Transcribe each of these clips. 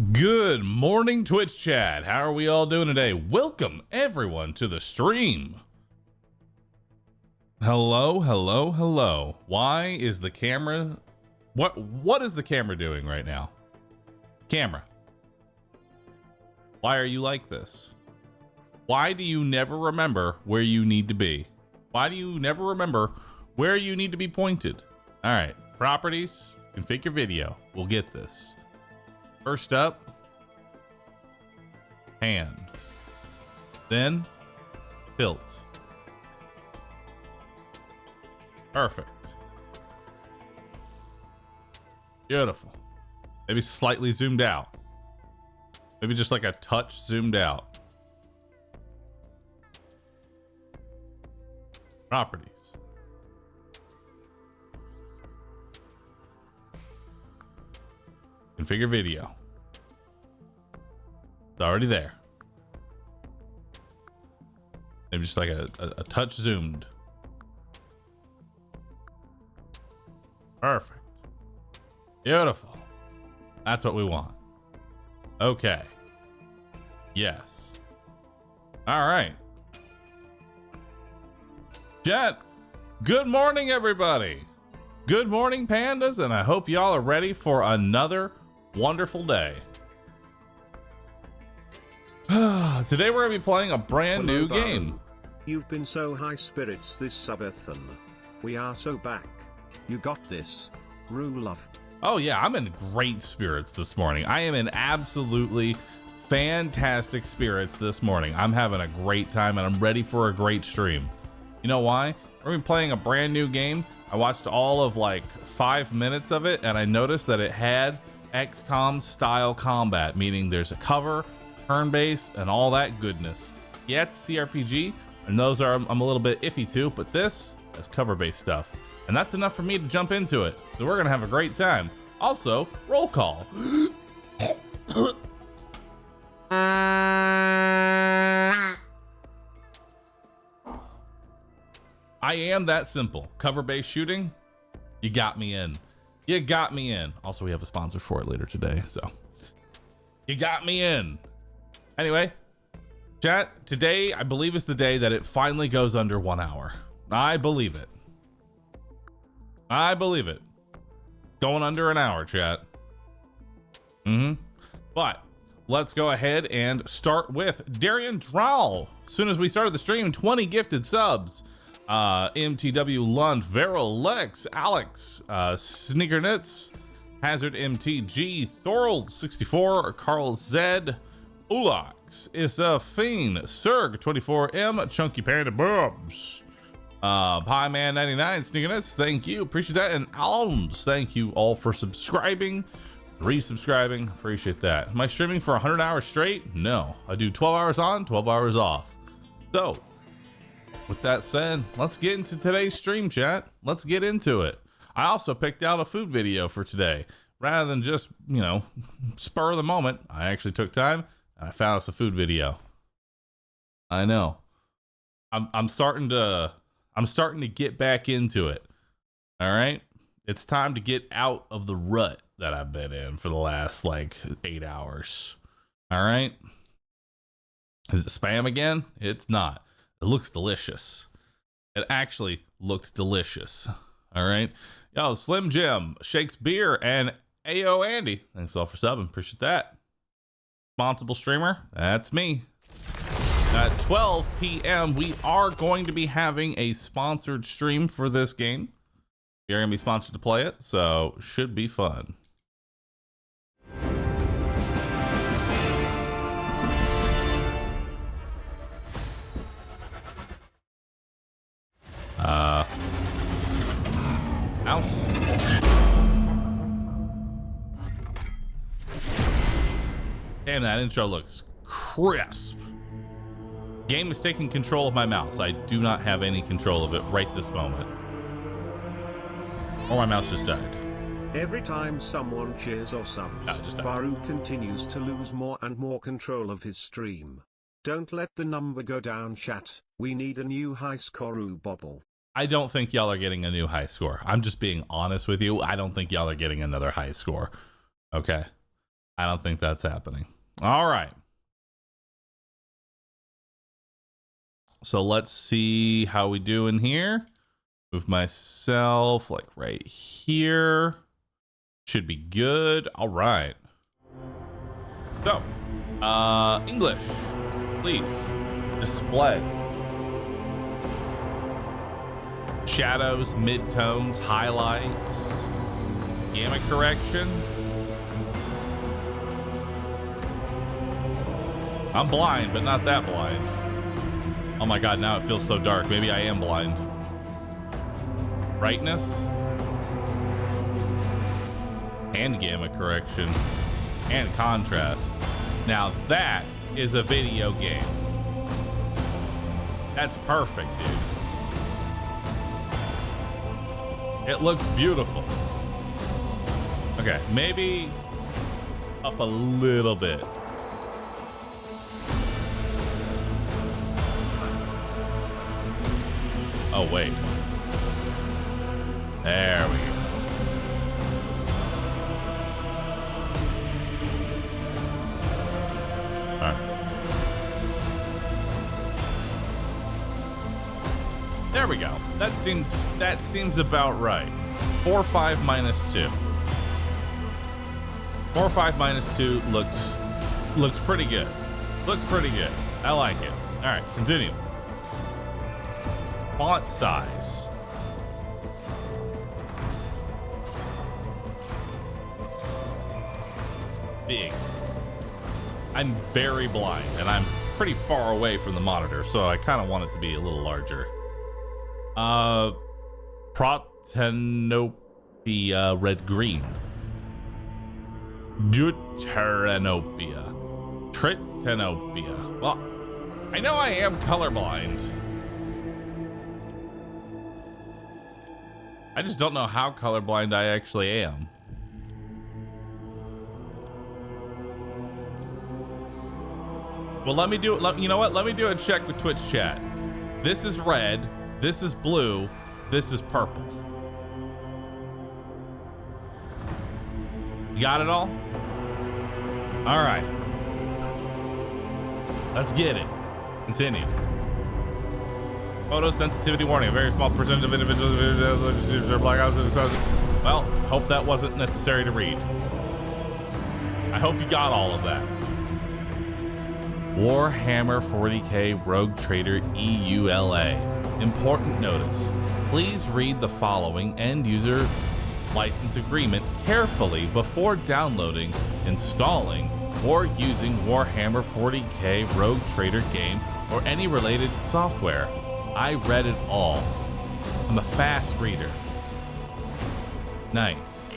Good morning, Twitch chat. How are we all doing today? Welcome everyone to the stream. Hello, hello, hello. Why is the camera? What is the camera doing right now? Camera. Why are you like this? Why do you never remember where you need to be? Why do you never remember where you need to be pointed? All right, properties, configure video. We'll get this. First up, pan, then tilt. Perfect. Beautiful. Maybe slightly zoomed out. Maybe just like a touch zoomed out. Properties. Configure video. It's already there. Maybe just like a touch zoomed. Perfect. Beautiful. That's what we want. Okay. Yes. All right. Chat. Good morning, everybody. Good morning, pandas, and I hope y'all are ready for another wonderful day. Today we're gonna be playing a brand new game. You've been so high spirits this Subathon. We are so back. You got this. Rue love. Oh yeah, I'm in great spirits this morning. I am in absolutely fantastic spirits this morning. I'm having a great time and I'm ready for a great stream. You know why? We're gonna be playing a brand new game. I watched all of like 5 minutes of it and I noticed that it had XCOM style combat, meaning there's a cover, turn-based, and all that goodness. Yeah, it's CRPG, and those are I'm a little bit iffy to, but this is cover-based stuff. And that's enough for me to jump into it. So we're gonna have a great time. Also, roll call. I am that simple. Cover-based shooting, you got me in. You got me in. Also, we have a sponsor for it later today, so you got me in. Anyway, chat, today I believe is the day that it finally goes under 1 hour. I believe it. I believe it. Going under an hour, chat. But let's go ahead and start with Darian Drowl. As soon as we started the stream, 20 gifted subs. MTW Lund, Veryl, Lex, Alex, Sneakernits, Hazard MTG, Thorl 64, Carl Z, Ulox, Issa Fiend, Serg 24M, Chunky Panda Bubs, Pie Man 99, Sneakernits, thank you, appreciate that, and Alms, thank you all for subscribing, resubscribing, appreciate that. Am I streaming for 100 hours straight? No, I do 12 hours on, 12 hours off. So with that said, let's get into today's stream, chat. Let's get into it. I also picked out a food video for today. Rather than just, you know, spur of the moment, I actually took time and I found us a food video. I know. I'm starting to get back into it. All right? It's time to get out of the rut that I've been in for the last like 8 hours. All right? Is it spam again? It's not. It looks delicious. It actually looked delicious. All right. Yo, Slim Jim, Shakespeare, and Ayo Andy. Thanks all for subbing. Appreciate that. Responsible streamer. That's me. At 12 p.m., we are going to be having a sponsored stream for this game. You're going to be sponsored to play it, so should be fun. Mouse. Damn, that intro looks crisp. Game is taking control of my mouse. I do not have any control of it right this moment. Or my mouse just died. Every time someone cheers or subs, Bahroo continues to lose more and more control of his stream. Don't let the number go down, chat. We need a new high score, bobble. I don't think y'all are getting a new high score. I'm just being honest with you. I don't think y'all are getting another high score. Okay. I don't think that's happening. All right. So let's see how we do in here. Move myself like right here. Should be good. All right. So, English, please. Display. Shadows, midtones, highlights, gamma correction. I'm blind, but not that blind. Oh my God, now it feels so dark. Maybe I am blind. Brightness. And gamma correction. And contrast. Now that is a video game. That's perfect, dude. It looks beautiful. Okay, maybe up a little bit. Oh, wait. There we go. All right. There we go. That seems about right. 4, 5 minus 2. 4, 5 minus 2 looks pretty good. Looks pretty good. I like it. All right, continue. Font size. Big. I'm very blind and I'm pretty far away from the monitor, so I kind of want it to be a little larger. Protenopia red green. Deuteranopia. Tritanopia. Well, I know I am colorblind. I just don't know how colorblind I actually am. Well, let me do it. You know what? Let me do a check with Twitch chat. This is red. This is blue. This is purple. You got it all? All right. Let's get it. Continue. Photosensitivity warning. A very small percentage of individuals are blackouts. Well, hope that wasn't necessary to read. I hope you got all of that. Warhammer 40K Rogue Trader EULA. Important notice. Please read the following end user license agreement carefully before downloading, installing, or using Warhammer 40K Rogue Trader game or any related software. I read it all. I'm a fast reader. Nice.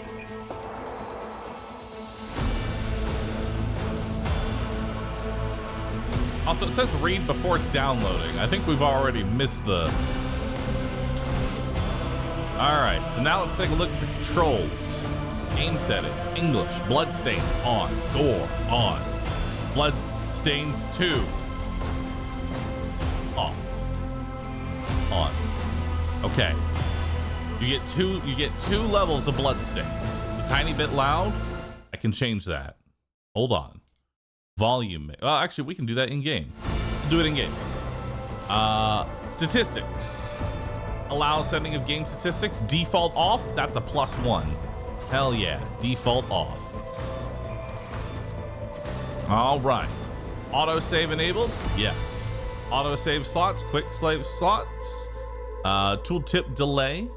Also, it says read before downloading. I think we've already missed the... Alright, so now let's take a look at the controls. Game settings, English, bloodstains on, gore on, bloodstains 2, off, on. Okay, you get two levels of bloodstains. It's a tiny bit loud. I can change that. Hold on. Volume. Well, actually, we can do that in game. We'll do it in game. Statistics. Allow setting of game statistics. Default off. That's a +1. Hell yeah. Default off. All right. Autosave enabled. Yes. Autosave slots. Quick save slots. Tooltip delay.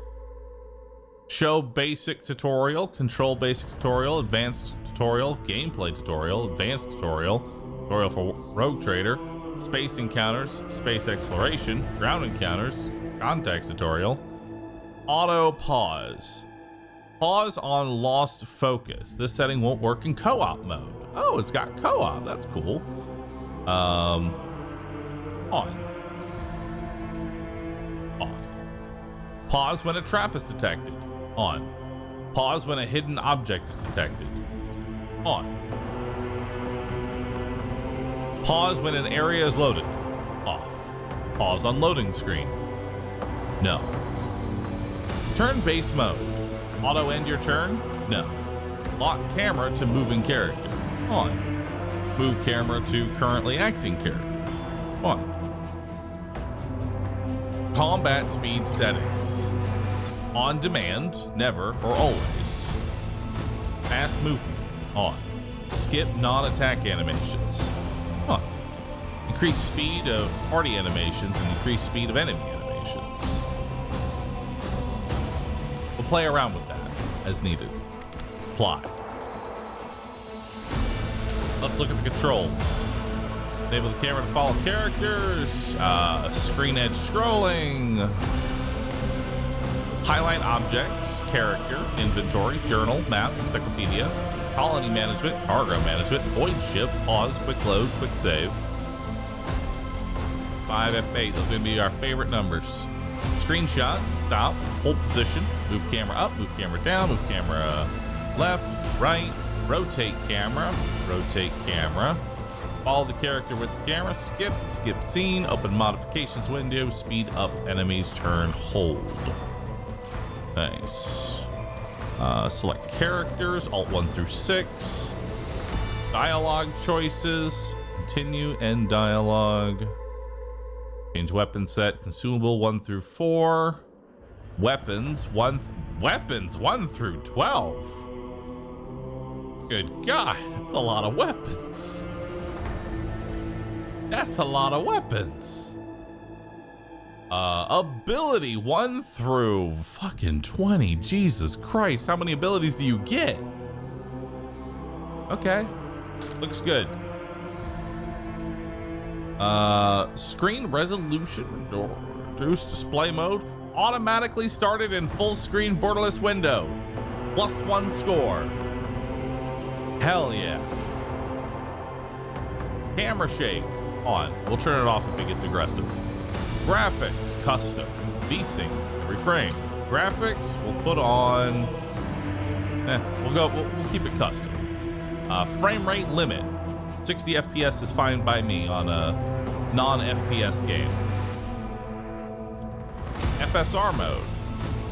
Show basic tutorial. Control basic tutorial. Advanced tutorial. Gameplay tutorial. Advanced tutorial. Tutorial for Rogue Trader. Space encounters. Space exploration. Ground encounters. Context tutorial. Auto pause. Pause on lost focus. This setting won't work in co-op mode. Oh, it's got co-op. That's cool. On. Off. Pause when a trap is detected. On. Pause when a hidden object is detected. On. Pause when an area is loaded. Off. Pause on loading screen. No. Turn base mode. Auto end your turn? No. Lock camera to moving character. On. Move camera to currently acting character. On. Combat speed settings. On demand, never or always. Fast movement. On. Skip non-attack animations. On. Increase speed of party animations and increase speed of enemy animations. We'll play around with that as needed. Apply. Let's look at the controls. Enable the camera to follow characters. Screen edge scrolling. Highlight objects, character, inventory, journal, map, encyclopedia, colony management, cargo management, void ship, pause, quick load, quick save. 5 F8, those are gonna be our favorite numbers. Screenshot, stop, hold position, move camera up, move camera down, move camera left, right, rotate camera, follow the character with the camera, skip scene, open modifications window, speed up enemies, turn, hold. Nice. Select characters, Alt 1 through 6. Dialogue choices, continue, end dialogue. Change weapon set, consumable 1 through 4. Weapons 1 through 12. Good God, that's a lot of weapons. That's a lot of weapons. Ability 1 through fucking 20. Jesus Christ, how many abilities do you get? Okay, looks good. Screen resolution reduced display mode automatically started in full screen borderless window. +1 score. Hell yeah. Camera shake on. We'll turn it off if it gets aggressive. Graphics custom. V-sync every frame. Graphics we'll put on. We'll keep it custom. Frame rate limit. 60 FPS is fine by me on a non-FPS game. FSR mode.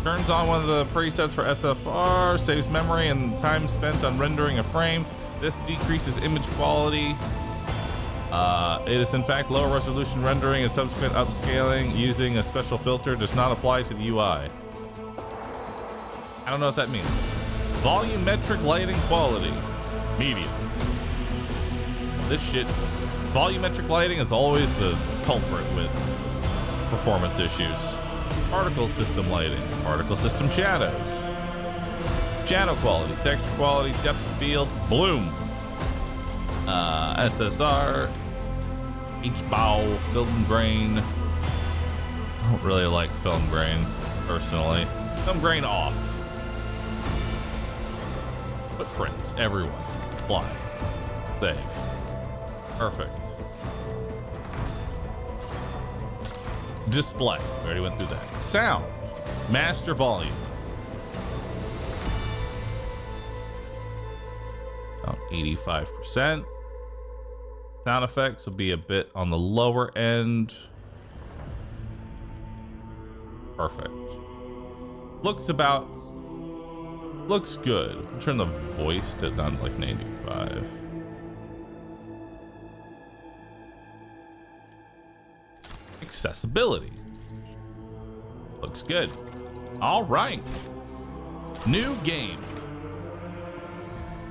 Turns on one of the presets for SFR, saves memory and time spent on rendering a frame. This decreases image quality. It is in fact lower resolution rendering and subsequent upscaling using a special filter does not apply to the UI. I don't know what that means. Volumetric lighting quality. Medium. This shit, volumetric lighting is always the culprit with performance issues. Particle system lighting, particle system shadows, shadow quality, texture quality, depth of field, bloom, SSR, HBAW, film grain. I don't really like film grain personally. Film grain off. Footprints everywhere. Apply. Save. Perfect. Display. We already went through that. Sound. Master volume. About 85%. Sound effects will be a bit on the lower end. Perfect. Looks good. I'll turn the voice to down like 95. Accessibility. Looks good. All right. New game.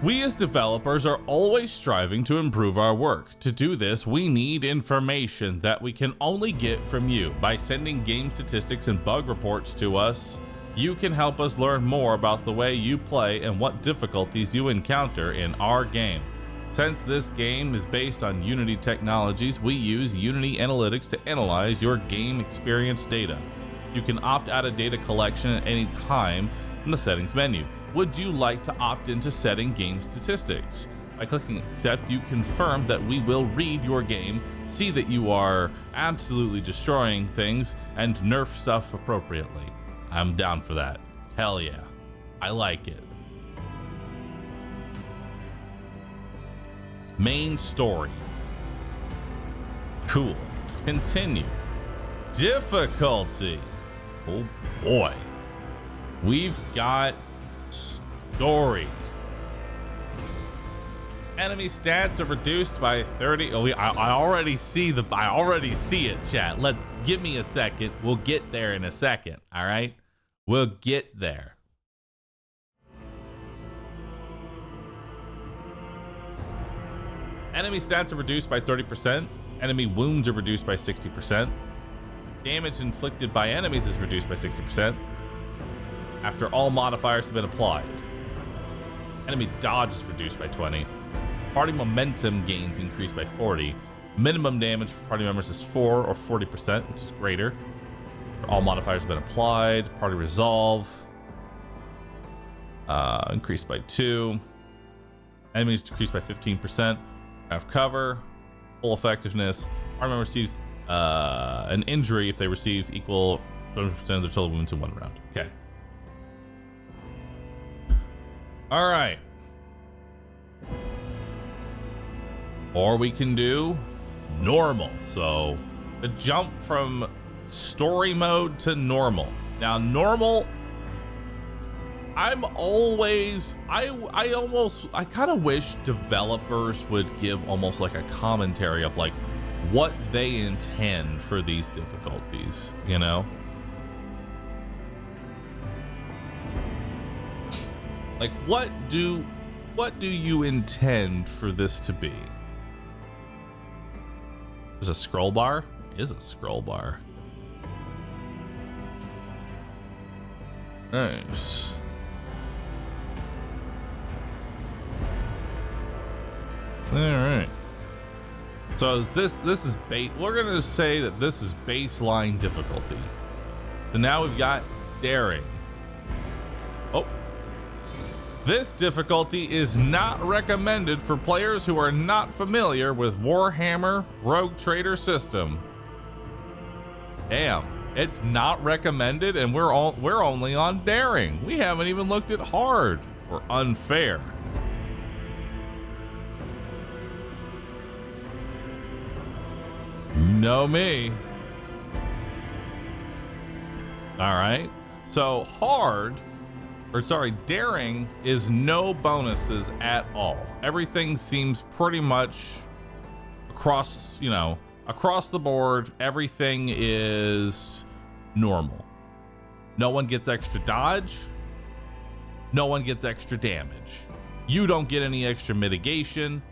We as developers are always striving to improve our work. To do this, we need information that we can only get from you. By sending game statistics and bug reports to us, you can help us learn more about the way you play and what difficulties you encounter in our game. Since this game is based on Unity technologies, we use Unity Analytics to analyze your game experience data. You can opt out of data collection at any time in the settings menu. Would you like to opt into setting game statistics? By clicking accept, you confirm that we will read your game, see that you are absolutely destroying things, and nerf stuff appropriately. I'm down for that. Hell yeah. I like it. Main story. Cool. Continue. Difficulty. Oh boy. We've got story. Enemy stats are reduced by 30. Oh, I already see it, chat. Give me a second. We'll get there in a second. All right, we'll get there. Enemy stats are reduced by 30%. Enemy wounds are reduced by 60%. Damage inflicted by enemies is reduced by 60% after all modifiers have been applied. Enemy dodge is reduced by 20. Party momentum gains increased by 40. Minimum damage for party members is 4 or 40%, which is greater. All modifiers have been applied. Party resolve increased by 2. Enemies decreased by 15%. Have cover. Full effectiveness. Party member receives an injury if they receive equal 70% of their total wounds in 1 round. Okay. All right. Or we can do normal. So the jump from story mode to normal. Now normal, I kind of wish developers would give almost like a commentary of like what they intend for these difficulties, you know? Like what do you intend for this to be? There's a scroll bar? It is a scroll bar. Nice. All right. So this is we're gonna say that this is baseline difficulty. So now we've got daring. Oh. This difficulty is not recommended for players who are not familiar with Warhammer Rogue Trader system. Damn, it's not recommended, and we're only on daring. We haven't even looked at hard or unfair. Know me. All right, so daring is no bonuses at all. Everything seems pretty much across the board. Everything is normal. No one gets extra dodge. No one gets extra damage. You don't get any extra mitigation.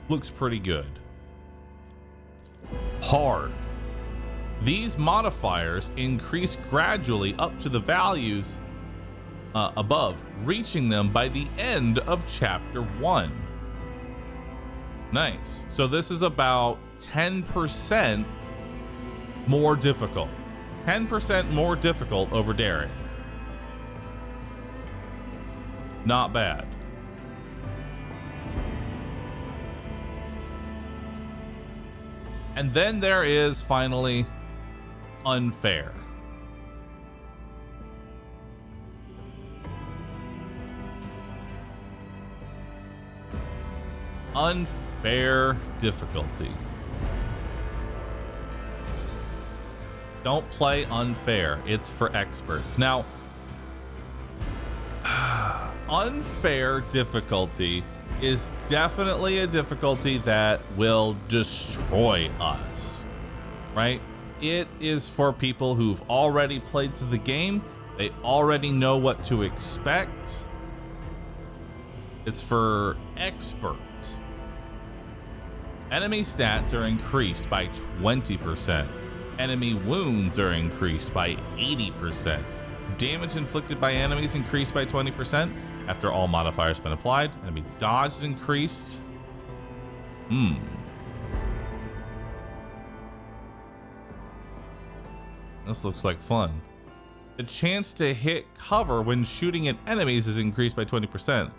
Looks pretty good. Hard. These modifiers increase gradually up to the values above, reaching them by the end of chapter 1. Nice. So this is about 10% more difficult. 10% more difficult over daring. Not bad. And then there is finally unfair. Unfair difficulty. Don't play unfair. It's for experts. Now, unfair difficulty is definitely a difficulty that will destroy us, right? It is for people who've already played through the game. They already know what to expect. It's for experts. Enemy stats are increased by 20%. Enemy wounds are increased by 80%. Damage inflicted by enemies increased by 20% after all modifiers have been applied. Enemy dodge is increased. This looks like fun. The chance to hit cover when shooting at enemies is increased by 20%.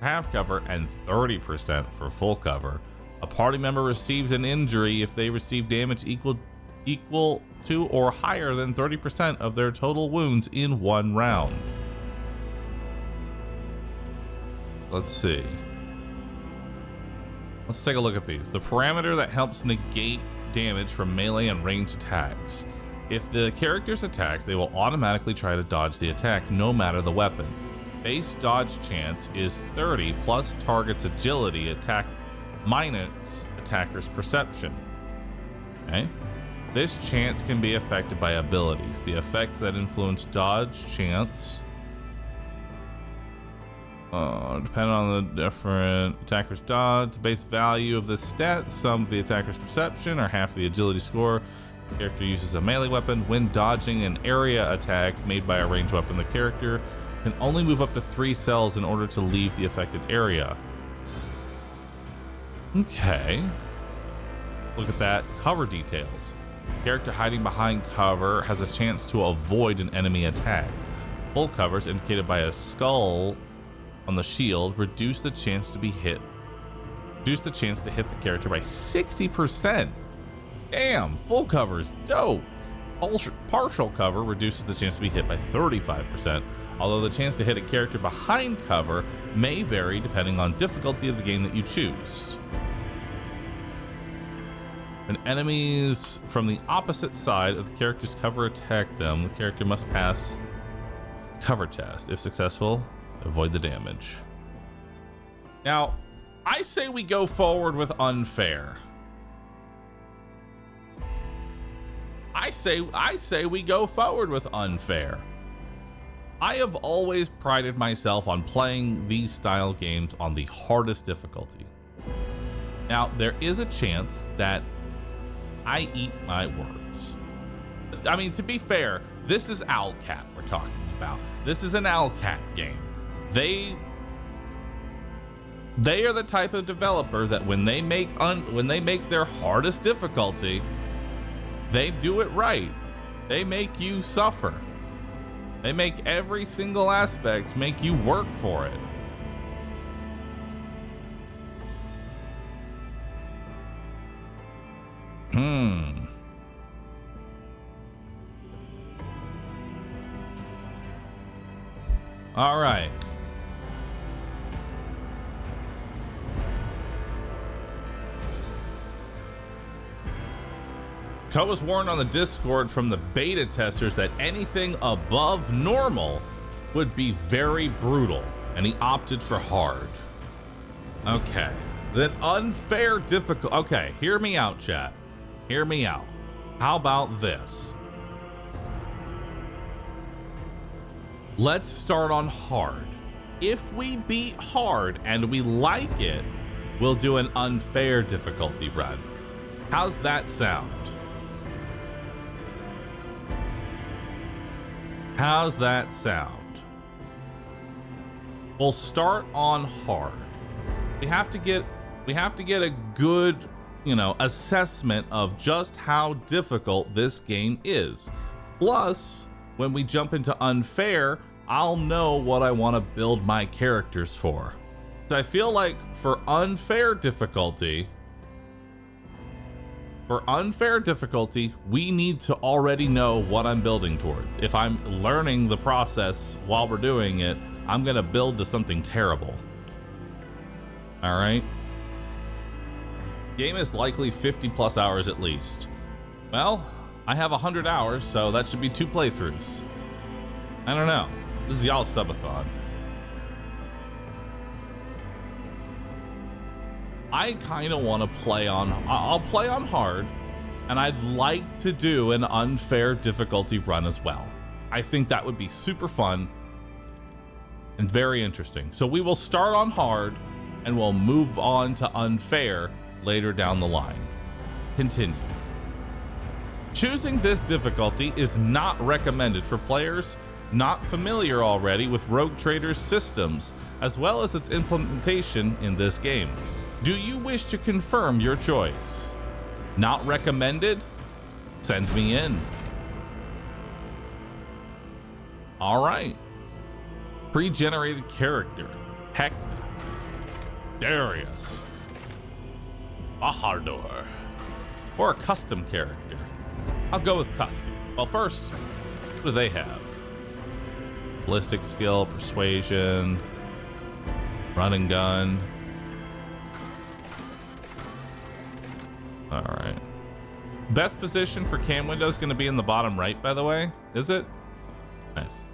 Half cover and 30% for full cover. A party member receives an injury if they receive damage equal to or higher than 30% of their total wounds in 1 round. Let's see. Let's take a look at these. The parameter that helps negate damage from melee and ranged attacks. If the character's attacked, they will automatically try to dodge the attack, no matter the weapon. base dodge chance is 30 plus target's agility attack minus attacker's perception. Okay. This chance can be affected by abilities. The effects that influence dodge chance depend on the different attacker's dodge. The base value of this stat, sum of the attacker's perception, or half the agility score. The character uses a melee weapon. When dodging an area attack made by a ranged weapon, the character can only move up to 3 cells in order to leave the affected area. Okay. Look at that. Cover details. Character hiding behind cover has a chance to avoid an enemy attack. Full covers, indicated by a skull on the shield, reduce the chance to hit the character by 60%. Damn, full cover is dope. Partial cover reduces the chance to be hit by 35%, although the chance to hit a character behind cover may vary depending on difficulty of the game that you choose. When enemies from the opposite side of the character's cover attack them, the character must pass cover test. If successful, avoid the damage. Now, I say we go forward with unfair. I say we go forward with unfair. I have always prided myself on playing these style games on the hardest difficulty. Now, there is a chance that I eat my words. I mean, to be fair, this is Owlcat we're talking about. This is an Owlcat game. They are the type of developer that when they make their hardest difficulty, they do it right. They make you suffer. They make every single aspect make you work for it. All right. Co was warned on the Discord from the beta testers that anything above normal would be very brutal, and he opted for hard. Okay. Then unfair difficult. Okay, hear me out, chat. Hear me out. How about this? Let's start on hard. If we beat hard and we like it, we'll do an unfair difficulty run. How's that sound? How's that sound? We'll start on hard. We have to get a good, assessment of just how difficult this game is. Plus, when we jump into unfair, I'll know what I want to build my characters for. I feel like for unfair difficulty, we need to already know what I'm building towards. If I'm learning the process while we're doing it, I'm gonna build to something terrible. All right. Game is likely 50 plus hours at least. Well, I have 100 hours, so that should be 2 playthroughs. I don't know. This is y'all's subathon. I kind of want to play on, I'll play on hard, and I'd like to do an unfair difficulty run as well. I think that would be super fun and very interesting. So we will start on hard and we'll move on to unfair later down the line. Continue. Choosing this difficulty is not recommended for players not familiar already with Rogue Trader's systems, as well as its implementation in this game. Do you wish to confirm your choice? Not recommended? Send me in. All right. Pre-generated character. Heck. Darius. Bahroo. Or a custom character. I'll go with custom. Well, first, what do they have? Ballistic skill, persuasion, run and gun. All right. Best position for cam window is going to be in the bottom right, by the way. Is it? Nice.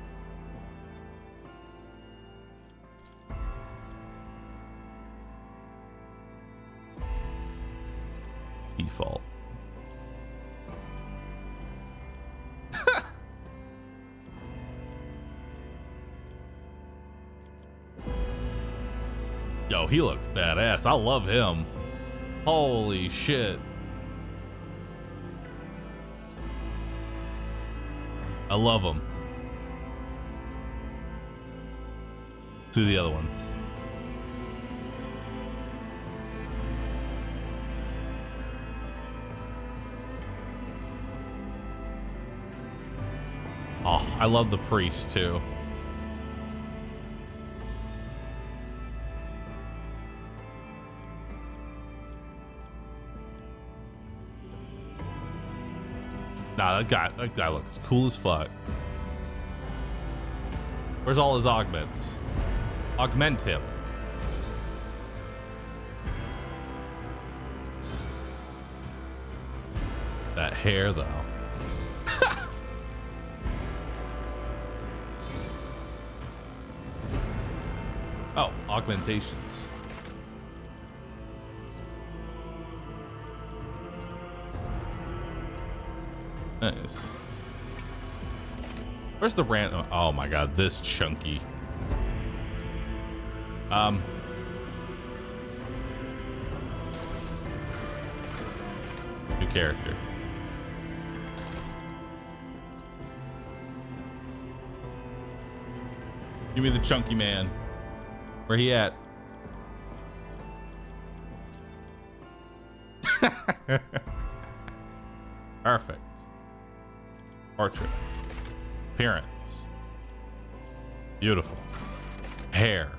default. Yo, he looks badass. I love him. Holy shit. I love him. Let's do the other ones. Oh, I love the priest too. Nah, that guy looks cool as fuck. Where's all his augments? Augment him. That hair, though. Oh, augmentations. Nice. Where's the random? Oh my god, this chunky. New character. Give me the chunky man. Where he at? Perfect. Portrait. Appearance. Beautiful. Hair.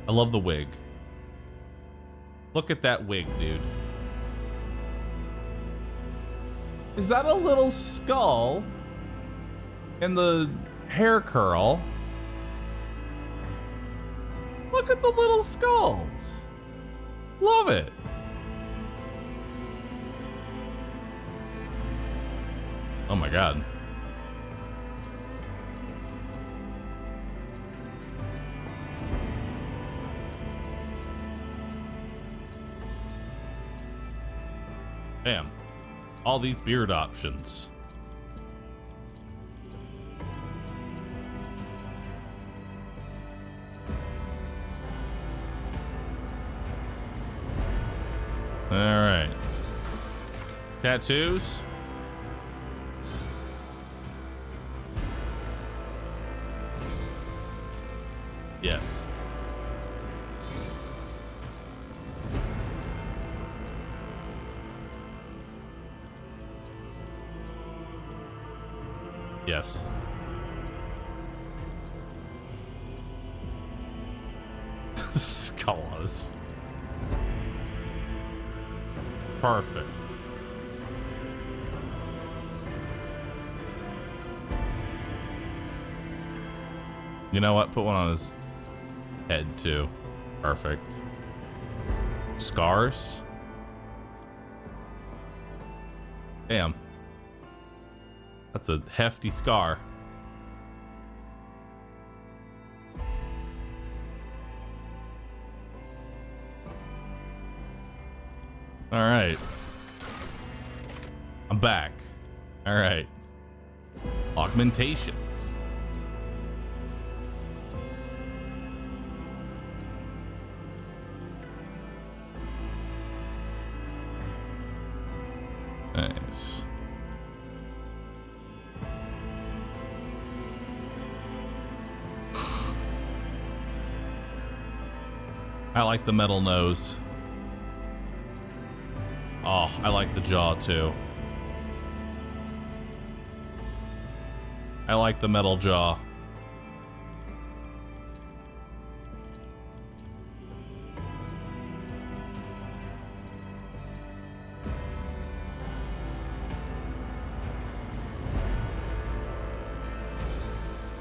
I love the wig. Look at that wig, dude. Is that a little skull? And the hair curl? Look at the little skulls. Love it. Oh my god. Damn. All these beard options. All right. Tattoos. Yes. Yes. Skulls. Perfect. You know what? Put one on his head too. Perfect. Scars. Damn. That's a hefty scar. All right. I'm back. All right. Augmentations. Nice. I like the metal nose. Oh, I like the jaw too. I like the metal jaw.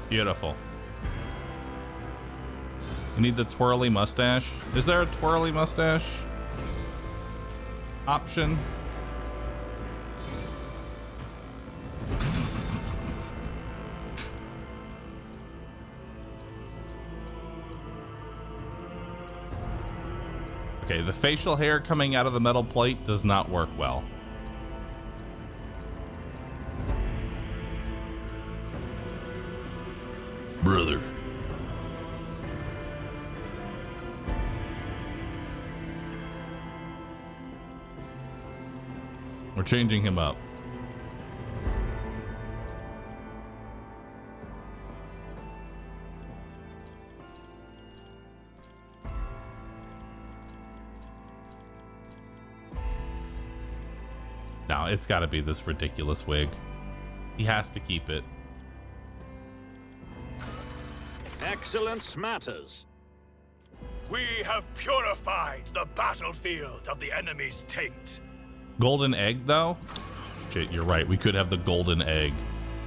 Beautiful. You need the twirly mustache. Is there a twirly mustache option? Okay, the facial hair coming out of the metal plate does not work well. Brother. We're changing him up. No, it's got to be this ridiculous wig. He has to keep it. Excellence matters. We have purified the battlefield of the enemy's taint. Golden egg, though? Shit, you're right. We could have the golden egg.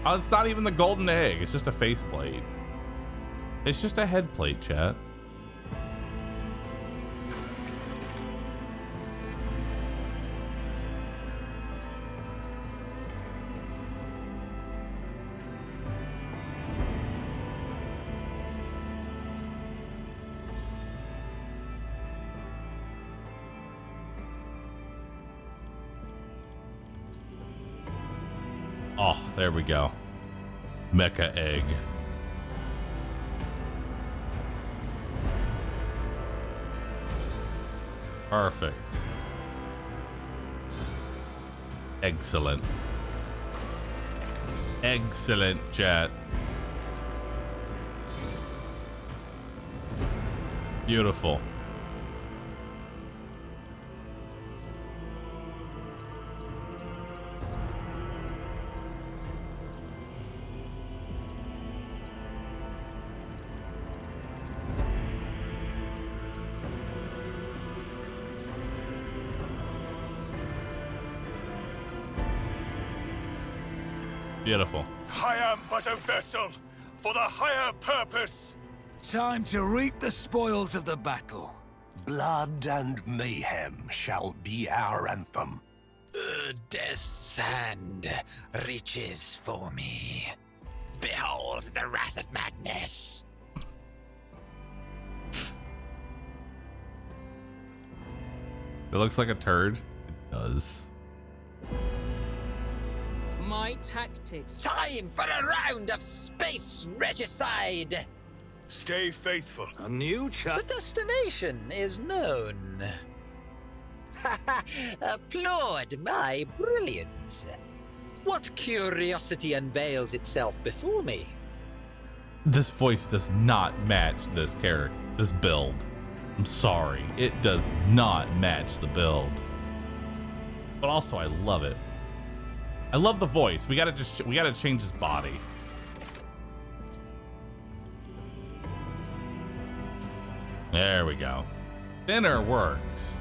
Oh, it's not even the golden egg. It's just a faceplate. It's just a head plate, chat. Oh, there we go. Mecha egg. Perfect. Excellent. Excellent, chat. Beautiful. Beautiful. I am but a vessel for the higher purpose. Time to reap the spoils of the battle. Blood and mayhem shall be our anthem. Death's hand reaches for me. Behold the wrath of madness. It looks like a turd. It does. My tactics. Time for a round of space regicide. Stay faithful. A new The destination is known. Applaud my brilliance. What curiosity unveils itself before me? This voice does not match this character, this build. I'm sorry, it does not match the build. But also, I love it. I love the voice. We gotta change his body. There we go. Thinner works.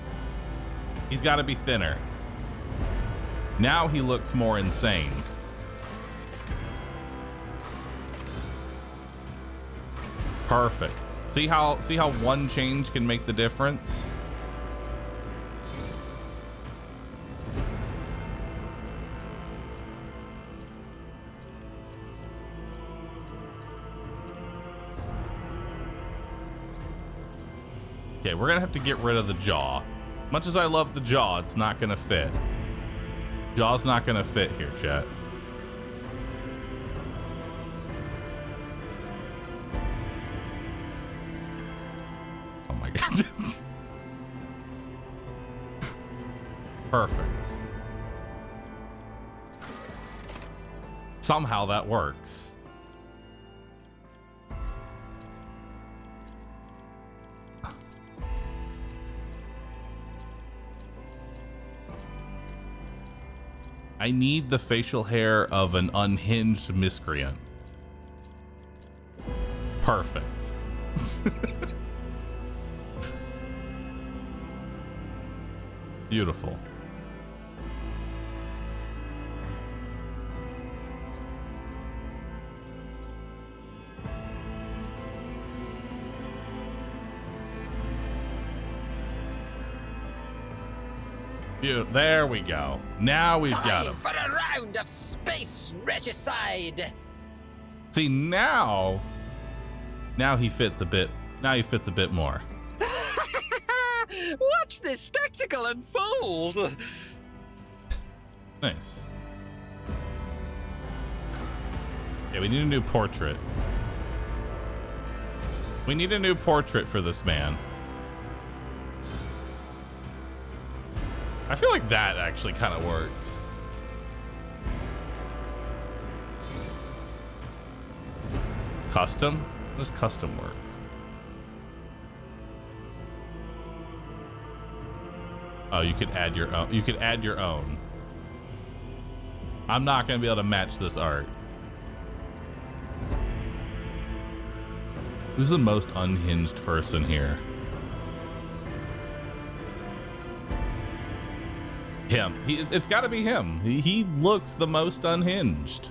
He's got to be thinner. Now he looks more insane. Perfect. See how one change can make the difference? Okay, we're gonna have to get rid of the jaw. Much as I love the jaw, it's not gonna fit. Jaw's not gonna fit here, chat. Oh my god. Perfect. Somehow that works. I need the facial hair of an unhinged miscreant. Perfect. Beautiful. There we go. Now we've got him. For a round of space regicide. See, now he fits a bit. Now he fits a bit more. What Watch this spectacle unfold! Nice. Yeah, we need a new portrait. We need a new portrait for this man. I feel like that actually kind of works. Custom? How does custom work? Oh, you could add your own. You could add your own. I'm not going to be able to match this art. Who's the most unhinged person here? Him. It's got to be him. He looks the most unhinged.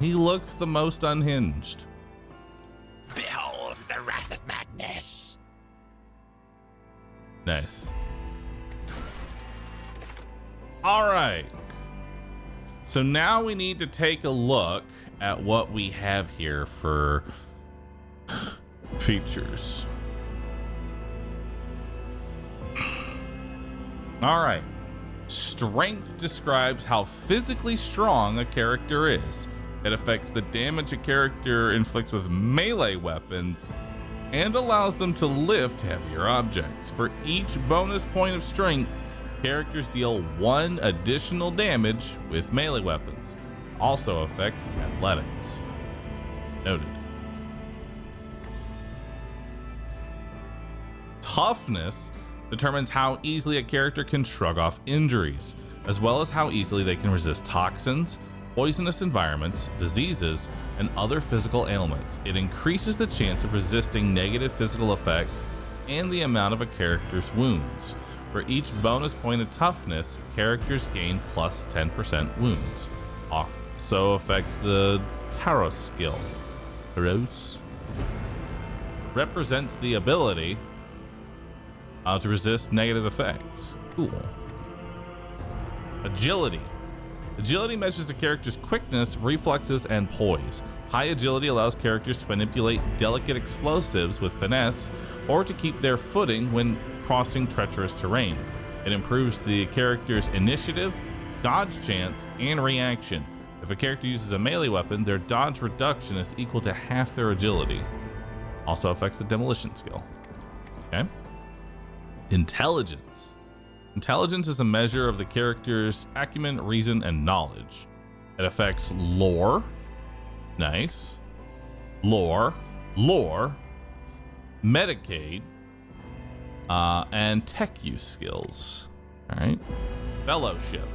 He looks the most unhinged. Behold the wrath of madness. Nice. All right. So now we need to take a look at what we have here for features. All right. Strength describes how physically strong a character is. It affects the damage a character inflicts with melee weapons and allows them to lift heavier objects. For each bonus point of strength, characters deal 1 additional damage with melee weapons. Also affects athletics. Noted. Toughness determines how easily a character can shrug off injuries, as well as how easily they can resist toxins, poisonous environments, diseases, and other physical ailments. It increases the chance of resisting negative physical effects and the amount of a character's wounds. For each bonus point of toughness, characters gain plus 10% wounds. Also affects the Karos skill. Karos represents the ability to resist negative effects. Cool. Agility. Agility measures a character's quickness, reflexes, and poise. High agility allows characters to manipulate delicate explosives with finesse or to keep their footing when crossing treacherous terrain. It improves the character's initiative, dodge chance, and reaction. If a character uses a melee weapon, their dodge reduction is equal to half their agility. Also affects the demolition skill. Okay. Intelligence. Intelligence is a measure of the character's acumen, reason, and knowledge. It affects lore. Nice. Lore. Medicaid. And tech use skills. All right. Fellowship.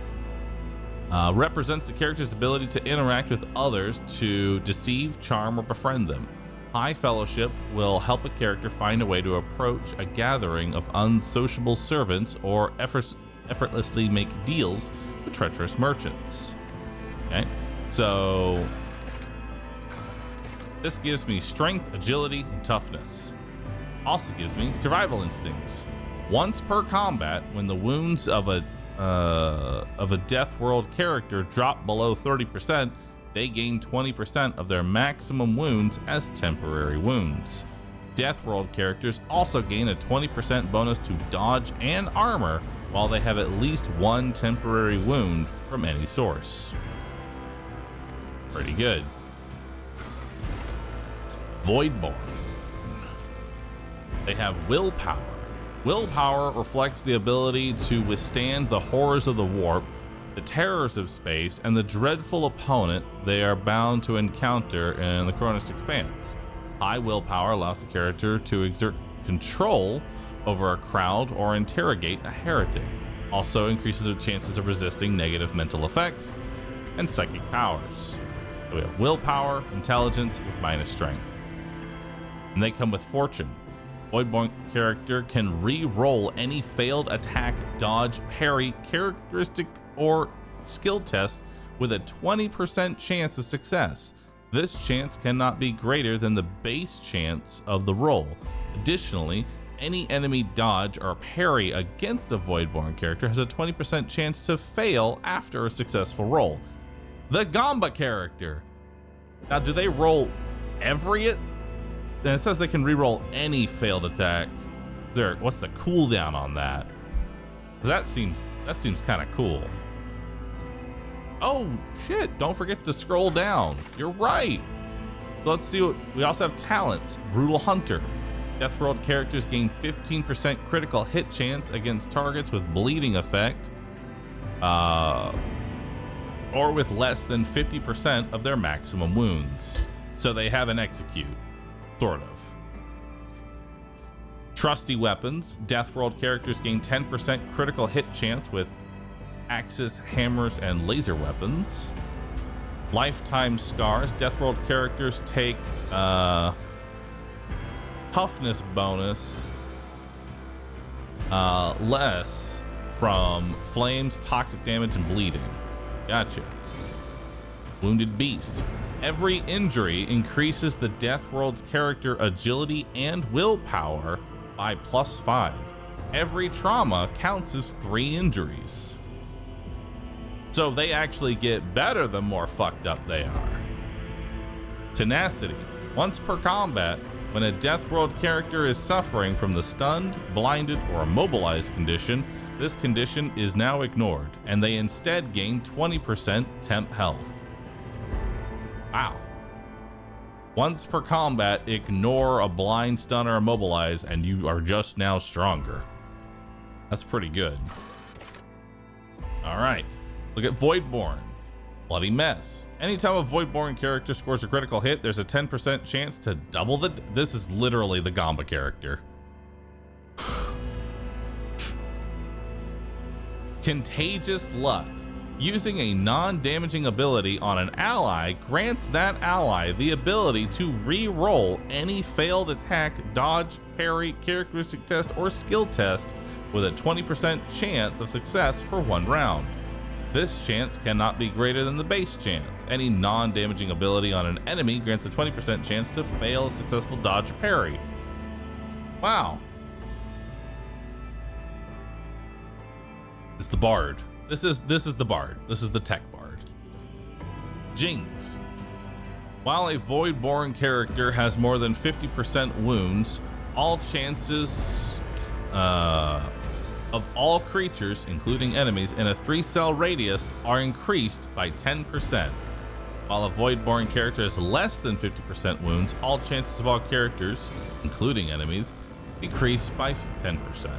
Represents the character's ability to interact with others to deceive, charm, or befriend them. High fellowship will help a character find a way to approach a gathering of unsociable servants or effortlessly make deals with treacherous merchants. Okay, so this gives me strength, agility, and toughness. Also gives me survival instincts. Once per combat, when the wounds of a Death World character drop below 30%, they gain 20% of their maximum wounds as temporary wounds. Death World characters also gain a 20% bonus to dodge and armor while they have at least 1 temporary wound from any source. Pretty good. Voidborn. They have willpower. Willpower reflects the ability to withstand the horrors of the warp, the terrors of space, and the dreadful opponent they are bound to encounter in the Cronus Expanse. High willpower allows the character to exert control over a crowd or interrogate a heretic. Also increases their chances of resisting negative mental effects and psychic powers. So we have willpower, intelligence with minus strength. And they come with fortune. Voidborn character can re-roll any failed attack, dodge, parry, characteristic, or skill test with a 20% chance of success. This chance cannot be greater than the base chance of the roll. Additionally, any enemy dodge or parry against a Voidborn character has a 20% chance to fail after a successful roll. The Gamba character. Now, do they roll every And it says they can reroll any failed attack. What's the cooldown on that? That seems kind of cool. Oh shit, don't forget to scroll down. You're right. Let's see what we also have. Talents. Brutal Hunter. Deathworld characters gain 15% critical hit chance against targets with bleeding effect, or with less than 50% of their maximum wounds. So they have an execute, sort of. Trusty Weapons. Deathworld characters gain 10% critical hit chance with axes, hammers, and laser weapons. Lifetime Scars. Deathworld characters take toughness bonus less from flames, toxic damage, and bleeding. Gotcha. Wounded Beast. Every injury increases the Deathworld's character agility and willpower by +5. Every trauma counts as 3 injuries. So they actually get better the more fucked up they are. Tenacity. Once per combat, when a Deathworld character is suffering from the stunned, blinded, or immobilized condition, this condition is now ignored, and they instead gain 20% temp health. Wow. Once per combat, ignore a blind, stun, or immobilize, and you are just now stronger. That's pretty good. All right. Look at Voidborn. Bloody Mess. Anytime a Voidborn character scores a critical hit, there's a 10% chance to double the... This is literally the Gamba character. Contagious Luck. Using a non-damaging ability on an ally grants that ally the ability to re-roll any failed attack, dodge, parry, characteristic test, or skill test with a 20% chance of success for 1 round. This chance cannot be greater than the base chance. Any non-damaging ability on an enemy grants a 20% chance to fail a successful dodge or parry. Wow. It's the Bard. This is the Bard. This is the tech Bard. Jinx. While a Voidborn character has more than 50% wounds, all chances of all creatures, including enemies, in a 3-cell radius are increased by 10%. While a Voidborn character has less than 50% wounds, all chances of all characters, including enemies, decrease by 10%.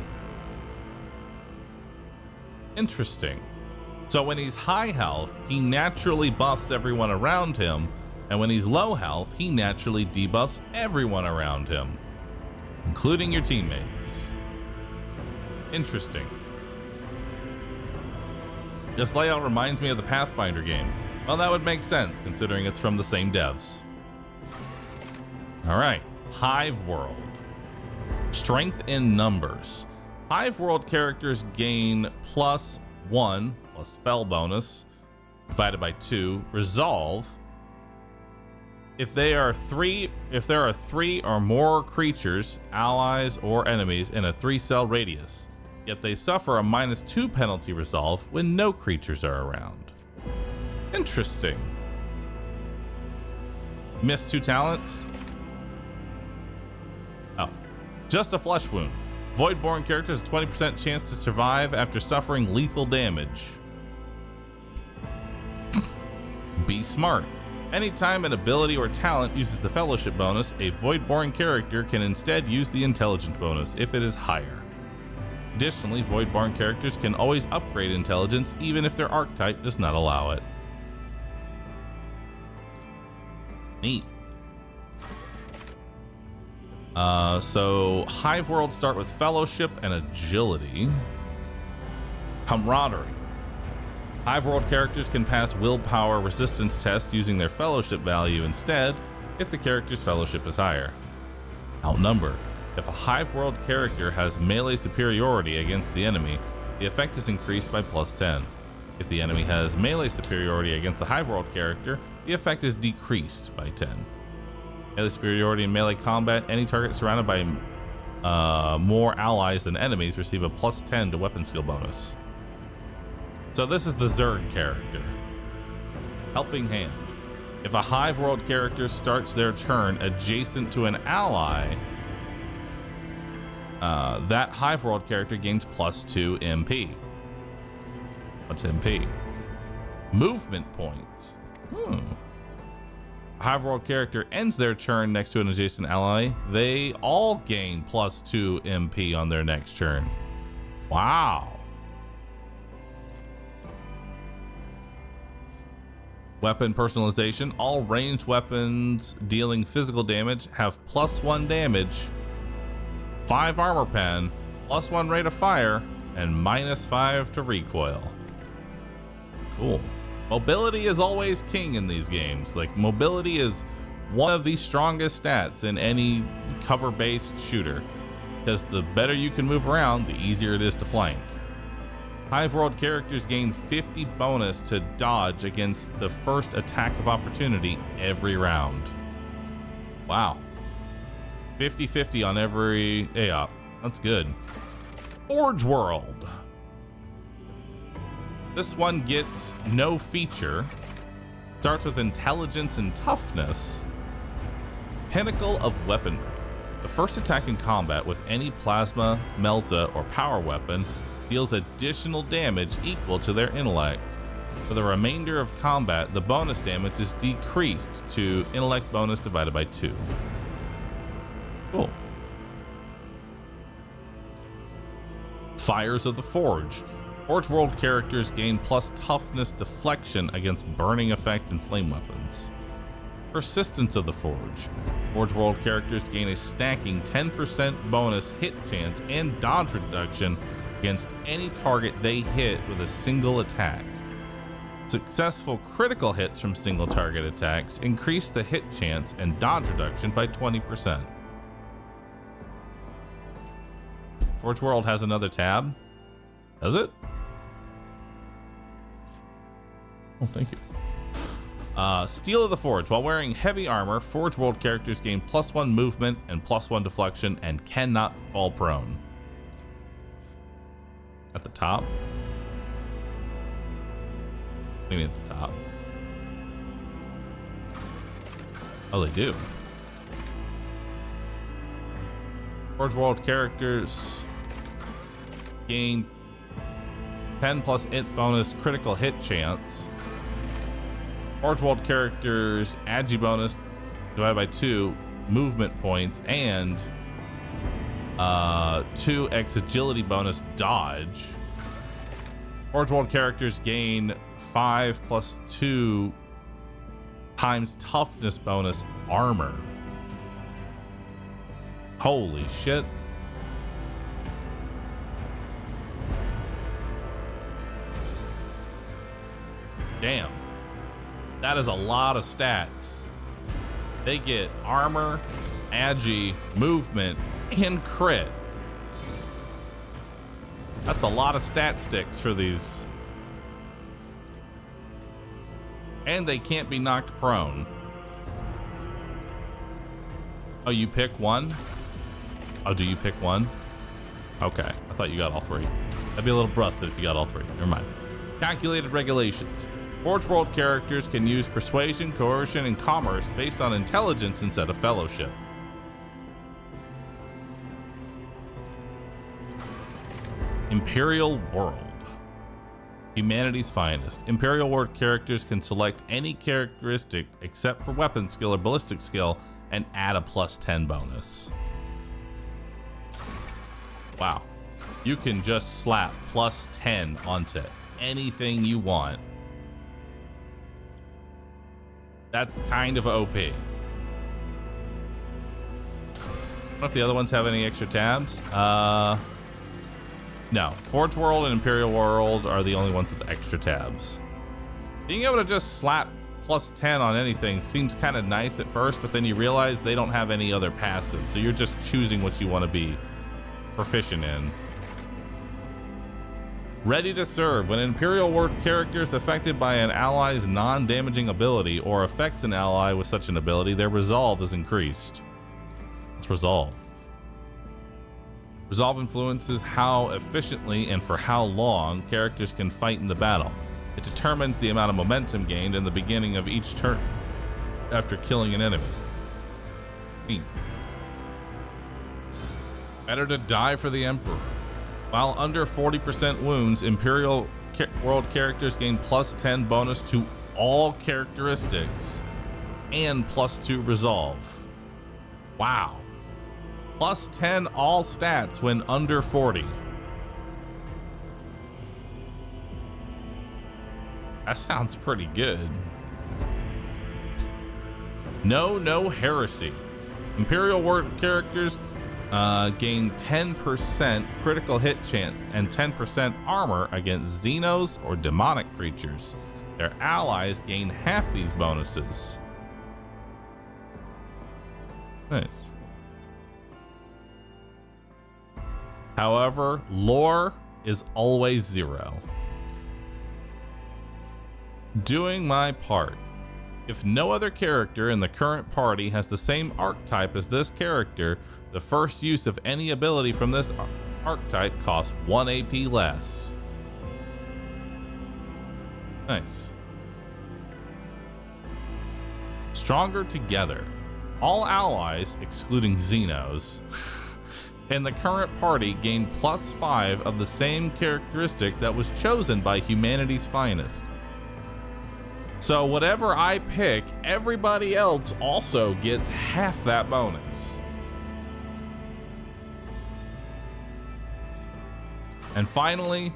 Interesting. So when he's high health, he naturally buffs everyone around him, and when he's low health, he naturally debuffs everyone around him, including your teammates. Interesting. This layout reminds me of the Pathfinder game. Well, that would make sense considering it's from the same devs. All right, Hive World. Strength in numbers. Hive World characters gain +1 plus spell bonus divided by 2. Resolve. If there are 3 or more creatures, allies, or enemies in a 3-cell radius, yet they suffer a -2 penalty resolve when no creatures are around. Interesting. Miss 2 talents. Oh, just a flesh wound. Voidborn characters have a 20% chance to survive after suffering lethal damage. Be smart. Anytime an ability or talent uses the fellowship bonus, a Voidborn character can instead use the intelligence bonus if it is higher. Additionally, Voidborn characters can always upgrade intelligence even if their archetype does not allow it. Neat. So Hive World start with Fellowship and Agility. Camaraderie. Hive World characters can pass willpower resistance tests using their Fellowship value instead if the character's Fellowship is higher. Outnumber. If a Hive World character has melee superiority against the enemy, the effect is increased by +10. If the enemy has melee superiority against the Hive World character, the effect is decreased by 10. Melee superiority in melee combat, any target surrounded by more allies than enemies receive a +10 to weapon skill bonus. So this is the Zerg character. Helping Hand. If a Hive World character starts their turn adjacent to an ally, that Hive World character gains +2 MP. What's MP? Movement points. A Hive World character ends their turn next to an adjacent ally. They all gain +2 MP on their next turn. Wow. Weapon personalization. All ranged weapons dealing physical damage have +1 damage, 5 armor pen, +1 rate of fire, and -5 to recoil. Cool. Mobility is always king in these games. Like, mobility is one of the strongest stats in any cover-based shooter, because the better you can move around, the easier it is to flank. Hive World characters gain 50 bonus to dodge against the first attack of opportunity every round. Wow. 50-50 on every AOP. That's good. Forge World. This one gets no feature. Starts with intelligence and toughness. Pinnacle of weaponry. The first attack in combat with any plasma, melta, or power weapon deals additional damage equal to their intellect. For the remainder of combat, the bonus damage is decreased to intellect bonus divided by 2. Cool. Fires of the Forge. Forge World characters gain plus toughness deflection against burning effect and flame weapons. Persistence of the Forge. Forge World characters gain a stacking 10% bonus hit chance and dodge reduction against any target they hit with a single attack. Successful critical hits from single target attacks increase the hit chance and dodge reduction by 20%. Forge World has another tab. Does it? Oh, thank you. Steel of the Forge. While wearing heavy armor, Forge World characters gain +1 movement and +1 deflection and cannot fall prone. At the top? What do you mean at the top? Oh, they do. Forge World characters gain 10 plus int bonus critical hit chance. Forge World characters agi bonus divided by 2 movement points and 2x agility bonus dodge. Forge World characters gain 5 plus 2 times toughness bonus armor. Holy shit. Damn. That is a lot of stats. They get armor, agi, movement, and crit. That's a lot of stat sticks for these. And they can't be knocked prone. Oh, you pick one? Oh, do you pick one? Okay, I thought you got all 3. That'd be a little busted if you got all 3. Never mind. Calculated regulations. Forge World characters can use persuasion, coercion, and commerce based on intelligence instead of fellowship. Imperial World. Humanity's finest. Imperial World characters can select any characteristic except for weapon skill or ballistic skill and add a +10 bonus. Wow. You can just slap +10 onto anything you want. That's kind of OP. I don't know if the other ones have any extra tabs. No. Forge World and Imperial World are the only ones with extra tabs. Being able to just slap +10 on anything seems kind of nice at first, but then you realize they don't have any other passives, so you're just choosing what you want to be proficient in. Ready to serve. When an Imperial World character is affected by an ally's non-damaging ability or affects an ally with such an ability, their resolve is increased. What's resolve? Resolve influences how efficiently and for how long characters can fight in the battle. It determines the amount of momentum gained in the beginning of each turn after killing an enemy. Neat. Better to die for the Emperor. While under 40% wounds, Imperial World characters gain +10 bonus to all characteristics and +2 resolve. Wow. +10 all stats when under 40. That sounds pretty good. No heresy. Imperial World characters gain 10% critical hit chance and 10% armor against Xenos or demonic creatures. Their allies gain half these bonuses. Nice. However, lore is always 0. Doing my part. If no other character in the current party has the same archetype as this character, the first use of any ability from this archetype costs 1 AP less. Nice. Stronger together. All allies, excluding Xenos, in the current party gain +5 of the same characteristic that was chosen by humanity's finest. So whatever I pick, everybody else also gets half that bonus. And finally,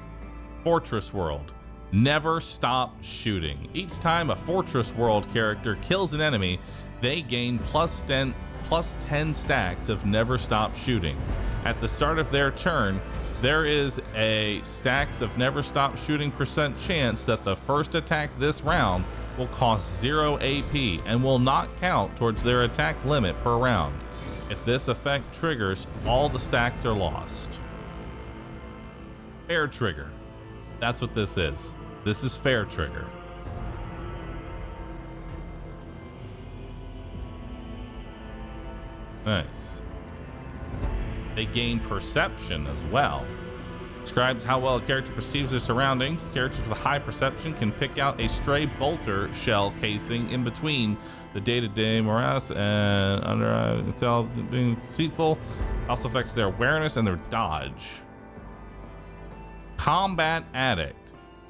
Fortress World. Never stop shooting. Each time a Fortress World character kills an enemy, they gain +10 stacks of never stop shooting. At the start of their turn, there is a stacks of never stop shooting % chance that the first attack this round will cost 0 AP and will not count towards their attack limit per round. If this effect triggers, all the stacks are lost. Fair trigger. That's what this is. This is fair trigger. Nice. They gain perception as well. Describes how well a character perceives their surroundings. Characters with a high perception can pick out a stray bolter shell casing in between the day-to-day morass and under until being deceitful. Also affects their awareness and their dodge. Combat Addict.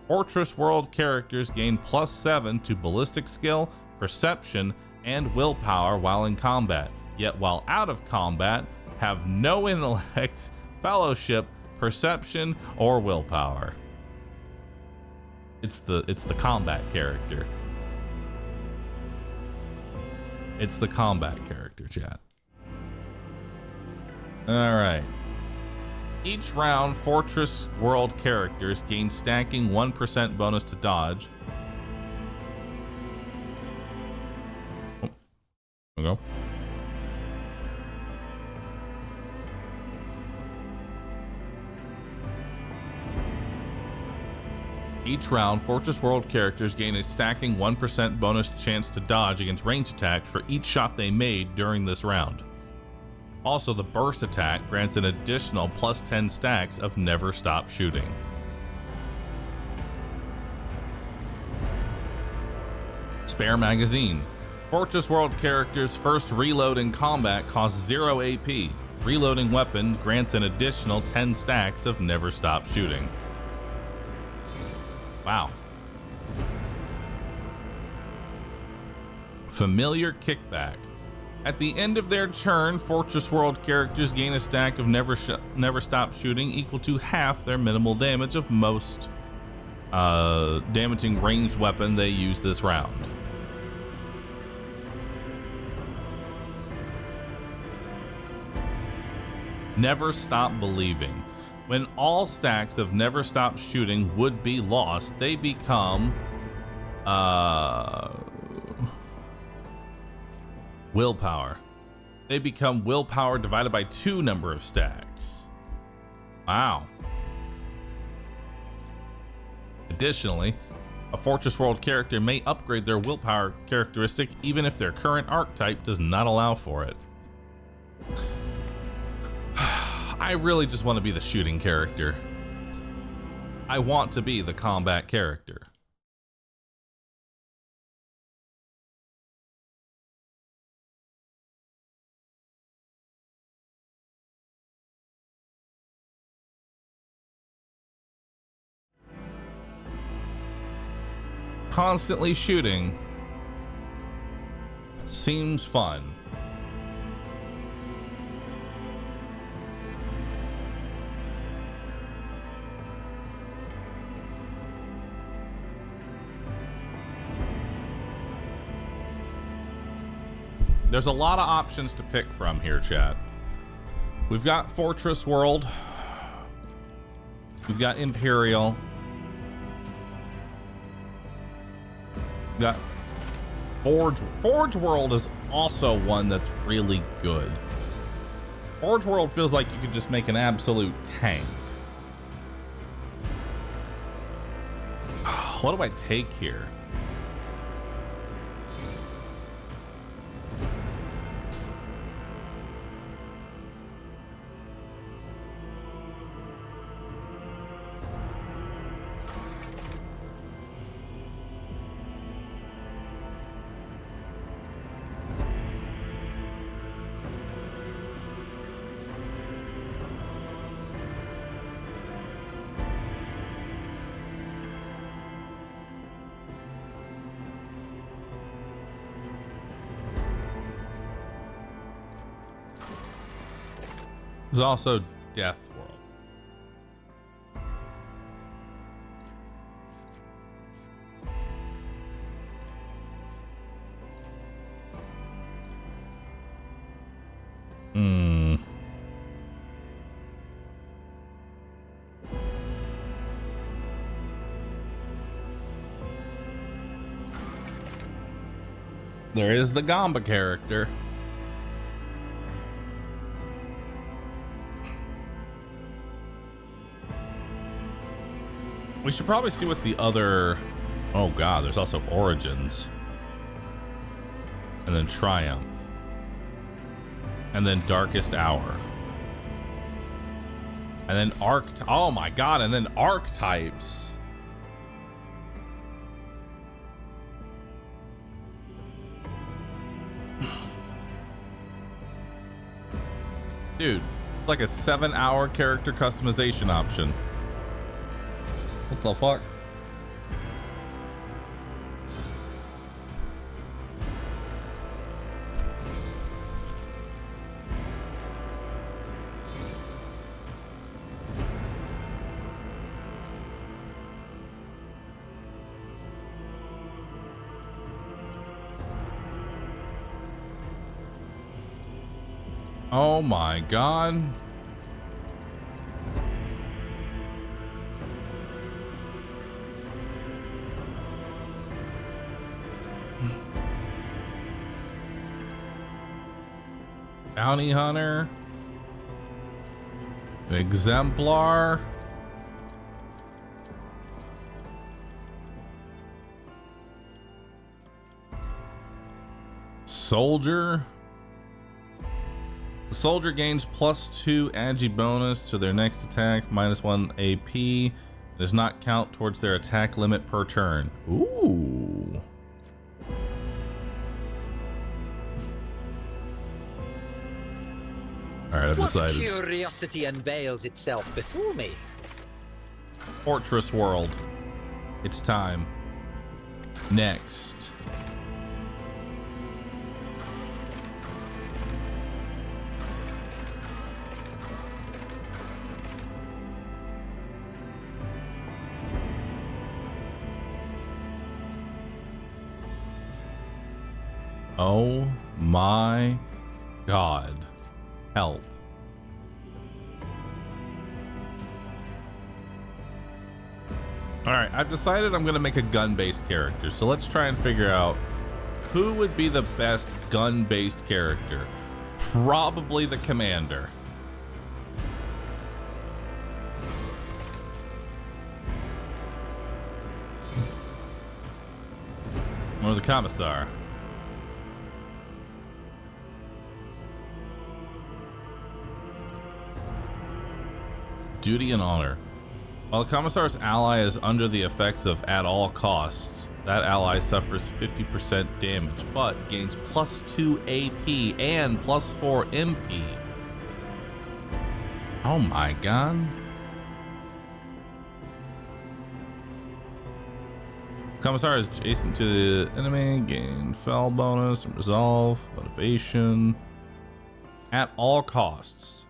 Fortress World characters gain +7 to ballistic skill, perception, and willpower while in combat. Yet while out of combat, have no intellect, fellowship, perception, or willpower. It's the combat character. It's the combat character, chat. All right. Each round, Fortress World characters gain stacking 1% bonus to dodge. Oh, there we go. Each round, Fortress World characters gain a stacking 1% bonus chance to dodge against ranged attacks for each shot they made during this round. Also, the burst attack grants an additional +10 stacks of never stop shooting. Spare magazine. Fortress World characters' first reload in combat costs 0 AP. Reloading weapon grants an additional 10 stacks of never stop shooting. Wow. Familiar kickback. At the end of their turn, Fortress World characters gain a stack of never stop shooting equal to half their minimal damage of most damaging ranged weapon they use this round. Never stop believing. When all stacks of never stop shooting would be lost, they become willpower. They become willpower divided by 2 number of stacks. Wow. Additionally, a Fortress World character may upgrade their willpower characteristic even if their current archetype does not allow for it. I really just want to be the shooting character. I want to be the combat character. constantly shooting seems fun. There's a lot of options to pick from here, chat. We've got Fortress World. We've got Imperial. We've got Forge. Forge World is also one that's really good. Forge World feels like you could just make an absolute tank. What do I take here? There's also Death World. There is the Gamba character. We should probably see what the other... Oh god, there's also Origins. And then Triumph. And then Darkest Hour. And then Oh my god, and then Archetypes. Dude, it's like a 7-hour character customization option. What the fuck? Oh my god. Bounty Hunter. Exemplar. Soldier. The soldier gains +2 agi bonus to their next attack, -1 AP. Does not count towards their attack limit per turn. Ooh. All right, I've decided. What curiosity unveils itself before me? Fortress World. It's time. Next. Oh my god. Help. Alright, I've decided I'm gonna make a gun-based character, so let's try and figure out who would be the best gun-based character. Probably the commander. Or the commissar. Duty and honor. While the commissar's ally is under the effects of at all costs, that ally suffers 50% damage, but gains +2 AP and +4 MP. Oh my god. Commissar is adjacent to the enemy, gain fell bonus and resolve, motivation. At all costs.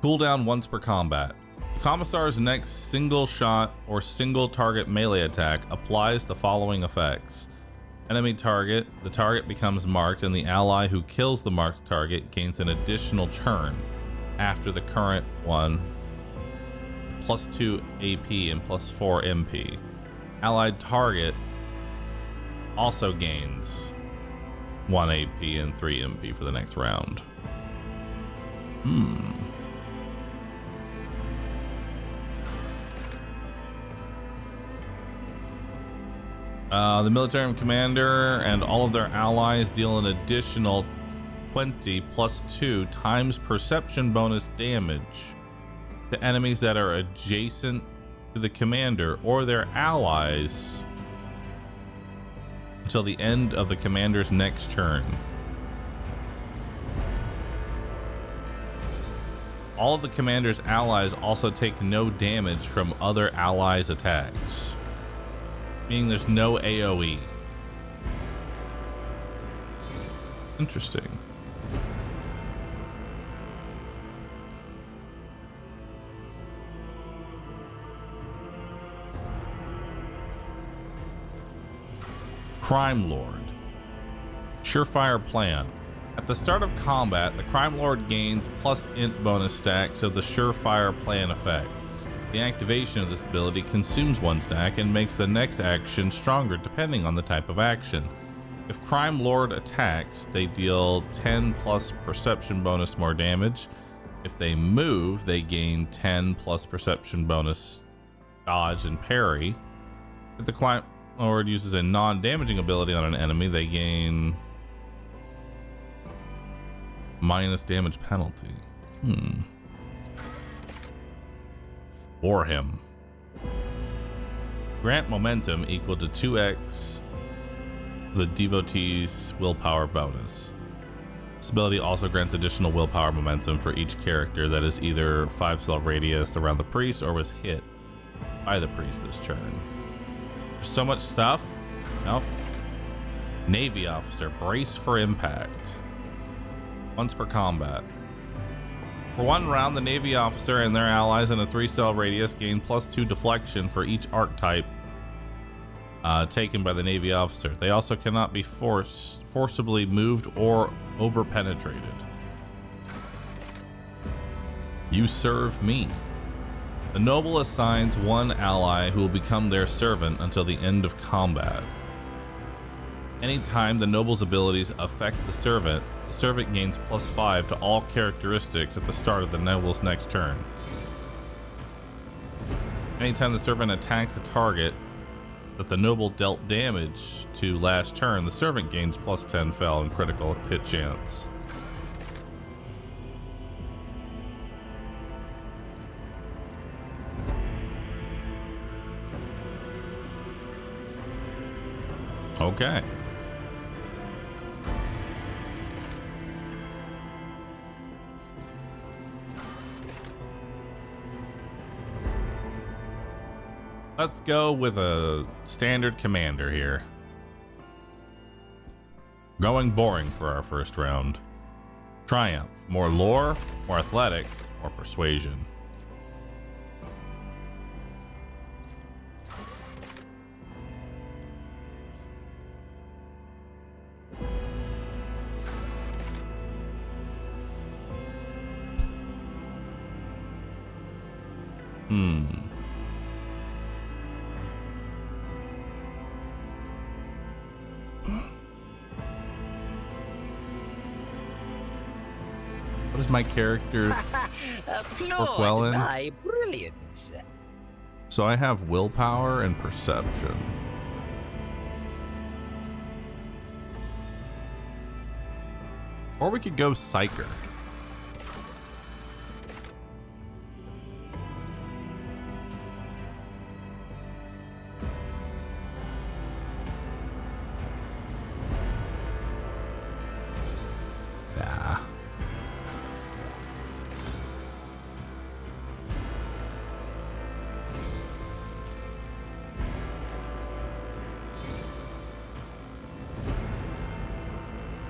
Cooldown once per combat. The Commissar's next single shot or single target melee attack applies the following effects. Enemy target, the target becomes marked and the ally who kills the marked target gains an additional turn after the current one. +2 AP and +4 MP. Allied target also gains 1 AP and 3 MP for the next round. The military commander and all of their allies deal an additional 20 +2 times perception bonus damage to enemies that are adjacent to the commander or their allies until the end of the commander's next turn. All of the commander's allies also take no damage from other allies' attacks, meaning there's no AoE. Interesting. Crime Lord. Surefire plan. At the start of combat, the Crime Lord gains +int bonus stacks of the Surefire plan effect. The activation of this ability consumes 1 stack and makes the next action stronger depending on the type of action. If Crime Lord attacks, they deal 10 plus perception bonus more damage. If they move, they gain 10 plus perception bonus dodge and parry. If the Crime Lord uses a non-damaging ability on an enemy, they gain minus damage penalty. For him. Grant momentum equal to 2x the devotee's willpower bonus. This ability also grants additional willpower momentum for each character that is either 5 cell radius around the priest or was hit by the priest this turn. There's so much stuff. Nope. Navy officer, brace for impact. Once per combat. For 1 round, the Navy officer and their allies in a 3 cell radius gain +2 deflection for each archetype taken by the Navy officer. They also cannot be forcibly moved or over penetrated. You serve me. The noble assigns 1 ally who will become their servant until the end of combat. Anytime the noble's abilities affect the servant gains +5 to all characteristics at the start of the noble's next turn. Anytime the servant attacks a target that the noble dealt damage to last turn, the servant gains +10 fell and critical hit chance. Okay. Let's go with a standard commander here. Going boring for our first round. Triumph. More lore, more athletics, more persuasion. What is my character work well in? My brilliance. So I have willpower and perception. Or we could go Psyker.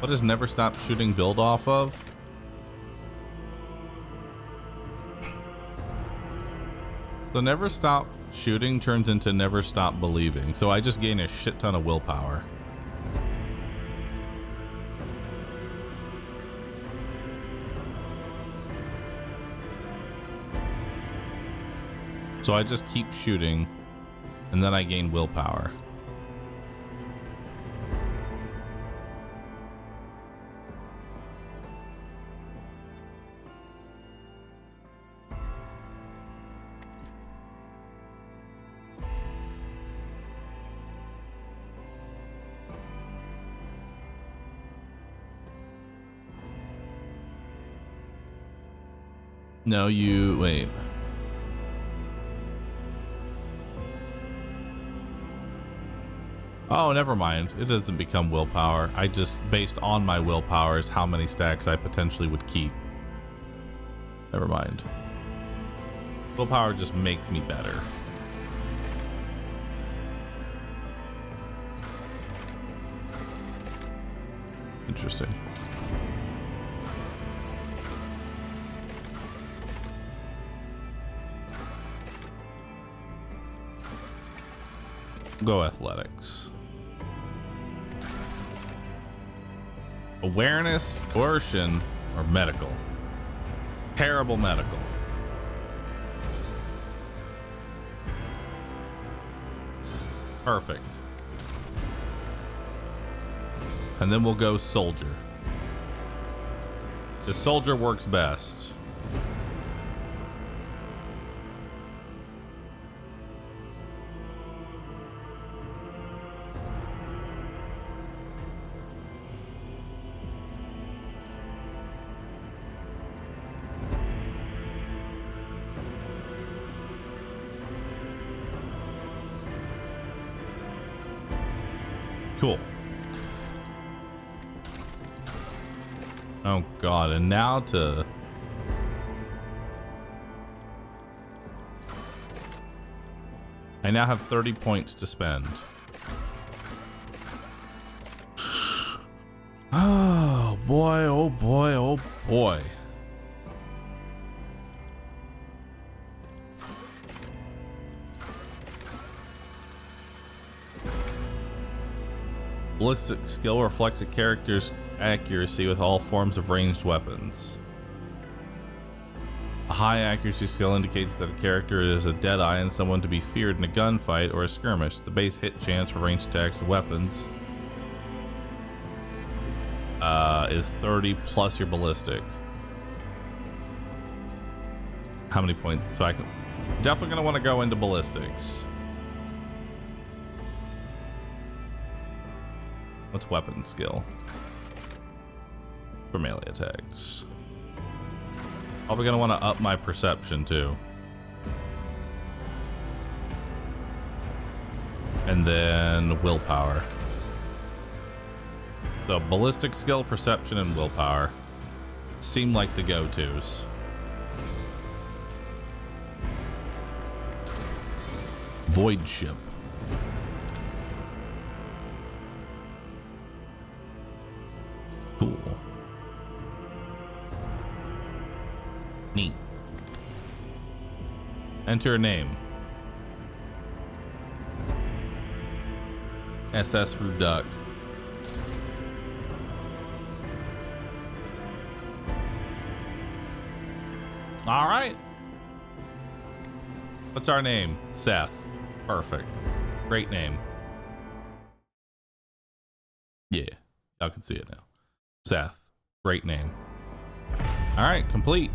What does never stop shooting build off of? So never stop shooting turns into never stop believing. So I just gain a shit ton of willpower. So I just keep shooting and then I gain willpower. No, you wait. Oh, never mind. It doesn't become willpower. I just, based on my willpower, is how many stacks I potentially would keep. Never mind. Willpower just makes me better. Interesting. Go athletics. Awareness, coercion, or medical. Terrible medical. Perfect. And then we'll go soldier. The soldier works best. Cool. Oh God, and now to... I now have 30 points to spend. Oh boy, oh boy, oh boy. Ballistic skill reflects a character's accuracy with all forms of ranged weapons. A high accuracy skill indicates that a character is a deadeye and someone to be feared in a gunfight or a skirmish. The base hit chance for ranged attacks and weapons is 30 plus your ballistic. How many points? So I can definitely gonna want to go into ballistics. What's weapon skill? For melee attacks. Probably gonna want to up my perception too. And then willpower. So ballistic skill, perception, and willpower seem like the go-tos. Void ship. Cool. Neat. Enter a name. SS Ruduck. All right. What's our name? Seth. Perfect. Great name. Yeah, y'all can see it now. Seth. Great name. All right, complete.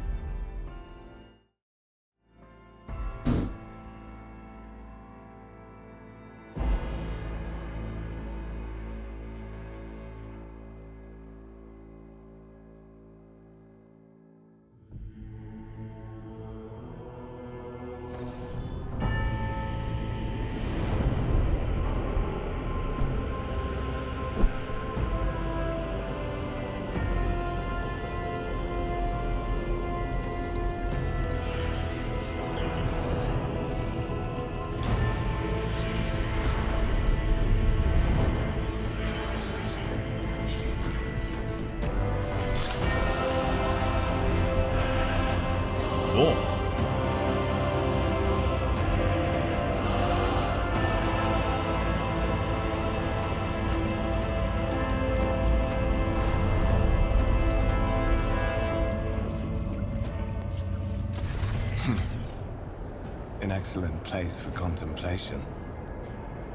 excellent place for contemplation.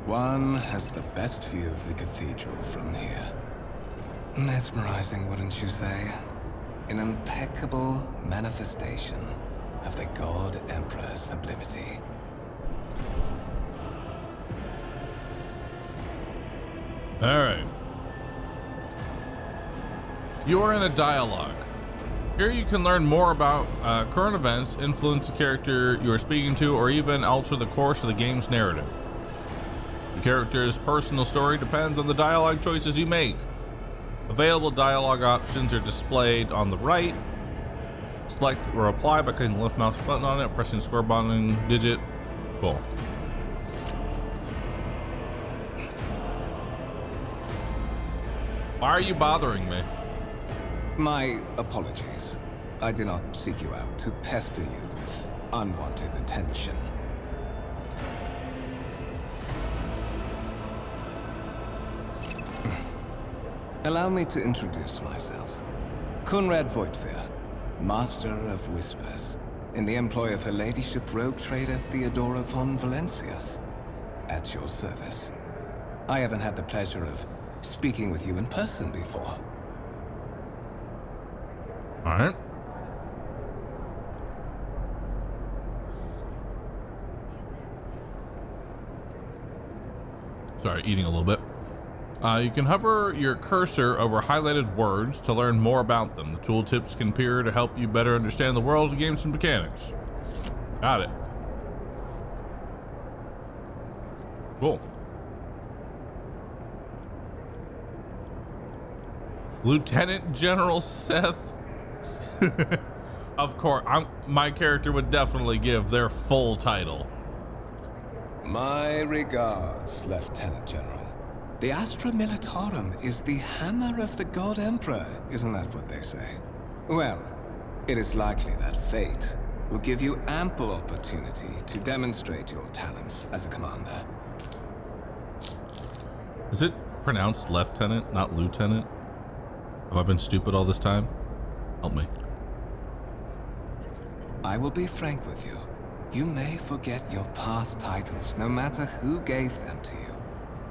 One has the best view of the cathedral from here. Mesmerizing, wouldn't you say? An impeccable manifestation of the God Emperor's sublimity. All right. You are in a dialogue. Here you can learn more about current events, influence the character you are speaking to, or even alter the course of the game's narrative. The character's personal story depends on the dialogue choices you make. Available dialogue options are displayed on the right. Select or apply by clicking the left mouse button on it, pressing the square button digit. Cool. Why are you bothering me? My apologies. I did not seek you out to pester you with unwanted attention. Allow me to introduce myself. Conrad Voigtveer, Master of Whispers, in the employ of Her Ladyship Rogue Trader Theodora von Valencias. At your service. I haven't had the pleasure of speaking with you in person before. All right. Sorry, eating a little bit. You can hover your cursor over highlighted words to learn more about them. The tooltips can appear to help you better understand the world of the games and mechanics. Got it. Cool. Lieutenant General Seth. Of course, my character would definitely give their full title. My regards, Lieutenant General. The Astra Militarum is the hammer of the God Emperor, isn't that what they say? Well, it is likely that fate will give you ample opportunity to demonstrate your talents as a commander. Is it pronounced lieutenant, not lieutenant? Have I been stupid all this time? Help me. I will be frank with you. You may forget your past titles, no matter who gave them to you,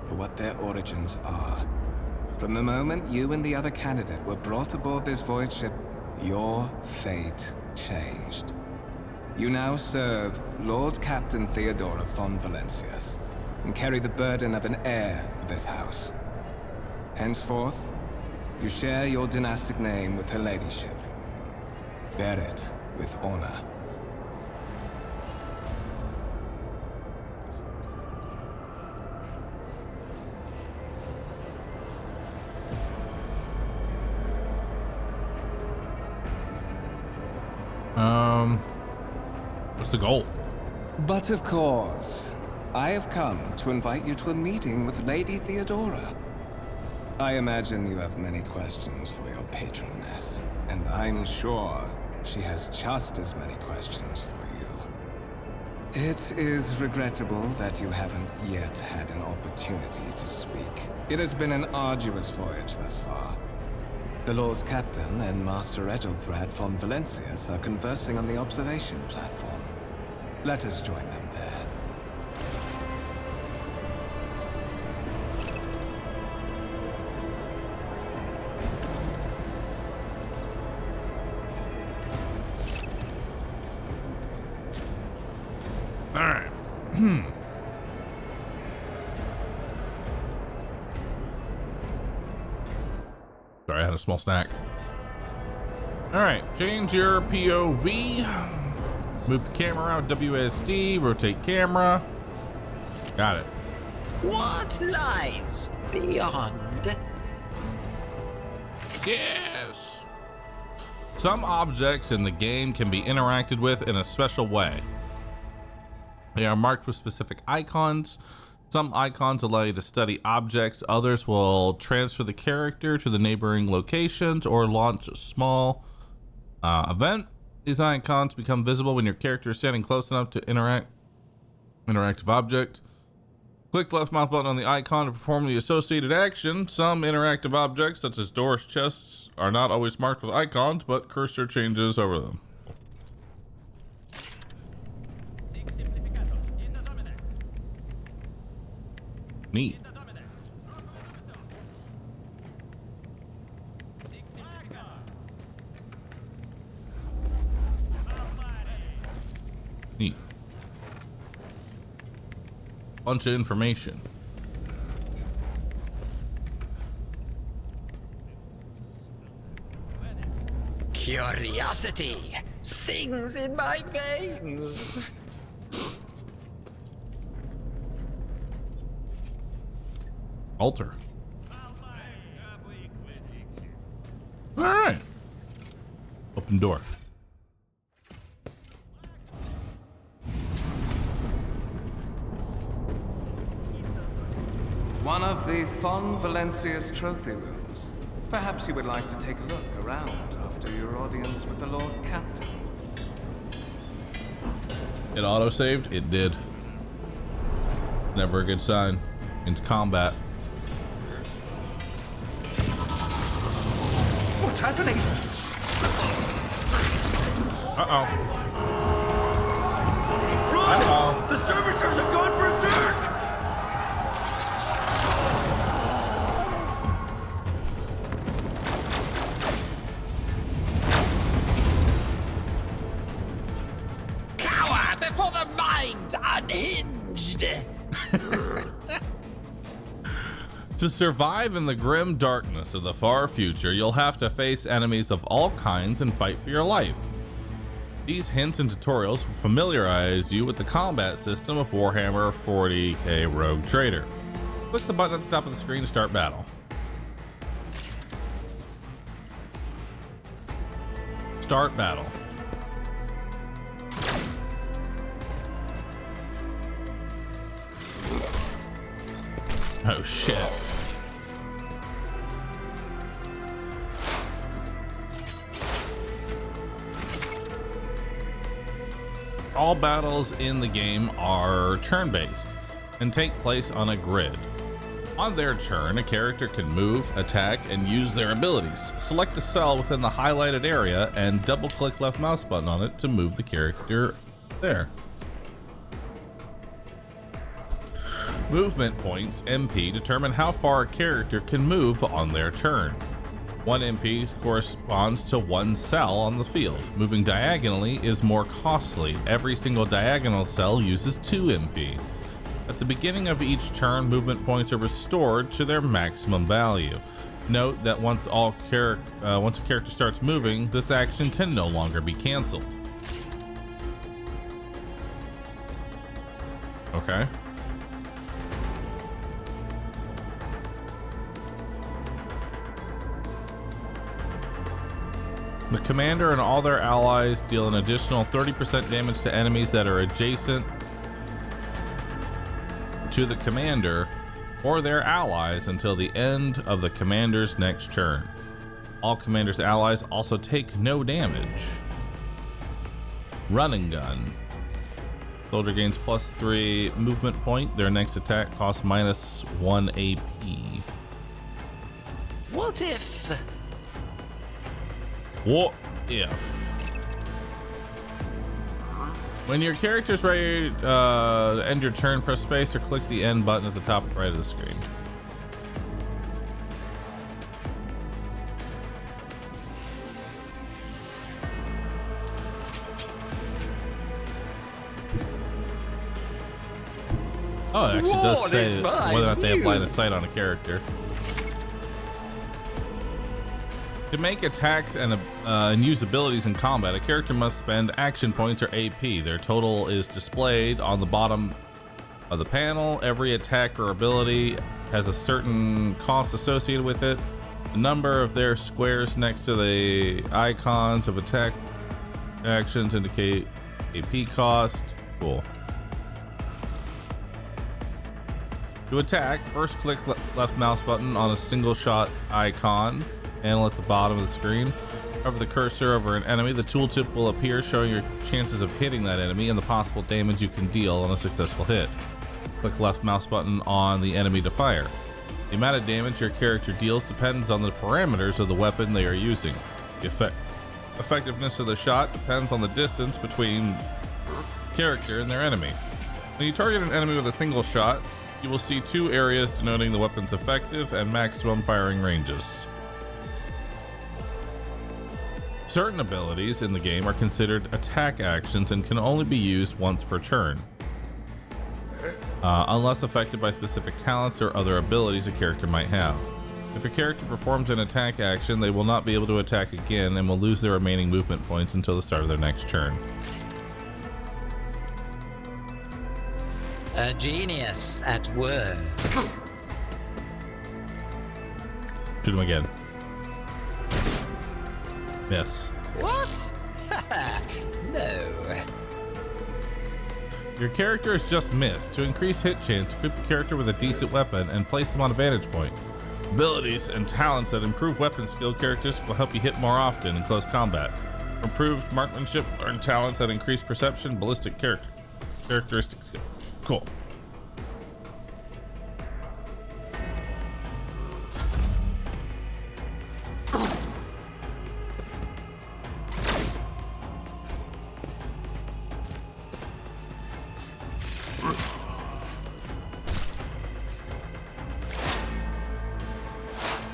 or what their origins are. From the moment you and the other candidate were brought aboard this voyage ship, your fate changed. You now serve Lord Captain Theodora von Valencias, and carry the burden of an heir of this house. Henceforth, you share your dynastic name with Her Ladyship. Bear it with honor. What's the goal? But of course, I have come to invite you to a meeting with Lady Theodora. I imagine you have many questions for your patroness, and I'm sure she has just as many questions for you. It is regrettable that you haven't yet had an opportunity to speak. It has been an arduous voyage thus far. The Lord's Captain and Master Edelthrad von Valencias are conversing on the observation platform. Let us join them there. All right. Sorry, I had a small snack. All right, change your POV. Move the camera out, WSD, rotate camera. Got it. What lies beyond? Yes. Some objects in the game can be interacted with in a special way. They are marked with specific icons. Some icons allow you to study objects. Others will transfer the character to the neighboring locations or launch a small event. These icons become visible when your character is standing close enough to interactive object. Click the left mouse button on the icon to perform the associated action. Some interactive objects, such as doors, chests, are not always marked with icons, but cursor changes over them. Neat. Neat. Bunch of information. Curiosity sings in my veins. Altar. All right. Open door. One of the Fon Valencia's trophy rooms. Perhaps you would like to take a look around after your audience with the Lord Captain. It auto-saved? It did. Never a good sign. It's combat. What's happening? Uh-oh. Run! Uh-oh. The servitors have gone berserk! Cower before the mind unhinged. To survive in the grim darkness of the far future, you'll have to face enemies of all kinds and fight for your life. These hints and tutorials will familiarize you with the combat system of Warhammer 40K Rogue Trader. Click the button at the top of the screen to start battle. Start battle. Oh shit. All battles in the game are turn-based and take place on a grid. On their turn, a character can move, attack, and use their abilities. Select a cell within the highlighted area and double-click left mouse button on it to move the character there. Movement points, MP, determine how far a character can move on their turn. 1 MP corresponds to 1 cell on the field. Moving diagonally is more costly. Every single diagonal cell uses 2 MP. At the beginning of each turn, movement points are restored to their maximum value. Note that once a character starts moving, this action can no longer be canceled. Okay. The commander and all their allies deal an additional 30% damage to enemies that are adjacent to the commander or their allies until the end of the commander's next turn. All commander's allies also take no damage. Running gun. Soldier gains +3 movement point. Their next attack costs -1 AP. What if? What if? When your character's ready to end your turn, press space or click the end button at the top right of the screen. Oh, it actually does say whether or not they have line of sight on a character. To make attacks and use abilities in combat, a character must spend action points or AP. Their total is displayed on the bottom of the panel. Every attack or ability has a certain cost associated with it. The number of their squares next to the icons of attack actions indicate AP cost. Cool. To attack, first click left mouse button on a single shot icon. Panel at the bottom of the screen. Hover the cursor over an enemy. The tooltip will appear showing your chances of hitting that enemy and the possible damage you can deal on a successful hit. Click left mouse button on the enemy to fire. The amount of damage your character deals depends on the parameters of the weapon they are using. The effectiveness of the shot depends on the distance between character and their enemy. When you target an enemy with a single shot, you will see 2 areas denoting the weapon's effective and maximum firing ranges. Certain abilities in the game are considered attack actions and can only be used once per turn, unless affected by specific talents or other abilities a character might have. If a character performs an attack action, they will not be able to attack again and will lose their remaining movement points until the start of their next turn. A genius at work. Shoot him again. Miss. What? No. Your character has just missed. To increase hit chance, equip your character with a decent weapon and place them on a vantage point. Abilities and talents that improve weapon skill characteristics will help you hit more often in close combat. Improved marksmanship and talents that increase perception, ballistic characteristics skill. Cool.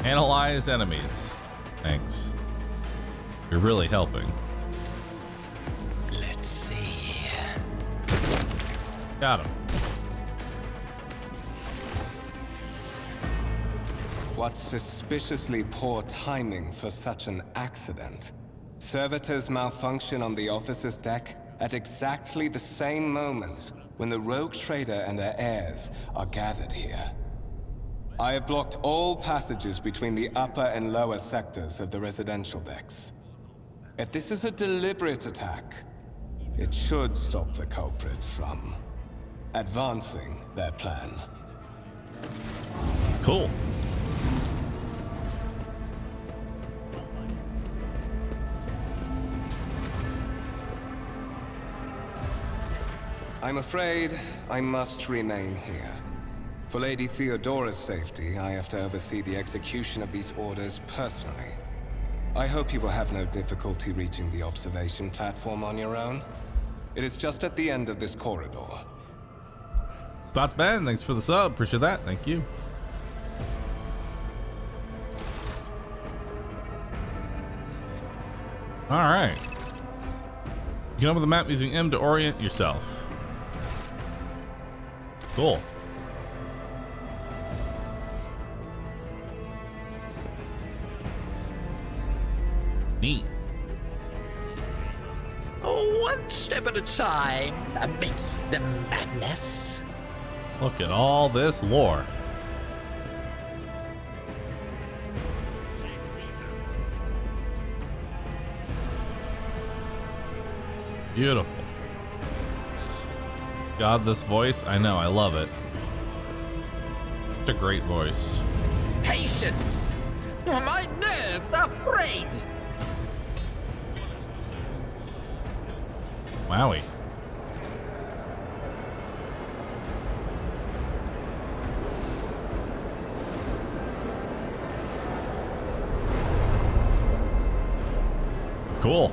Analyze enemies. Thanks. You're really helping. Let's see. Got him. What suspiciously poor timing for such an accident. Servitors malfunction on the officer's deck at exactly the same moment when the Rogue Trader and her heirs are gathered here. I have blocked all passages between the upper and lower sectors of the residential decks. If this is a deliberate attack, it should stop the culprits from advancing their plan. Cool. I'm afraid I must remain here. For Lady Theodora's safety, I have to oversee the execution of these orders personally. I hope you will have no difficulty reaching the observation platform on your own. It is just at the end of this corridor. Spots Ben, thanks for the sub. Appreciate that. Thank you. All right. You can open the map using M to orient yourself. Cool. Neat. One step at a time amidst the madness. Look at all this lore. Beautiful. God, this voice, I know, I love it. Such a great voice. Patience! My nerves are frayed! Wowie. Cool.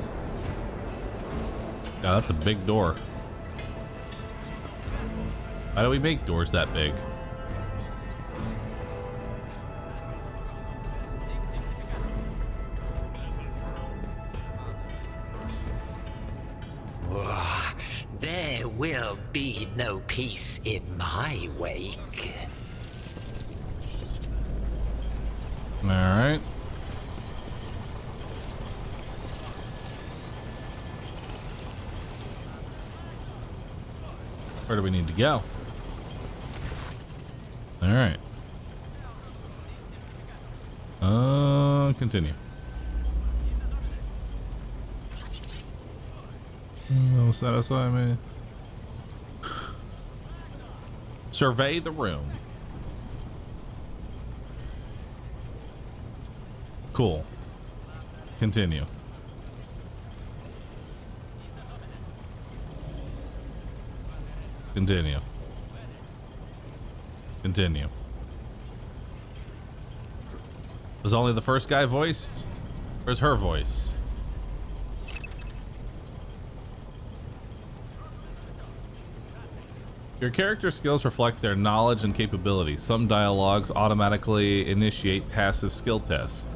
Yeah, that's a big door. Why do we make doors that big? There will be no peace in my wake. All right. Where do we need to go? All right. Continue. Will satisfy me. Survey the room. Cool. Continue. Continue. Continue. Was only the first guy voiced? Where's her voice? Your character skills reflect their knowledge and capabilities. Some dialogues automatically initiate passive skill tests.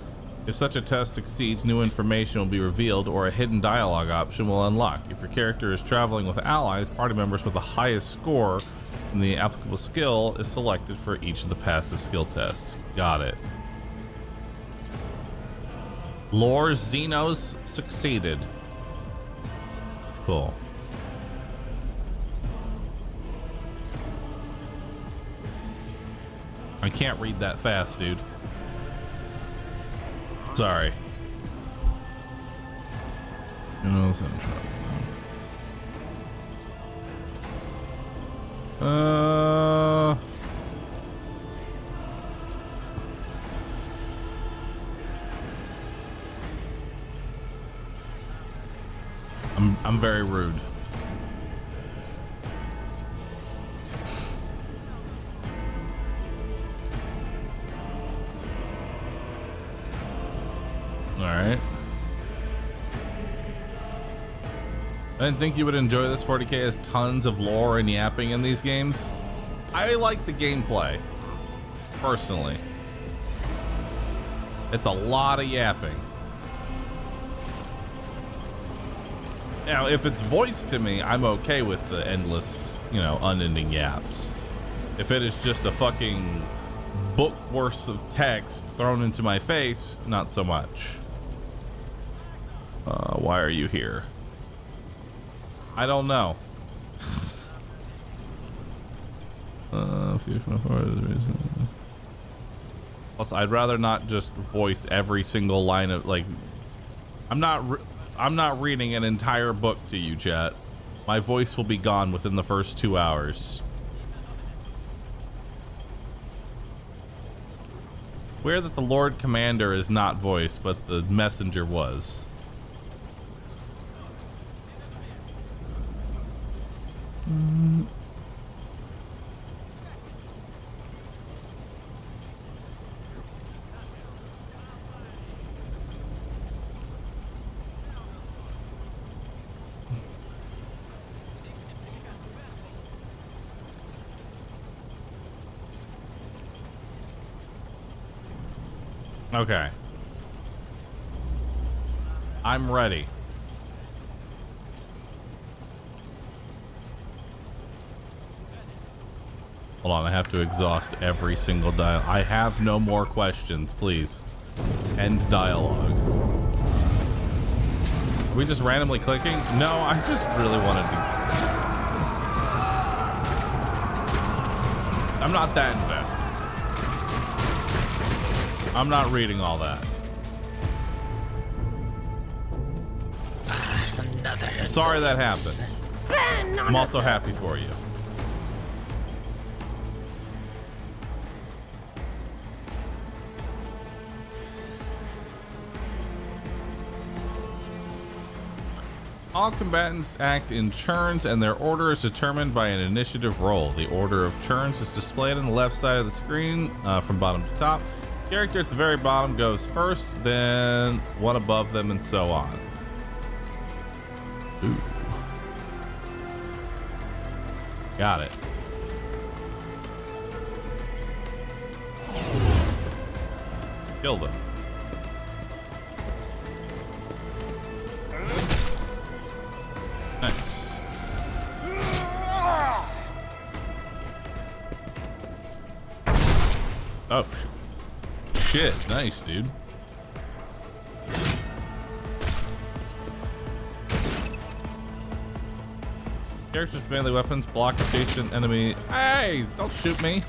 If such a test succeeds, new information will be revealed or a hidden dialogue option will unlock. If your character is traveling with allies, party members with the highest score in the applicable skill is selected for each of the passive skill tests. Got it. Lore Xenos succeeded. Cool. I can't read that fast, dude. Sorry. I'm very rude. All right. I didn't think you would enjoy this. 40K has tons of lore and yapping in these games. I like the gameplay, personally. It's a lot of yapping. Now, if it's voiced to me, I'm okay with the endless, you know, unending yaps. If it is just a fucking book worth of text thrown into my face, not so much. Why are you here? I don't know. Plus, I'd rather not just voice every single line of, like, I'm not reading an entire book to you, chat. My voice will be gone within the first 2 hours. Weird that the Lord Commander is not voiced, but the messenger was. Okay. I'm ready. Hold on, I have to exhaust every single dial. I have no more questions, please. End dialogue. Are we just randomly clicking? No, I just really wanted to. I'm not that invested. I'm not reading all that. Sorry that happened. I'm also happy for you. All combatants act in turns and their order is determined by an initiative roll. The order of turns is displayed on the left side of the screen from bottom to top. Character at the very bottom goes first, then one above them, and so on. Ooh. Got it. Kill them. Nice. Oh, shit. Nice, dude. Characters with melee weapons block adjacent enemy. Hey, don't shoot me.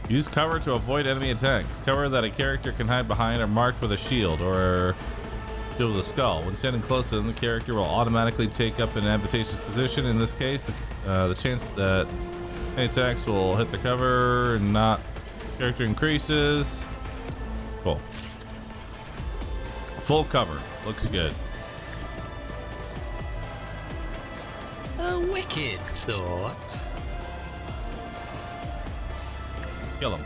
Use cover to avoid enemy attacks. Cover that a character can hide behind are marked with a shield or shield with a skull. When standing close to them, the character will automatically take up an advantageous position. In this case, the chance that any attacks will hit the cover and not character increases. Cool. Full cover. Looks good. A wicked thought. Kill him.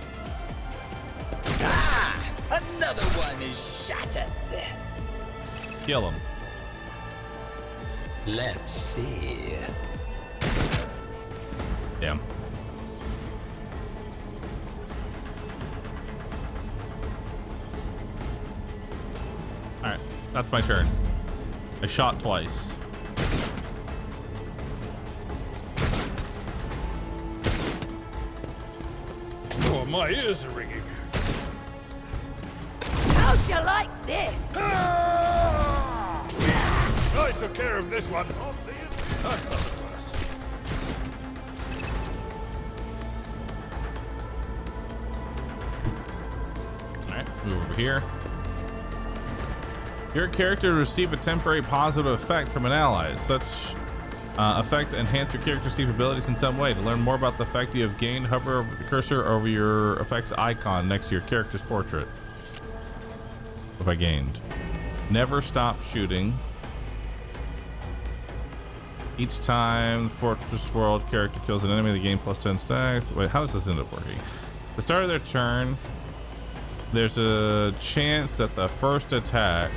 Ah! Another one is shattered. Kill him. Let's see. Damn. All right, that's my turn. I shot twice. Oh, my ears are ringing. How'd you like this? I took care of this one. That's not the first. All right, let's move over here. Your character will receive a temporary positive effect from an ally. Such effects enhance your character's capabilities in some way. To learn more about the effect you have gained, hover over the cursor over your effects icon next to your character's portrait. What have I gained? Never stop shooting. Each time Fortress World character kills an enemy, the game plus 10 stacks. Wait, how does this end up working? At the start of their turn, there's a chance that the first attack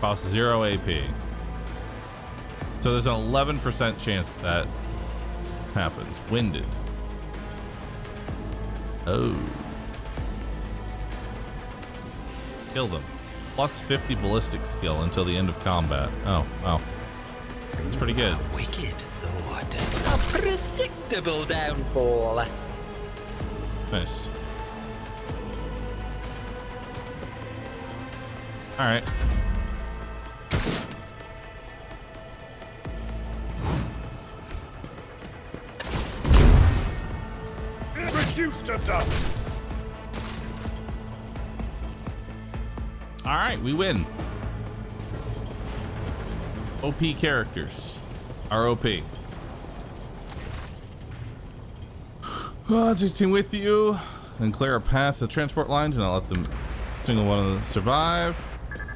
costs 0 AP. So there's an 11% chance that happens. Winded. Oh. Kill them. Plus 50 ballistic skill until the end of combat. Oh, wow. It's pretty good. A wicked thought. A predictable downfall. Nice. All right. Reduced to dust. All right, we win. OP characters are OP. Team with you and clear a path to the transport line. Do not let them single one of them survive.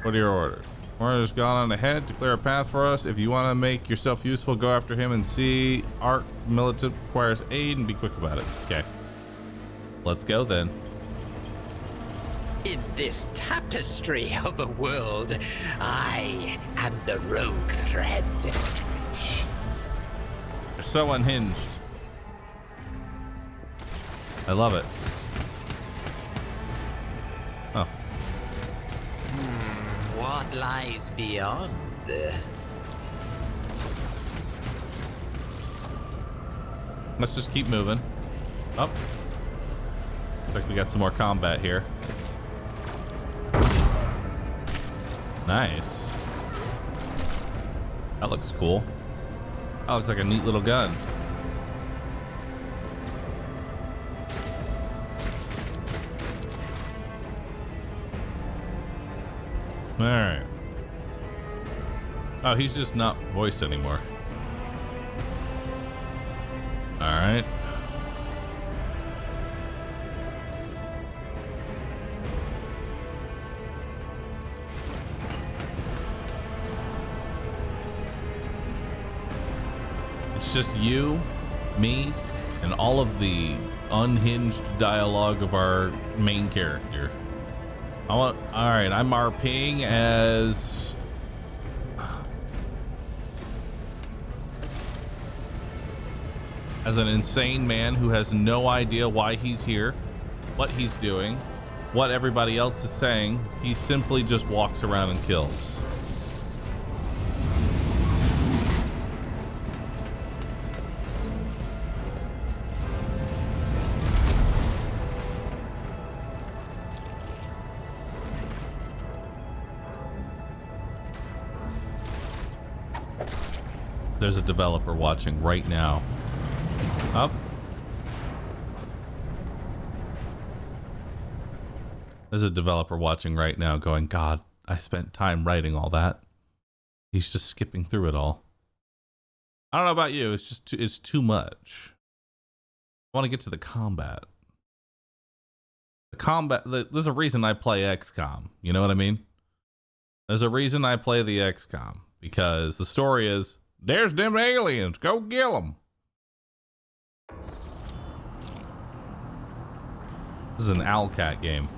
What are your orders? Orders gone on ahead to clear a path for us. If you want to make yourself useful, go after him and see. Arc militant requires aid and be quick about it. Okay. Let's go then. In this tapestry of a world, I am the rogue thread. Jesus. They're so unhinged. I love it. Oh. What lies beyond? Let's just keep moving. Up. Looks like we got some more combat here. Nice. That looks cool. That looks like a neat little gun. All right. Oh, he's just not voiced anymore. All right. It's just you, me, and all of the unhinged dialogue of our main character. All right, I'm RPing as an insane man who has no idea why he's here, what he's doing, what everybody else is saying. He simply just walks around and kills. There's a developer watching right now. Up. There's a developer watching right now going, God, I spent time writing all that. He's just skipping through it all. I don't know about you. It's just it's too much. I want to get to the combat. The combat. There's a reason I play XCOM. You know what I mean? There's a reason I play the XCOM, because the story is, there's them aliens. Go kill them. This is an Owlcat game.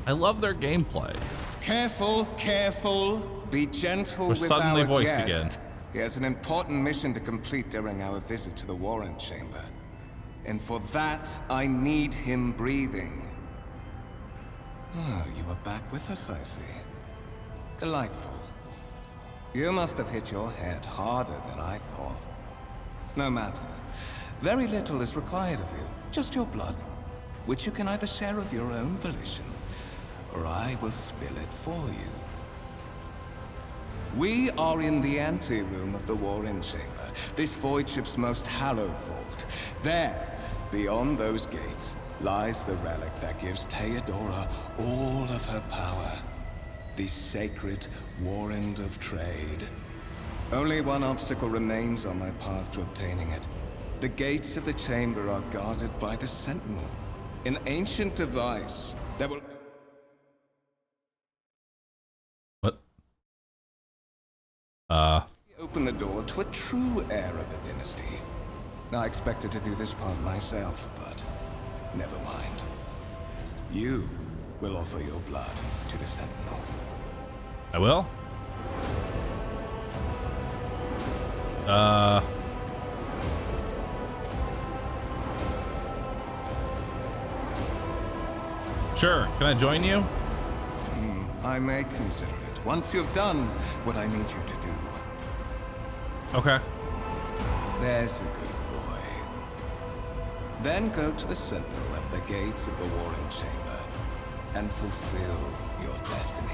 I love their gameplay. Careful, careful. Be gentle We're with suddenly our voiced guest. again. He has an important mission to complete during our visit to the Warrant Chamber. And for that, I need him breathing. Oh, you are back with us, I see. Delightful. You must have hit your head harder than I thought. No matter. Very little is required of you. Just your blood, which you can either share of your own volition, or I will spill it for you. We are in the anteroom of the Warren Chamber, this void ship's most hallowed vault. There, beyond those gates, lies the relic that gives Theodora all of her power. The sacred Warrant of Trade. Only one obstacle remains on my path to obtaining it. The gates of the chamber are guarded by the Sentinel, an ancient device that will... What? Open the door to a true heir of the dynasty. I expected to do this part myself, but never mind. You will offer your blood to the Sentinel. I will? Sure. Can I join you? I may consider it, once you've done what I need you to do. Okay. There's a good boy. Then go to the Sentinel at the gates of the Warren Chamber and fulfill your destiny.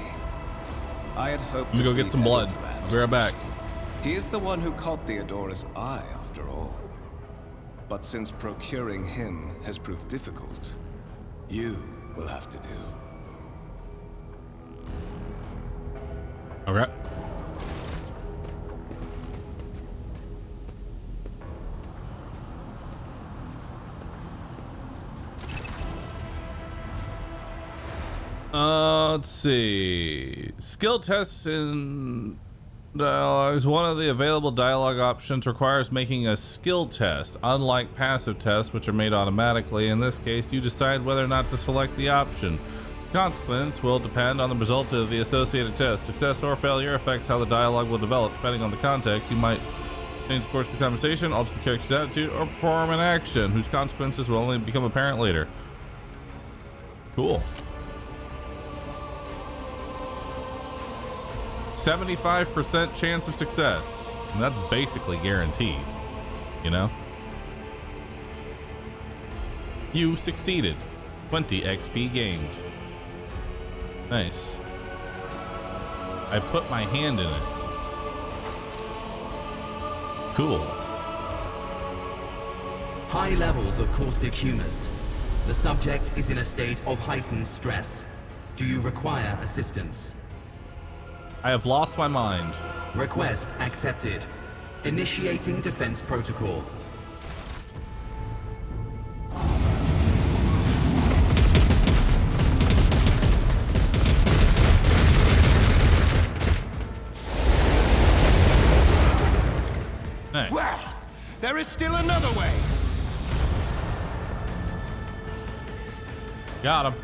I had hoped Let me go get some blood. I'll be right back. He is the one who caught Theodora's eye, after all. But since procuring him has proved difficult, you will have to do. Okay. Let's see. Skill tests in dialogues. One of the available dialogue options requires making a skill test. Unlike passive tests, which are made automatically, in this case, you decide whether or not to select the option. Consequence will depend on the result of the associated test. Success or failure affects how the dialogue will develop. Depending on the context, you might change the course of the conversation, alter the character's attitude, or perform an action whose consequences will only become apparent later. Cool. 75% chance of success. And that's basically guaranteed, you know? You succeeded. 20 XP gained. Nice. I put my hand in it. Cool. High levels of caustic humus. The subject is in a state of heightened stress. Do you require assistance? I have lost my mind. Request accepted. Initiating defense protocol. Nice. Well, there is still another way. Got him.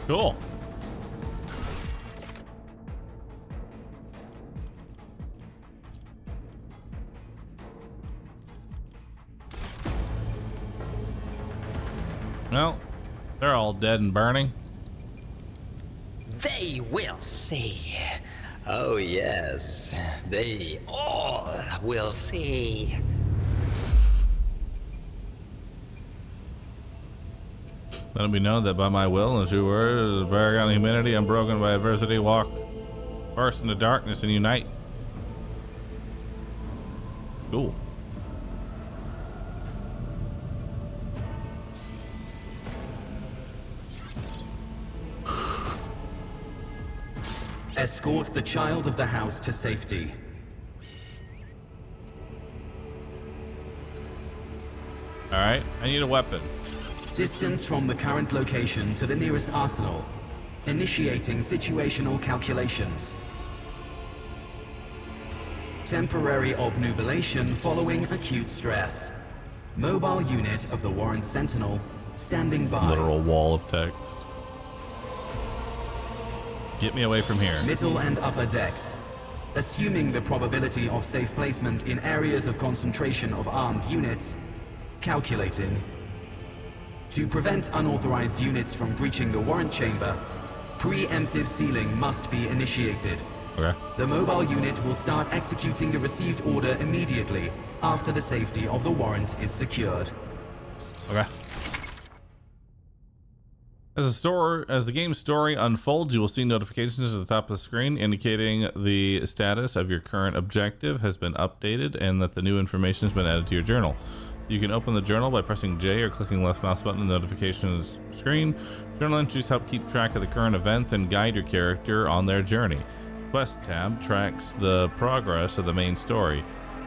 Cool. Well, they're all dead and burning. They will see. Oh yes, they all will see. Let it be known that by my will and true word, the paragon of humanity, unbroken by adversity, walk first into darkness and unite. Cool. Escort the child of the house to safety. All right, I need a weapon. Distance from the current location to the nearest arsenal. Initiating situational calculations. Temporary obnubilation following acute stress. Mobile unit of the Warrant Sentinel standing by. Literal wall of text. Get me away from here. Middle and upper decks. Assuming the probability of safe placement in areas of concentration of armed units, calculating. To prevent unauthorized units from breaching the warrant chamber, preemptive sealing must be initiated. Okay. The mobile unit will start executing the received order immediately after the safety of the warrant is secured. Okay. As the game's story unfolds, you will see notifications at the top of the screen indicating the status of your current objective has been updated and that the new information has been added to your journal. You can open the journal by pressing J or clicking left mouse button in the notifications screen. Journal entries help keep track of the current events and guide your character on their journey. Quest tab tracks the progress of the main story.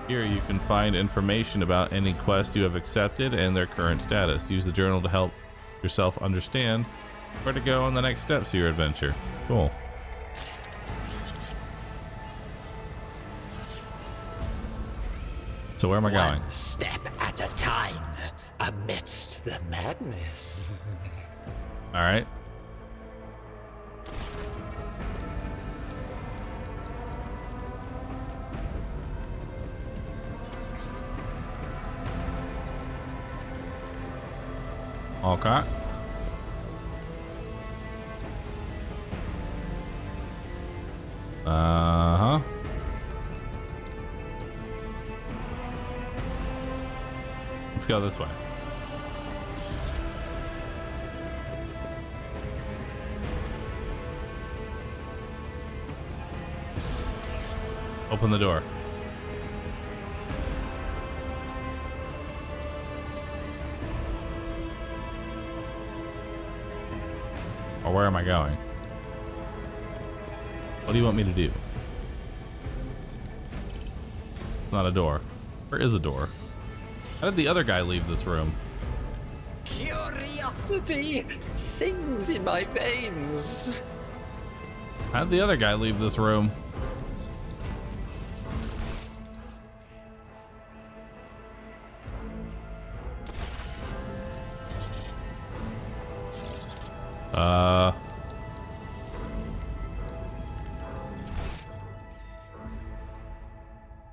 Here you can find information about any quest you have accepted and their current status. Use the journal to help yourself understand where to go on the next steps of your adventure. Cool. So where am I going? One step at a time amidst the madness. All right. Okay. Uh-huh. Let's go this way. Open the door. Or where am I going? What do you want me to do? Not a door. Where is a door? How did the other guy leave this room? Curiosity sings in my veins. How did the other guy leave this room?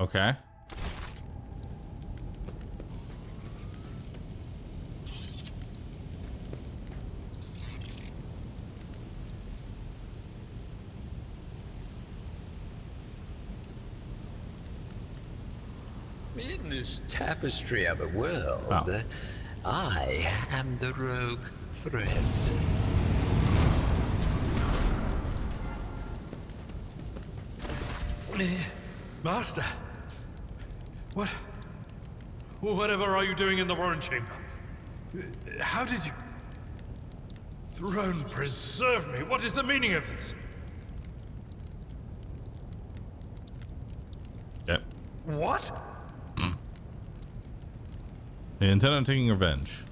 Okay. In this tapestry of a world, I am the rogue thread. Master, whatever are you doing in the warrant chamber? How did you... Throne preserve me, what is the meaning of this? Yep. What? They intend on taking revenge.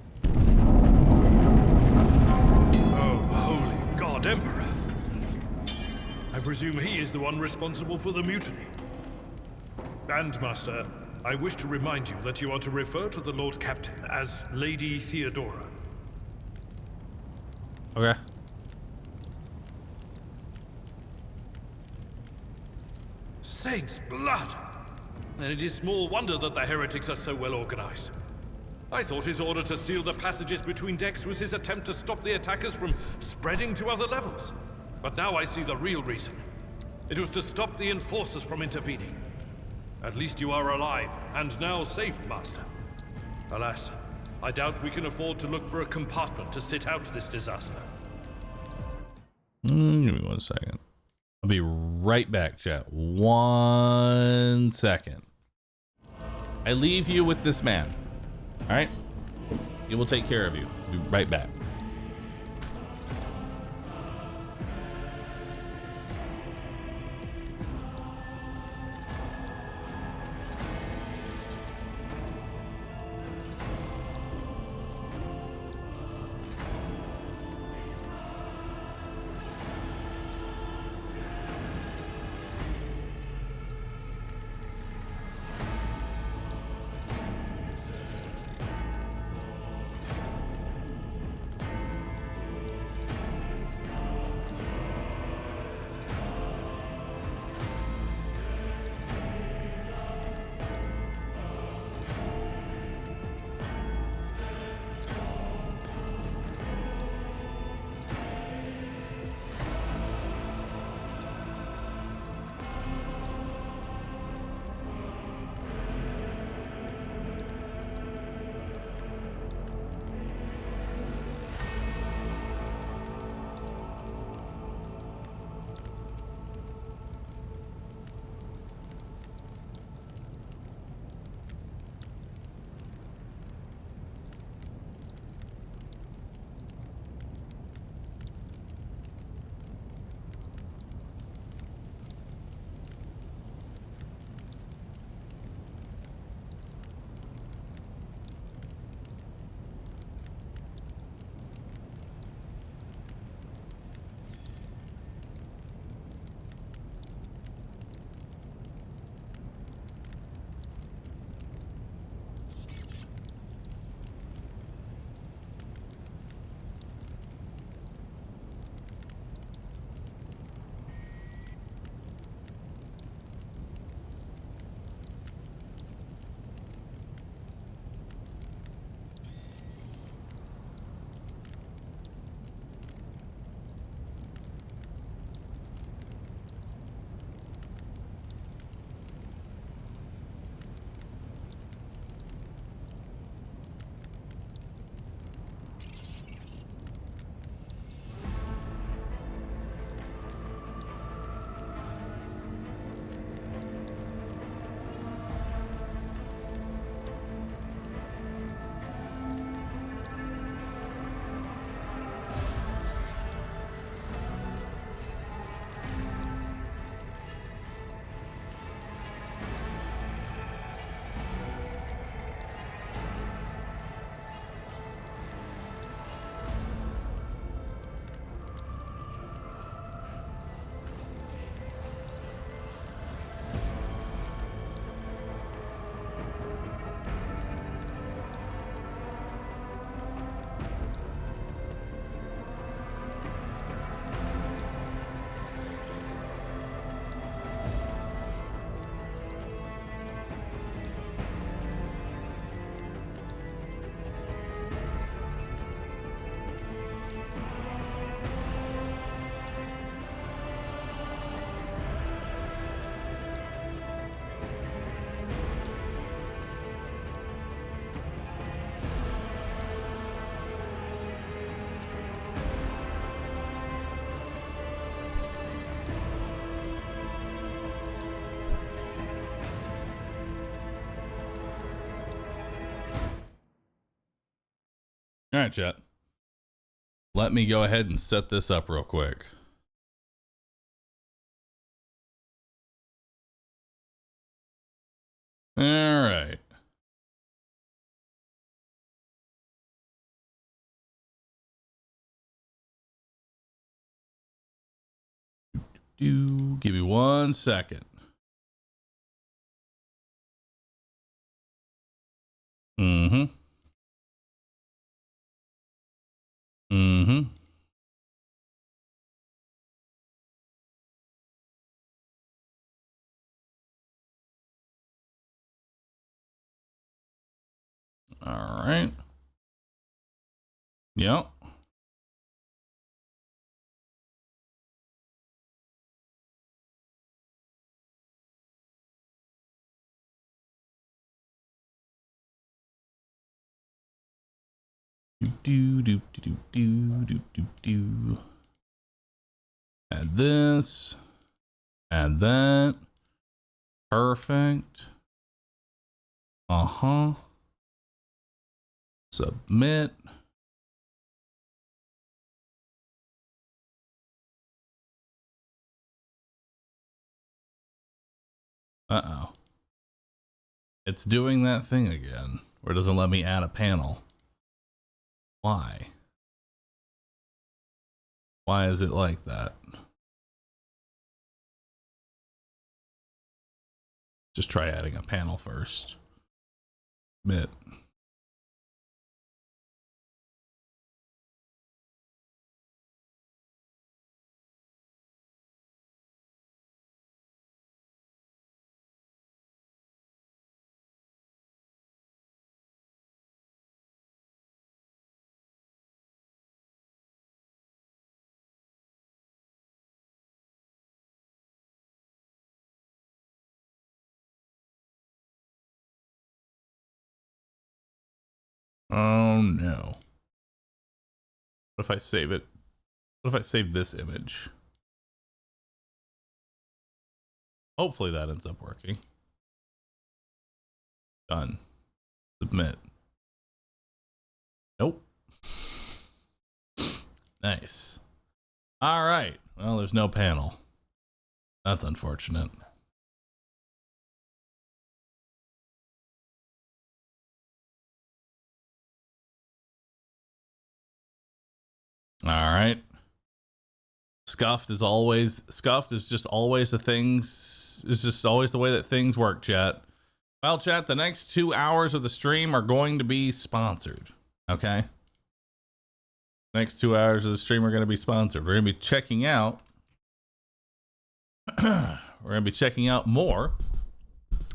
Oh, holy God, Emperor. I presume he is the one responsible for the mutiny. And, Master, I wish to remind you that you are to refer to the Lord Captain as Lady Theodora. Okay. Saints' blood! And it is small wonder that the heretics are so well organized. I thought his order to seal the passages between decks was his attempt to stop the attackers from spreading to other levels. But now I see the real reason. It was to stop the enforcers from intervening. At least you are alive, and now safe, Master. Alas, I doubt we can afford to look for a compartment to sit out this disaster. Give me 1 second. I'll be right back, chat. 1 second. I leave you with this man. All right? He will take care of you. I'll be right back. All right, chat. Let me go ahead and set this up real quick. All right. Give me 1 second. Mm-hmm. Mm-hmm. All right. Yep. Do. Add this. Add that. Perfect. Uh-huh. Submit. Uh-oh. It's doing that thing again, where it doesn't let me add a panel. Why? Why is it like that? Just try adding a panel first. Submit. Oh no. What if I save it? What if I save this image? Hopefully that ends up working. Done. Submit. Nope. Nice. All right. Well, there's no panel. That's unfortunate. All right. Scuffed is just always the things. It's just always the way that things work, chat. Well, chat, the next 2 hours of the stream are going to be sponsored. Okay. Next 2 hours of the stream are going to be sponsored. We're going to be checking out. We're going to be checking out more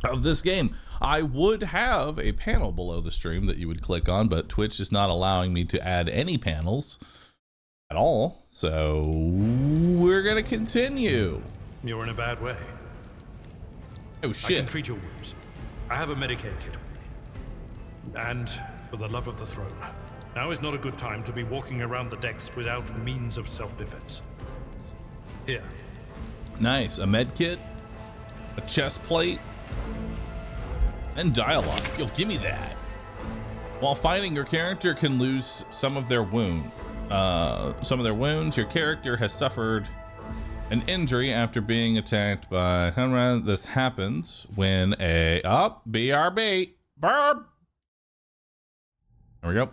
of this game. I would have a panel below the stream that you would click on, but Twitch is not allowing me to add any panels at all. So we're going to continue. You're in a bad way. Oh shit. I can treat your wounds. I have a Medicaid kit with me. And for the love of the throne, now is not a good time to be walking around the decks without means of self-defense. Here. Nice. A med kit, a chest plate, and dialogue. Yo, give me that. While fighting, your character can lose some of their wounds. Your character has suffered an injury after being attacked by Hunran. This happens when a BRB. Burp. There we go.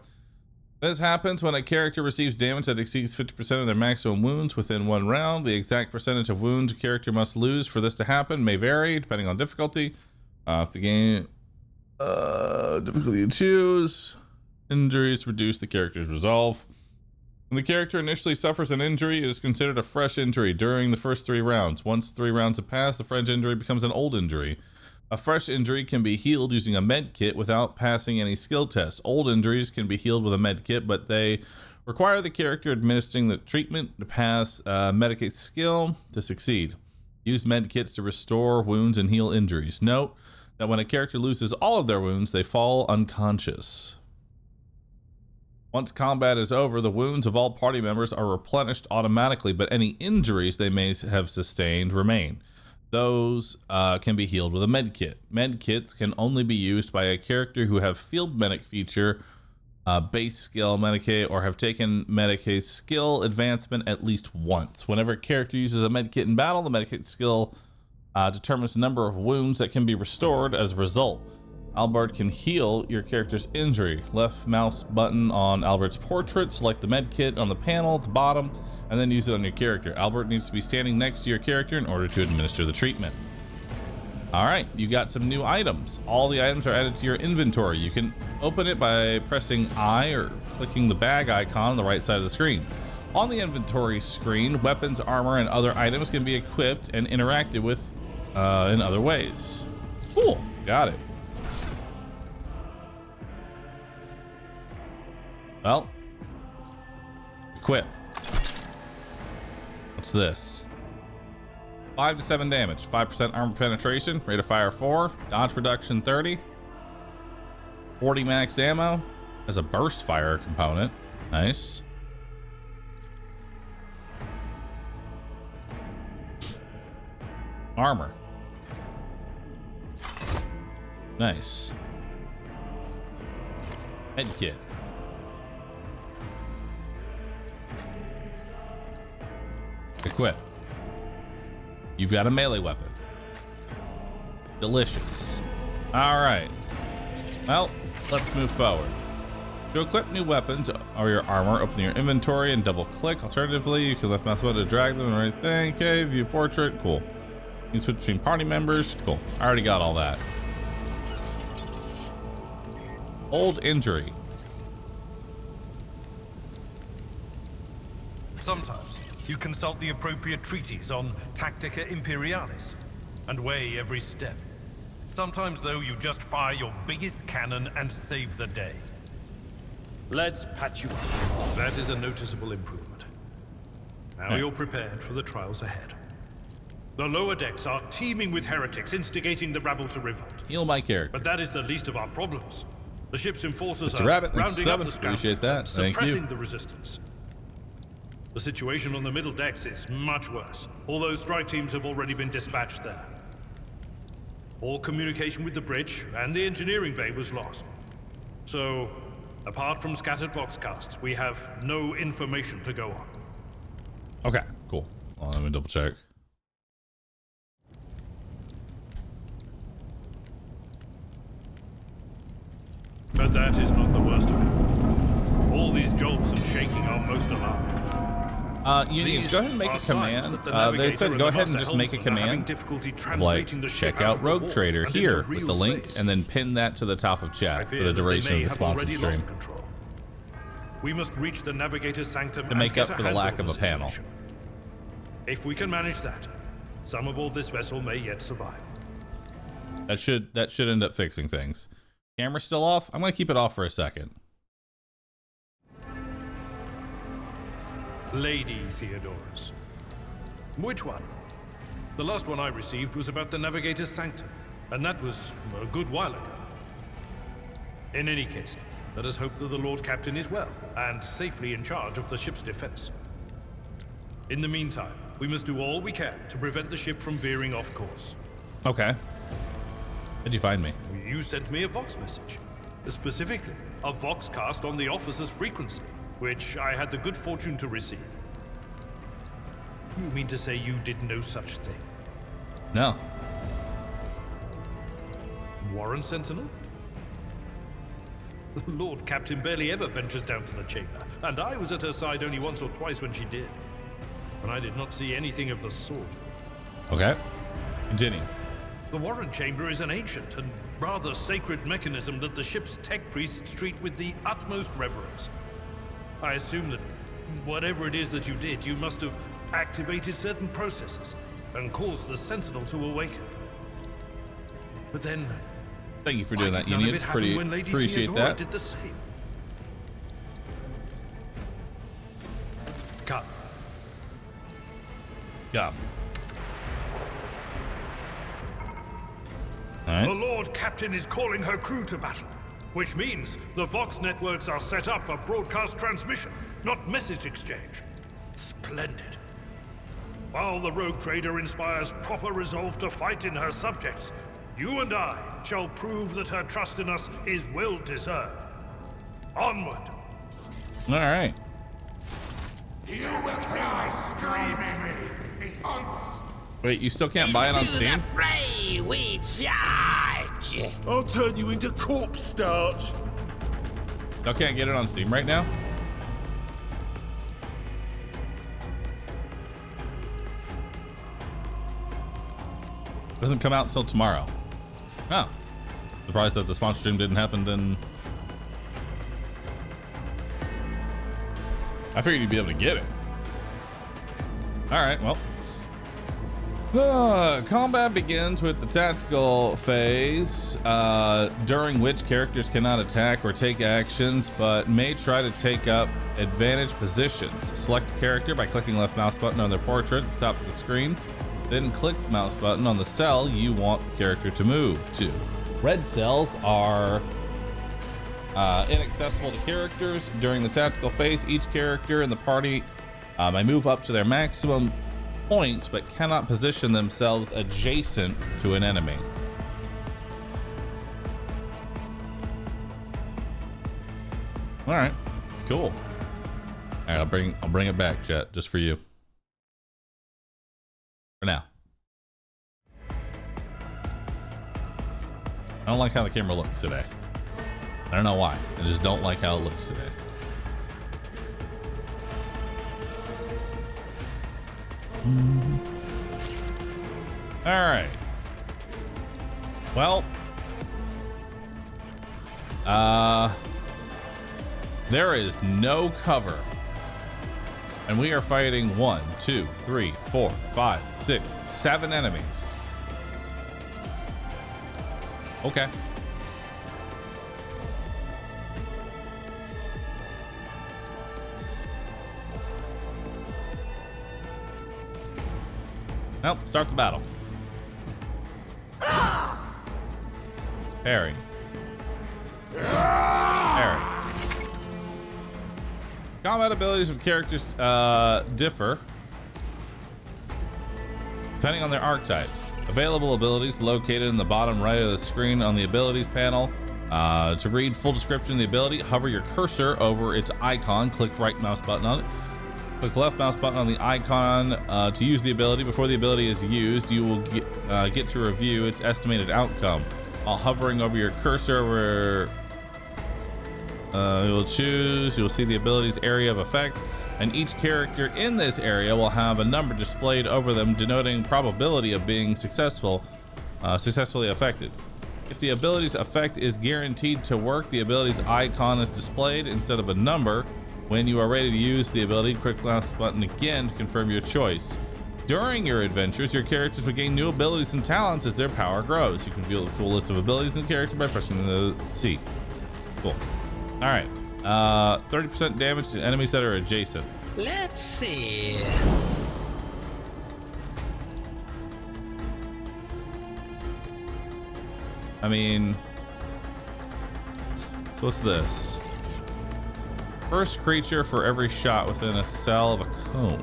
This happens when a character receives damage that exceeds 50% of their maximum wounds within 1 round. The exact percentage of wounds a character must lose for this to happen may vary depending on difficulty. If the game difficulty you choose, injuries reduce the character's resolve. When the character initially suffers an injury, it is considered a fresh injury during the first 3 rounds. Once 3 rounds have passed, the fresh injury becomes an old injury. A fresh injury can be healed using a med kit without passing any skill tests. Old injuries can be healed with a med kit, but they require the character administering the treatment to pass Medicaid skill to succeed. Use med kits to restore wounds and heal injuries. Note that when a character loses all of their wounds, they fall unconscious. Once combat is over, the wounds of all party members are replenished automatically, but any injuries they may have sustained remain. Those can be healed with a med kit. Med kits can only be used by a character who have field medic feature base skill Medikit or have taken Medikit skill advancement at least once. Whenever a character uses a Medikit in battle, the Medikit skill determines the number of wounds that can be restored as a result. Albert can heal your character's injury. Left mouse button on Albert's portrait, select the Medkit on the panel at the bottom, and then use it on your character. Albert needs to be standing next to your character in order to administer the treatment. All right, you got some new items. All the items are added to your inventory. You can open it by pressing I or clicking the bag icon on the right side of the screen. On the inventory screen, weapons, armor, and other items can be equipped and interacted with in other ways. Cool, got it. Well, equip. What's this? 5 to 7 damage, 5% armor penetration, rate of fire 4, dodge reduction 30, 40 max ammo, has a burst fire component. Nice. Armor. Nice. Head kit. Equip. You've got a melee weapon. Delicious. All right. Well, let's move forward. To equip new weapons or your armor, open your inventory and double click. Alternatively, you can left mouse button to drag them and right thing. Okay, view portrait. Cool. You can switch between party members. Cool. I already got all that. Old injury. Sometimes you consult the appropriate treatise on Tactica Imperialis and weigh every step. Sometimes, though, you just fire your biggest cannon and save the day. Let's patch you up. That is a noticeable improvement. Now you're prepared for the trials ahead. The lower decks are teeming with heretics instigating the rabble to revolt. Heal my character. But that is the least of our problems. The ship's enforcers Mr. are Rabbit, rounding up the appreciate scoundrels that. and Thank suppressing you. the resistance. The situation on the middle decks is much worse, although strike teams have already been dispatched there. All communication with the bridge and the engineering bay was lost. So, apart from scattered voxcasts, we have no information to go on. Okay, cool. Well, let me double check. But that is not the worst of it. All these jolts and shaking are most alarming. Unions, go ahead and make a command. They said go ahead and just make a command. Like, check out Rogue Trader here with the link, and then pin that to the top of chat for the duration of the sponsored stream. We must reach the Navigator's Sanctum to make up for the lack of a panel. If we can manage that, some aboard this vessel may yet survive. That should end up fixing things. Camera's still off? I'm gonna keep it off for a second. Lady Theodorus. Which one? The last one I received was about the Navigator's Sanctum, and that was a good while ago. In any case, let us hope that the Lord Captain is well and safely in charge of the ship's defense. In the meantime, we must do all we can to prevent the ship from veering off course. Okay. How'd you find me? You sent me a Vox message. Specifically, a Voxcast on the officer's frequency, which I had the good fortune to receive. You mean to say you did no such thing? No. Warren Sentinel? The Lord Captain barely ever ventures down to the chamber, and I was at her side only once or twice when she did. And I did not see anything of the sort. Okay. Continue. The Warren Chamber is an ancient and rather sacred mechanism that the ship's tech priests treat with the utmost reverence. I assume that whatever it is that you did, you must have activated certain processes and caused the Sentinel to awaken. But then, thank you for doing that, Union. Pretty appreciate that. Did the same. Come. Come. All right. The Lord Captain is calling her crew to battle, which means the Vox networks are set up for broadcast transmission, not message exchange. Splendid. While the Rogue Trader inspires proper resolve to fight in her subjects, you and I shall prove that her trust in us is well deserved. Onward. All right. You will die screaming me. Wait, you still can't buy it on Steam? To the fray we charge. I'll turn you into corpse starch. Y'all can't get it on Steam right now? Doesn't come out until tomorrow. Oh. Surprised that the sponsor stream didn't happen then. I figured you'd be able to get it. All right, well. Combat begins with the tactical phase, during which characters cannot attack or take actions, but may try to take up advantage positions. Select a character by clicking left mouse button on their portrait at the top of the screen, then click mouse button on the cell you want the character to move to. Red cells are inaccessible to characters. During the tactical phase, each character in the party may move up to their maximum points, but cannot position themselves adjacent to an enemy. All right, cool. All right, I'll bring it back, chat, just for you. For now. I don't like how the camera looks today. I don't know why. I just don't like how it looks today. All right. Well, there is no cover, and we are fighting 1, 2, 3, 4, 5, 6, 7 enemies. Okay. Nope, start the battle. Parry. Parry. Combat abilities of characters differ depending on their archetype. Available abilities located in the bottom right of the screen on the abilities panel. To read full description of the ability, hover your cursor over its icon, click right mouse button on it. Click left mouse button on the icon to use the ability. Before the ability is used, you will get to review its estimated outcome. While hovering over your cursor where you will see the ability's area of effect, and each character in this area will have a number displayed over them denoting probability of being successfully affected. If the ability's effect is guaranteed to work, the ability's icon is displayed instead of a number. When you are ready to use the ability, click left button again to confirm your choice. During your adventures, your characters will gain new abilities and talents as their power grows. You can view the full list of abilities and characters by pressing the C. Cool. All right. 30% damage to enemies that are adjacent. Let's see. I mean, what's this? First creature for every shot within a cell of a cone.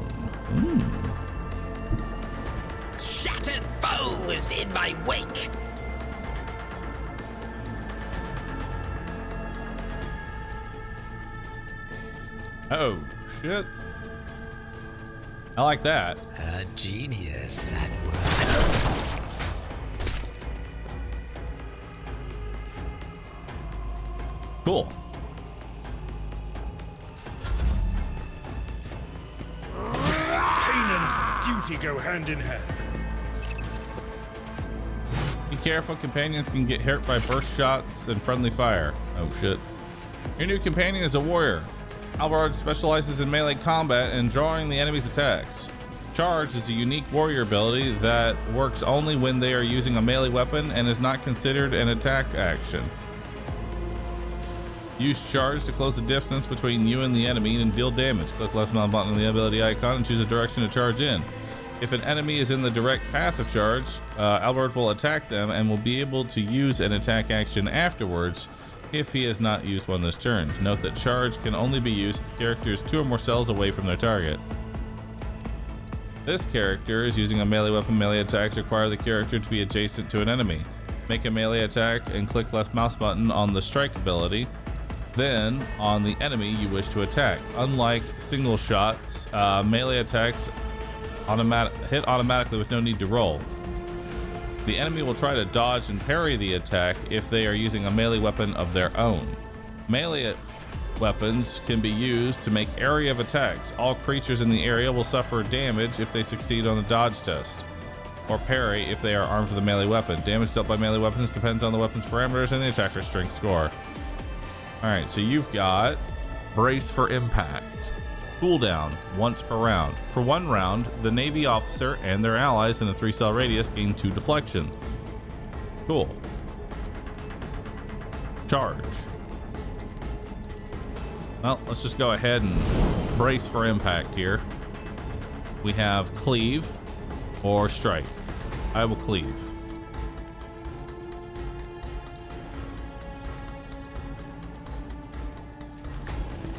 Shattered foes in my wake. Oh, shit. I like that. A genius at work. Cool. Pain and duty go hand in hand. Be careful, companions can get hurt by burst shots and friendly fire. Oh shit. Your new companion is a warrior. AdmiralBahroo specializes in melee combat and drawing the enemy's attacks. Charge is a unique warrior ability that works only when they are using a melee weapon and is not considered an attack action. Use charge to close the distance between you and the enemy and deal damage. Click left mouse button on the ability icon and choose a direction to charge in. If an enemy is in the direct path of charge, AdmiralBahroo will attack them and will be able to use an attack action afterwards if he has not used one this turn. Note that charge can only be used if the character is 2 or more cells away from their target. This character is using a melee weapon. Melee attacks require the character to be adjacent to an enemy. Make a melee attack and click left mouse button on the strike ability. then on the enemy you wish to attack. Unlike single shots, melee attacks hit automatically with no need to roll. The enemy will try to dodge and parry the attack if they are using a melee weapon of their own. Melee weapons can be used to make area of attacks. All creatures in the area will suffer damage if they succeed on the dodge test, or parry if they are armed with a melee weapon. Damage dealt by melee weapons depends on the weapon's parameters and the attacker's strength score. All right, so you've got brace for impact. Cooldown once per round. For 1 round, the Navy officer and their allies in a 3-cell radius gain 2 deflection. Cool. Charge. Well, let's just go ahead and brace for impact here. We have cleave or strike. I will cleave.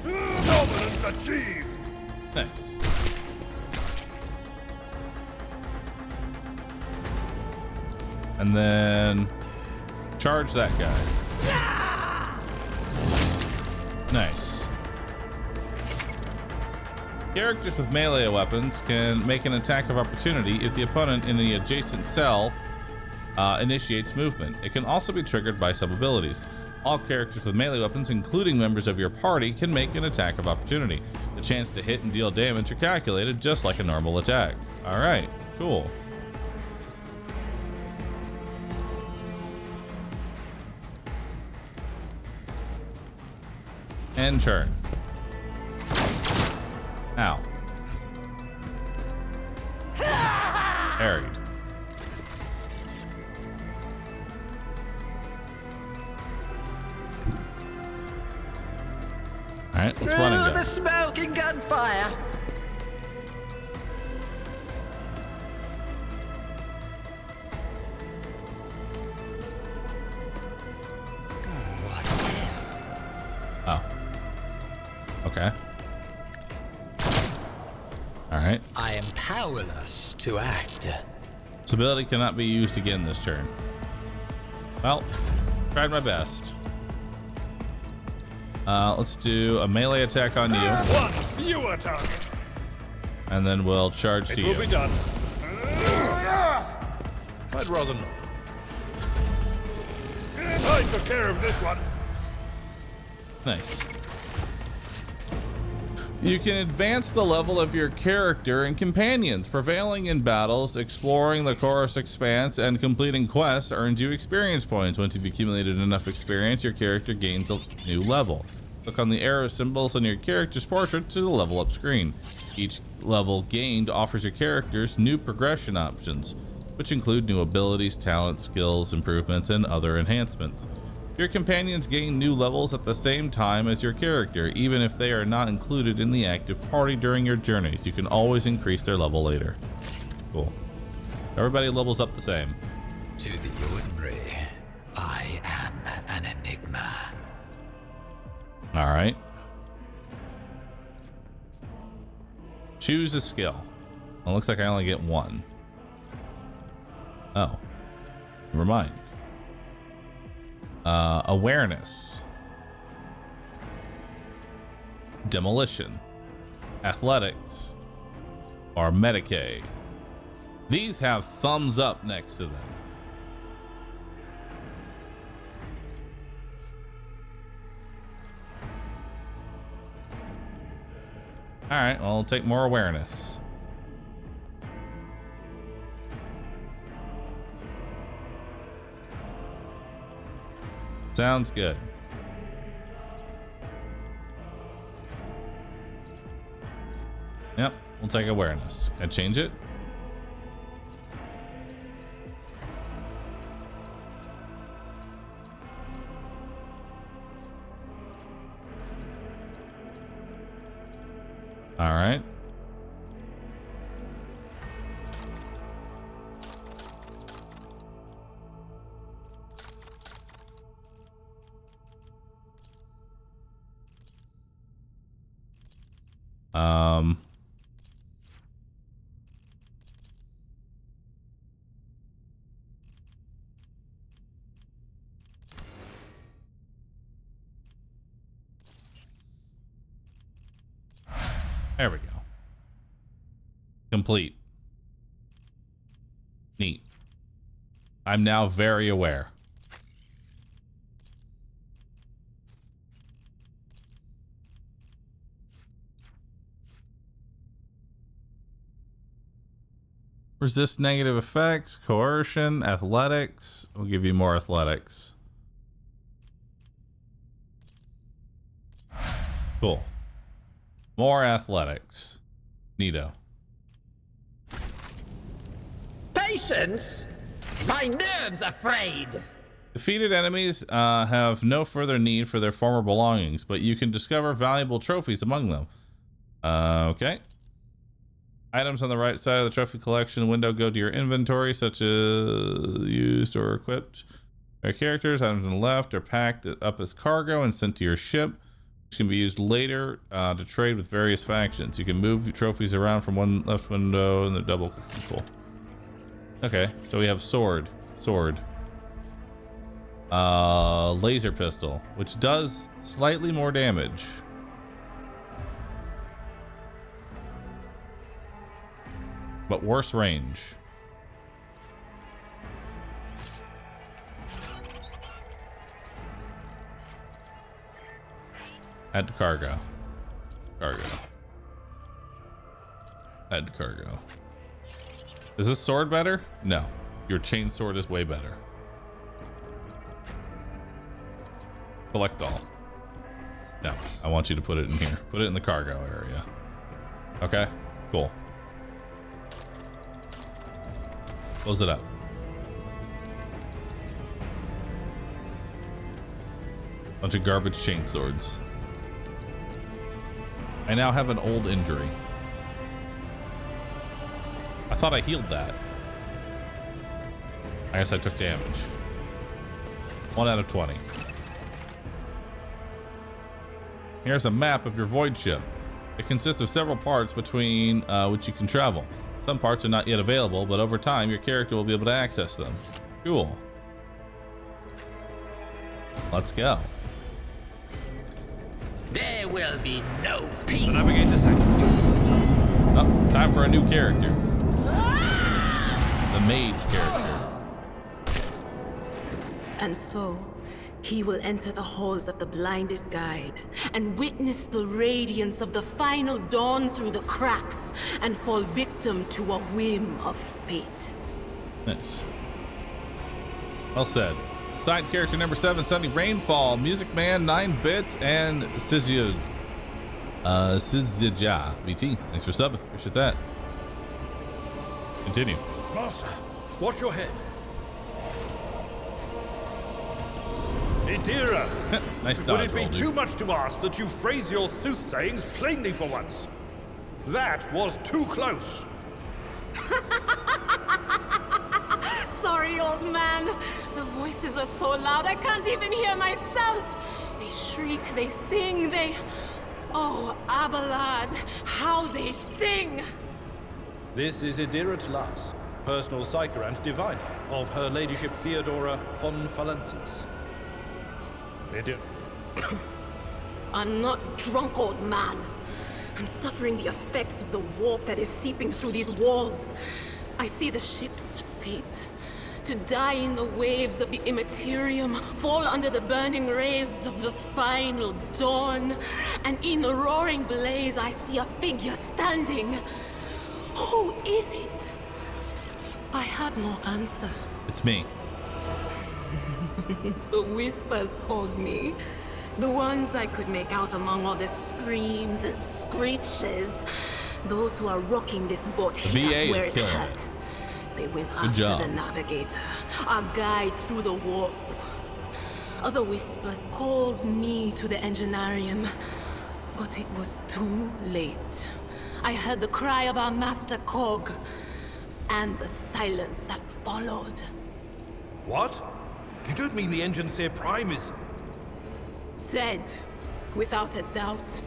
Dominance achieved. Nice. And then charge that guy. Nice. Characters with melee weapons can make an attack of opportunity if the opponent in the adjacent cell initiates movement. It can also be triggered by sub-abilities. All characters with melee weapons, including members of your party, can make an attack of opportunity. The chance to hit and deal damage are calculated just like a normal attack. All right, cool. And turn. Ow. Parried. All right, let's run and go. The smoke and gunfire. Oh. Okay. All right. I am powerless to act. This ability cannot be used again this turn. Well, tried my best. Let's do a melee attack on you. One fewer target. And then we'll charge to you. It will be done. I'd rather not. I took care of this one. Nice. You can advance the level of your character and companions. Prevailing in battles, exploring the Chorus Expanse, and completing quests earns you experience points. Once you've accumulated enough experience, your character gains a new level. Click on the arrow symbols on your character's portrait to the level up screen. Each level gained offers your characters new progression options, which include new abilities, talents, skills, improvements, and other enhancements. Your companions gain new levels at the same time as your character, even if they are not included in the active party during your journeys. You can always increase their level later. Cool. Everybody levels up the same. To the ordinary, I am an enigma. All right. Choose a skill. Well, looks like I only get one. Oh, never mind. Awareness, demolition, athletics, or Medicaid. These have thumbs up next to them. All right, well, I'll take more awareness. Sounds good. Yep, we'll take awareness. Can I change it? All right. There we go. Complete. Neat. I'm now very aware. Resist negative effects, coercion, athletics. We'll give you more athletics. Cool. More athletics. Neato. Patience? My nerves are frayed. Defeated enemies have no further need for their former belongings, but you can discover valuable trophies among them. Okay. Items on the right side of the trophy collection window go to your inventory, such as used or equipped by characters. Items on the left are packed up as cargo and sent to your ship, which can be used later to trade with various factions. You can move trophies around from one left window and the double. Cool. Okay, so we have sword, laser pistol, which does slightly more damage. But worse range. Add to cargo. Add to cargo. Is this sword better? No. Your chain sword is way better. Collect all. No, I want you to put it in here. Put it in the cargo area. Okay, cool. Close it up. Bunch of garbage chain swords. I now have an old injury. I thought I healed that. I guess I took damage. 1 out of 20. Here's a map of your void ship. It consists of several parts between which you can travel. Some parts are not yet available, but over time your character will be able to access them. Cool. Let's go. There will be no peace. Navigator second. Oh, time for a new character. The mage character. And so, he will enter the halls of the blinded guide and witness the radiance of the final dawn through the cracks and fall victim to a whim of fate. Nice. Well said. Signed character number 7, Sunny Rainfall, Music Man, 9 bits, and Sizia. Sizia BT. Thanks for subbing. Appreciate that. Continue. Master, watch your head. Idira, nice would dodge it be roll, too dude. much to ask that you phrase your soothsayings plainly for once? That was too close. Sorry, old man. The voices are so loud I can't even hear myself. They shriek, they sing, they... Oh, Abelard, how they sing! This is Idira Tlas, personal psyker and diviner of Her Ladyship Theodora von Falensis. I'm not drunk, old man. I'm suffering the effects of the warp that is seeping through these walls. I see the ship's fate. To die in the waves of the immaterium, fall under the burning rays of the final dawn. And in the roaring blaze, I see a figure standing. Who is it? I have no answer. It's me. The whispers called me. The ones I could make out among all the screams and screeches. Those who are rocking this boat hit us where it hurt. They went after the navigator, our guide through the warp. Other whispers called me to the enginarium, but it was too late. I heard the cry of our master cog, and the silence that followed. What? You don't mean the Engineer Prime is... Said, without a doubt.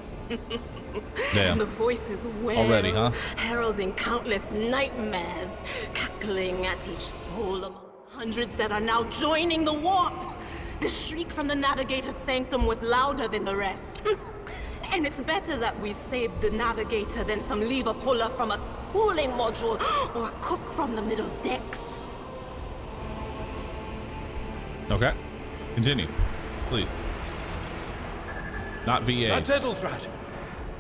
Damn. And the voices wail, already, huh? heralding countless nightmares, cackling at each soul among hundreds that are now joining the warp. The shriek from the navigator's sanctum was louder than the rest. And it's better that we save the navigator than some lever puller from a cooling module or a cook from the middle decks. Okay. Continue, please. Not VA. That's Edelthrat.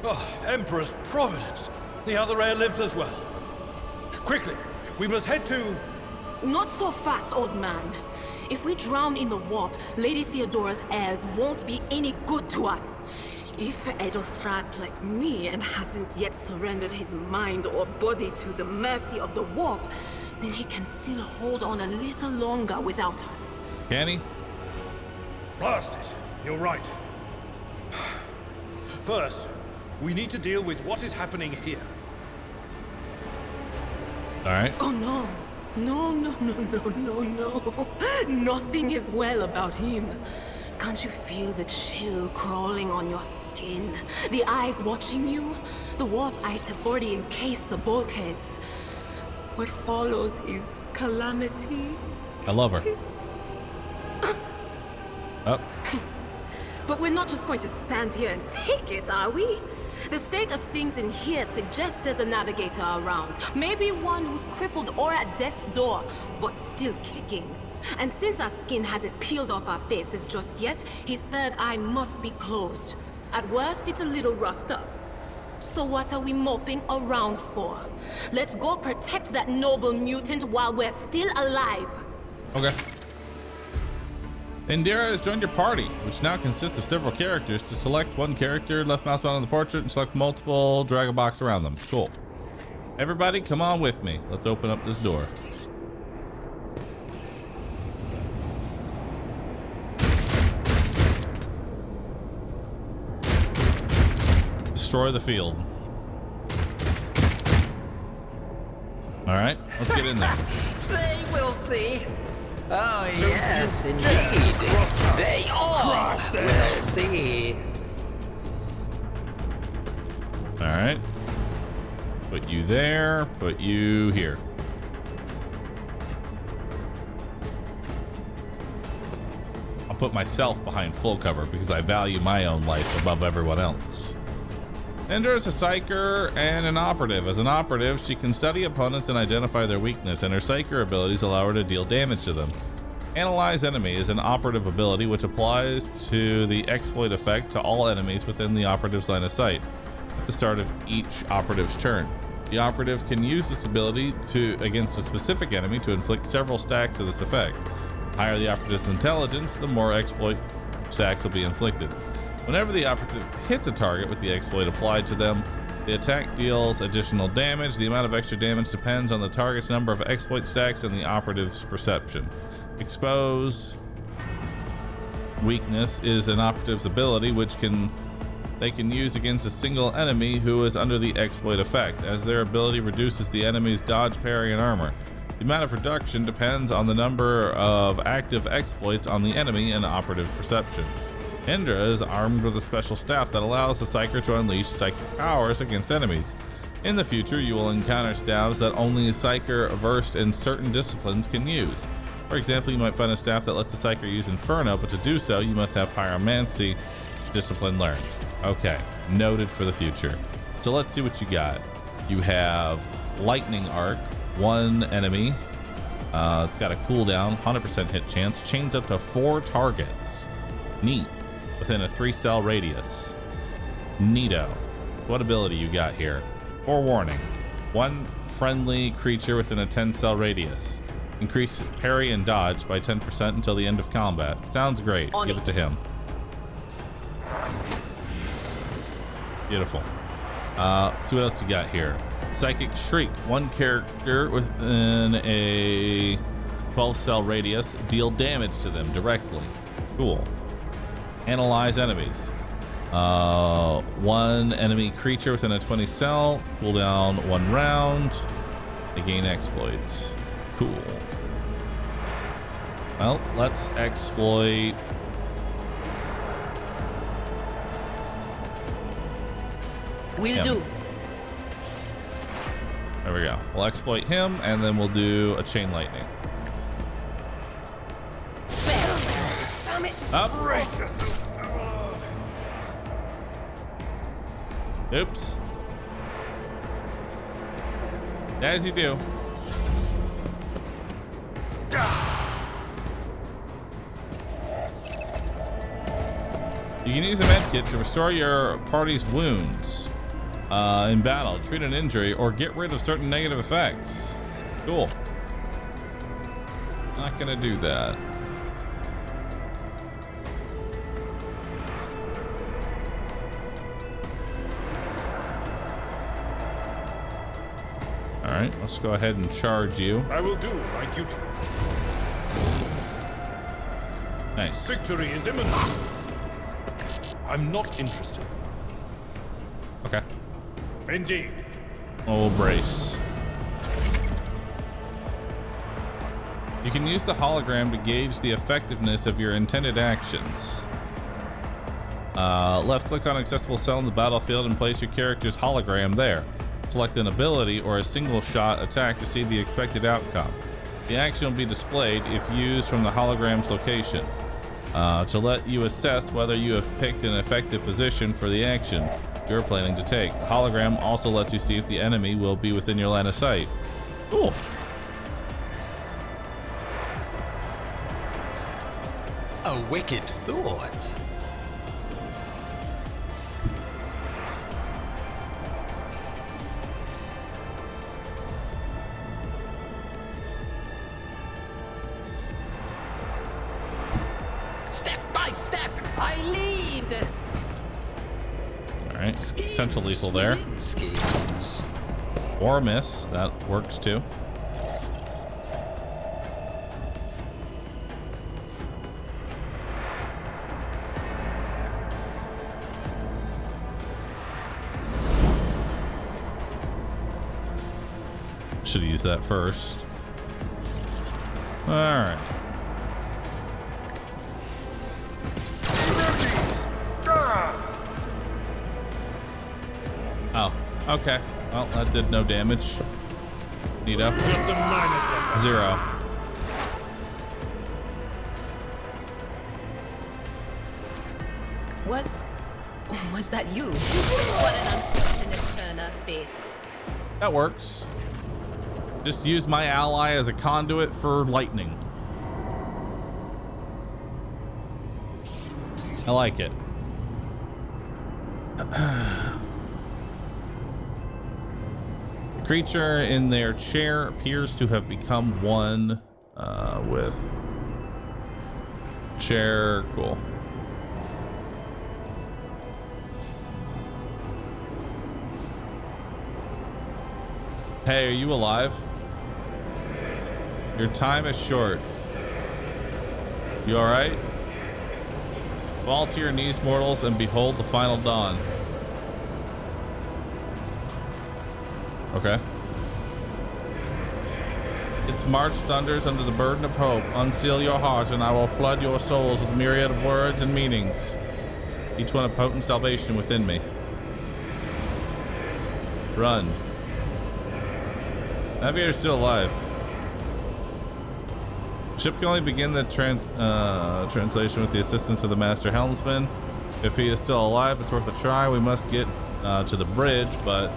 Oh, Emperor's Providence. The other heir lives as well. Quickly, we must head to... Not so fast, old man. If we drown in the warp, Lady Theodora's heirs won't be any good to us. If Edelthrat's like me and hasn't yet surrendered his mind or body to the mercy of the warp, then he can still hold on a little longer without us. Can he? Blast it. You're right. First, we need to deal with what is happening here. All right. Oh no. No. Nothing is well about him. Can't you feel the chill crawling on your skin? The eyes watching you? The warp ice has already encased the bulkheads. What follows is calamity. I love her. Up. But we're not just going to stand here and take it, are we? The state of things in here suggests there's a navigator around. Maybe one who's crippled or at death's door, but still kicking. And since our skin hasn't peeled off our faces just yet, his third eye must be closed. At worst, it's a little roughed up. So what are we moping around for? Let's go protect that noble mutant while we're still alive. Okay. Indira has joined your party, which now consists of several characters. To select one character, left mouse button on the portrait and select multiple, drag a box around them. Cool. Everybody, come on with me. Let's open up this door. Destroy the field. All right, let's get in there. They will see. Oh, yes, indeed. They all will see. All right. Put you there, put you here. I'll put myself behind full cover because I value my own life above everyone else. Ender is a psyker and an operative. As an operative, she can study opponents and identify their weakness, and her psyker abilities allow her to deal damage to them. Analyze enemy is an operative ability which applies to the exploit effect to all enemies within the operative's line of sight at the start of each operative's turn. The operative can use this ability against a specific enemy to inflict several stacks of this effect. The higher the operative's intelligence, the more exploit stacks will be inflicted. Whenever the operative hits a target with the exploit applied to them, the attack deals additional damage. The amount of extra damage depends on the target's number of exploit stacks and the operative's perception. Expose weakness is an operative's ability which they can use against a single enemy who is under the exploit effect, as their ability reduces the enemy's dodge, parry, and armor. The amount of reduction depends on the number of active exploits on the enemy and operative perception. Indra is armed with a special staff that allows the Psyker to unleash psychic powers against enemies. In the future, you will encounter staffs that only a Psyker versed in certain disciplines can use. For example, you might find a staff that lets the Psyker use Inferno, but to do so, you must have Pyromancy discipline learned. Okay, noted for the future. So let's see what you got. You have Lightning Arc, one enemy. It's got a cooldown, 100% hit chance, chains up to 4 targets. Neat. Within a 3-cell radius. Neato. What ability you got here? Forewarning. One friendly creature within a 10-cell radius. Increase parry and dodge by 10% until the end of combat. Sounds great. Give it to him. Beautiful. See what else you got here. Psychic Shriek. One character within a 12-cell radius. Deal damage to them directly. Cool. Analyze enemies. One enemy creature within a 20 cell, cooldown 1 round. They gain exploits. Cool. Well, let's exploit. Will do. There we go. We'll exploit him, and then we'll do a chain lightning. Damn it. Up. Oops. As you do. You can use a med kit to restore your party's wounds in battle, treat an injury, or get rid of certain negative effects. Cool. Not gonna do that. All right, let's go ahead and charge you. I will do my duty. Nice. Victory is imminent. I'm not interested. Okay. Indeed. Well, we'll brace. You can use the hologram to gauge the effectiveness of your intended actions. Left click on accessible cell in the battlefield and place your character's hologram there. Select an ability or a single shot attack to see the expected outcome. The action will be displayed if used from the hologram's location. To let you assess whether you have picked an effective position for the action you're planning to take. The hologram also lets you see if the enemy will be within your line of sight. Cool. A wicked thought. Step by step, I lead. All right, potential lethal there. Schemes. Or a miss, that works too. Should have used that first. All right. Oh, okay. Well, that did no damage. Neato. Just a minor setback. 0. Was that you? What an unfortunate turn of fate. That works. Just use my ally as a conduit for lightning. I like it. The creature in their chair appears to have become one with chair. Cool. Hey, are you alive? Your time is short. You all right? Fall to your knees, mortals, and behold the final dawn. Okay. Its march thunders under the burden of hope. Unseal your heart, and I will flood your souls with a myriad of words and meanings, each one a potent salvation within me. Run. Navigator's still alive. Ship can only begin the translation with the assistance of the master helmsman. If he is still alive, it's worth a try. We must get to the bridge, but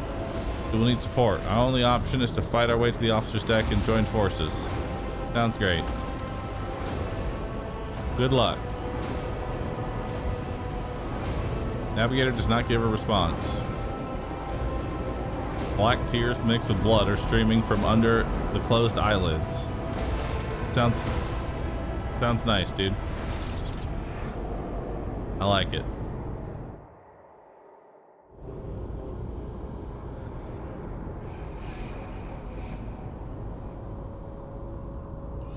we will need support. Our only option is to fight our way to the officer's deck and join forces. Sounds great. Good luck. Navigator does not give a response. Black tears mixed with blood are streaming from under the closed eyelids. Sounds nice, dude. I like it.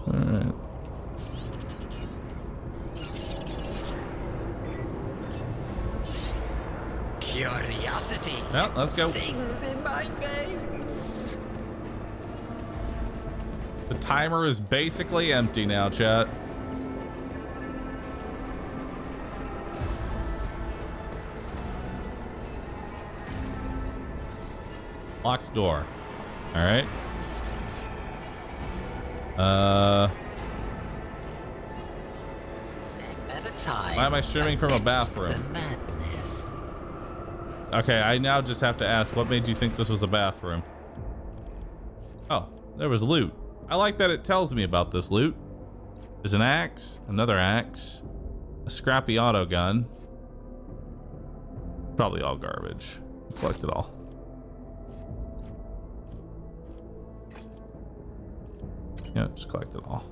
All right. Curiosity. Well, let's go. Sings in my veins. The timer is basically empty now, chat. Locked door. All right. At a time. Why am I streaming from a bathroom? The madness. Okay, I now just have to ask, what made you think this was a bathroom? Oh, there was loot. I like that it tells me about this loot. There's an axe, another axe, a scrappy auto gun. Probably all garbage. Collect it all. Yeah, just collect it all.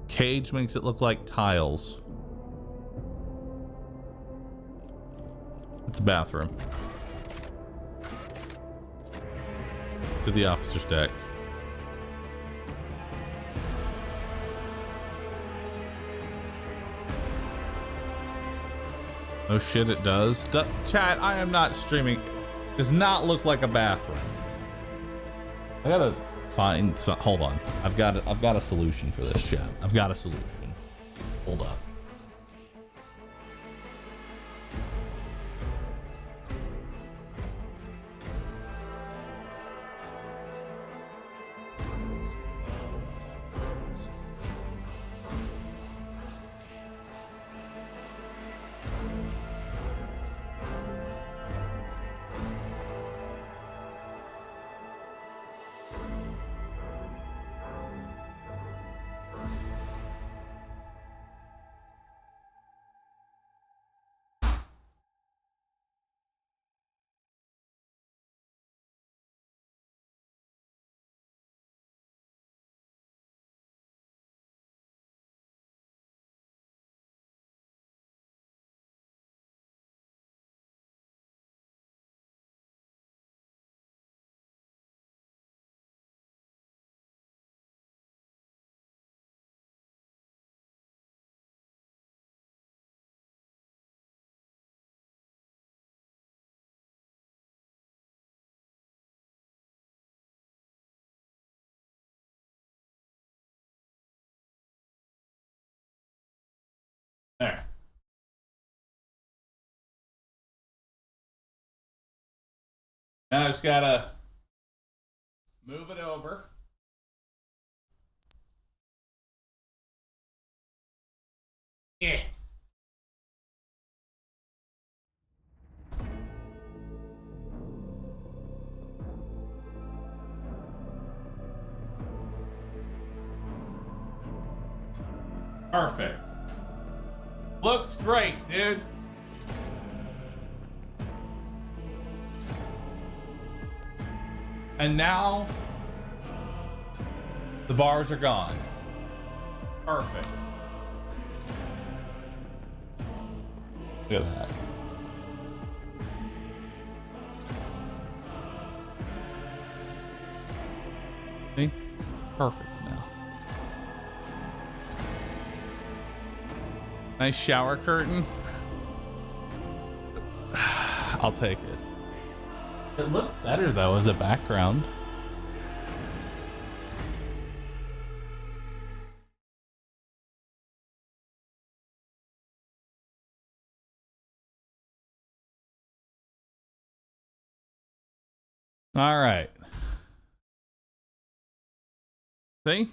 Cage makes it look like tiles. It's a bathroom. To the officer's deck. Oh shit, it does. Chat, I am not streaming. Does not look like a bathroom. I gotta find some. Hold on. I've got a solution for this, chat. I've got a solution. Hold up. There. Now I just gotta move it over. Yeah. Perfect. Looks great, dude. And now the bars are gone. Perfect. Look at that. See? Perfect now. Nice shower curtain. I'll take it. It looks better though as a background. All right. See?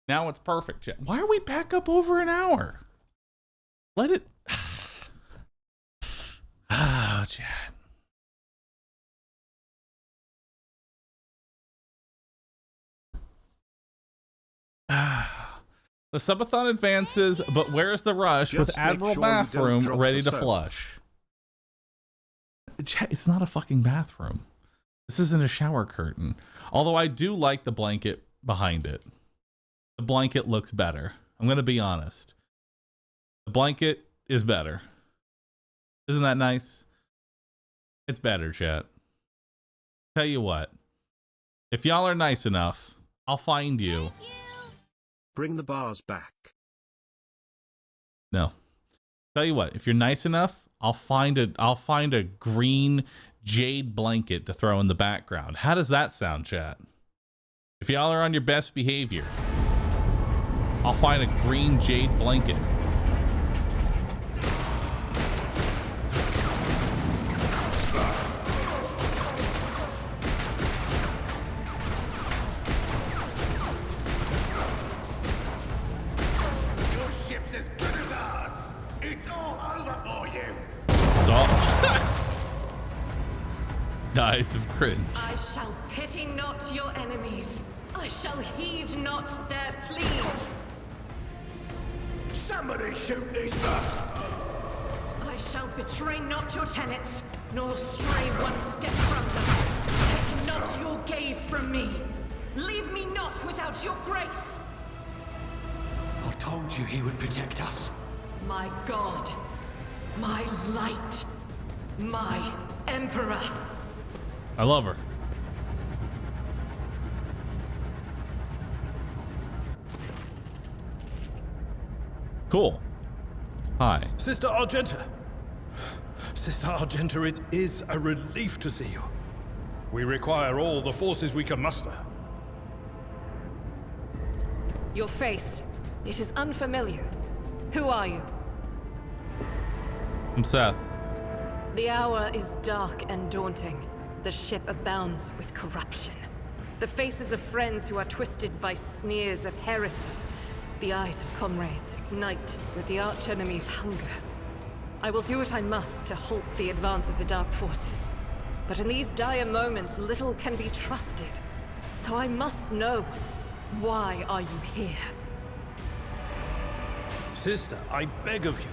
Now it's perfect. Why are we back up over an hour? Let it. Oh, chat. The Subathon advances, but where's the rush? Just with Admiral Bahroo ready to flush? It's not a fucking bathroom. This isn't a shower curtain. Although I do like the blanket behind it. The blanket looks better. I'm going to be honest. The blanket is better. Isn't that nice? It's better, chat. Tell you what. If y'all are nice enough, I'll find you. Bring the bars back. No. Tell you what, if you're nice enough, I'll find a green jade blanket to throw in the background. How does that sound, chat? If y'all are on your best behavior, I'll find a green jade blanket. Your ship's as good as ours. It's all over for you. It's all dies of cringe. I shall pity not your enemies. I shall heed not their pleas. Somebody shoot these men. I shall betray not your tenets, nor stray one step from them. Take not your gaze from me. Leave me not without your grace. I told you he would protect us. My God, my light, my emperor. I love her. Cool. Hi. Sister Argenta. Sister Argenta, it is a relief to see you. We require all the forces we can muster. Your face, it is unfamiliar. Who are you? I'm Seth. The hour is dark and daunting. The ship abounds with corruption. The faces of friends who are twisted by smears of heresy. The eyes of comrades ignite with the archenemy's hunger. I will do what I must to halt the advance of the dark forces. But in these dire moments, little can be trusted. So I must know, why are you here? Sister, I beg of you.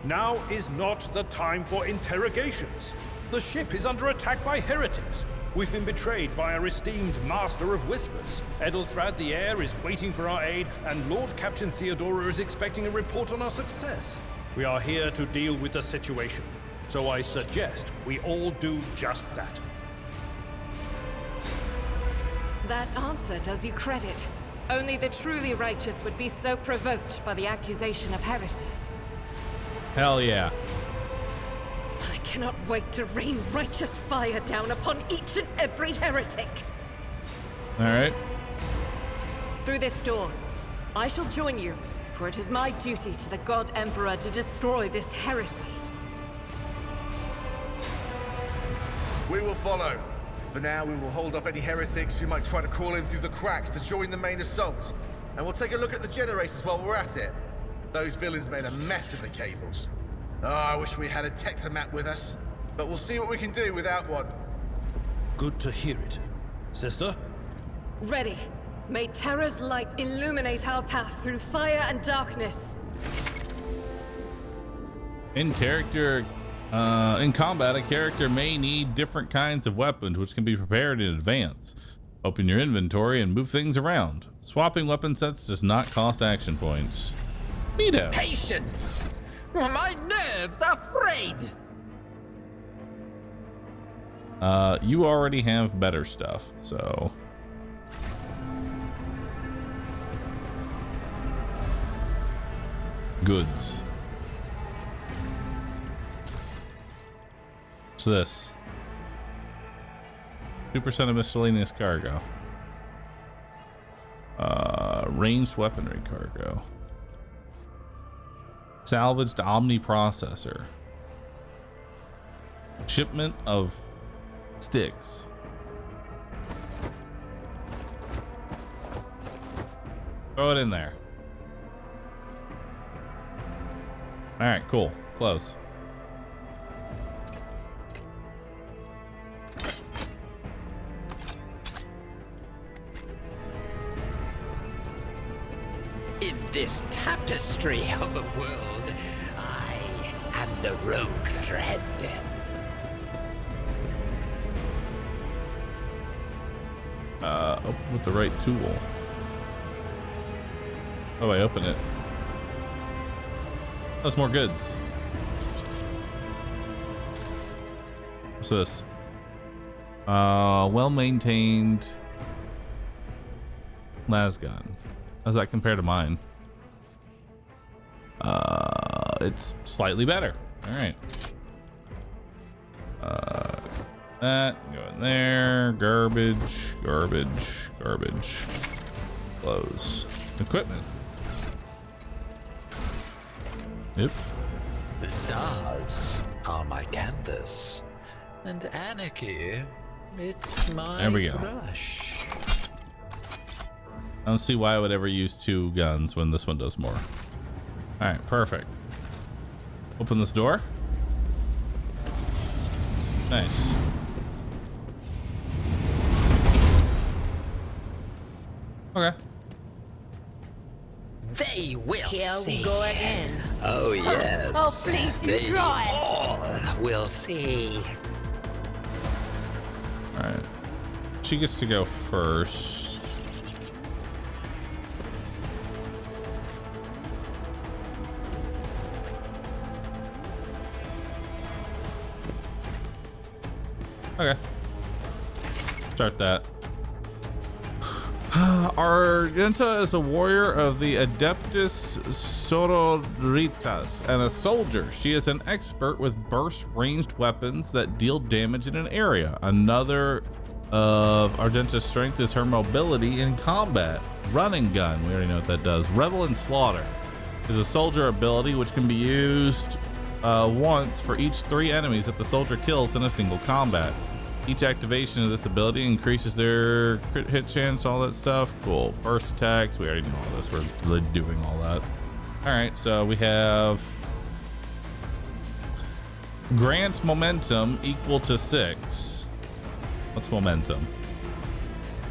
Now is not the time for interrogations. The ship is under attack by heretics. We've been betrayed by our esteemed Master of Whispers. Edelstrad the Heir is waiting for our aid, and Lord Captain Theodora is expecting a report on our success. We are here to deal with the situation, so I suggest we all do just that. That answer does you credit. Only the truly righteous would be so provoked by the accusation of heresy. Hell yeah. I cannot wait to rain righteous fire down upon each and every heretic. All right. Through this door, I shall join you, for it is my duty to the God Emperor to destroy this heresy. We will follow. For now, we will hold off any heretics who might try to crawl in through the cracks to join the main assault. And we'll take a look at the generators while we're at it. Those villains made a mess of the cables. Oh, I wish we had a Tector map with us. But we'll see what we can do without one. Good to hear it. Sister? Ready. May Terra's light illuminate our path through fire and darkness. In combat, a character may need different kinds of weapons, which can be prepared in advance. Open your inventory and move things around. Swapping weapon sets does not cost action points. Neato. Patience! My nerves are frayed! You already have better stuff, so... Goods. What's this? 2% of miscellaneous cargo. Ranged weaponry cargo. Salvaged Omni processor. Shipment of sticks. Throw it in there. All right, cool. Close. In this tapestry of a world, I am the rogue thread. Open with the right tool. Oh, I open it. That's more goods. What's this? Well-maintained lasgun. How does that compare to mine? It's slightly better. All right. That go in there. Garbage, garbage, garbage. Close. Equipment. Yep. The stars are my canvas, and anarchy, it's my there we go. brush. I don't see why I would ever use two guns when this one does more. All right, perfect. Open this door. Nice. Okay. They will Here see. we go again. Oh, yes. Oh, please, you They try. all will see. All right. She gets to go first. Okay. Start that. Argenta is a warrior of the Adeptus Sororitas and a soldier. She is an expert with burst ranged weapons that deal damage in an area. Another of Argenta's strength is her mobility in combat. Run and gun, we already know what that does. Revel and slaughter is a soldier ability which can be used once for each 3 enemies that the soldier kills in a single combat. Each activation of this ability increases their crit hit chance, all that stuff. Cool. Burst attacks, we already know all this. We're really doing all that. All right, so we have grants momentum equal to 6. What's momentum?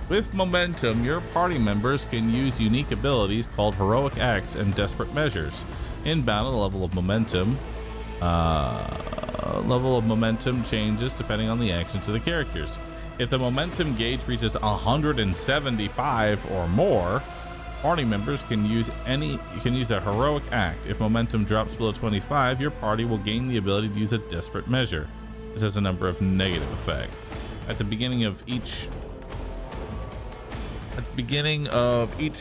With momentum, your party members can use unique abilities called heroic acts and desperate measures. In battle, the level of momentum changes depending on the actions of the characters. If the momentum gauge reaches 175 or more, party members can use a heroic act. If momentum drops below 25, your party will gain the ability to use a desperate measure. This has a number of negative effects. At the beginning of each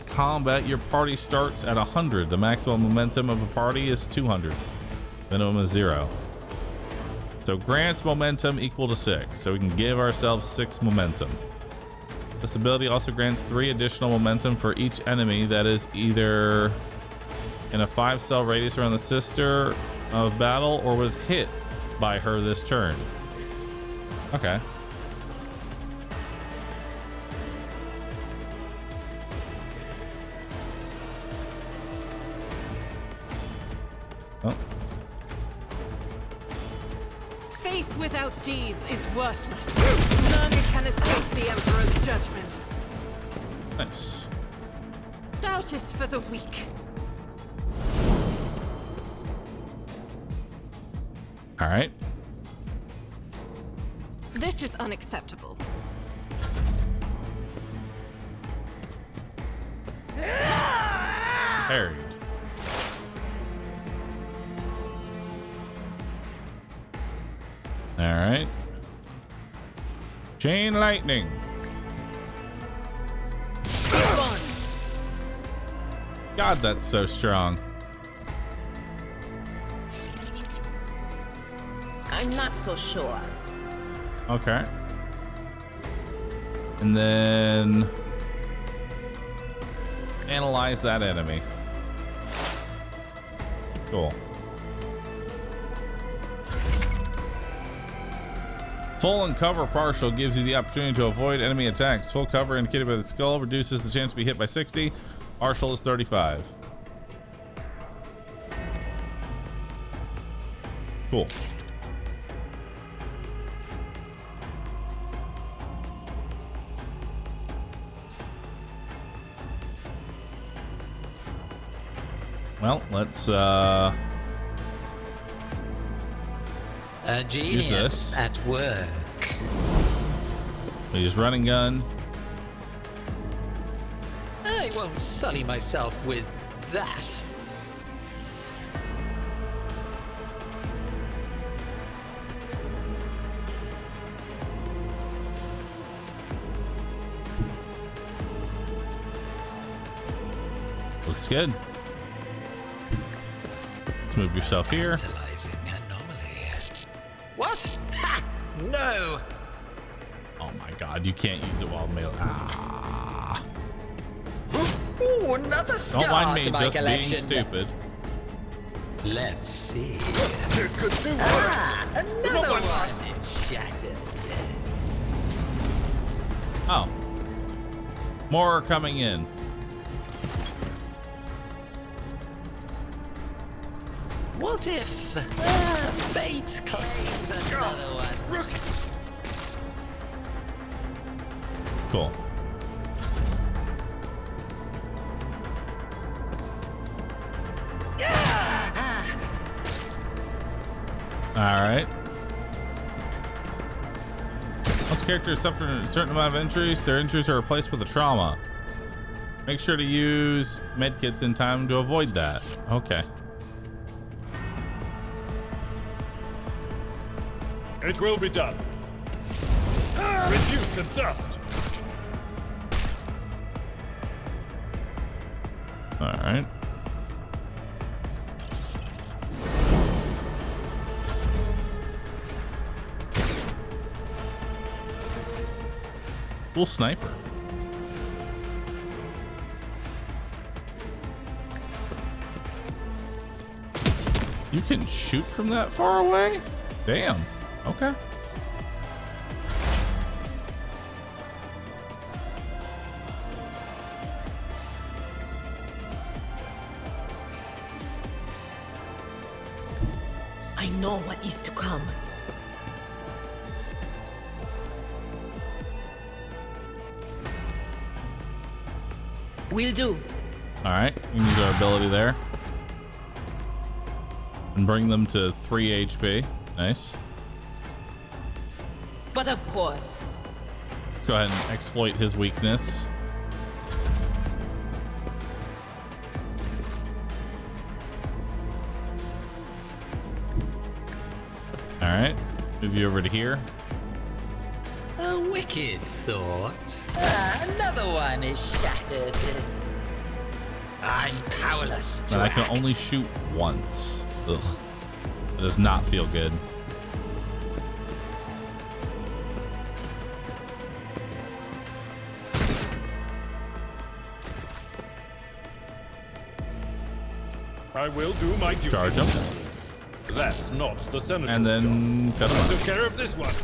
combat, your party starts at 100. The maximum momentum of a party is 200. Minimum is 0. So grants momentum equal to 6. So we can give ourselves 6 momentum. This ability also grants 3 additional momentum for each enemy that is either in a 5-cell radius around the sister of battle or was hit by her this turn. Okay. Oh. Faith without deeds is worthless. None can escape the Emperor's judgment. Nice. Doubt is for the weak. All right. This is unacceptable. Parried. All right. Chain lightning. God, that's so strong. I'm not so sure. Okay. And then analyze that enemy. Cool. Full and cover partial gives you the opportunity to avoid enemy attacks. Full cover indicated by the skull reduces the chance to be hit by 60. Partial is 35. Cool. Well, let's A genius at work. We use running gun. I won't sully myself with that. Looks good. Let's move yourself here. Tantalizing anomaly. What? Ha! No! Oh my god, you can't use it while melee. Ah. Ooh, another scar Don't mind me to my just collection. being stupid. Let's see. Could do Another one is shattered. Oh. More are coming in. What if fate claims another one? Cool. All right. Once characters suffer a certain amount of injuries, their injuries are replaced with a trauma. Make sure to use medkits in time to avoid that. Okay. It will be done. Reduce the dust. All right. Cool sniper. You can shoot from that far away? Damn. Okay. I know what is to come. Will do. All right. You can use our ability there. And bring them to 3 HP. Nice. But of course. Let's go ahead and exploit his weakness. All right. Move you over to here. A wicked thought. Another one is shattered. I'm powerless to And I can act. only shoot once. Ugh. That does not feel good. I will do my duty. Charge him. That's not the senator's And then cut him I off. took care of this one.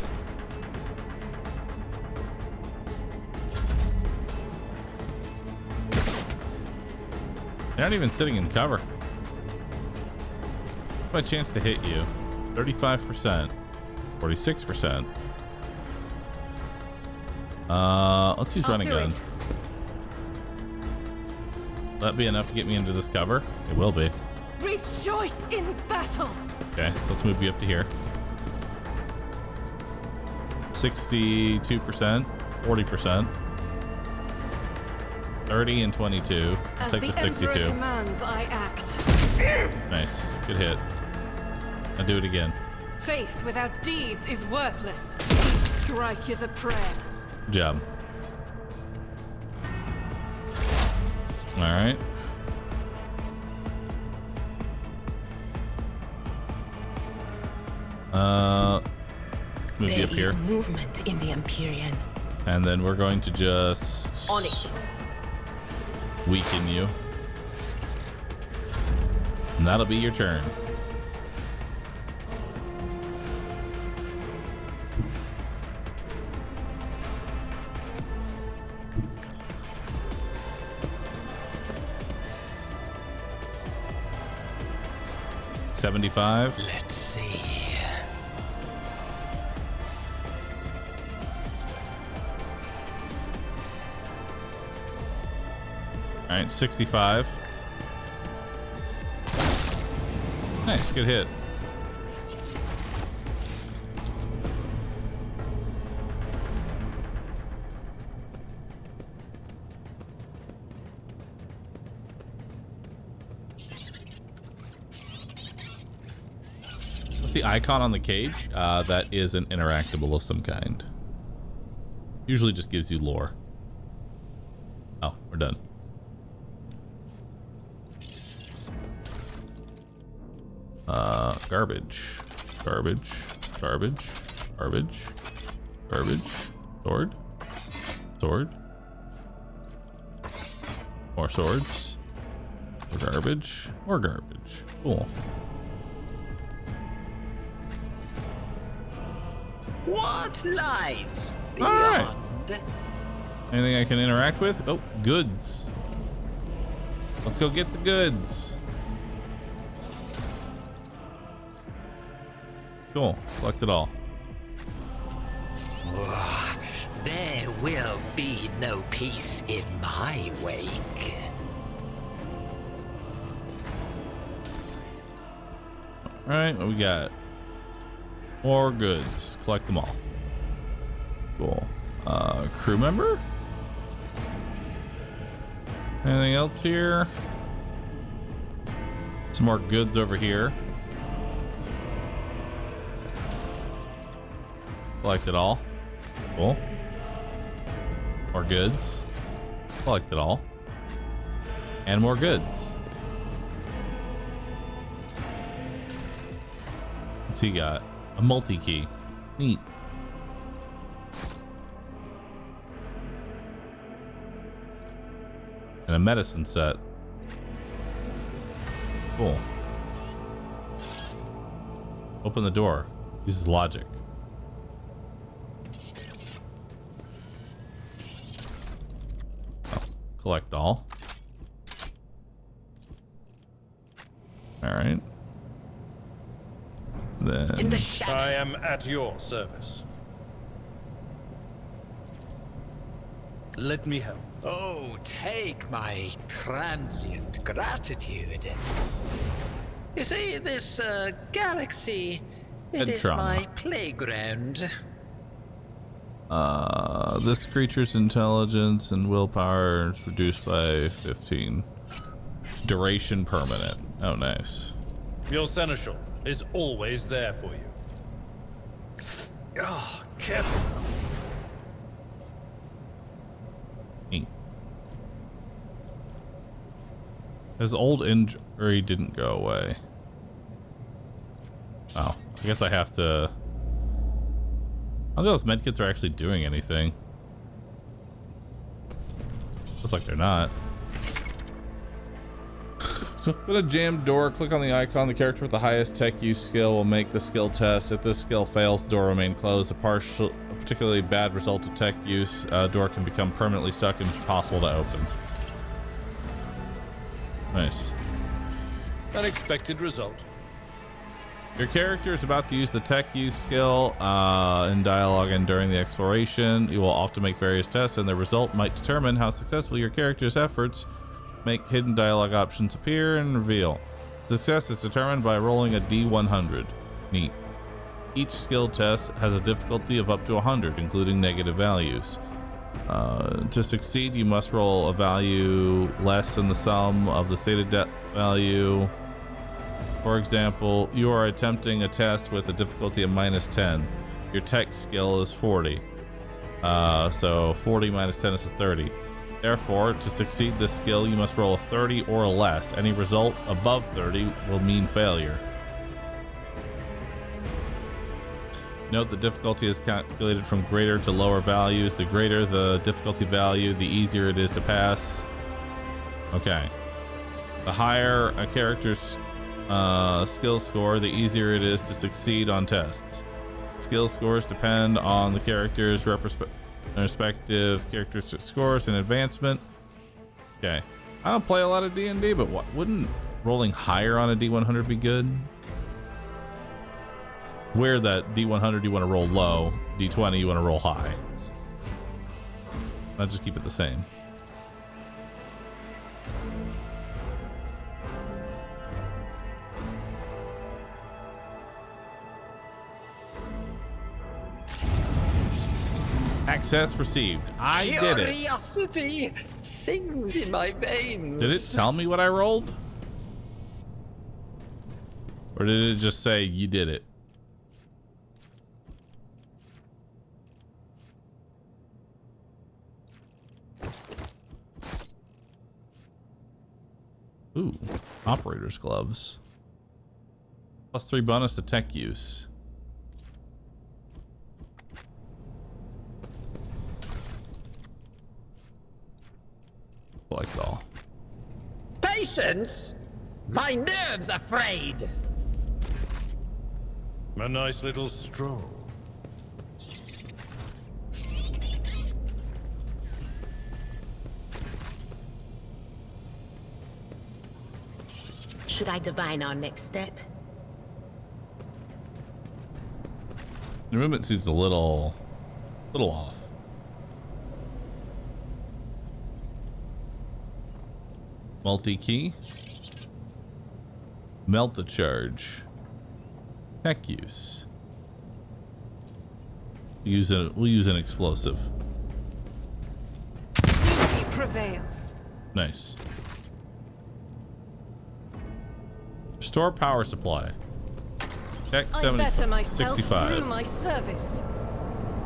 They're not even sitting in cover. My chance to hit you. 35%. 46%. Let's use running gun. That'd be enough to get me into this cover. It will be. Rejoice in battle. Okay, so let's move you up to here. 62%, 40%, 30 and 22. I'll As take the the 62. Emperor commands, I act. Nice, good hit. I'll do it again. Faith without deeds is worthless. Each strike is a prayer. Good job. All right. Move you up here. There is movement in the Empyrean. And then we're going to just On it. weaken you. And that'll be your turn. $75. Let's see. All right, 65. Nice, good hit. What's the icon on the cage? That is an interactable of some kind. Usually just gives you lore. Oh, we're done. Garbage, garbage, garbage, garbage, garbage, sword, sword, more swords, more garbage, more garbage. Cool. What lies All right. beyond? Anything I can interact with? Oh, goods. Let's go get the goods. Cool. Collect it all. There will be no peace in my wake. Alright, what we got? More goods. Collect them all. Cool. Crew member? Anything else here? Some more goods over here. Collect it all. Cool. More goods. Collect it all. And more goods. What's he got? A multi-key. Neat. And a medicine set. Cool. Open the door. Uses logic. Oh, collect all. Alright. Then In the shadow. I am at your service. Let me help. Oh, take my transient gratitude. You see, this galaxy, it is my playground. This creature's intelligence and willpower is reduced by 15. Duration permanent. Oh, nice. Your seneschal is always there for you. Oh, careful. His old injury didn't go away. Oh, I guess I have to... I don't think those medkits are actually doing anything. Looks like they're not. So open a jammed door, click on the icon. The character with the highest tech use skill will make the skill test. If this skill fails, the door will remain closed. A particularly bad result of tech use, door can become permanently stuck and impossible to open. Nice. Unexpected result. Your character is about to use the tech use skill in dialogue and during the exploration. You will often make various tests, and the result might determine how successful your character's efforts make hidden dialogue options appear and reveal. Success is determined by rolling a D100. Neat. Each skill test has a difficulty of up to 100, including negative values. To succeed, you must roll a value less than the sum of the stated value. For example, you are attempting a test with a difficulty of -10. Your tech skill is 40. So 40 minus 10 is 30. Therefore, to succeed this skill, you must roll a 30 or less. Any result above 30 will mean failure. Note the difficulty is calculated from greater to lower values. The greater the difficulty value, the easier it is to pass. Okay. The higher a character's skill score, the easier it is to succeed on tests. Skill scores depend on the character's respective character scores and advancement. Okay. I don't play a lot of D&D, but wouldn't rolling higher on a D100 be good? Where that D100 you want to roll low, D20 you want to roll high. I'll just keep it the same. Access received. I did it. Curiosity sings in my veins. Did it tell me what I rolled? Or did it just say you did it? Ooh, operator's gloves. +3 bonus to tech use. Like all. Patience? My nerves are frayed. A nice little stroll. Should I divine our next step? The movement seems a little off. Multi-key. Melt the charge. Tech use. We'll use an explosive. Duty prevails. Nice. Restore power supply. Tech I better myself 65. through my service.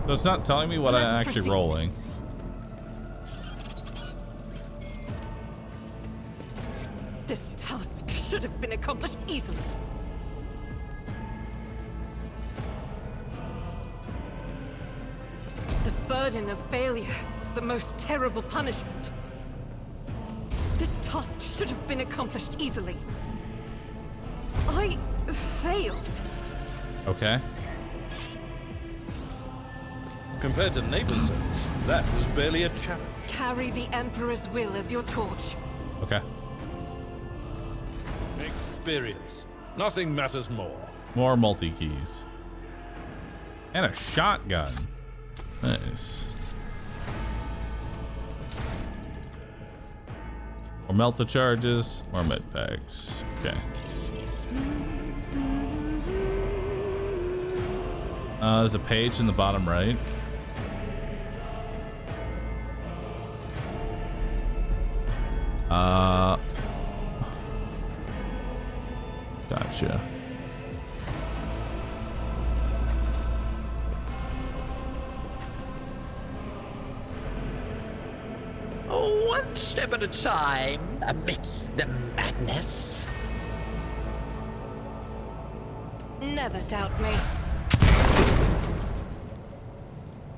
So it's not telling me what I'm actually proceed. rolling. This task should have been accomplished easily. The burden of failure is the most terrible punishment. This task should have been accomplished easily. I failed. Okay. Compared to neighbor zones, that was barely a challenge. Carry the Emperor's will as your torch. Okay. Experience. Nothing matters more. More multi-keys. And a shotgun. Nice. More melta charges, more med packs. Okay. There's a page in the bottom right. Gotcha. One step at a time amidst the madness. Never doubt me.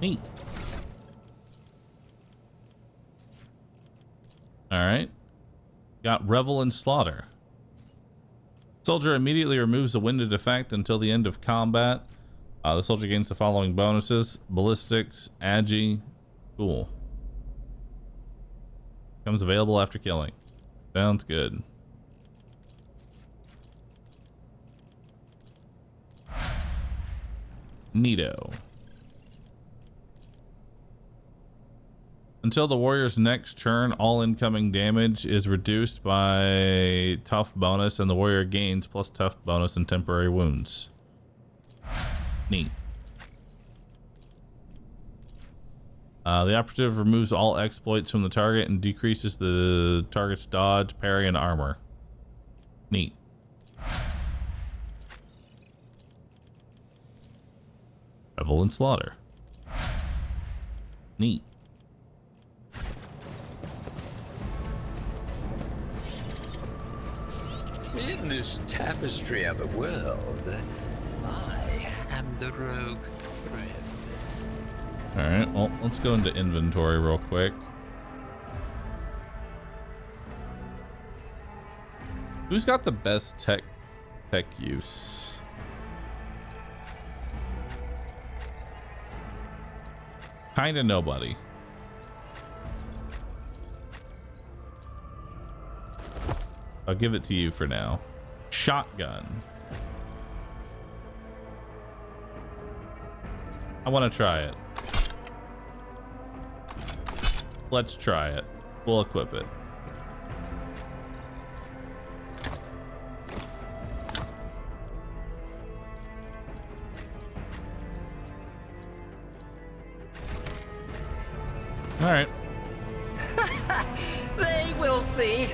Neat. All right. Got Revel and Slaughter. Soldier immediately removes the winded effect until the end of combat. The soldier gains the following bonuses: ballistics, agi. Cool. Becomes available after killing. Sounds good. Neato. Until the warrior's next turn, all incoming damage is reduced by tough bonus, and the warrior gains plus tough bonus and temporary wounds. Neat. The operative removes all exploits from the target and decreases the target's dodge, parry, and armor. Neat. Revel and Slaughter. Neat. In this tapestry of a world, I am the rogue thread. Alright, well, let's go into inventory real quick. Who's got the best tech use? Kinda nobody. I'll give it to you for now. Shotgun. I want to try it. Let's try it. We'll equip it. All right. They will see.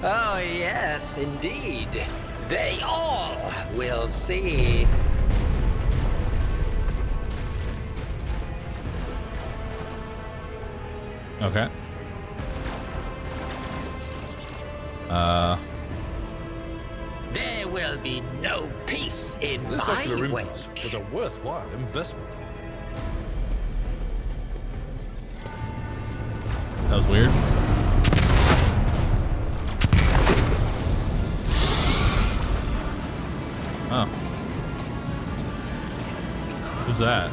Oh, yes, indeed. They all will see. Okay. There will be no peace in This my ocular way. impulse was a worthwhile investment. That was weird. Oh. Who's that?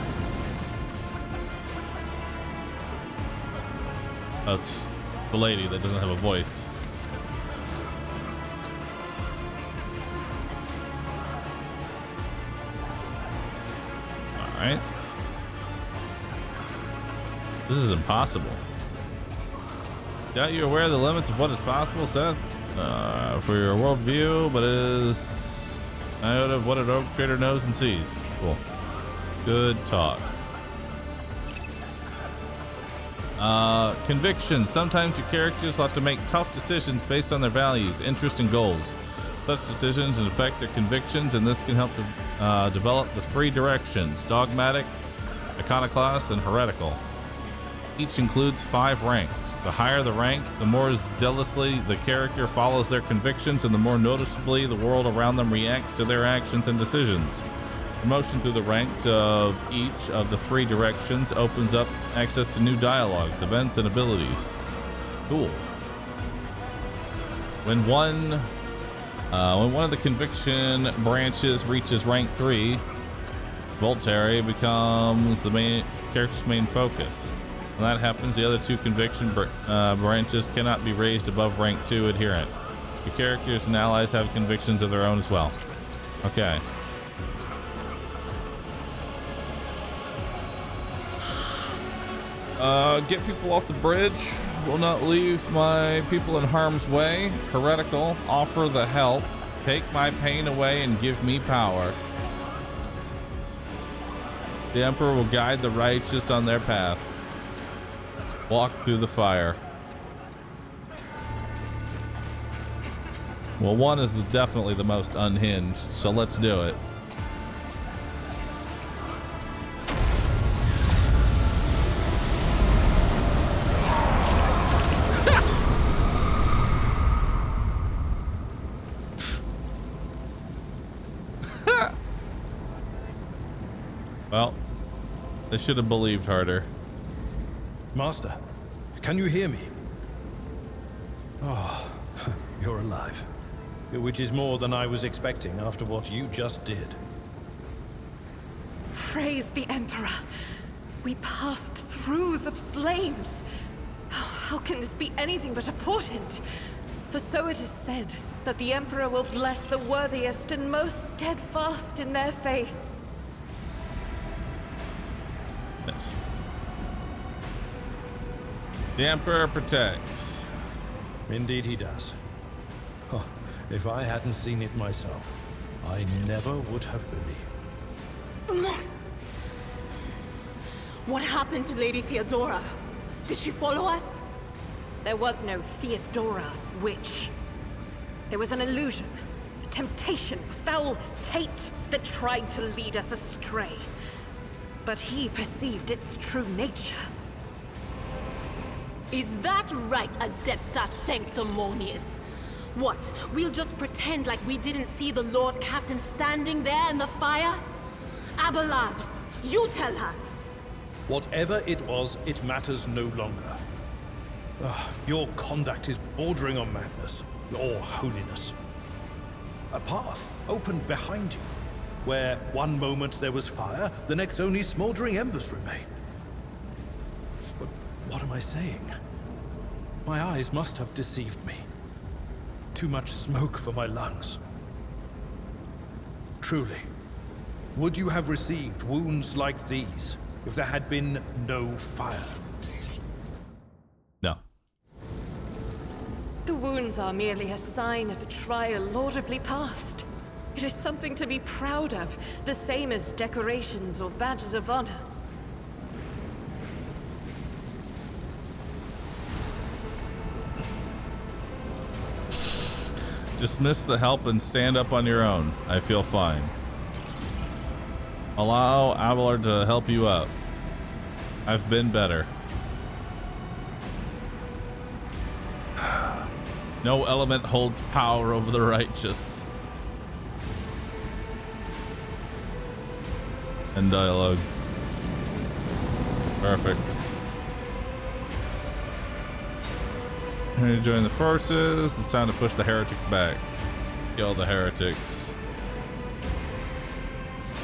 Oh, it's the lady that doesn't have a voice. All right? This is impossible. Got you aware of the limits of what is possible, Seth? For your worldview, but it is out of what a rogue trader knows and sees. Cool. Good talk. Conviction. Sometimes your characters will have to make tough decisions based on their values, interests, and goals. Such decisions affect their convictions, and this can help develop the 3 directions: dogmatic, iconoclast, and heretical. Each includes 5 ranks. The higher the rank, the more zealously the character follows their convictions, and the more noticeably the world around them reacts to their actions and decisions. Promotion through the ranks of each of the 3 directions opens up access to new dialogues, events, and abilities. Cool. When one of the conviction branches reaches rank 3, Voltaire becomes the character's main focus. When that happens, the other 2 conviction branches cannot be raised above rank 2 adherent. Your characters and allies have convictions of their own as well. Okay. Get people off the bridge. Will not leave my people in harm's way. Heretical. Offer the help. Take my pain away and give me power. The Emperor will guide the righteous on their path. Walk through the fire. Well, 1 is definitely the most unhinged, so let's do it. Well, they should have believed harder. Master, can you hear me? Oh, you're alive. Which is more than I was expecting after what you just did. Praise the Emperor. We passed through the flames. How can this be anything but a portent? For so it is said that the Emperor will bless the worthiest and most steadfast in their faith. Yes. The Emperor protects. Indeed he does. Oh, if I hadn't seen it myself, I never would have believed. What happened to Lady Theodora? Did she follow us? There was no Theodora, witch. There was an illusion, a temptation, a foul taint that tried to lead us astray. But he perceived its true nature. Is that right, Adepta Sanctimonious? What, we'll just pretend like we didn't see the Lord Captain standing there in the fire? Abelard, you tell her. Whatever it was, it matters no longer. Your conduct is bordering on madness, or holiness. A path opened behind you, where one moment there was fire, the next only smoldering embers remain. But what am I saying? My eyes must have deceived me. Too much smoke for my lungs. Truly, would you have received wounds like these if there had been no fire? No. The wounds are merely a sign of a trial laudably passed. It is something to be proud of, the same as decorations or badges of honor. Dismiss the help and stand up on your own. I feel fine. Allow Abelard to help you up. I've been better. No element holds power over the righteous. End dialogue. Perfect. Ready to join the forces. It's time to push the heretics back. Kill the heretics.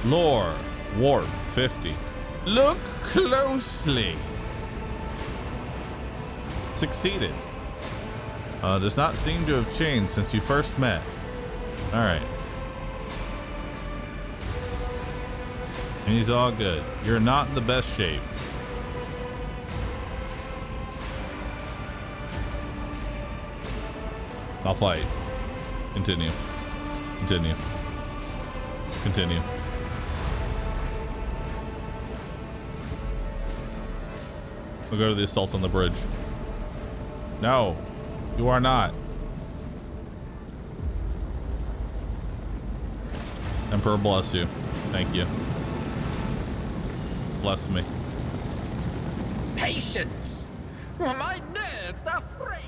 Lore. Warp 50. Look closely. Succeeded. Does not seem to have changed since you first met. Alright. He's all good. You're not in the best shape. I'll fight. Continue. Continue. Continue. We'll go to the assault on the bridge. No, you are not. Emperor bless you. Thank you. Bless me. Patience! My nerves are frayed.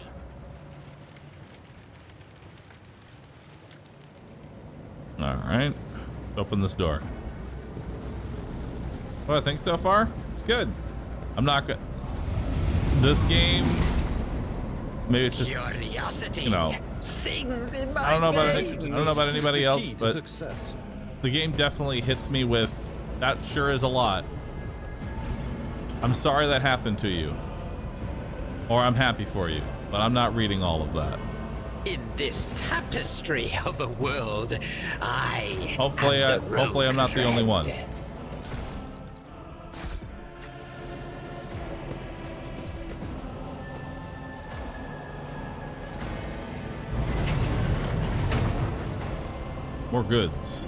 All right. Open this door. What I think so far? It's good. I'm not good. This game, maybe it's just curiosity, you know, sings in my I don't know about veins. anybody else, but the game definitely hits me with that. Sure is a lot. I'm sorry that happened to you, or I'm happy for you, but I'm not reading all of that. In this tapestry of a world, hopefully I'm not the only one. More goods.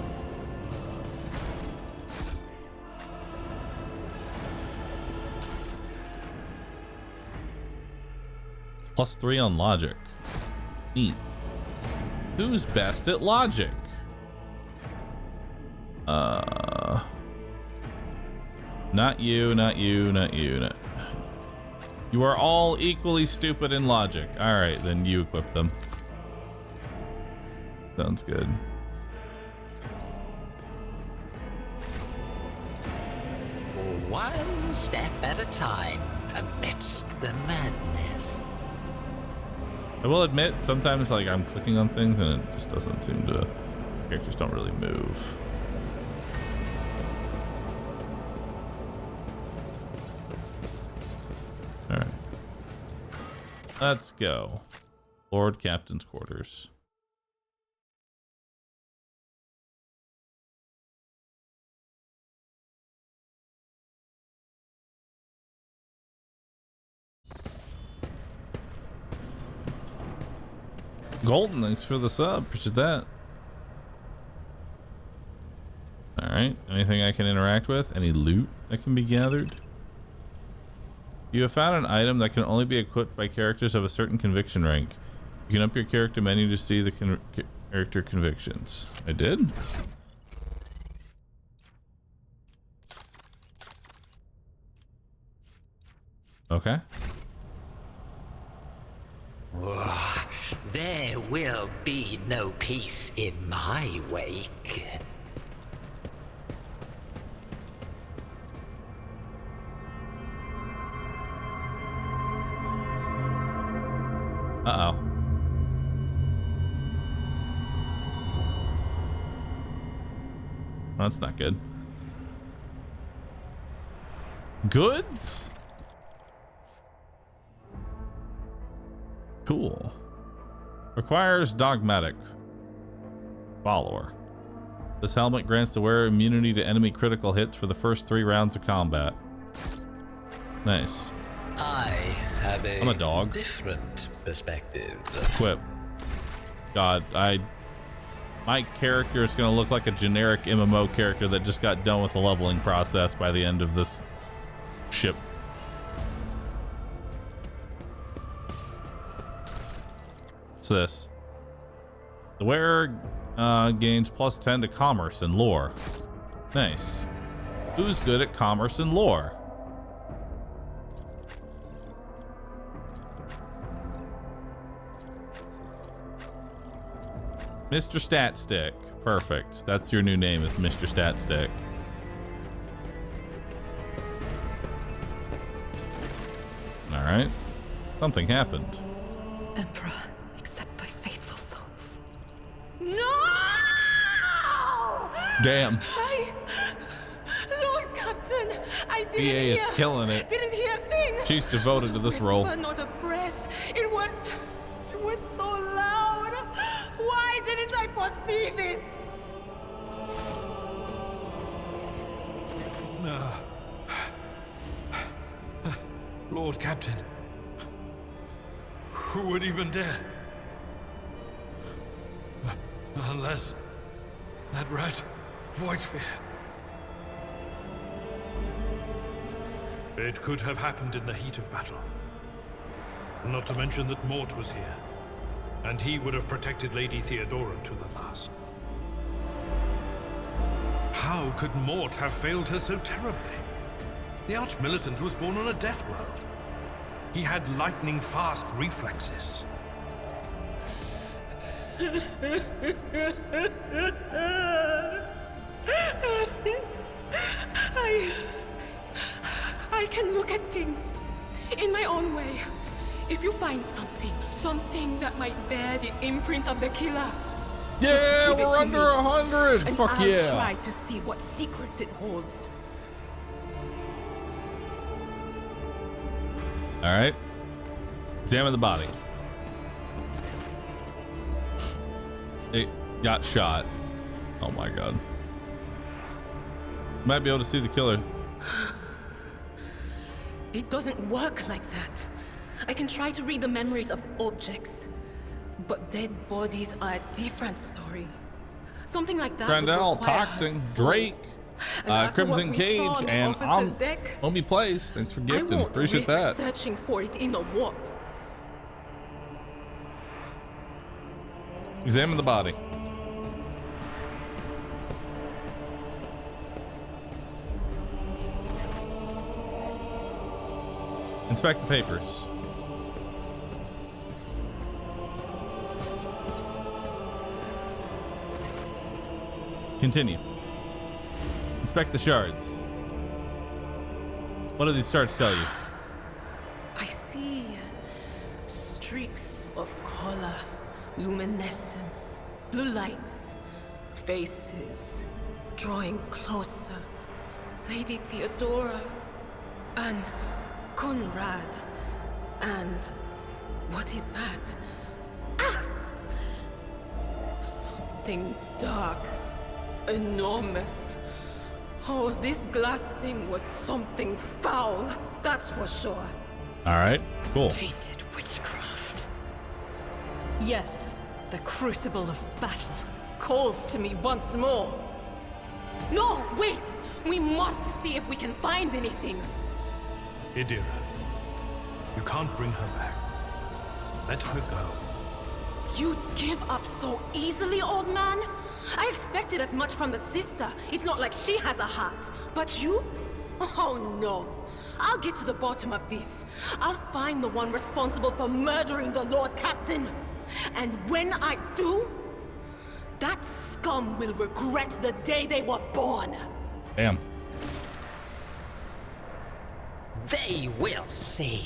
+3 on logic. Neat. Who's best at logic? Not you, not you, not you. You are all equally stupid in logic. All right, then you equip them. Sounds good. One step at a time amidst the madness. I will admit, sometimes like I'm clicking on things and it just doesn't seem to, characters don't really move. All right, let's go. Lord Captain's quarters. Golden, thanks for the sub. Appreciate that. All right. Anything I can interact with? Any loot that can be gathered? You have found an item that can only be equipped by characters of a certain conviction rank. You can up your character menu to see the character convictions. I did. Okay. There will be no peace in my wake. Uh-oh. That's not good. Goods? Cool. Requires dogmatic follower. This helmet grants the wearer immunity to enemy critical hits for the first 3 rounds of combat. Nice. I have I'm a dog. different perspective. Equip. God, my character is gonna look like a generic MMO character that just got done with the leveling process by the end of this ship. What's this? The wearer gains +10 to commerce and lore. Nice. Who's good at commerce and lore? Mr. Statstick. Perfect. That's your new name, is Mr. Statstick. All right. Something happened. Emperor, accept thy faithful souls. No! Damn. Lord Captain, I didn't EA is killing it. Didn't hear a thing. She's devoted to this role. Not a breath. It was so loud. Why didn't I foresee this? Lord Captain. Who would even dare? Unless that rat, Voidsphere. It could have happened in the heat of battle. Not to mention that Mort was here, and he would have protected Lady Theodora to the last. How could Mort have failed her so terribly? The Arch-Militant was born on a death world. He had lightning-fast reflexes. I can look at things in my own way. If you find something that might bear the imprint of the killer, yeah, we're under 100. And Fuck I'll yeah. try to see what secrets it holds. All right. Examine the body. It got shot. Oh my god. Might be able to see the killer. It doesn't work like that. I can try to read the memories of objects, but dead bodies are a different story. Something like that. Grandel, Toxin, Drake, Crimson Cage, and Omi Place. Thanks for gifting. Appreciate that. Searching for it in the warp. Examine the body. Inspect the papers. Continue. Inspect the shards. What do these shards tell you? I see streaks of color, luminescence, blue lights, faces drawing closer. Lady Theodora and Conrad and what is that? Ah! Something dark, enormous. Oh, this glass thing was something foul, that's for sure. All right, cool. Tainted witchcraft. Yes, the crucible of battle calls to me once more. No, wait! We must see if we can find anything. Idira, you can't bring her back. Let her go. You'd give up so easily, old man? I expected as much from the sister. It's not like she has a heart. But you? Oh no. I'll get to the bottom of this. I'll find the one responsible for murdering the Lord Captain. And when I do, that scum will regret the day they were born. Damn. They will see.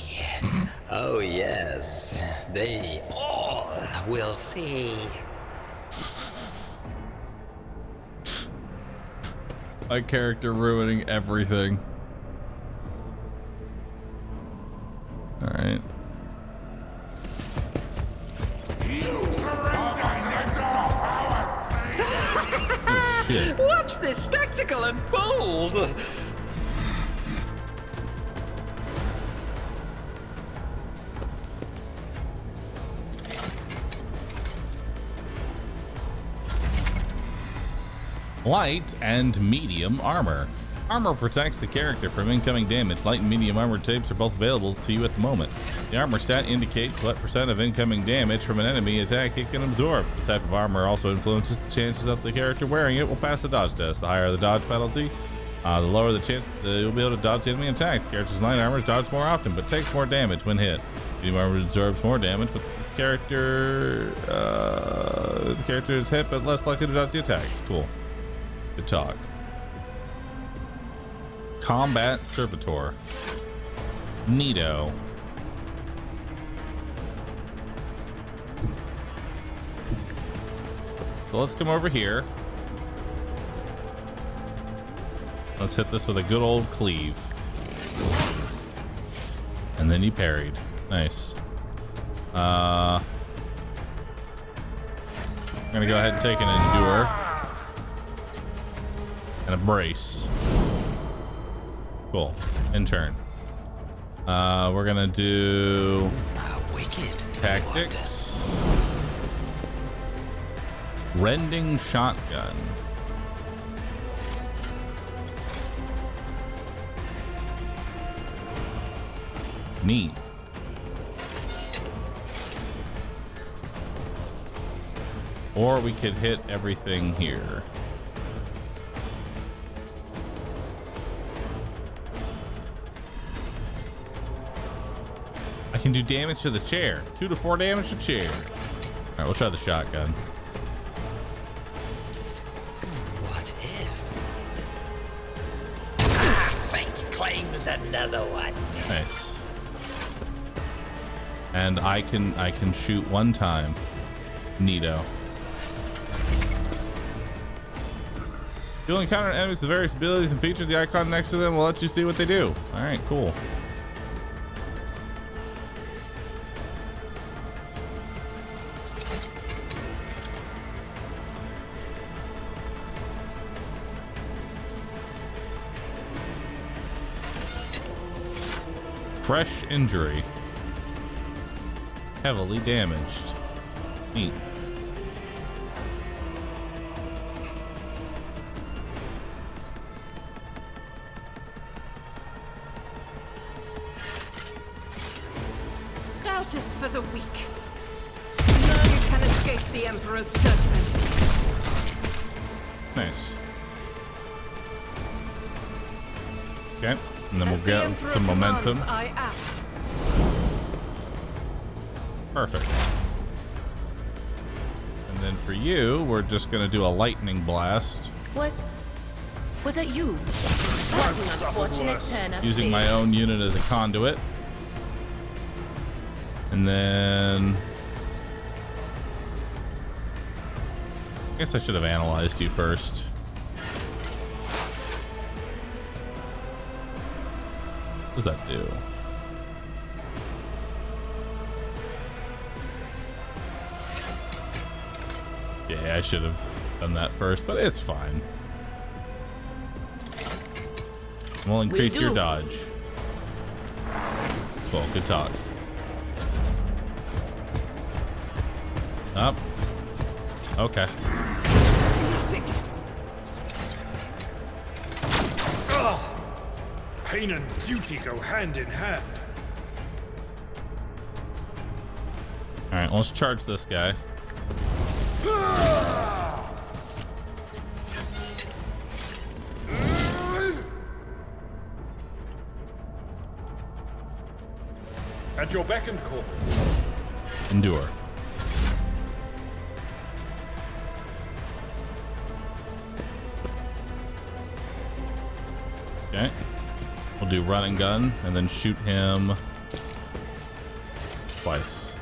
Oh yes, they all will see. My character ruining everything. All right. Watch this spectacle unfold. Light and medium armor. Armor protects the character from incoming damage. Light and medium armor types are both available to you at the moment. The armor stat indicates what percent of incoming damage from an enemy attack it can absorb. The type of armor also influences the chances that the character wearing it will pass the dodge test. The higher the dodge penalty, the lower the chance that you'll be able to dodge the enemy attack. The character's light armor dodges more often, but takes more damage when hit. Medium armor absorbs more damage, but the character is hit, but less likely to dodge the attacks. Cool. Good talk. Combat Servitor. Neato. So let's come over here. Let's hit this with a good old cleave. And then he parried. Nice. I'm gonna go ahead and take an endure. And a brace. Cool. In turn. We're gonna do tactics. Rending shotgun. Neat. Or we could hit everything here. I can do damage to the chair. 2 to 4 damage to chair. All right, we'll try the shotgun. What if? Ah, fate claims another one. Nice. And I can shoot 1 time. Neato. You'll encounter enemies with various abilities and features. The icon next to them will let you see what they do. All right, cool. Fresh injury. Heavily damaged. Neat. Doubt is for the weak. None can escape the Emperor's judgment. Nice. Okay, and then we'll get some momentum. I act. Perfect. And then for you, we're just gonna do a lightning blast. Was that you? That's an unfortunate turn of Using my fate. own unit as a conduit. And then I guess I should have analyzed you first. What does that do? Yeah, I should have done that first, but it's fine. We'll increase your dodge. Cool, good talk. Up. Okay. Pain and duty go hand in hand. All right, let's charge this guy. At your beck and call. Endure. Okay. We'll do run and gun and then shoot him twice.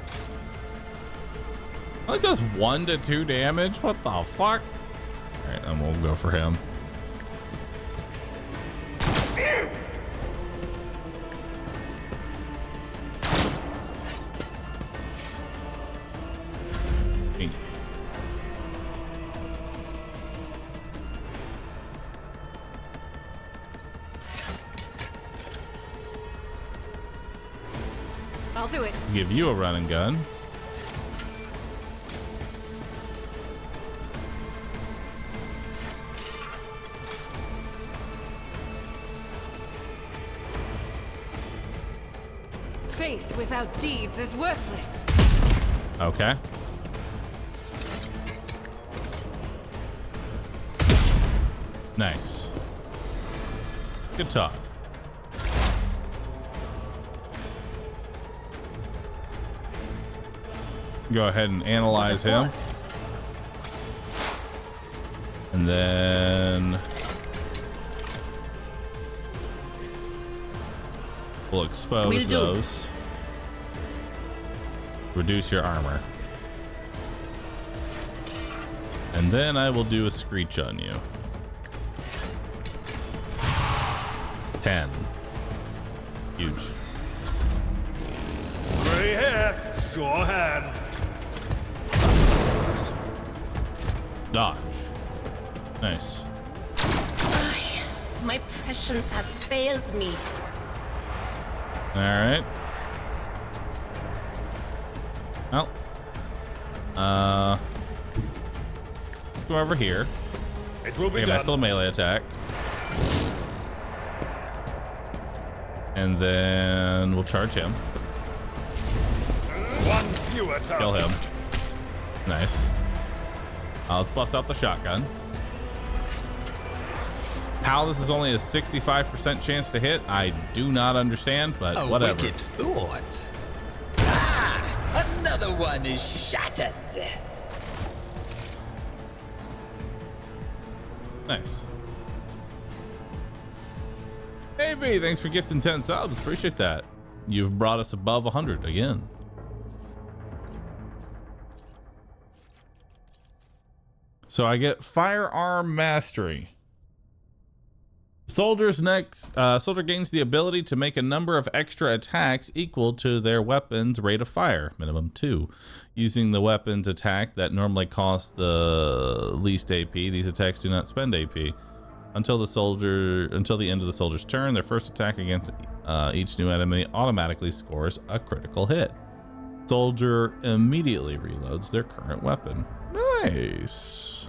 Oh, it does 1 to 2 damage. What the fuck? All right, and we'll go for him. I'll do it. Give you a run and gun. Faith without deeds is worthless. Okay. Nice. Good talk. Go ahead and analyze him. And then we'll expose those. Reduce your armor. And then I will do a screech on you. 10. Huge. Gray hair, sure hand. Dodge. Nice. My prescience has failed me. All right. Well, go over here. It will be done. Nice little melee attack. And then we'll charge him. One fewer target. Kill him. Nice. Let's bust out the shotgun. How this is only a 65% chance to hit, I do not understand, but whatever. A wicked thought. Ah, another one is shattered. Nice. Hey V, thanks for gifting 10 subs. Appreciate that. You've brought us above 100 again. So I get firearm mastery. Soldier gains the ability to make a number of extra attacks equal to their weapon's rate of fire, minimum 2. Using the weapon's attack that normally costs the least AP, these attacks do not spend AP. Until the end of the soldier's turn, their first attack against each new enemy automatically scores a critical hit. Soldier immediately reloads their current weapon. Nice.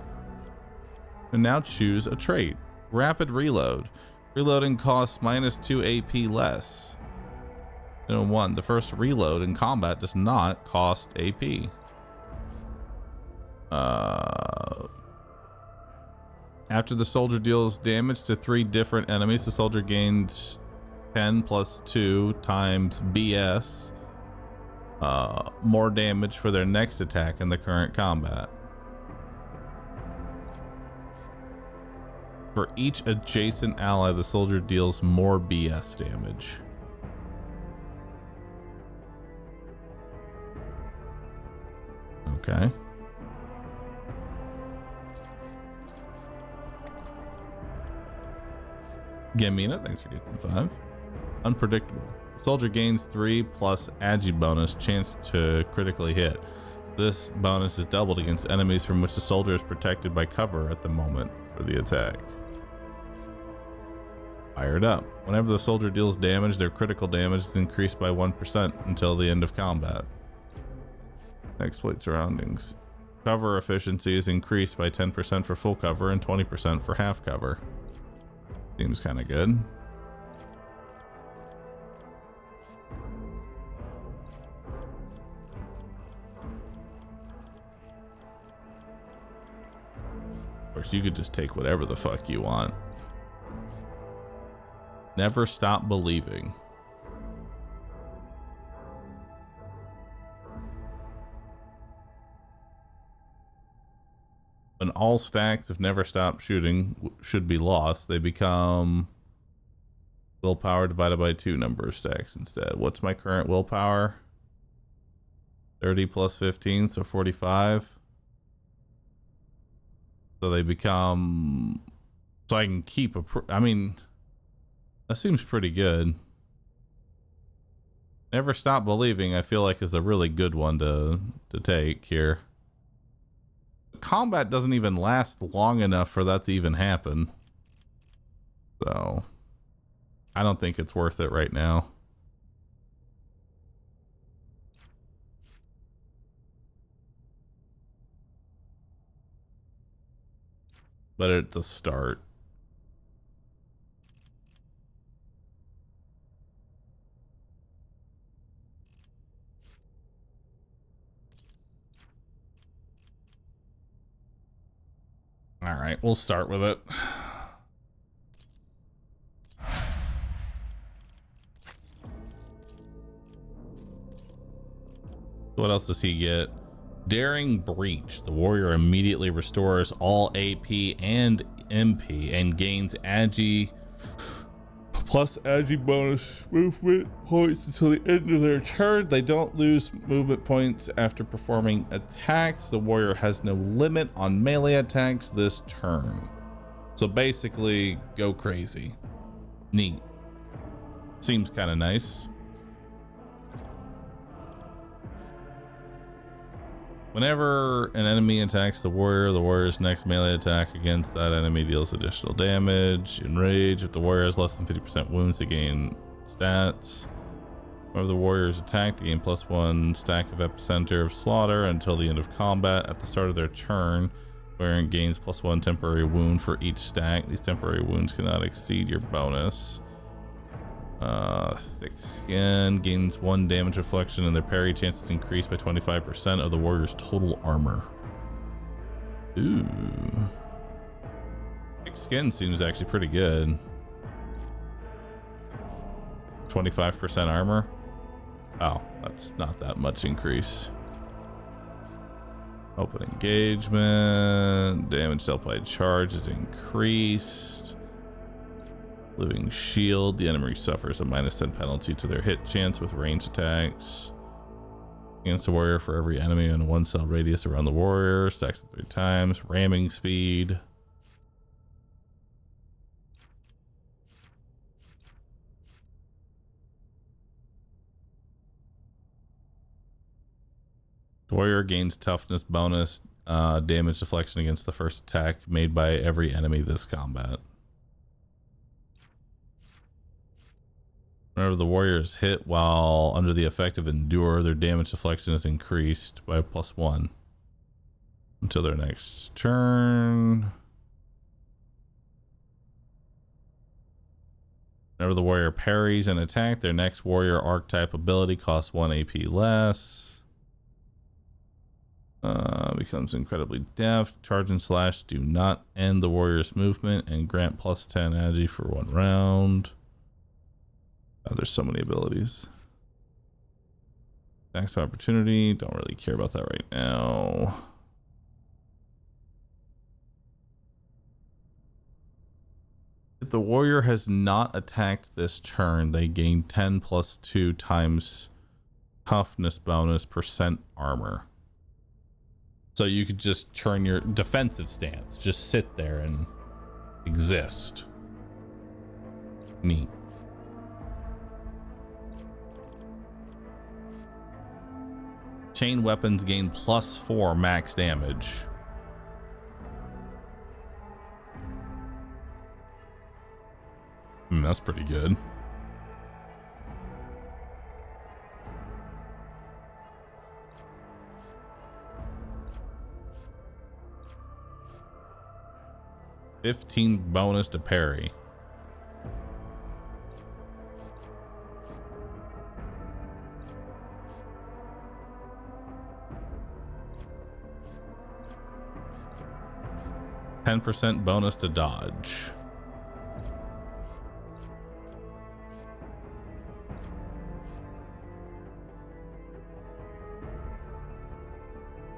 And now choose a trait. Rapid reload. Reloading costs -2 AP less. 1. The first reload in combat does not cost AP. After the soldier deals damage to 3 different enemies, the soldier gains 10 + 2 times BS more damage for their next attack in the current combat. For each adjacent ally, the soldier deals more BS damage. Okay. Gamina, thanks for gifting 5. Unpredictable. Soldier gains 3 plus agi bonus chance to critically hit. This bonus is doubled against enemies from which the soldier is protected by cover at the moment for the attack. Fired up. Whenever the soldier deals damage, their critical damage is increased by 1% until the end of combat. Exploit surroundings. Cover efficiency is increased by 10% for full cover and 20% for half cover. Seems kind of good. Of course, you could just take whatever the fuck you want. Never stop believing. When all stacks of never stop shooting should be lost, they become willpower divided by 2 number of stacks instead. What's my current willpower? 30 plus 15, so 45. So they become, so I can keep I mean, that seems pretty good. Never stop believing, I feel like, is a really good one to take here. Combat doesn't even last long enough for that to even happen. So I don't think it's worth it right now. But it's a start. All right, we'll start with it. What else does he get? Daring Breach. The warrior immediately restores all AP and MP and gains agi plus agi bonus movement points until the end of their turn. They don't lose movement points after performing attacks. The warrior has no limit on melee attacks this turn. So basically, go crazy. Neat. Seems kind of nice. Whenever an enemy attacks the warrior's next melee attack against that enemy deals additional damage. Enrage. If the warrior has less than 50% wounds, they gain stats. Whenever the warrior is attacked, they gain +1 stack of epicenter of slaughter until the end of combat. At the start of their turn, warrior gains +1 temporary wound for each stack. These temporary wounds cannot exceed your bonus. Thick skin gains 1 damage reflection, and their parry chances increase by 25% of the warrior's total armor. Ooh. Thick skin seems actually pretty good. 25% armor. Oh, that's not that much increase. Open engagement. Damage dealt by charge is increased. Living shield. The enemy suffers a -10 penalty to their hit chance with range attacks. Against the warrior for every enemy in a 1-cell radius around the warrior. Stacks it 3 times. Ramming speed. Warrior gains toughness bonus, damage deflection against the first attack made by every enemy this combat. Whenever the warrior is hit while under the effect of Endure, their damage deflection is increased by +1 until their next turn. Whenever the warrior parries an attack, their next warrior archetype ability costs 1 AP less. Becomes incredibly deft. Charge and slash do not end the warrior's movement and grant +10 agi for 1 round. There's so many abilities. Next opportunity. Don't really care about that right now. If the warrior has not attacked this turn, they gain 10 + 2 times toughness bonus % armor. So you could just turn your defensive stance, just sit there and exist. Neat. Chain weapons gain +4 max damage. That's pretty good. $15 bonus to parry. %10 bonus to dodge.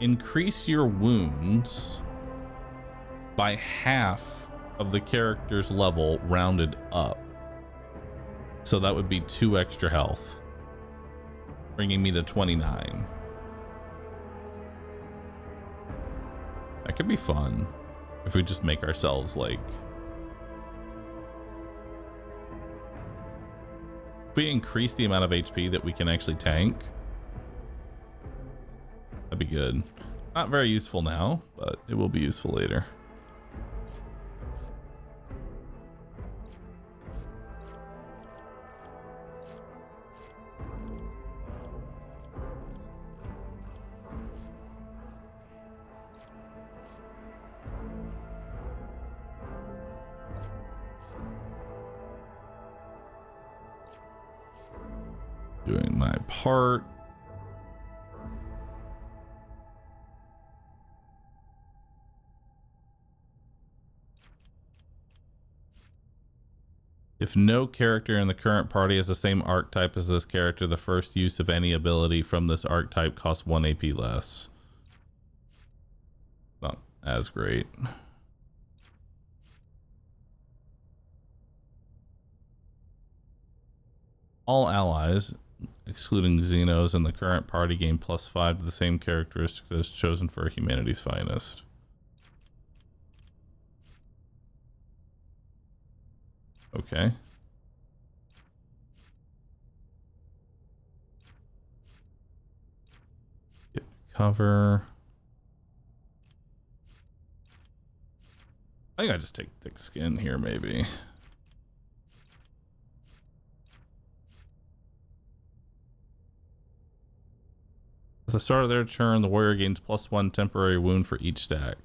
Increase your wounds by half of the character's level rounded up. So that would be 2 extra health, bringing me to 29. That could be fun if we just make ourselves like... If we increase the amount of HP that we can actually tank, that'd be good. Not very useful now, but it will be useful later. Doing my part. If no character in the current party has the same archetype as this character, the first use of any ability from this archetype costs 1 AP less. Not as great. All allies, excluding Xenos in the current party, gain +5 to the same characteristics as chosen for humanity's finest. Okay. Get cover. I think I just take thick skin here, maybe. At the start of their turn, the warrior gains +1 temporary wound for each stack.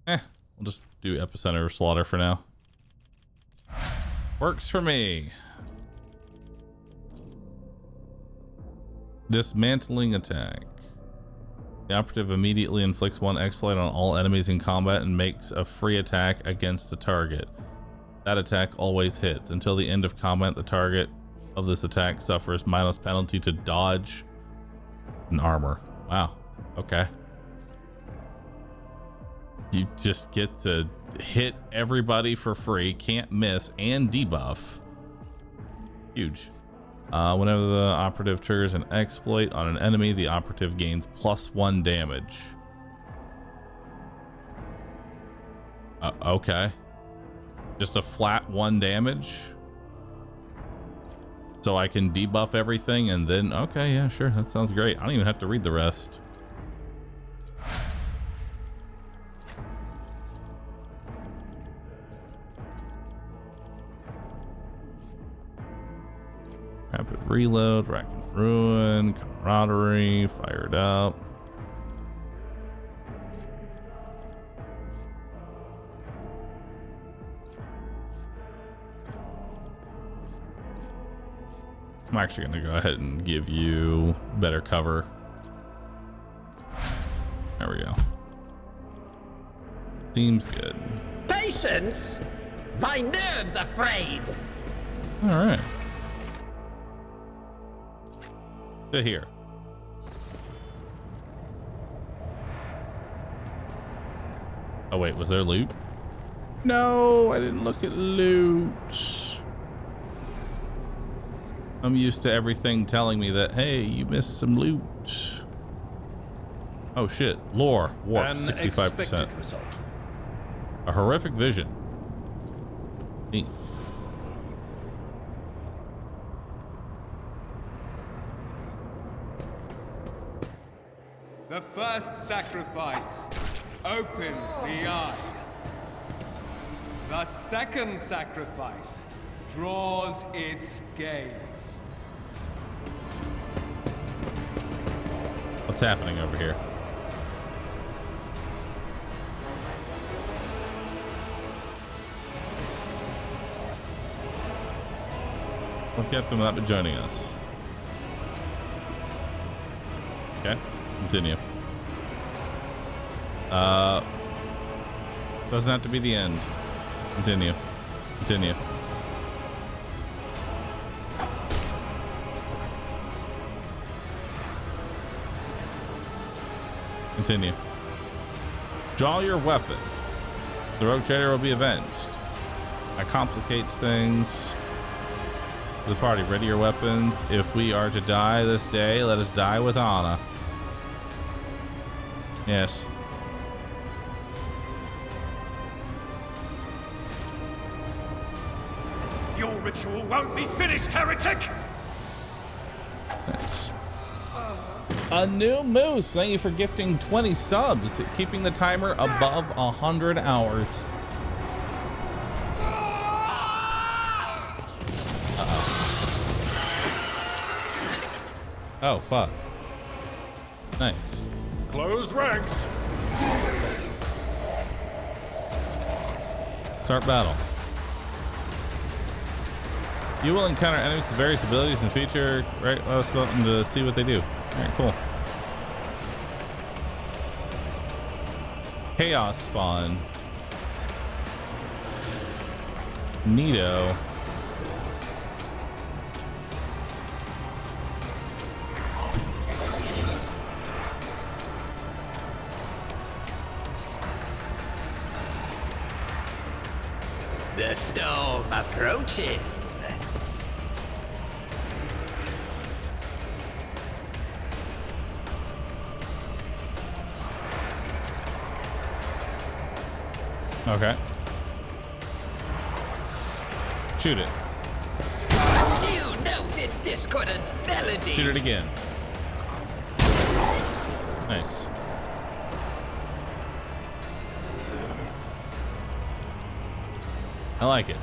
We'll just do epicenter slaughter for now. Works for me. Dismantling attack. The operative immediately inflicts 1 exploit on all enemies in combat and makes a free attack against the target. That attack always hits. Until the end of combat, the target of this attack suffers minus penalty to dodge and armor. Wow. Okay. You just get to hit everybody for free, can't miss, and debuff. Huge. Whenever the operative triggers an exploit on an enemy, the operative gains +1 damage. Okay. Just a flat 1 damage. So I can debuff everything and then, okay, yeah, sure. That sounds great. I don't even have to read the rest. Rapid reload, rack and ruin, camaraderie, fired up. I'm actually going to go ahead and give you better cover. There we go. Seems good. Patience? My nerves are frayed. All right. Sit here. Oh wait, was there loot? No, I didn't look at loot. I'm used to everything telling me that, hey, you missed some loot. Oh shit, lore, warp, 65%. A horrific vision. Neat. The first sacrifice opens the eye. The second sacrifice draws its gaze. What's happening over here? What kept him not be joining us? Okay, continue. Doesn't have to be the end. Continue. Continue. Continue. Draw your weapon. The Rogue Trader will be avenged. That complicates things. The party, ready your weapons. If we are to die this day, let us die with honor. Yes. Your ritual won't be finished, heretic! That's a new moose. Thank you for gifting 20 subs, keeping the timer above 100 hours. Oh, fuck. Nice. Closed ranks. Start battle. You will encounter enemies with various abilities and feature. Right, let's go to see what they do. All right, cool. Chaos spawn. Neato. The storm approaches. Okay. Shoot it. You noted discordant melody. Shoot it again. Nice. I like it.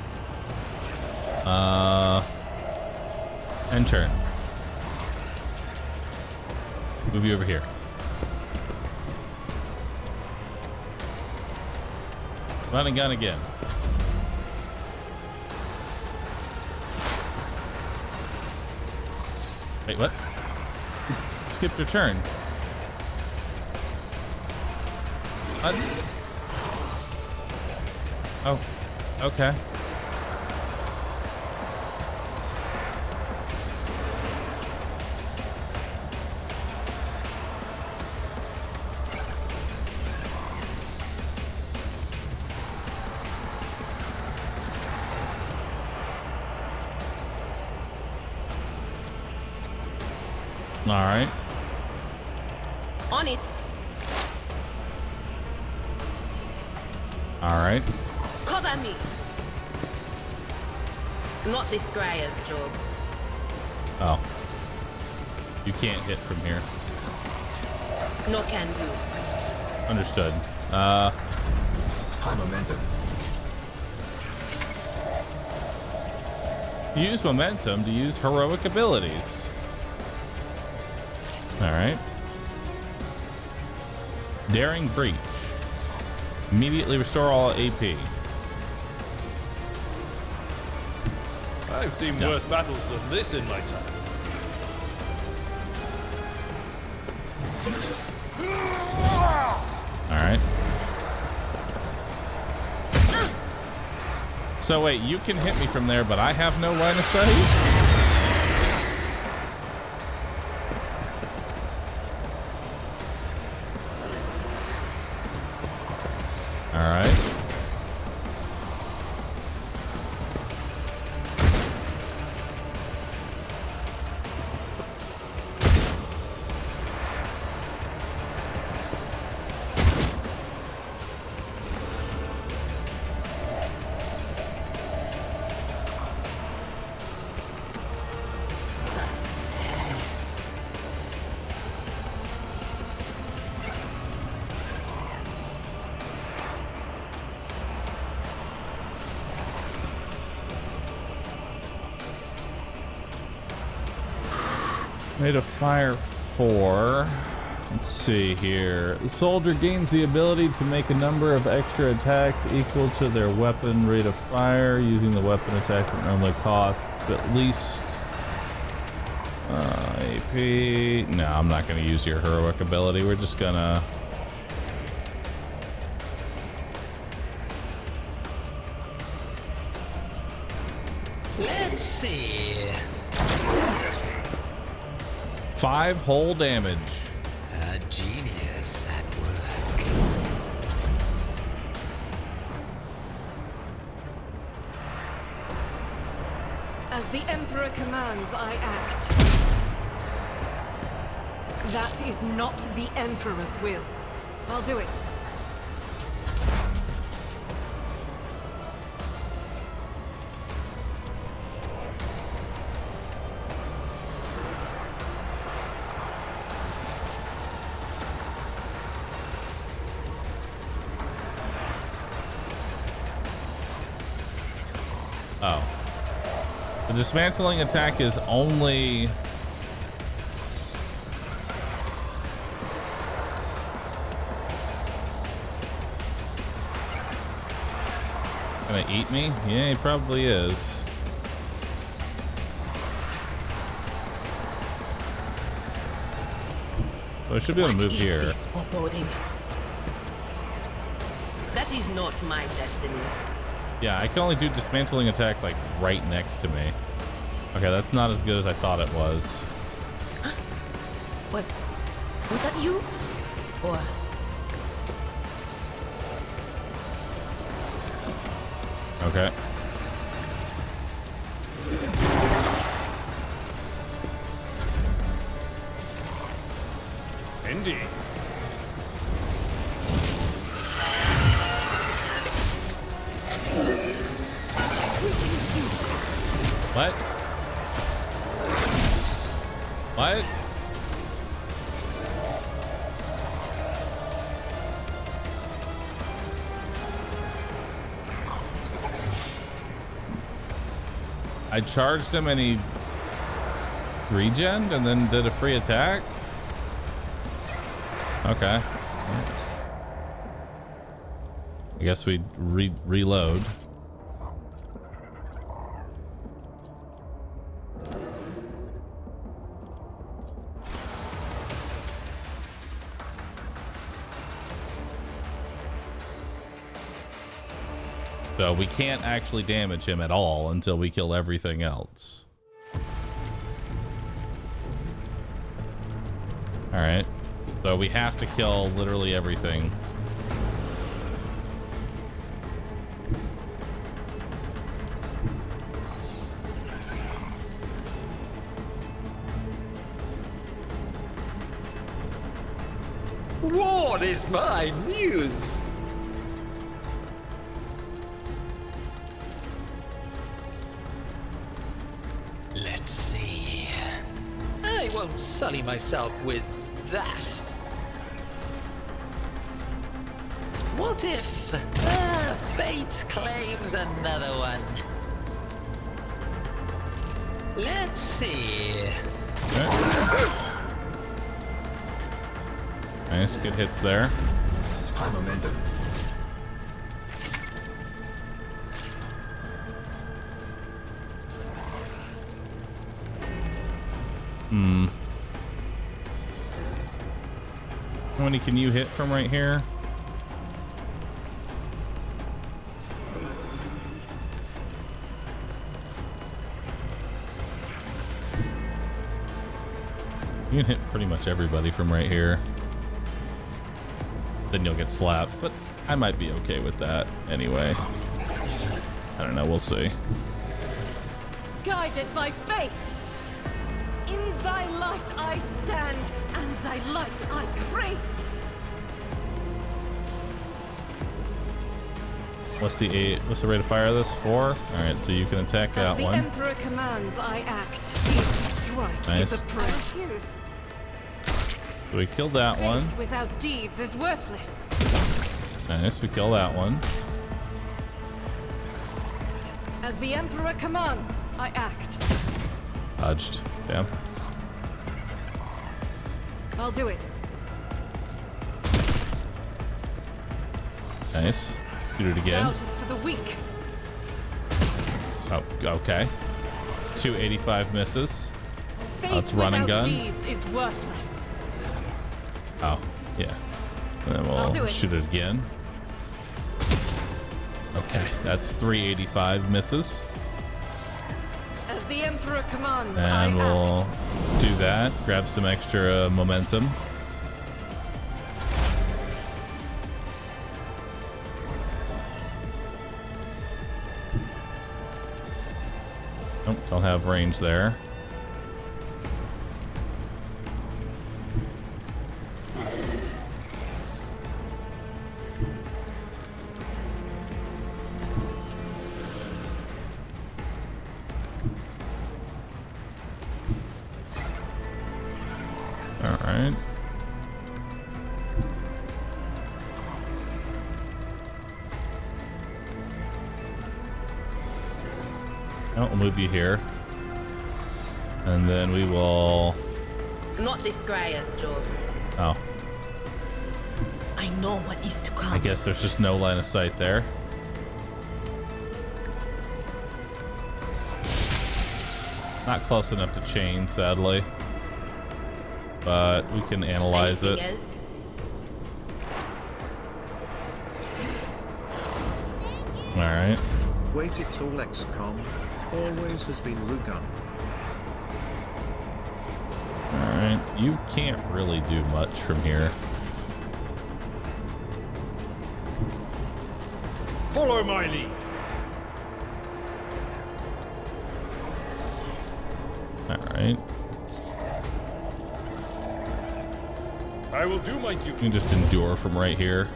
And turn. Move you over here. Run and gun again. Wait, what? Skipped your turn. What? Oh, okay. All right. On it. All right. Cover me. Not this Greyer's job. Oh. You can't hit from here. No can do. Understood. High momentum. Use momentum to use heroic abilities. All right. Daring breach. Immediately restore all AP. I've seen worse battles than this in my time. All right. So wait, you can hit me from there, but I have no line of sight? All right. Made a fire 4. Let's see here. The soldier gains the ability to make a number of extra attacks equal to their weapon rate of fire using the weapon attack that normally costs at least AP. No, I'm not going to use your heroic ability. We're just gonna Let's see. 5 whole damage. A genius at work. As the Emperor commands, I act. That is not the Emperor's will. I'll do it. Oh. The dismantling attack is only... Gonna eat me? Yeah, he probably is. So I should be able to move here. That is not my destiny. Yeah, I can only do dismantling attack like right next to me. Okay, that's not as good as I thought it was. Was that you? Or okay. Indeed. What? What? I charged him and he regened and then did a free attack? Okay. I guess we reload. So we can't actually damage him at all until we kill everything else. All right. So we have to kill literally everything. What is my news? Let's see. I won't sully myself with that. What if fate claims another one? Let's see. Okay. Nice, good hits there. High momentum. How many can you hit from right here? You can hit pretty much everybody from right here. Then you'll get slapped, but I might be okay with that anyway. I don't know, we'll see. Guided by faith, in thy light I stand, and thy light I crave. What's the rate of fire of this? 4? All right, so you can attack that one. As the Emperor commands, I act. Each strike Nice. is a prayer. So we killed that one. Faith without deeds is worthless. Nice, we killed that one. As the Emperor commands, I act. Dodged. Yeah. I'll do it. Nice. Shoot it again. Doubt is for the weak. Oh, okay. It's 285 misses. Faith It's run and without gun. deeds is worthless. Oh, yeah. And then I'll do we'll it. shoot it again. Okay, that's 385 misses. As the Emperor commands, And I we'll act. do that. Grab some extra momentum. Nope, don't have range there. All right. We'll move you here. And then we will... Not this Greyer's job. Oh, I know what is to come. I guess there's just no line of sight there. Not close enough to chain, sadly. But we can analyze it. Anything else? Alright. Wait, it's all XCOM. Always has been Rugun. Alright. You can't really do much from here. Follow my lead. Alright. I will do my You duty. can just endure from right here.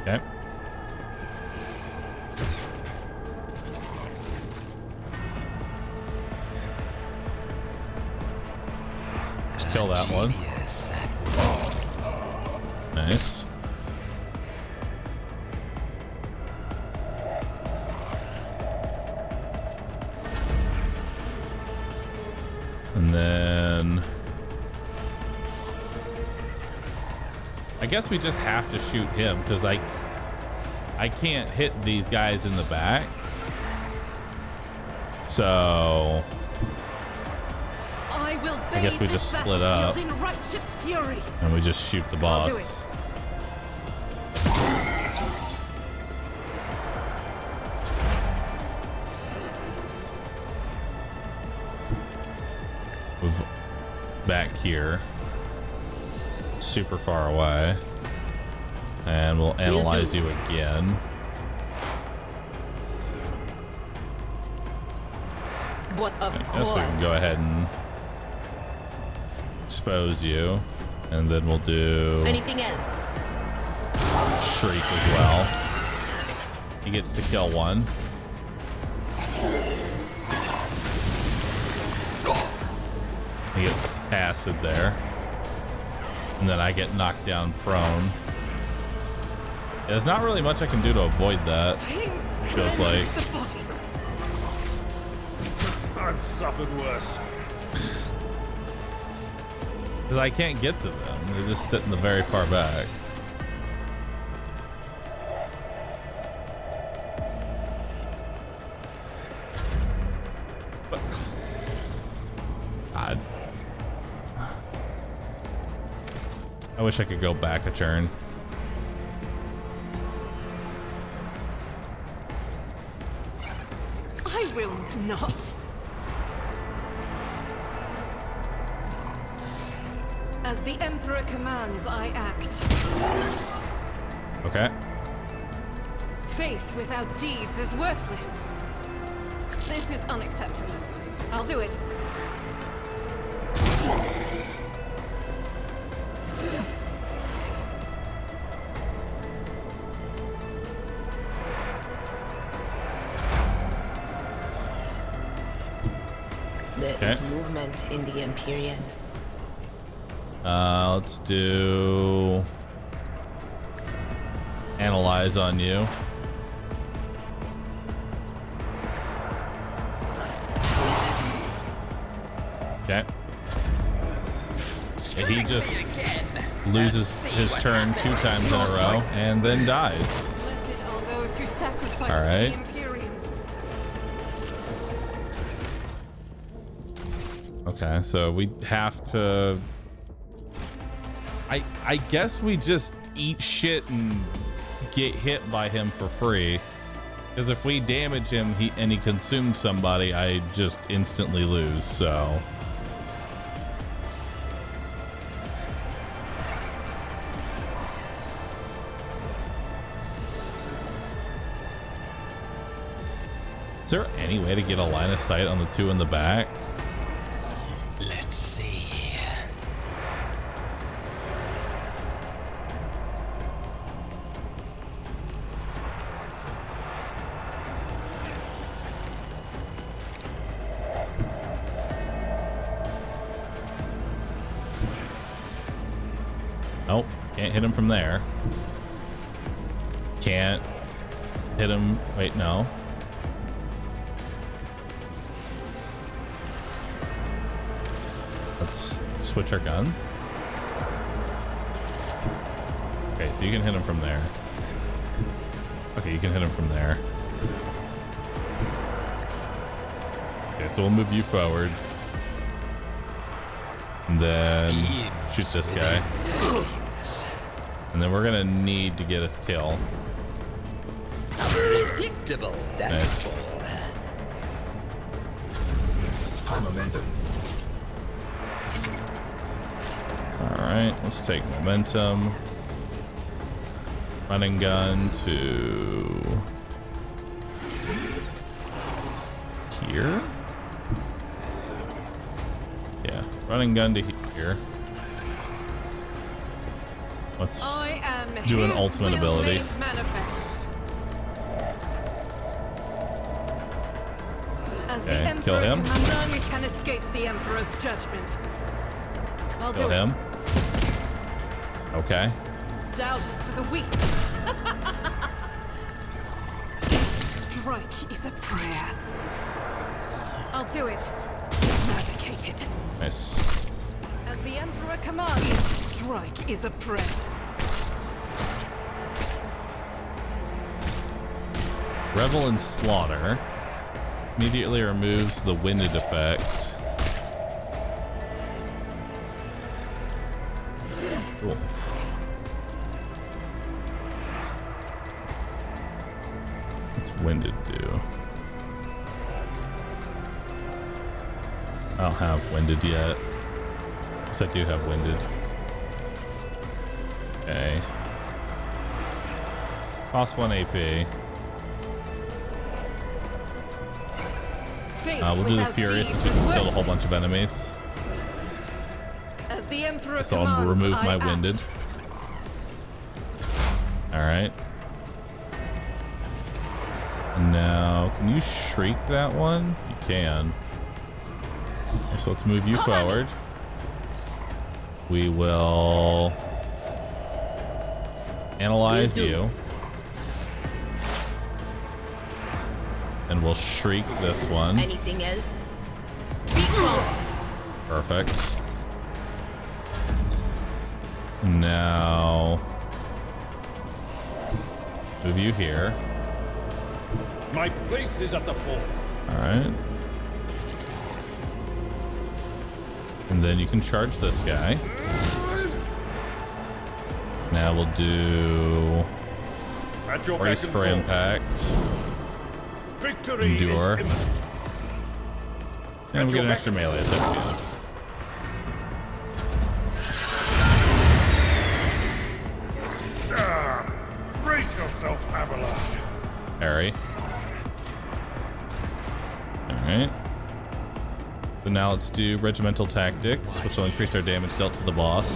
Okay. kill that one. Nice. And then I guess we just have to shoot him because I can't hit these guys in the back. So I guess we just split up and we just shoot the boss. Move back here, super far away, and we'll analyze you again. What of I guess we can go ahead and expose you, and then we'll do anything else? Shriek as well. He gets to kill one. He gets acid there, and then I get knocked down prone. Yeah, there's not really much I can do to avoid that. Feels like. I've suffered worse. Because I can't get to them. They're just sitting the very far back. But God. I wish I could go back a turn. I will not. As the Emperor commands, I act. Okay. Faith without deeds is worthless. This is unacceptable. I'll do it. There is movement in the Empyrean. Let's do analyze on you. Okay. And he just loses his turn 2 times in a row and then dies. Blessed are those who sacrifice all right. the Empyrean. Okay, so we have to. I guess we just eat shit and get hit by him for free. Because if we damage him and he consumes somebody, I just instantly lose, so. Is there any way to get a line of sight on the 2 in the back? Let's see. Nope, can't hit him from there. Can't hit him. Wait, no. Let's switch our gun. Okay, so you can hit him from there. Okay, you can hit him from there. Okay, so we'll move you forward. And then shoot this guy. And then we're gonna need to get a kill. Predictable, that's all. High momentum. Alright, let's take momentum. Running gun to here. Yeah, running gun to here. Let's do an ultimate ability. As Okay, the Emperor kill him. Commander, we can escape the Emperor's judgment. I'll Kill do him. it. Okay. Doubt is for the weak. Strike is a prayer. I'll do it. Eradicate it. Nice. As the Emperor commands, strike is a prayer. Revel in Slaughter immediately removes the winded effect. Cool. What's winded do? I don't have winded yet. Yes, I do have winded. Okay. Cost 1 AP. We'll do the Furious since we just killed a whole bunch of enemies. As the Emperor So I'll remove my act. winded. Alright. Now, can you shriek that one? You can. So let's move you forward. We will analyze you. And we'll shriek this one. Anything else? Perfect. Now move you here. My place is at the fore. Alright. And then you can charge this guy. Now we'll do brace for impact. Victory Endure. is imminent. And we get an extra melee attack. Brace yourself, Abelard. Harry. Alright. So now let's do regimental tactics, which will increase our damage dealt to the boss.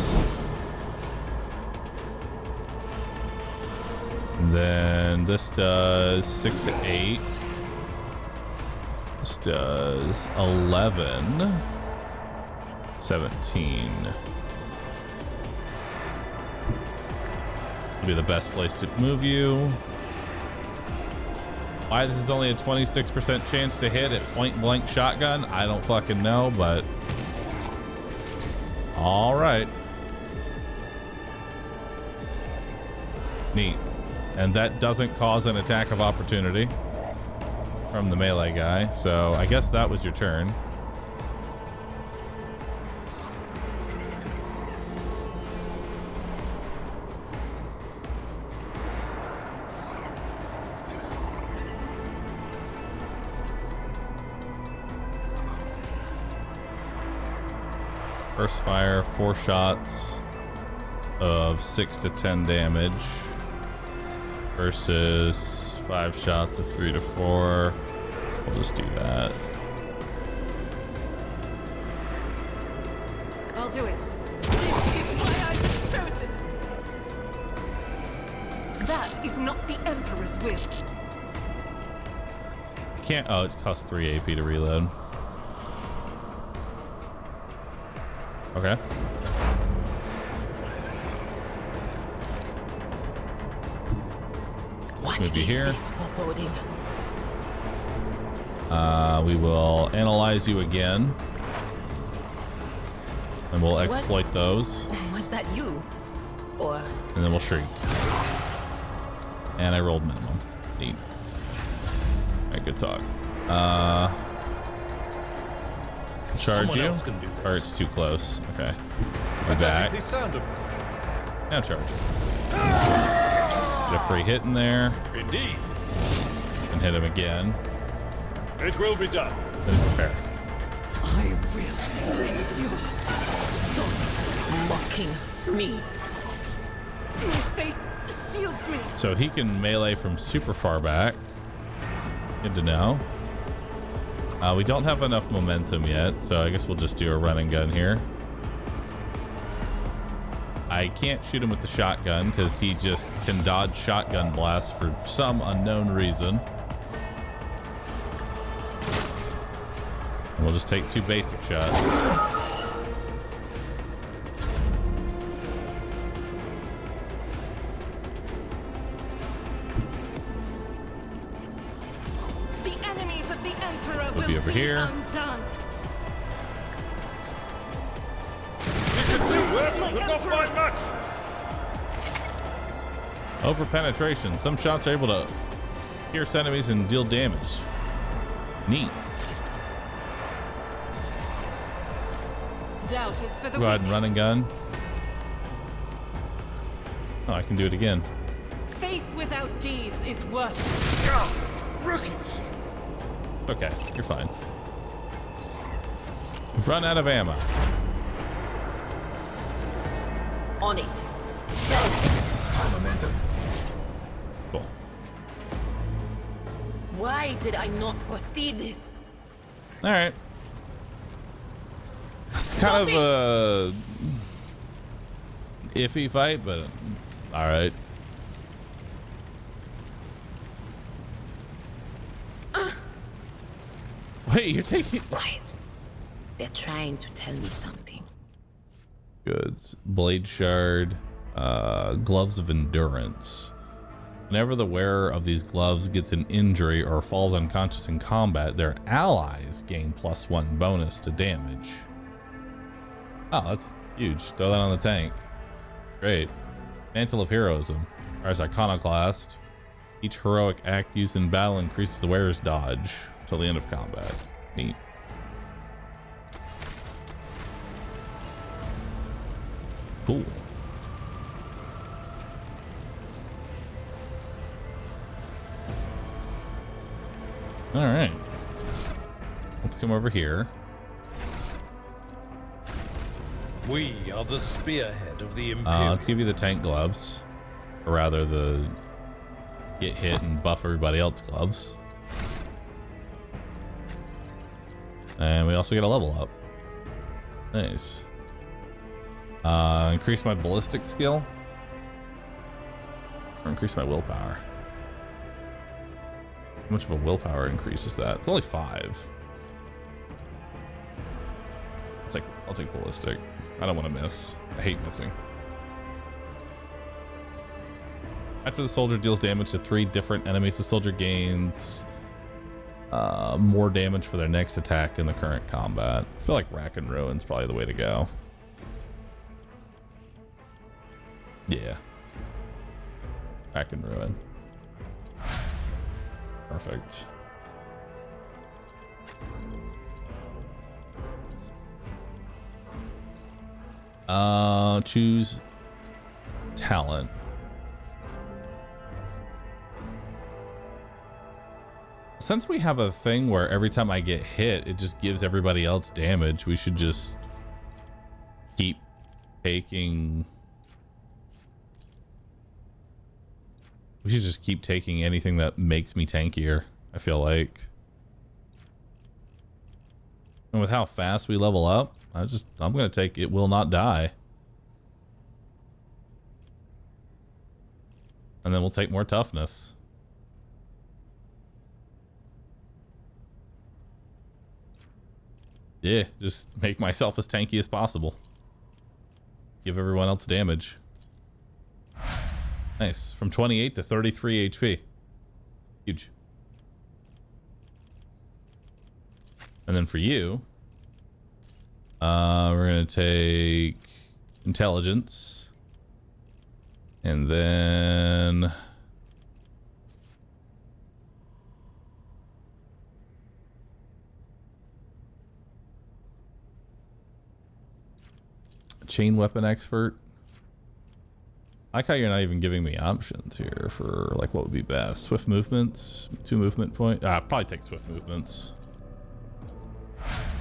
And then this does 6 to 8. This does 11. 17. Would be the best place to move you. Why this is only a 26% chance to hit at point blank shotgun, I don't fucking know, but all right. Neat. And that doesn't cause an attack of opportunity from the melee guy, so I guess that was your turn. First fire, 4 shots of 6 to 10 damage versus 5 shots of 3 to 4. We'll just do that. I'll do it. This is why I was chosen. That is not the Emperor's will. You can't. Oh, it costs 3 AP to reload. Okay. Move you here. We will analyze you again. And we'll exploit those. Was that you? Or... And then we'll shriek. And I rolled minimum. Neat. Alright, good talk. Charge you? Or it's too close. Okay. Be back. Now charge. Get a free hit in there. Indeed. And hit him again. It will be done. Then prepare. I will let you. Mocking me. Faith shields me. So he can melee from super far back. Good to know. We don't have enough momentum yet, so I guess we'll just do a run and gun here. I can't shoot him with the shotgun because he just can dodge shotgun blasts for some unknown reason. And we'll just take 2 basic shots. We'll be over here. Over penetration. Some shots are able to pierce enemies and deal damage. Neat. Doubt is for the Go ahead and weak. run and gun. Oh, I can do it again. Faith without deeds is worthless. Rookies! Okay, you're fine. We've run out of ammo. On it. Momentum. Cool. Why did I not foresee this? All right. It's kind of a iffy fight, but it's all right. Wait, you're taking... Quiet. They're trying to tell me something. Goods. Blade shard. Gloves of endurance. Whenever the wearer of these gloves gets an injury or falls unconscious in combat, their allies gain +1 bonus to damage. Oh, that's huge. Throw that on the tank. Great. Mantle of Heroism. As Iconoclast. Each heroic act used in battle increases the wearer's dodge till the end of combat. Neat. Cool. All right. Let's come over here. We are the spearhead of the Imperial. Let's give you the tank gloves, or rather the get hit and buff everybody else gloves. And we also get a level up. Nice. Increase my ballistic skill, or increase my willpower. How much of a willpower increase is that? It's only 5. I'll take ballistic. I don't want to miss. I hate missing. After the soldier deals damage to 3 different enemies, the soldier gains more damage for their next attack in the current combat. I feel like Rack and Ruin's probably the way to go. Yeah. Rack and Ruin. Perfect. Choose talent. Since we have a thing where every time I get hit, it just gives everybody else damage, we should just keep taking... We should just keep taking anything that makes me tankier, I feel like. And with how fast we level up, I'm gonna take It Will Not Die. And then we'll take more toughness. Yeah, just make myself as tanky as possible. Give everyone else damage. Nice. From 28 to 33 HP. Huge. And then for you, we're going to take intelligence. And then... chain weapon expert. I like how you're not even giving me options here for like what would be best. Swift movements, 2 movement point. Probably take swift movements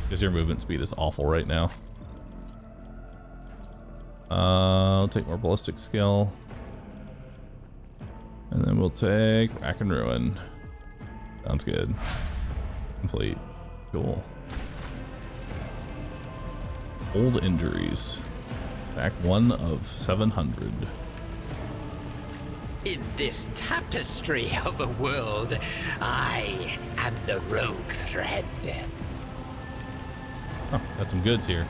because your movement speed is awful right now. I'll take more ballistic skill, and then we'll take Rack and Ruin. Sounds good. Complete. Cool. Old injuries. Back 1 of 700. In this tapestry of a world, I am the rogue thread. Oh, got some goods here.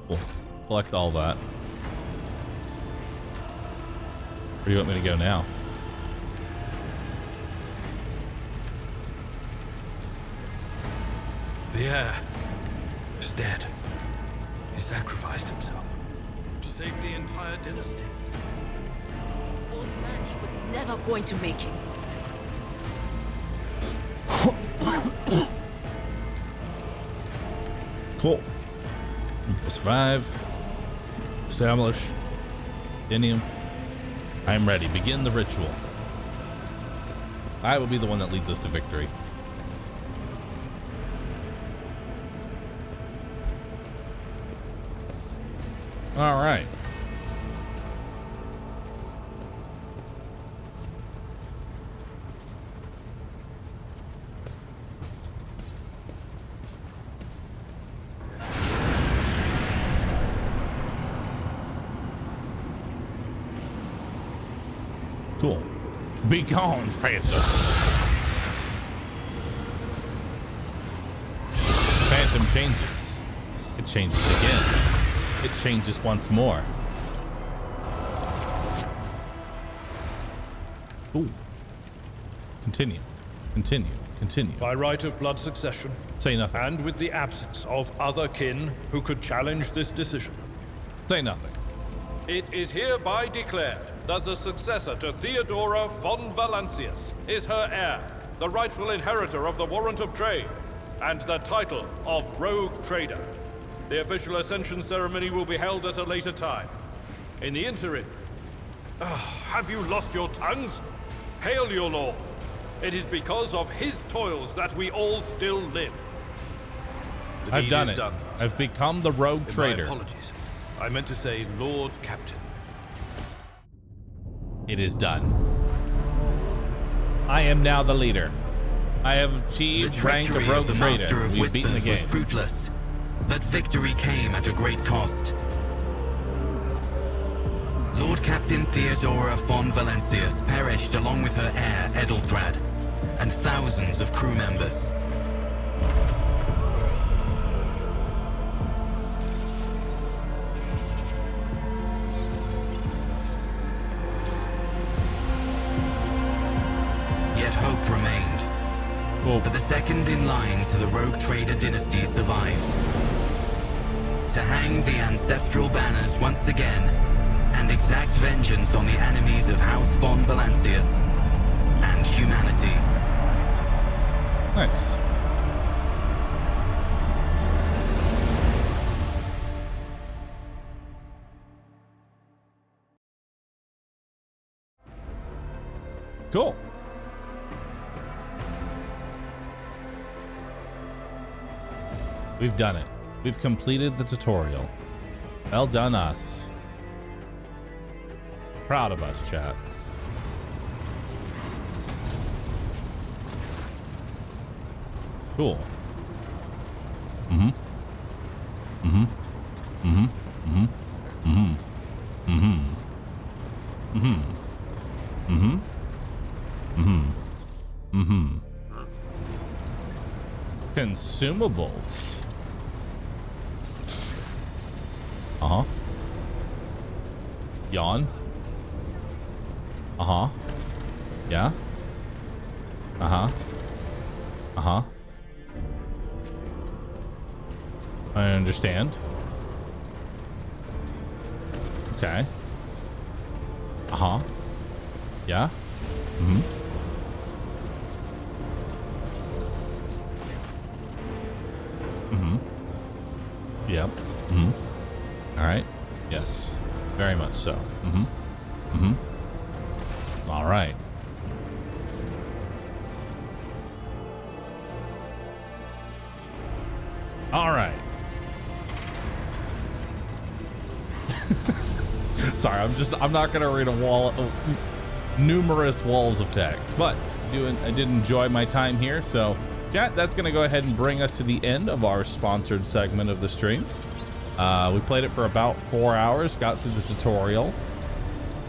Cool. Collect all that. Where do you want me to go now? The heir is dead. He sacrificed himself to save the entire dynasty. Old man, he was never going to make it. Cool. We'll survive. Establish. Continue. I am ready. Begin the ritual. I will be the one that leads us to victory. All right. Cool. Be gone, Phantom. Phantom changes. It changes again. It changes once more. Ooh. Continue. Continue. Continue. By right of blood succession. Say nothing. And with the absence of other kin who could challenge this decision. Say nothing. It is hereby declared that the successor to Theodora von Valancius is her heir, the rightful inheritor of the warrant of trade, and the title of Rogue Trader. The official ascension ceremony will be held at a later time. In the interim... have you lost your tongues? Hail your lord. It is because of his toils that we all still live. I've done it. I've become the Rogue Trader. My apologies. I meant to say Lord Captain. It is done. I am now the leader. I have achieved rank of Rogue Trader. We've beaten the game. Was fruitless, but victory came at a great cost. Lord Captain Theodora von Valancius perished along with her heir Edelthrad, and thousands of crew members. Yet hope remained. For the second in line to the Rogue Trader dynasty survived. To hang the ancestral banners once again, and exact vengeance on the enemies of House von Valancius and humanity. Nice. Cool. We've done it. We've completed the tutorial. Well done, us. Proud of us, chat. Cool. Mm-hmm. Mm-hmm. Mm-hmm. Mm-hmm. Mm-hmm. Mm-hmm. Mm-hmm. Mm-hmm. Mm-hmm. Mm-hmm. Consumables. Uh-huh. Yawn. Uh-huh. Yeah. Uh-huh. Uh-huh. I understand. Okay. Uh-huh. Yeah. Mm-hmm. Mm-hmm. Yep. Mm-hmm. All right. Yes. Very much so. Mm-hmm. Mm-hmm. All right. All right. Sorry, I'm not gonna read numerous walls of text, but I did enjoy my time here. So chat, that's gonna go ahead and bring us to the end of our sponsored segment of the stream. We played it for about 4 hours, got through the tutorial.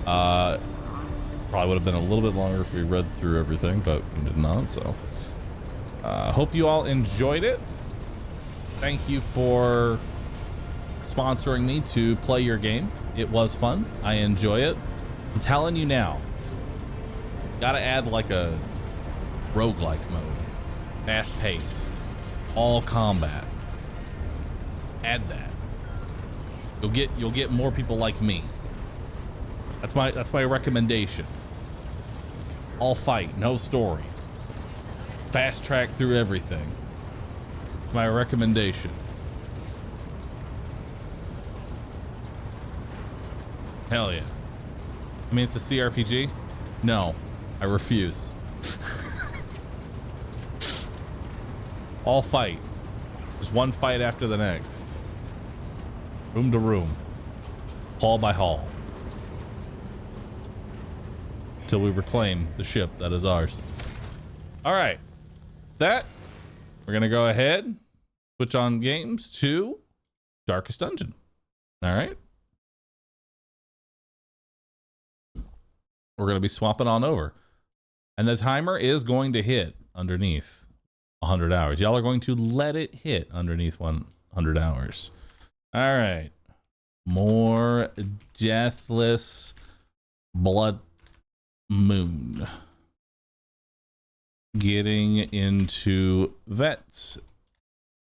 Probably would have been a little bit longer if we read through everything, but we did not. So hope you all enjoyed it. Thank you for sponsoring me to play your game. It was fun. I enjoy it. I'm telling you now, gotta add like a roguelike mode, fast-paced, all combat. Add that. You'll get more people like me. That's my recommendation. All fight, no story. Fast track through everything. My recommendation. Hell yeah. I mean, it's a CRPG? No, I refuse. All fight. Just one fight after the next. Room to room. Hall by hall. Till we reclaim the ship that is ours. All right. That, we're going to go ahead, switch on games to Darkest Dungeon. All right. We're going to be swapping on over. And the timer is going to hit underneath 100 hours. Y'all are going to let it hit underneath 100 hours. All right. More Deathless Blood Moon. Getting into vets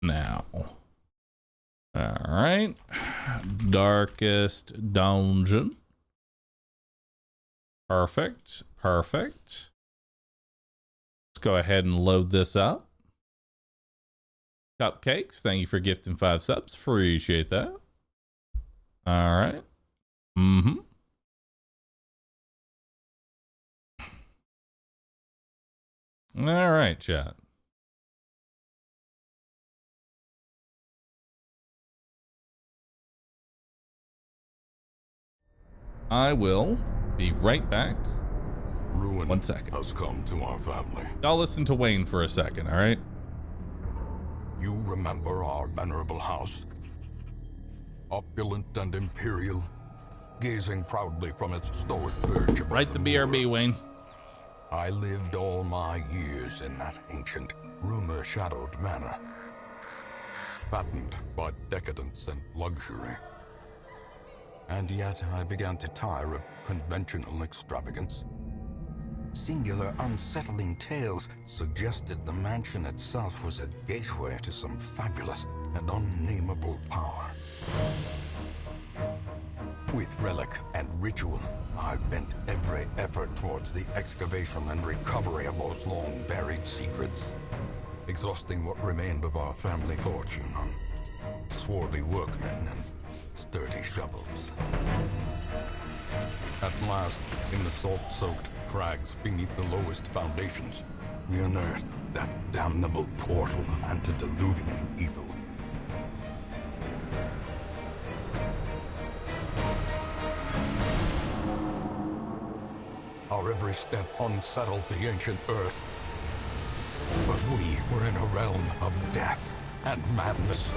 now. All right. Darkest Dungeon. Perfect. Perfect. Let's go ahead and load this up. Cupcakes, thank you for gifting 5 subs. Appreciate that. All right. Mm-hmm. All right, chat. I will be right back. Ruin 1 second. has come to our family. Y'all listen to Wayne for a second, all right? You remember our venerable house? Opulent and imperial, gazing proudly from its stoic perch. Write the BRB, Wayne. I lived all my years in that ancient, rumor-shadowed manor, fattened by decadence and luxury. And yet I began to tire of conventional extravagance. Singular, unsettling tales suggested the mansion itself was a gateway to some fabulous and unnameable power. With relic and ritual, I bent every effort towards the excavation and recovery of those long-buried secrets, exhausting what remained of our family fortune on swarthy workmen and sturdy shovels. At last, in the salt-soaked crags beneath the lowest foundations, we unearthed that damnable portal of antediluvian evil. Our every step unsettled the ancient earth. But we were in a realm of death and madness.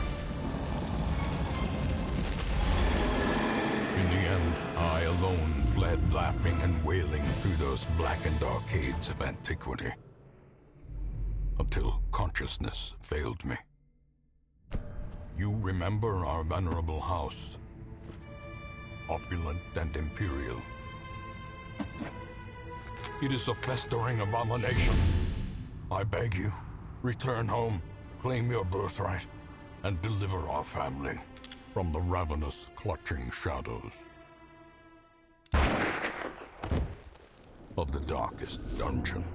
In the end, I alone fled laughing and wailing through those blackened arcades of antiquity. Until consciousness failed me. You remember our venerable house. Opulent and imperial. It is a festering abomination. I beg you, return home, claim your birthright, and deliver our family from the ravenous, clutching shadows of the darkest dungeon.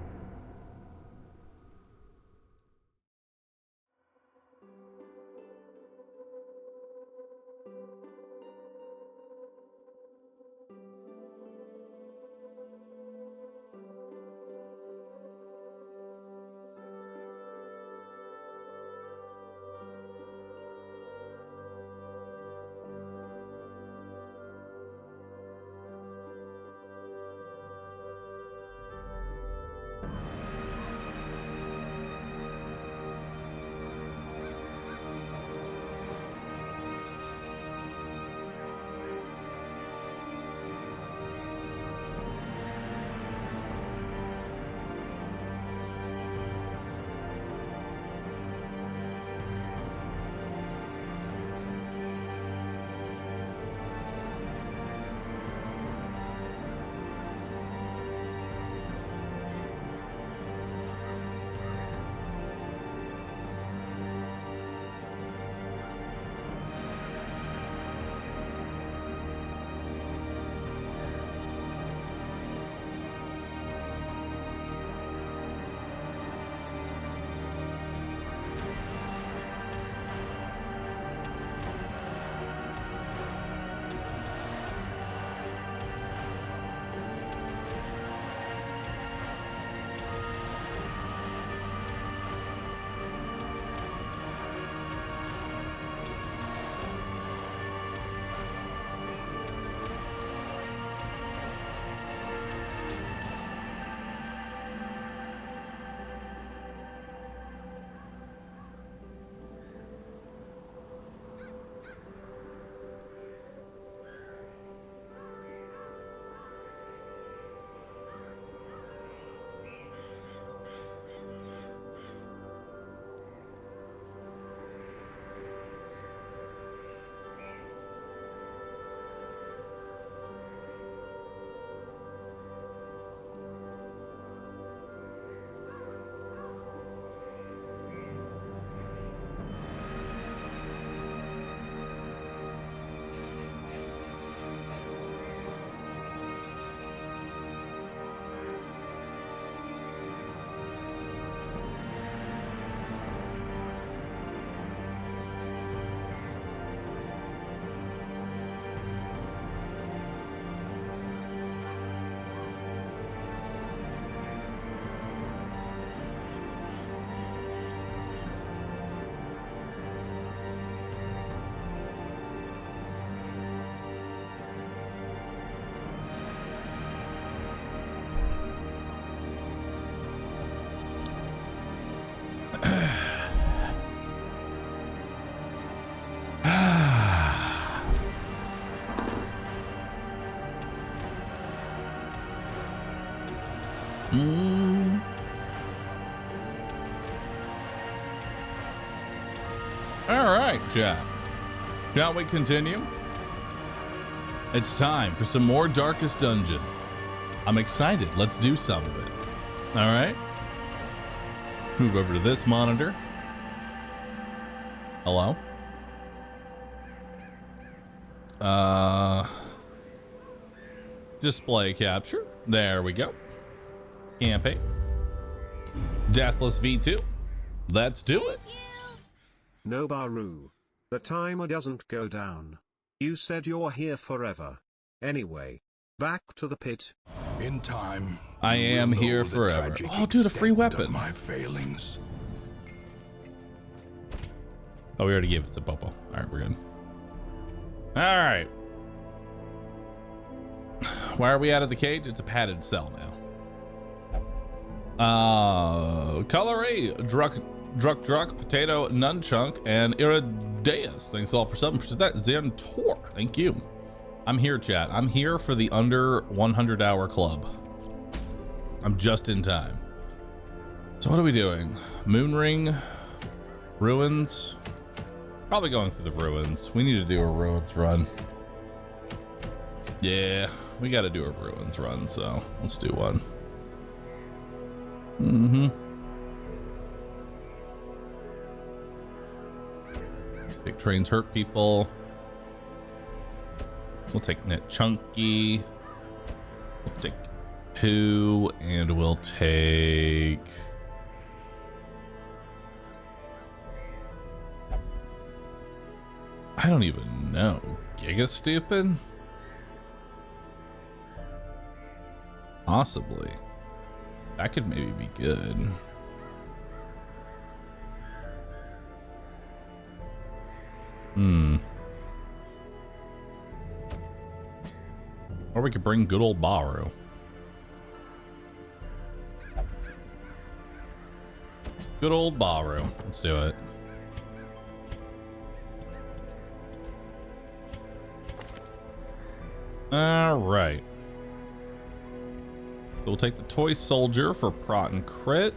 All right, chat. Shall we continue? It's time for some more Darkest Dungeon. I'm excited. Let's do some of it. All right. Move over to this monitor. Hello. Display capture. There we go. Campaign. Deathless V2. Let's do it. No, Bahroo. The timer doesn't go down. You said you're here forever. Anyway, back to the pit. In time, I am here forever. Oh, dude, a free weapon. My failings. Oh, we already gave it to Popo. All right, we're good. All right. Why are we out of the cage? It's a padded cell now. Color A, Druck, Potato, Nunchunk, and Irideus. Thanks all for subbing for that. Zentor, thank you. I'm here, chat. I'm here for the under 100 hour club. I'm just in time. So what are we doing? Moonring, ruins. Probably going through the ruins. We need to do a ruins run. Yeah, we got to do a ruins run. So let's do one. Big trains hurt people. We'll take Net Chunky. We'll take Pooh, and we'll take I don't even know. Giga Stupid? Possibly. That could maybe be good. Or we could bring good old Bahroo. Good old Bahroo. Let's do it. All right. We'll take the Toy Soldier for Prot and Crit.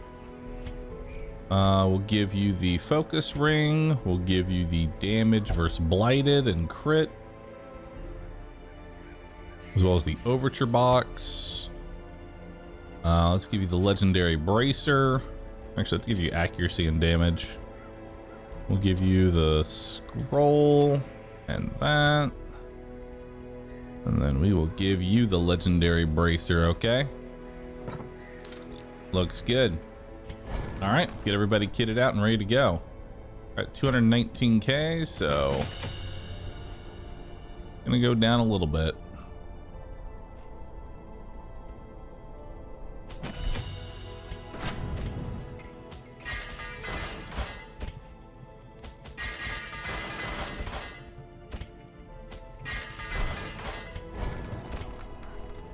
We'll give you the Focus Ring. We'll give you the Damage versus Blighted and Crit, as well as the Overture Box. Let's give you the Legendary Bracer. Actually, let's give you Accuracy and Damage. We'll give you the Scroll and that. And then we will give you the Legendary Bracer, okay? Looks good. All right, let's get everybody kitted out and ready to go. All right, 219K, so gonna go down a little bit.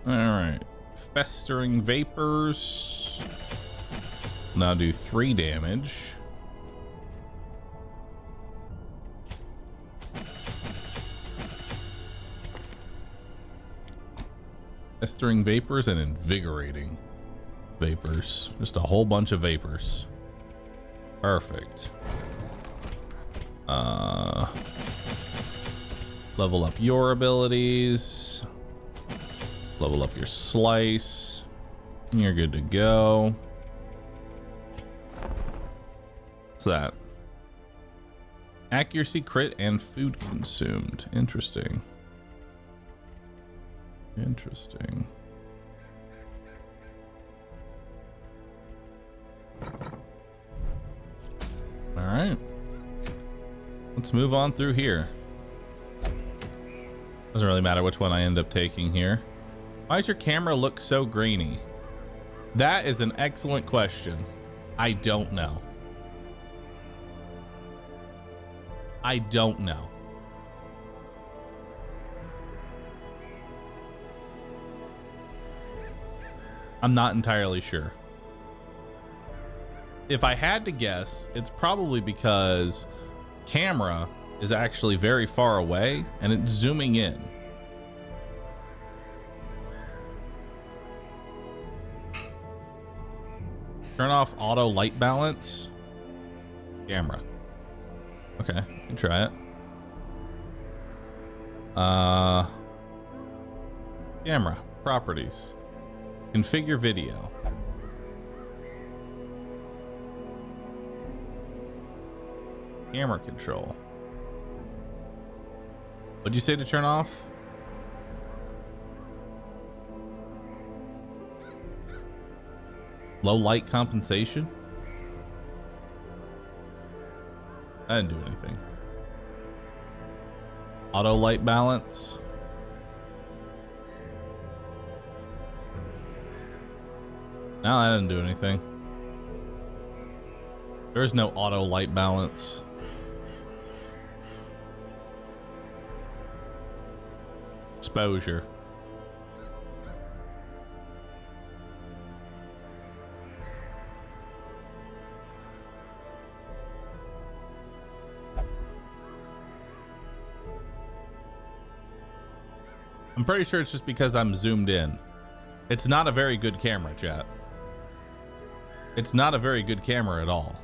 All right, Festering Vapors. Now do 3 damage. Festering Vapors and Invigorating Vapors. Just a whole bunch of vapors. Perfect. Level up your abilities. Level up your slice. You're good to go. What's that? Accuracy, crit, and food consumed. Interesting. Interesting. All right. Let's move on through here. Doesn't really matter which one I end up taking here. Why does your camera look so grainy? That is an excellent question. I don't know. I don't know. I'm not entirely sure. If I had to guess, it's probably because camera is actually very far away and it's zooming in. Turn off auto light balance. Camera. Okay, you can try it. Camera. Properties. Configure video. Camera control. What'd you say to turn off? Low light compensation? I didn't do anything. Auto light balance. No, I didn't do anything. There is no auto light balance. Exposure. I'm pretty sure it's just because I'm zoomed in. It's not a very good camera, chat. It's not a very good camera at all.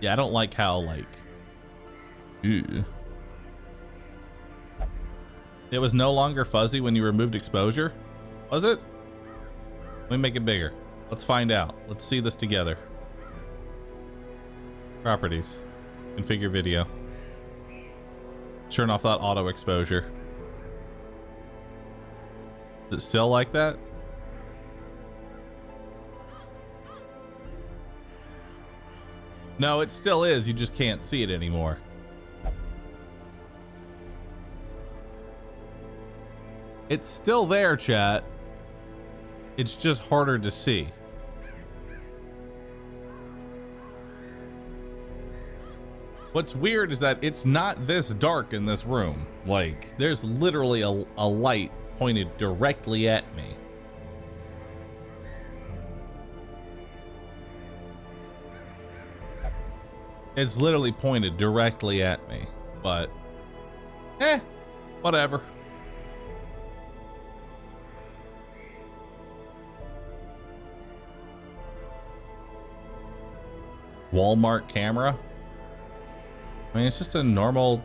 Yeah, I don't like how, like... Ew. It was no longer fuzzy when you removed exposure? Was it? Let me make it bigger. Let's find out. Let's see this together. Properties. Configure video. Turn off that auto exposure. Is it still like that? No, it still is. You just can't see it anymore. It's still there, chat. It's just harder to see. What's weird is that it's not this dark in this room. Like, there's literally a light pointed directly at me. It's literally pointed directly at me, but whatever. Walmart camera. I mean, it's just a normal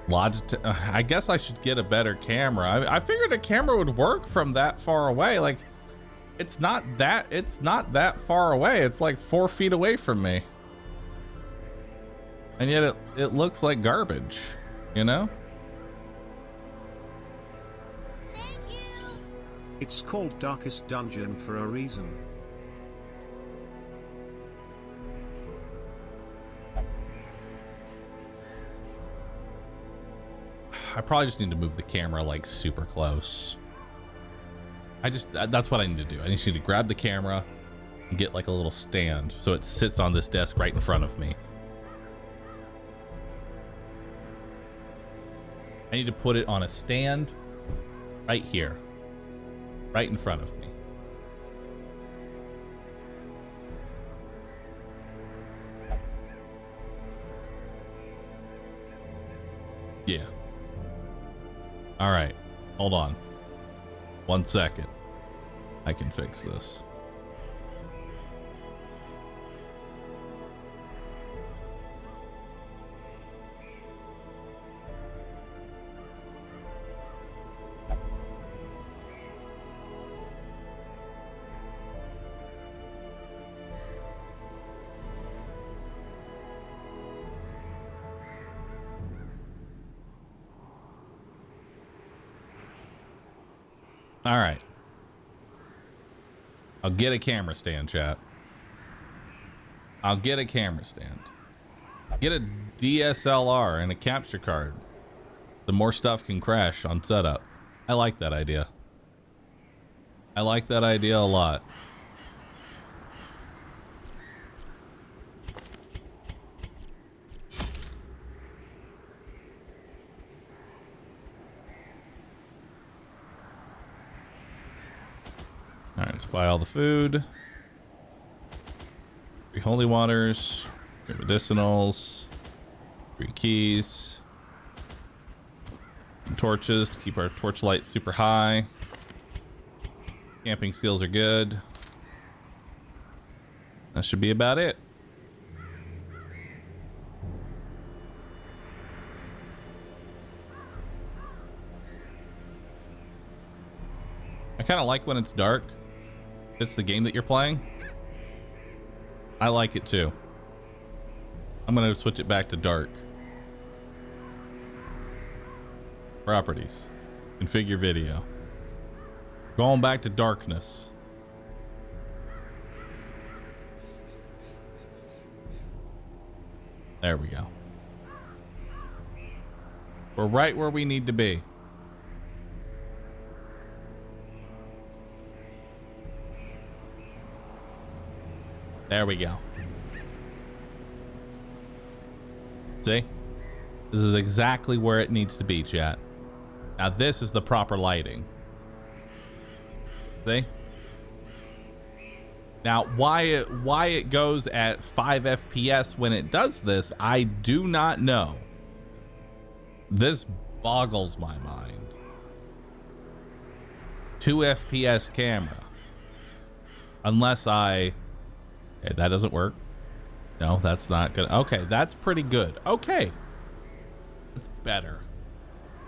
Logitech. I guess I should get a better camera. I figured a camera would work from that far away. Like, it's not that far away. It's like 4 feet away from me. And yet it looks like garbage, you know? It's called Darkest Dungeon for a reason. I probably just need to move the camera like super close. That's what I need to do. I just need to grab the camera and get like a little stand so it sits on this desk right in front of me. I need to put it on a stand right here, right in front of me. Yeah. All right, hold on. 1 second. I can fix this. All right. I'll get a camera stand, chat. I'll get a camera stand. Get a DSLR and a capture card. The more stuff can crash on setup. I like that idea. I like that idea a lot. All right, let's buy all the food. 3 holy waters, 3 medicinals, 3 keys. some torches to keep our torchlight super high. Camping seals are good. That should be about it. I kind of like when it's dark. If it's the game that you're playing, I like it too. I'm gonna switch it back to dark. Properties. Configure video. Going back to darkness. There we go. We're right where we need to be. There we go. See? This is exactly where it needs to be, chat. Now this is the proper lighting. See? Now why it goes at 5 FPS when it does this, I do not know. This boggles my mind. 2 FPS camera. Unless okay, that doesn't work. No, that's not good. Okay, that's pretty good. Okay. That's better.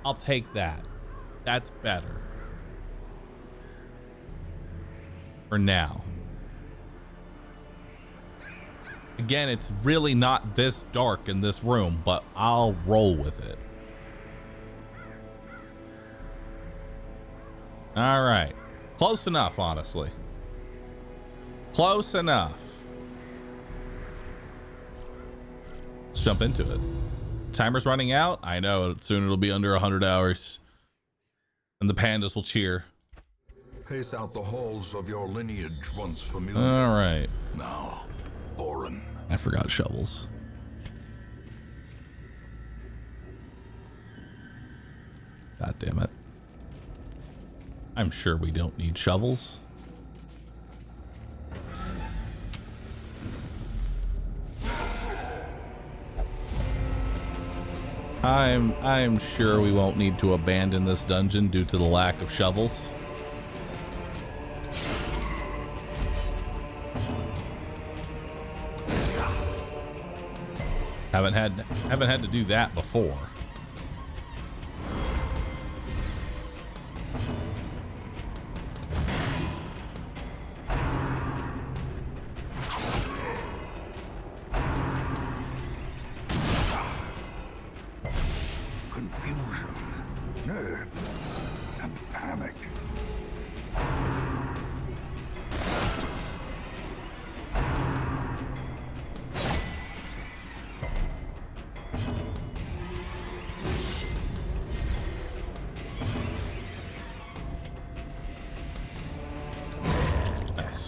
I'll take that. That's better. For now. Again, it's really not this dark in this room, but I'll roll with it. All right. Close enough, honestly. Close enough. Let's jump into it. Timer's running out. I know, soon it'll be under 100 hours. And the pandas will cheer. Pace out the halls of your lineage once familiar. All right. Now, foreign. I forgot shovels. God damn it. I'm sure we don't need shovels. I'm sure we won't need to abandon this dungeon due to the lack of shovels. Haven't had to do that before. Confusion, nerves, and panic.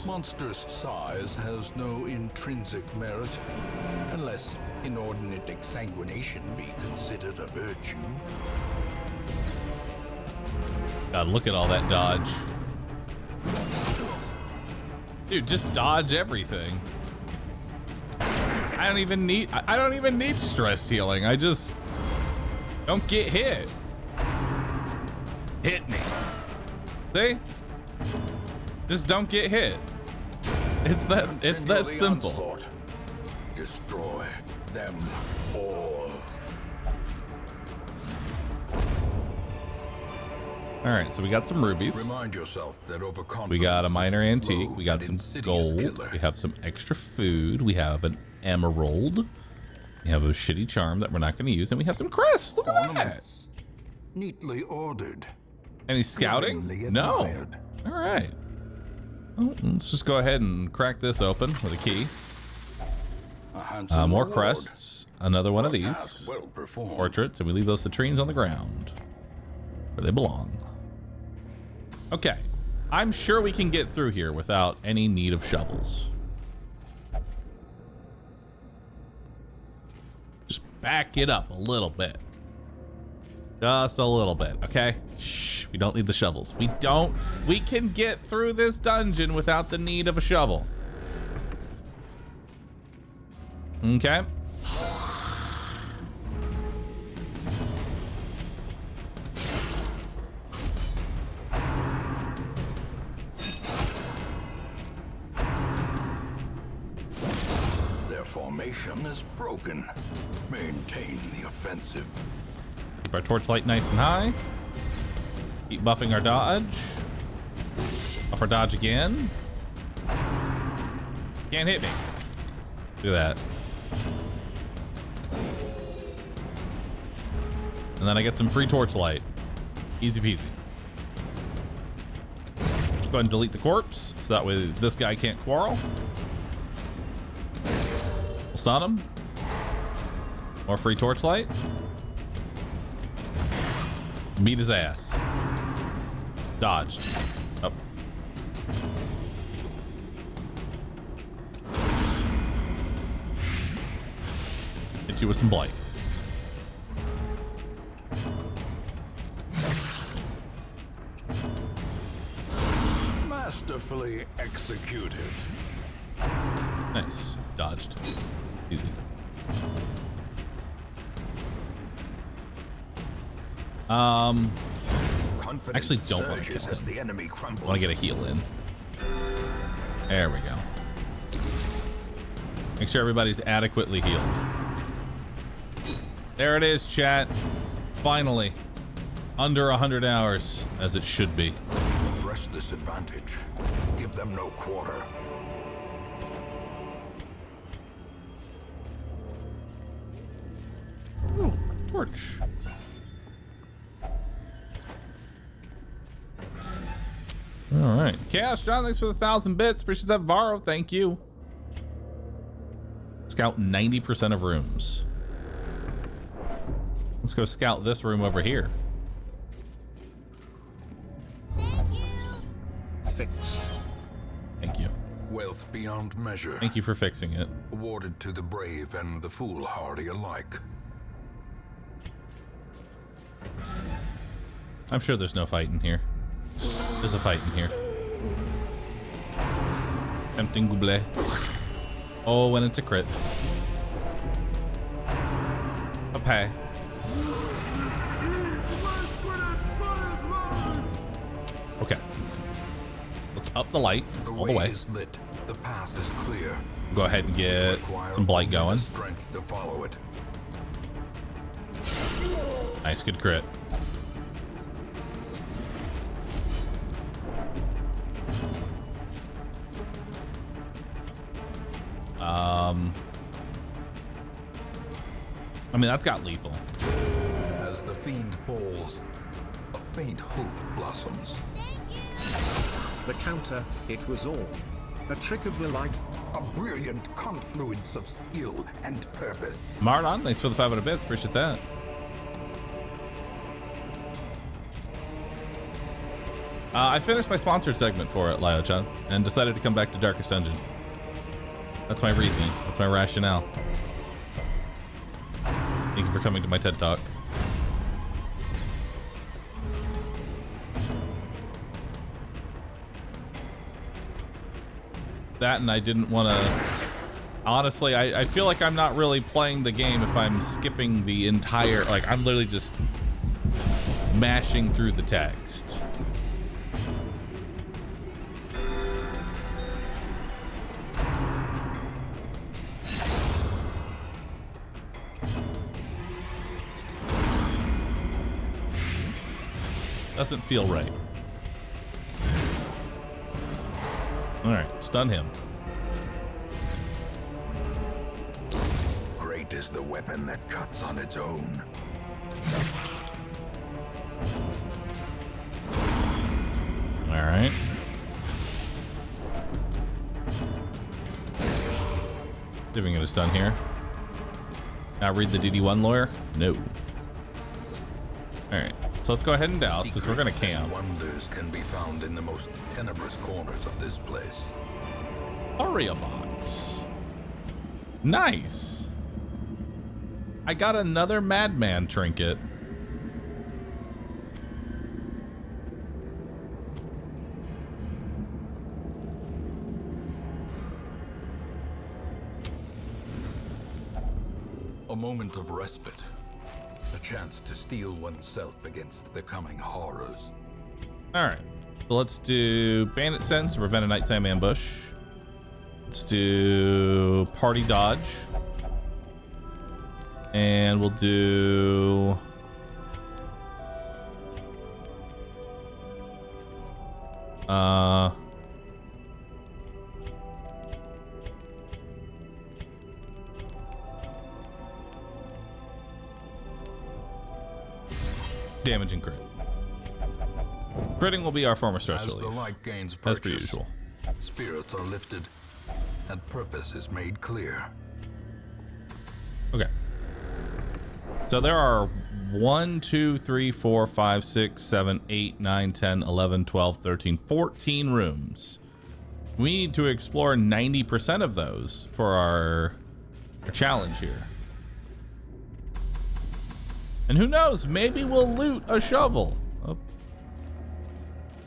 Monster's size has no intrinsic merit, unless inordinate exsanguination be considered a virtue. God, look at all that dodge. Dude, just dodge everything. I don't even need stress healing. I just don't get hit. Hit me. See? Just don't get hit. It's that simple. Onslaught. Destroy them all. All right, so we got some rubies. Remind yourself that overconfidence. We got a minor antique. We got some gold. Killer. We have some extra food. We have an emerald. We have a shitty charm that we're not going to use, and we have some crests. Look at that. Neatly ordered. Any scouting? No. All right. Well, let's just go ahead and crack this open with a key. More crests. Another one of these. Well performed. Portraits, and we leave those latrines on the ground where they belong. Okay. I'm sure we can get through here without any need of shovels. Just back it up a little bit. Just a little bit, okay? Shh, we don't need the shovels. We can get through this dungeon without the need of a shovel. Okay. formation is broken. Maintain the offensive. Keep our torchlight nice and high. Keep buffing our dodge. Buff our dodge again. Can't hit me. Do that. And then I get some free torchlight. Easy peasy. Go ahead and delete the corpse, so that way this guy can't quarrel. We'll stun him. More free torchlight. Beat his ass. Dodged. Up. Hit you with some blight. Masterfully executed. Nice. Dodged. Easy. Actually don't want to kill him. The enemy crumbles. I want to get a heal in. There we go. Make sure everybody's adequately healed. There it is, chat. Finally. Under 100 hours, as it should be. Press this advantage. Give them no quarter. Ooh, torch. All right. Chaos John, thanks for the 1,000 bits. Appreciate that. Varro, thank you. Scout 90% of rooms. Let's go scout this room over here. Fixed. Thank you. Wealth beyond measure. Thank you for fixing it. Awarded to the brave and the foolhardy alike. I'm sure there's no fight in here. There's a fight in here. Tempting Goublé. Oh, when it's a crit. Okay. Okay. Let's up the light all the way. Is lit. The path is clear. Go ahead and get some blight going. Strength to follow it. Nice, good crit. I mean, that's got lethal. As the fiend falls, a faint hope blossoms. The counter, it was all a trick of the light. A brilliant confluence of skill and purpose. Mardon, thanks for the 500 bits. Appreciate that. I finished my sponsored segment for it, Lio-chan, and decided to come back to Darkest Dungeon. That's my reasoning. That's my rationale. Thank you for coming to my TED Talk. That, and I didn't want to... Honestly, I feel like I'm not really playing the game if I'm skipping the entire... Like, I'm literally just mashing through the text. Doesn't feel right. All right, stun him. Great is the weapon that cuts on its own. All right. See if we can get a stun here. Now read the DD1 lawyer? No. All right. So let's go ahead and douse because we're gonna camp. Wonders can be found in the most tenebrous corners of this place. Aria box. Nice. I got another madman trinket. A moment of respite. A chance to steel oneself against the coming horrors. All right, so let's do bandit sense to prevent a nighttime ambush. Let's do party dodge. And we'll do... damage and crit. Critting will be our former stress relief. As the light gains purchase, as per usual. Spirits are lifted, and purpose is made clear. Okay. So there are 1, 2, 3, 4, 5, 6, 7, 8, 9, 10, 11, 12, 13, 14 rooms. We need to explore 90% of those for our challenge here. And who knows, maybe we'll loot a shovel. Oh.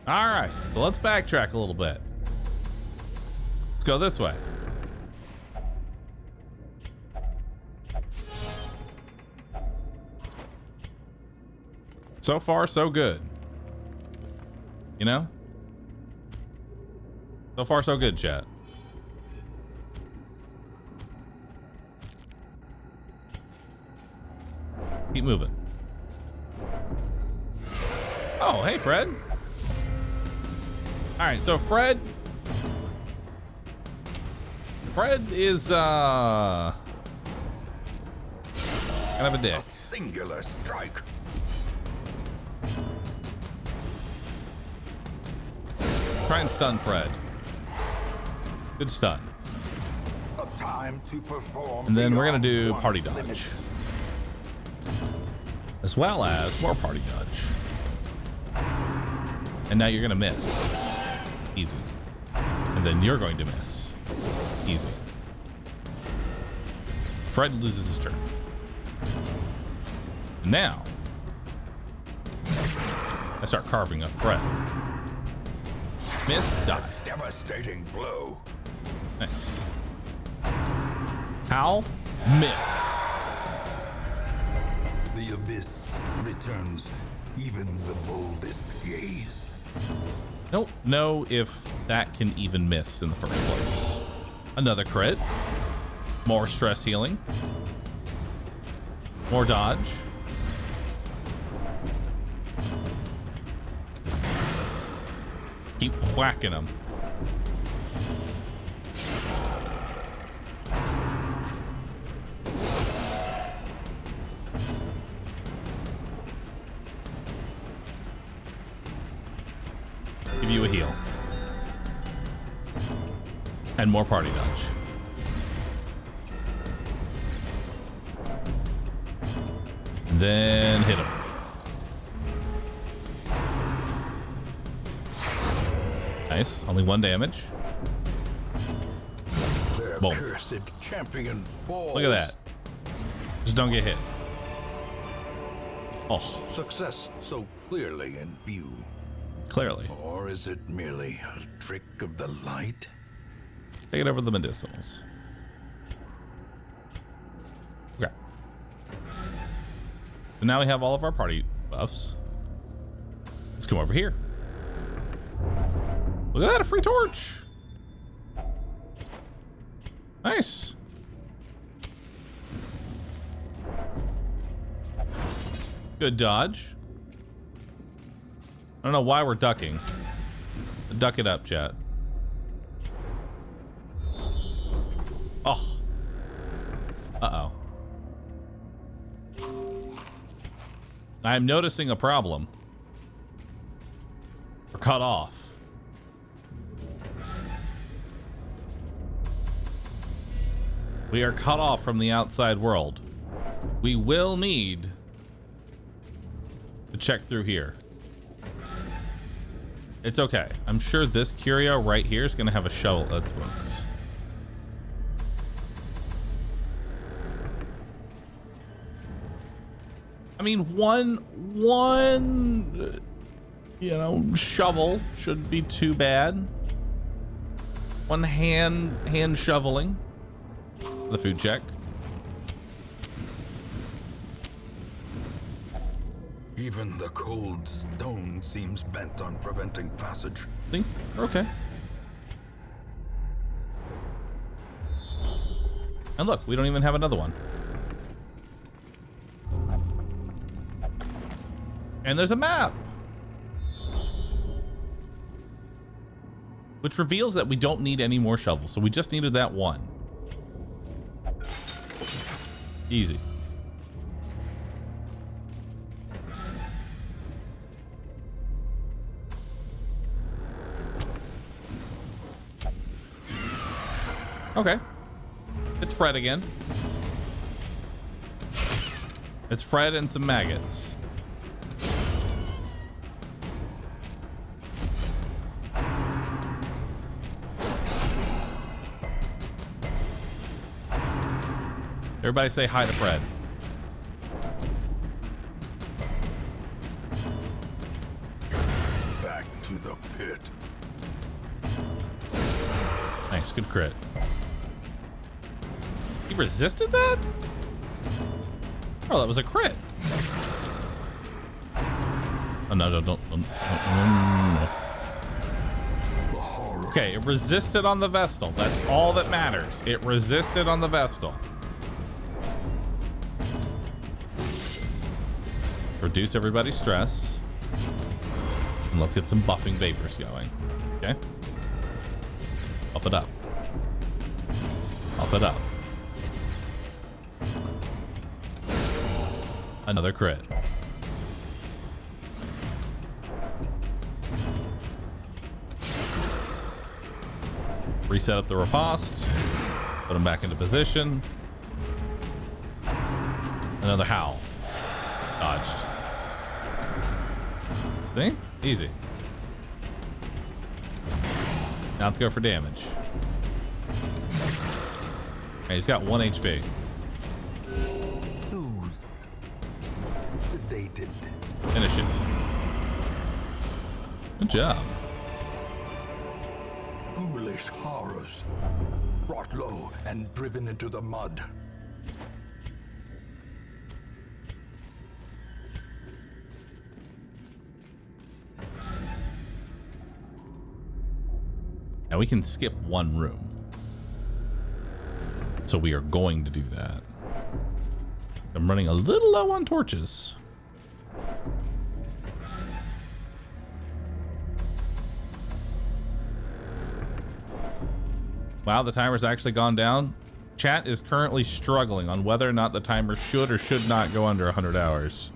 All right, so let's backtrack a little bit. Let's go this way. So far, so good. You know? So far, so good, chat. Keep moving. Oh, hey, Fred. All right, so Fred is kind of a dick. A singular strike. Try and stun Fred. Good stun. A time to perform. And then we're gonna do party dodge, as well as more party dodge. And now you're gonna miss. Easy. And then you're going to miss. Easy. Fred loses his turn. Now I start carving up Fred. Miss, die. A devastating blow. Nice. How? Miss. The abyss returns even the boldest gaze. Don't know if that can even miss in the first place. Another crit. More stress healing. More dodge. Keep whacking them. Give you a heal. And more party dodge. Then hit him. Nice. Only 1 damage. Their Boom. cursed champion falls. Look at that. Just don't get hit. Oh. Success so clearly in view. Clearly. Or is it merely a trick of the light? Take it over the medicinals. Okay. So now we have all of our party buffs. Let's come over here. Look at that, a free torch. Nice. Good dodge. I don't know why we're ducking. Duck it up, chat. Oh. Uh-oh. I'm noticing a problem. We're cut off. We are cut off from the outside world. We will need to check through here. It's okay. I'm sure this curio right here is going to have a shovel. Let's focus. I mean, one, you know, shovel shouldn't be too bad. One hand shoveling. The food check. Even the cold stone seems bent on preventing passage. Think we're okay. And look, we don't even have another one. And there's a map, which reveals that we don't need any more shovels. So we just needed that one. Easy. Okay. It's Fred again. It's Fred and some maggots. Everybody say hi to Fred. Back to the pit. Nice, good crit. He resisted that? Oh, that was a crit. Oh, no, don't. Okay, it resisted on the Vestal. That's all that matters. It resisted on the Vestal. Reduce everybody's stress. And let's get some buffing vapors going. Okay? Buff it up. Buff it up. Another crit. Reset up the riposte. Put him back into position. Another howl. Dodged. See? Easy. Now let's go for damage. Okay, he's got 1 HP. Sedated. Finish it. Good job. Ghoulish horrors. Brought low and driven into the mud. Now we can skip one room. So we are going to do that. I'm running a little low on torches. Wow, the timer's actually gone down. Chat is currently struggling on whether or not the timer should or should not go under 100 hours.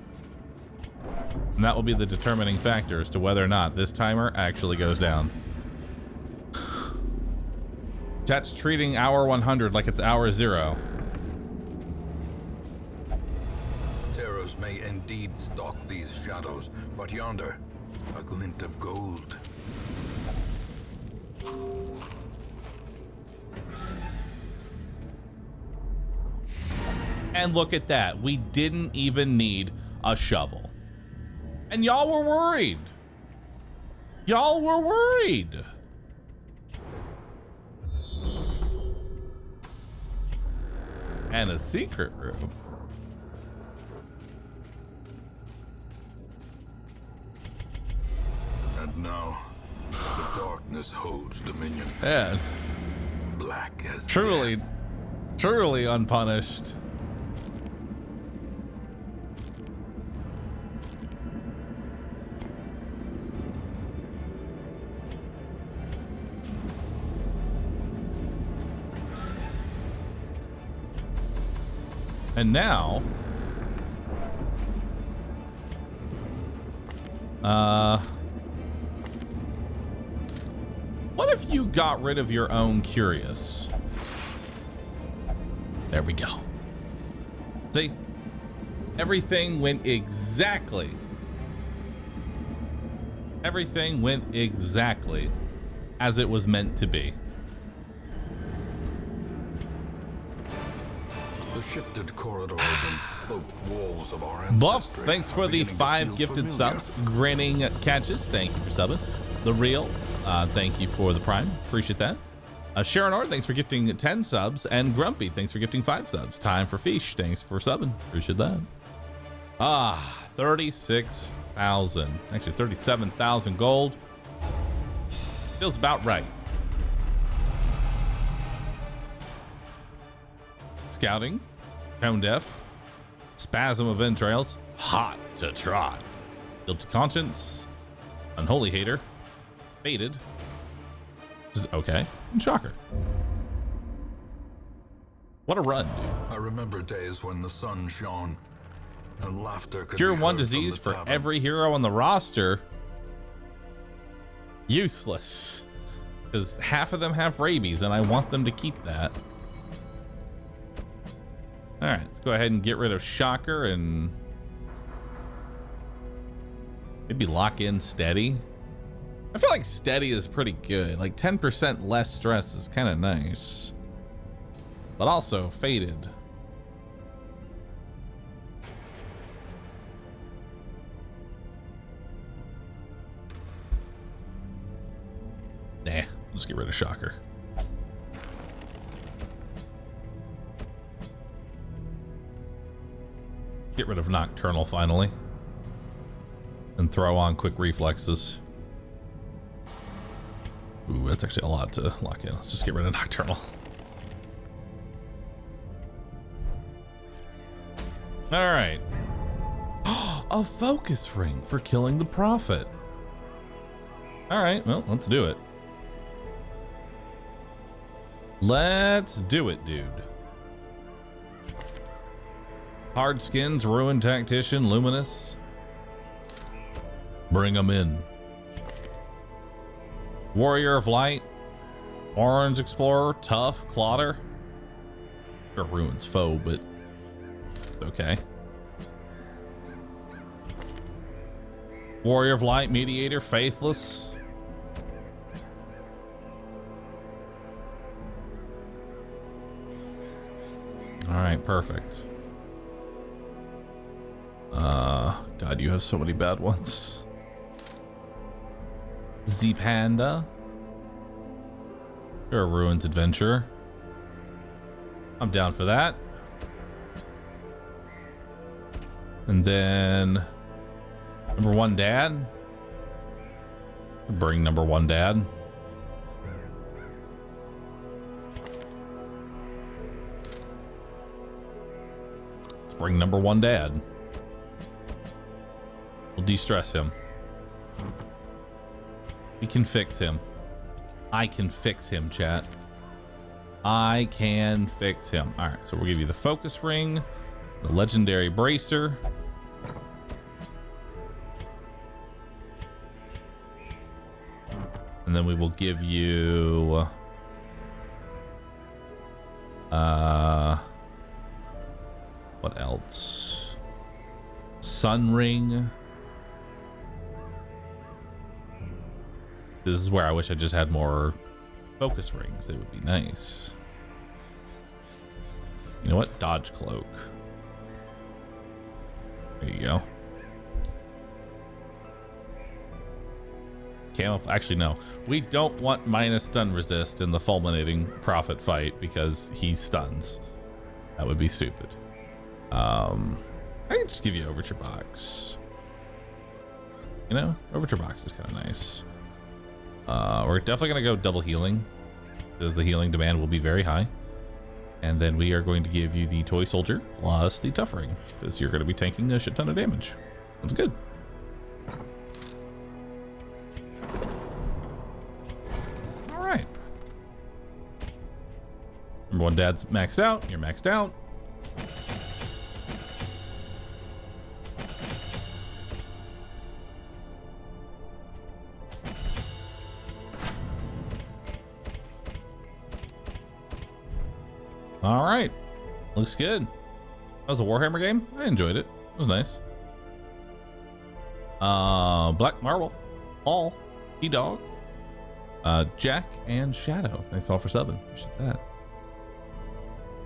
And that will be the determining factor as to whether or not this timer actually goes down. Chat's treating hour 100 like it's hour 0. Terrors may indeed stalk these shadows, but yonder, a glint of gold. And look at that. We didn't even need a shovel. And y'all were worried. Y'all were worried. And a secret room. And now, the darkness holds dominion. Yeah. Black as truly, death. Truly unpunished. And now, what if you got rid of your own curious? There we go. See, everything went exactly. Everything went exactly as it was meant to be. The shifted corridors and sloped walls of our ancestry. Buff, thanks for the 5 gifted subs. Grinning Catches, thank you for subbing. The Real, thank you for the Prime. Appreciate that. Sharon R, thanks for gifting 10 subs. And Grumpy, thanks for gifting 5 subs. Time for Fish, thanks for subbing. Appreciate that. 36,000. Actually, 37,000 gold. Feels about right. Scouting, Tone Deaf, Spasm of Entrails, Hot to Trot, Guilty Conscience, Unholy Hater, Faded, okay, and Shocker. What a run, dude. I remember days when the sun shone and laughter could Cure be one heard from disease the for tavern. every hero on the roster. Useless. Because half of them have rabies and I want them to keep that. Alright, let's go ahead and get rid of Shocker and maybe lock in Steady. I feel like Steady is pretty good. Like 10% less stress is kind of nice. But also Faded. Nah, let's get rid of Shocker. Get rid of Nocturnal finally. And throw on Quick Reflexes. Ooh, that's actually a lot to lock in. Let's just get rid of Nocturnal. All right. A focus ring for killing the Prophet. All right, well, let's do it. Let's do it, dude. Hard Skins, Ruined Tactician, Luminous. Bring them in. Warrior of Light, Orange Explorer, Tough, Clotter. Or Ruin's Foe, but okay. Warrior of Light, Mediator, Faithless. All right, perfect. God, you have so many bad ones. Z-Panda. You're a Ruined Adventurer. I'm down for that. And then number one dad. Bring number one dad. Let's bring number one dad. We'll de-stress him. We can fix him. I can fix him, chat. I can fix him. All right, so we'll give you the focus ring, the legendary bracer. And then we will give you what else? Sun ring. This is where I wish I just had more focus rings. They would be nice. You know what? Dodge cloak. There you go. Actually, no. We don't want minus stun resist in the fulminating Prophet fight because he stuns. That would be stupid. I can just give you Overture Box. You know, Overture Box is kind of nice. We're definitely going to go double healing because the healing demand will be very high. And then we are going to give you the Toy Soldier plus the Tough Ring because you're going to be tanking a shit ton of damage. That's good. All right. Number one dad's maxed out. You're maxed out. All right, looks good. That was a Warhammer game. I enjoyed it. It was nice. Black Marble, Paul, T-Dog, Jack, and Shadow. Thanks all for subbing. Appreciate that.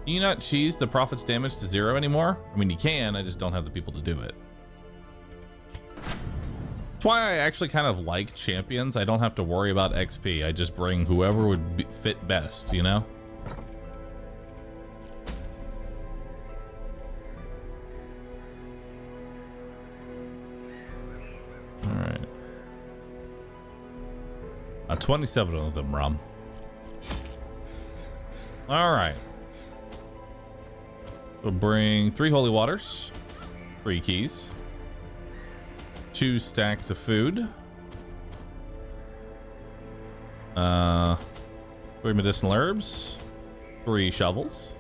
Can you not cheese the Prophet's damage to 0 anymore? I mean, you can. I just don't have the people to do it. That's why I actually kind of like champions. I don't have to worry about XP. I just bring whoever would fit best, you know? All right. 27 of them, Rom. All right. We'll bring 3 holy waters, 3 keys, 2 stacks of food, 3 medicinal herbs, 3 shovels,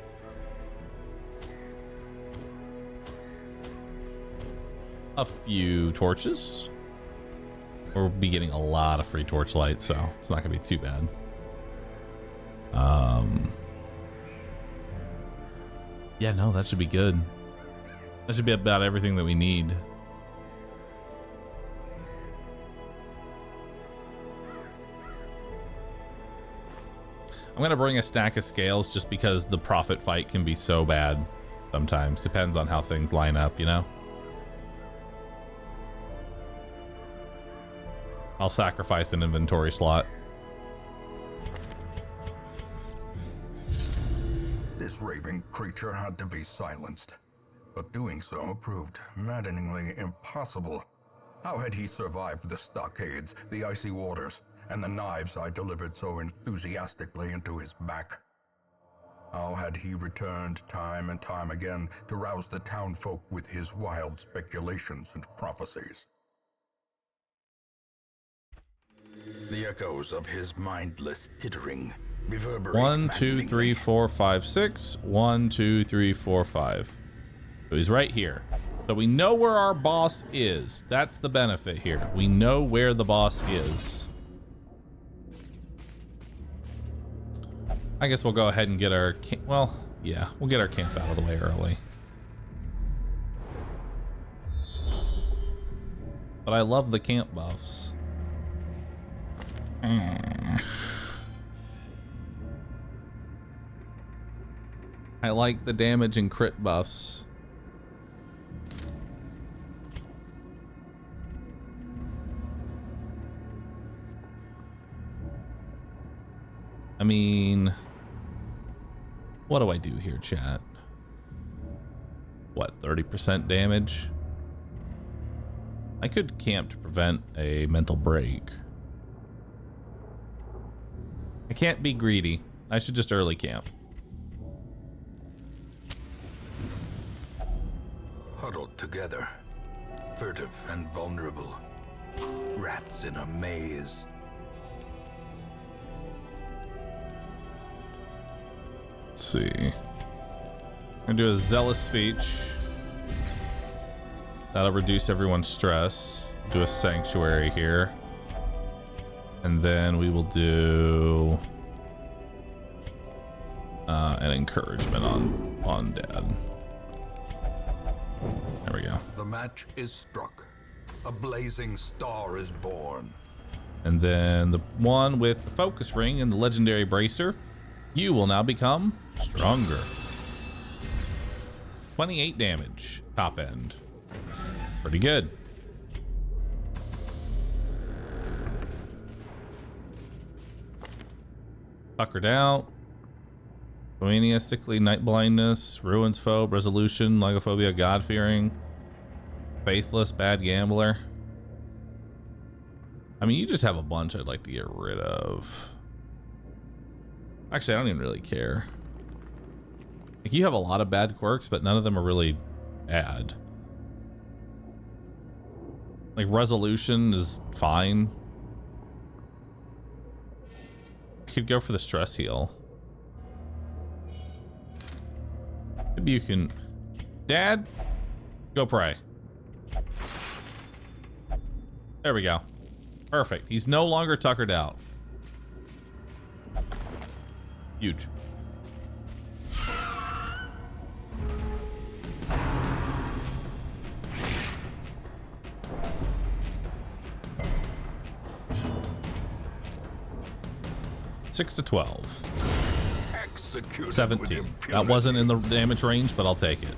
a few torches. We'll be getting a lot of free torchlight, so it's not gonna be too bad. Yeah, no, that should be good. That should be about everything that we need. I'm gonna bring a stack of scales just because the profit fight can be so bad sometimes. Depends on how things line up, you know? I'll sacrifice an inventory slot. This raving creature had to be silenced, but doing so proved maddeningly impossible. How had he survived the stockades, the icy waters, and the knives I delivered so enthusiastically into his back? How had he returned time and time again to rouse the townfolk with his wild speculations and prophecies? The echoes of his mindless tittering reverberate. 1, 2, 3, 4, 5, 6. 1, 2, 3, 4, 5. So he's right here. So we know where our boss is. That's the benefit here. We know where the boss is. I guess we'll go ahead and get our camp. Well, yeah, we'll get our camp out of the way early. But I love the camp buffs. I like the damage and crit buffs. I mean, what do I do here, chat? What, 30% damage? I could camp to prevent a mental break. I can't be greedy. I should just early camp. Huddled together, furtive and vulnerable, rats in a maze. Let's see. I'm gonna do a zealous speech. That'll reduce everyone's stress. Do a sanctuary here. And then we will do an encouragement on Dad. There we go. The match is struck. A blazing star is born. And then the one with the focus ring and the legendary bracer, you will now become stronger. 28 damage, top end. Pretty good. Tuckered out. Bohemia, sickly, night blindness, ruins phobe, resolution, logophobia, god-fearing, faithless, bad gambler. I mean, you just have a bunch I'd like to get rid of. Actually, I don't even really care. Like, you have a lot of bad quirks, but none of them are really bad. Like, resolution is fine. I could go for the stress heal. Maybe you can... Dad, go pray. There we go. Perfect. He's no longer tuckered out. Huge. Six to 12. 17. That wasn't in the damage range, but I'll take it.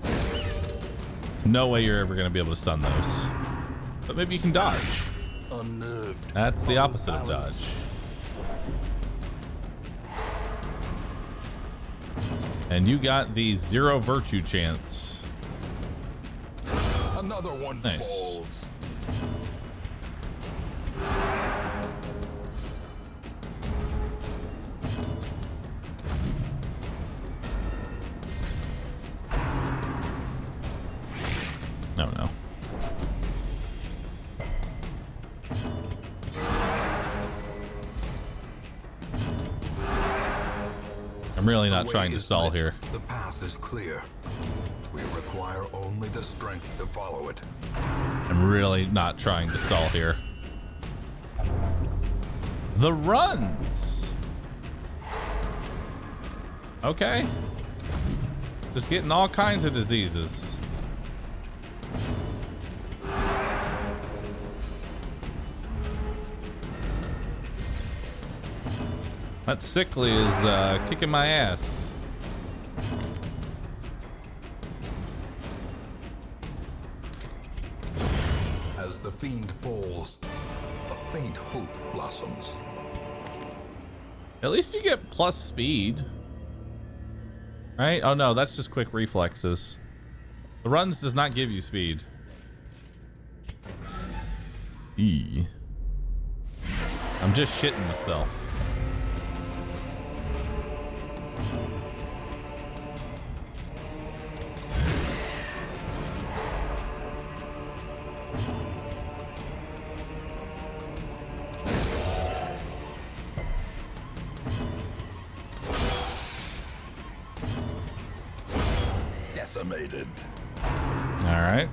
There's no way you're ever going to be able to stun those. But maybe you can dodge. Unnerved. That's the opposite of dodge. And you got the 0 virtue chance. Another one. Nice. Falls. No, no. I'm really not trying to stall here. The path is clear. We require only the strength to follow it. I'm really not trying to stall here. The runs. Okay. Just getting all kinds of diseases. That sickly is kicking my ass. As the fiend falls, a faint hope blossoms. At least you get plus speed. Right? Oh no, that's just quick reflexes. The runs does not give you speed. I'm just shitting myself. Decimated. All right.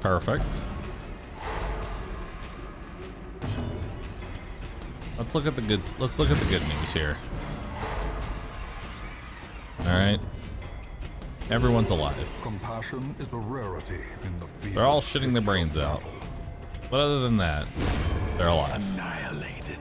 Perfect. Let's look at the good news here. All right. Everyone's alive. Compassion is a rarity in the field. They're all shitting their brains out. But other than that, they're alive. Annihilated.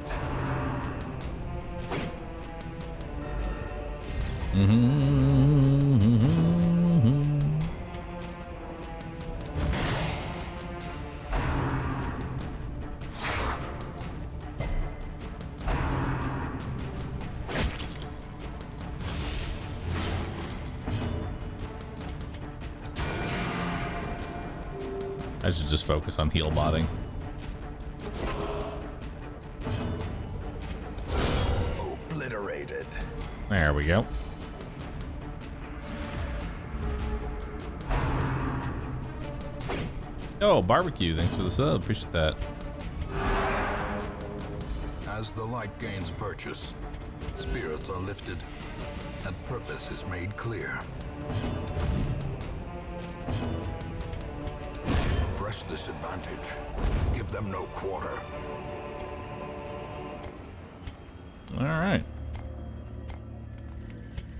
I should just focus on heal botting. Obliterated. There we go. Oh, barbecue. Thanks for the sub. Appreciate that. As the light gains purchase, spirits are lifted, and purpose is made clear. Press this advantage. Give them no quarter. All right.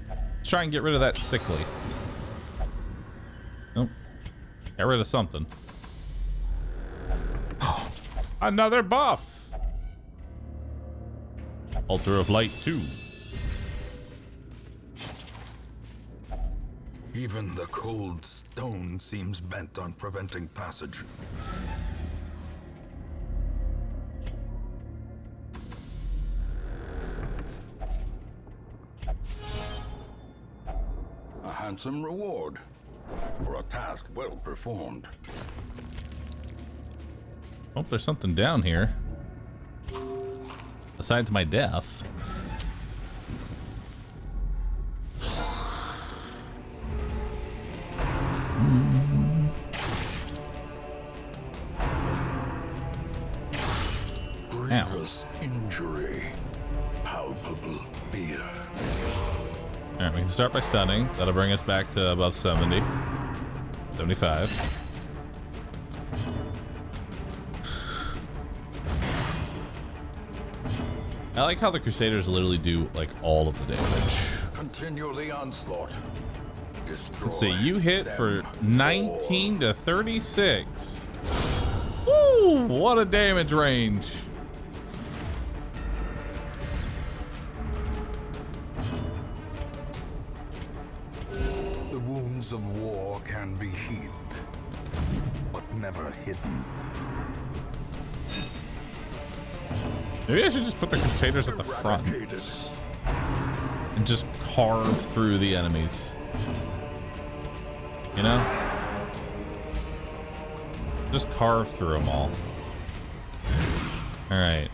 Let's try and get rid of that sickly. Nope. Get rid of something. Oh, another buff. Altar of Light 2. Even the cold stone seems bent on preventing passage. A handsome reward for a task well performed. Oh, there's something down here. Besides my death. Grievous injury. Palpable fear. Alright, we can start by stunning. That'll bring us back to above 70. 75. I like how the Crusaders literally do like all of the damage. Continue the onslaught. Destroy. Let's see, you hit for 19 to 36. Woo! What a damage range. The wounds of war can be healed, but never hidden. Maybe I should just put the Crusaders at the front and just carve through the enemies. You know? Just carve through them all. All right.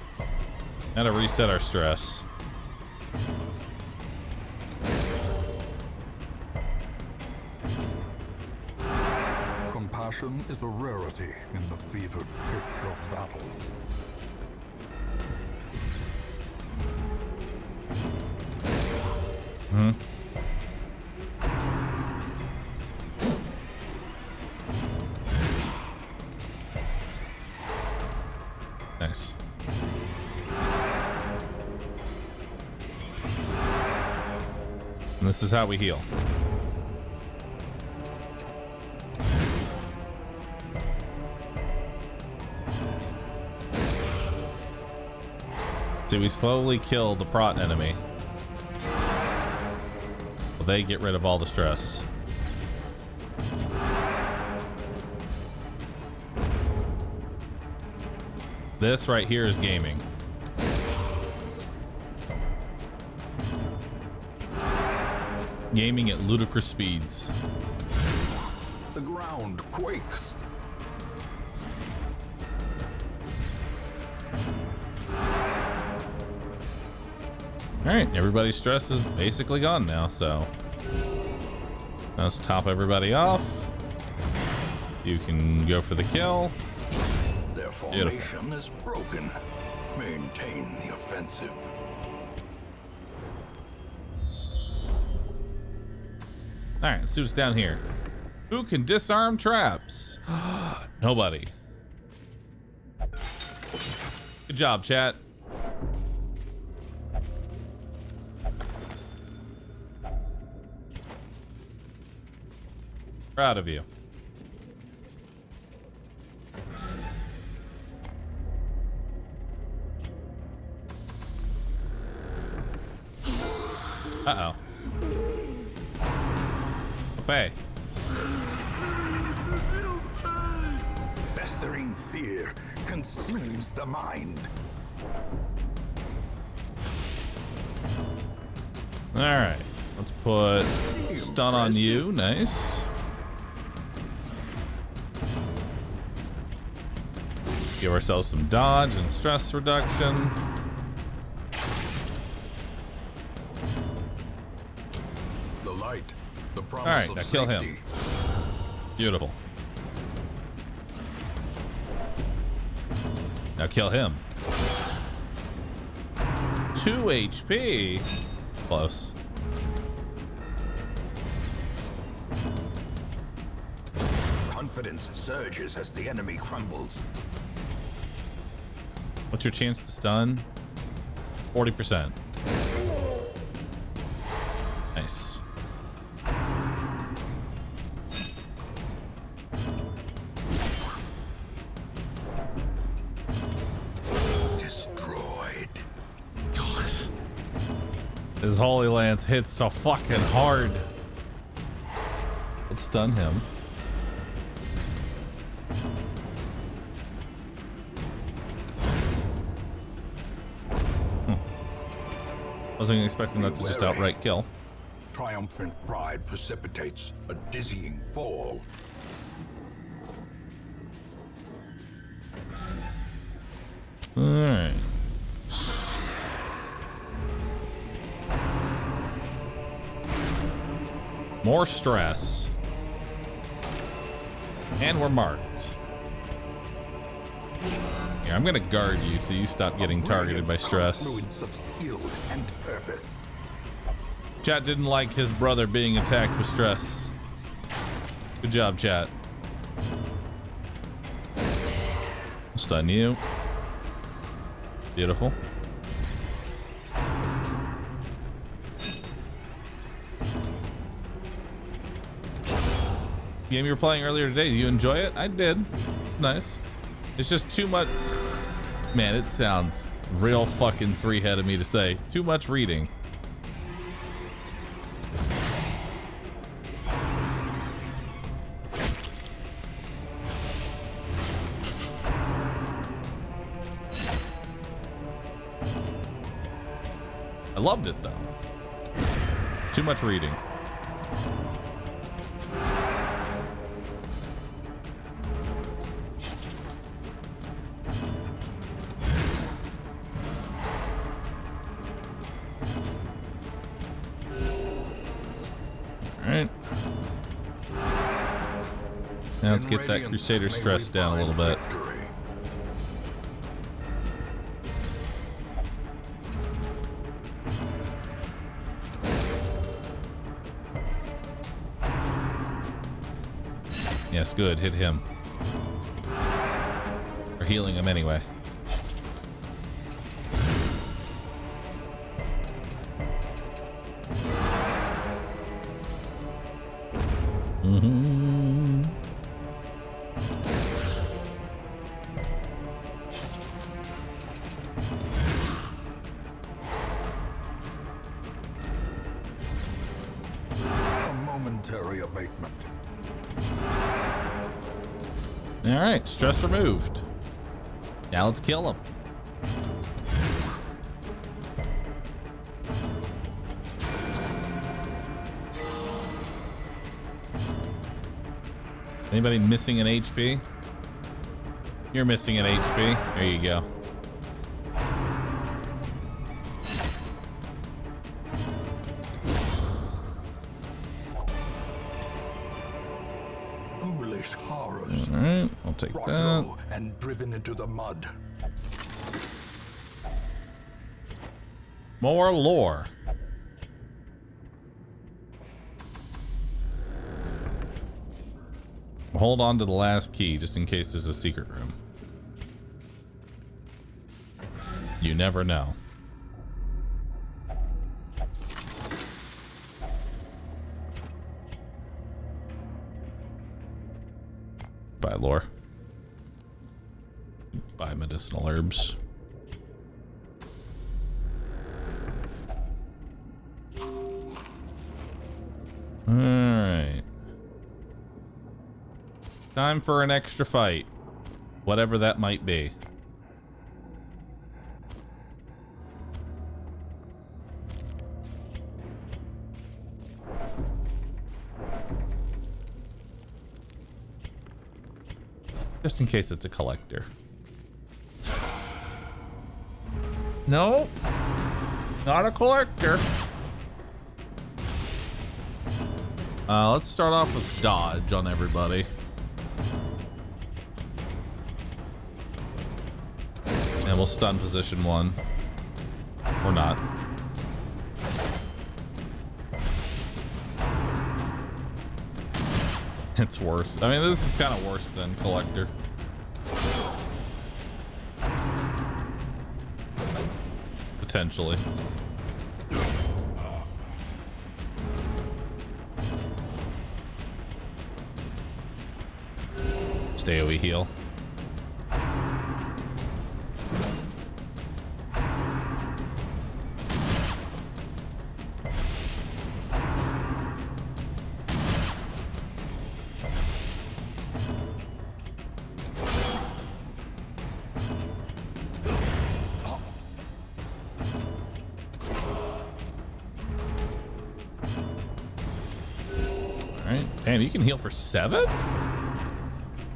Gotta reset our stress. Compassion is a rarity in the fevered pitch of battle. Hmm. Nice. And this is how we heal. So we slowly kill the prot enemy. Well, they get rid of all the stress. This right here is gaming. Gaming at ludicrous speeds. The ground quakes. All right, everybody's stress is basically gone now, so let's top everybody off. You can go for the kill. Their formation is broken. Maintain the offensive. All right, let's see what's down here. Who can disarm traps? Nobody. Good job, chat. Proud of you. Uh-oh. Obey. Festering fear consumes the mind. All right, let's put stun on you. Nice. Give ourselves some dodge and stress reduction. The light, the All promise right, now of kill safety. him. Beautiful. Now kill him. 2 HP. Close. Confidence surges as the enemy crumbles. What's your chance to stun? 40%. Nice. Destroyed. God. His Holy Lance hits so fucking hard. Let's stun him. Wasn't expecting that to just outright kill. Triumphant pride precipitates a dizzying fall. All right. More stress. And we're marked. Yeah, I'm gonna guard you so you stop getting targeted by stress. Confluence of skill and purpose. Chat didn't like his brother being attacked with stress. Good job, chat. Stun you. Beautiful. Game you were playing earlier today, did you enjoy it? I did. Nice. It's just too much. Man, it sounds real fucking three-headed of me to say. Too much reading. I loved it though. Too much reading. Now let's get that Crusader stress down a little bit. Yes, good. Hit him. We're healing him anyway. A momentary abatement. All right, stress removed. Now let's kill him. Anybody missing an HP? You're missing an HP. There you go. Foolish horrors. All right, I'll take that. And driven into the mud. More lore. Hold on to the last key just in case there's a secret room. You never know. Buy lore. Buy medicinal herbs. All right. Time for an extra fight. Whatever that might be. Just in case it's a collector. No, not a collector. Let's start off with dodge on everybody. And we'll stun position 1. Or not. It's worse. I mean, this is kind of worse than collector. Potentially. Stay AoE heal. Man, you can heal for 7?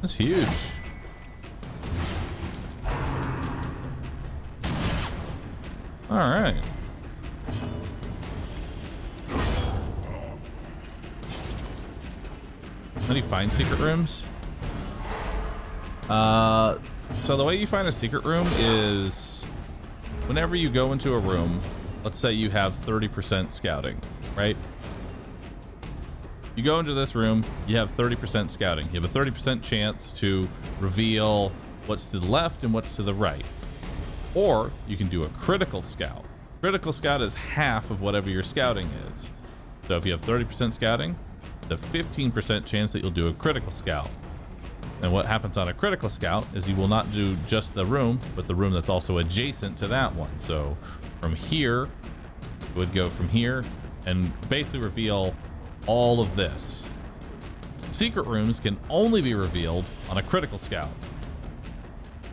That's huge. All right. How do you find secret rooms? So the way you find a secret room is whenever you go into a room, let's say you have 30% scouting, right? You go into this room, you have 30% scouting. You have a 30% chance to reveal what's to the left and what's to the right. Or you can do a critical scout. Critical scout is half of whatever your scouting is. So if you have 30% scouting, the 15% chance that you'll do a critical scout. And what happens on a critical scout is you will not do just the room, but the room that's also adjacent to that one. So from here, it would go from here and basically reveal all of this. Secret rooms can only be revealed on a critical scout.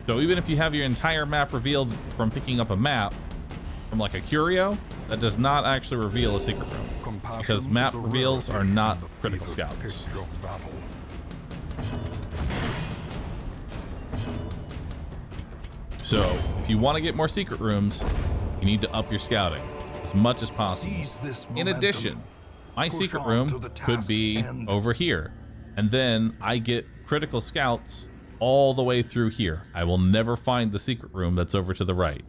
So even if you have your entire map revealed from picking up a map from like a curio, that does not actually reveal a secret room because map reveals are not critical scouts. So if you want to get more secret rooms, you need to up your scouting as much as possible. In addition, my secret room could be over here. And then I get critical scouts all the way through here. I will never find the secret room that's over to the right.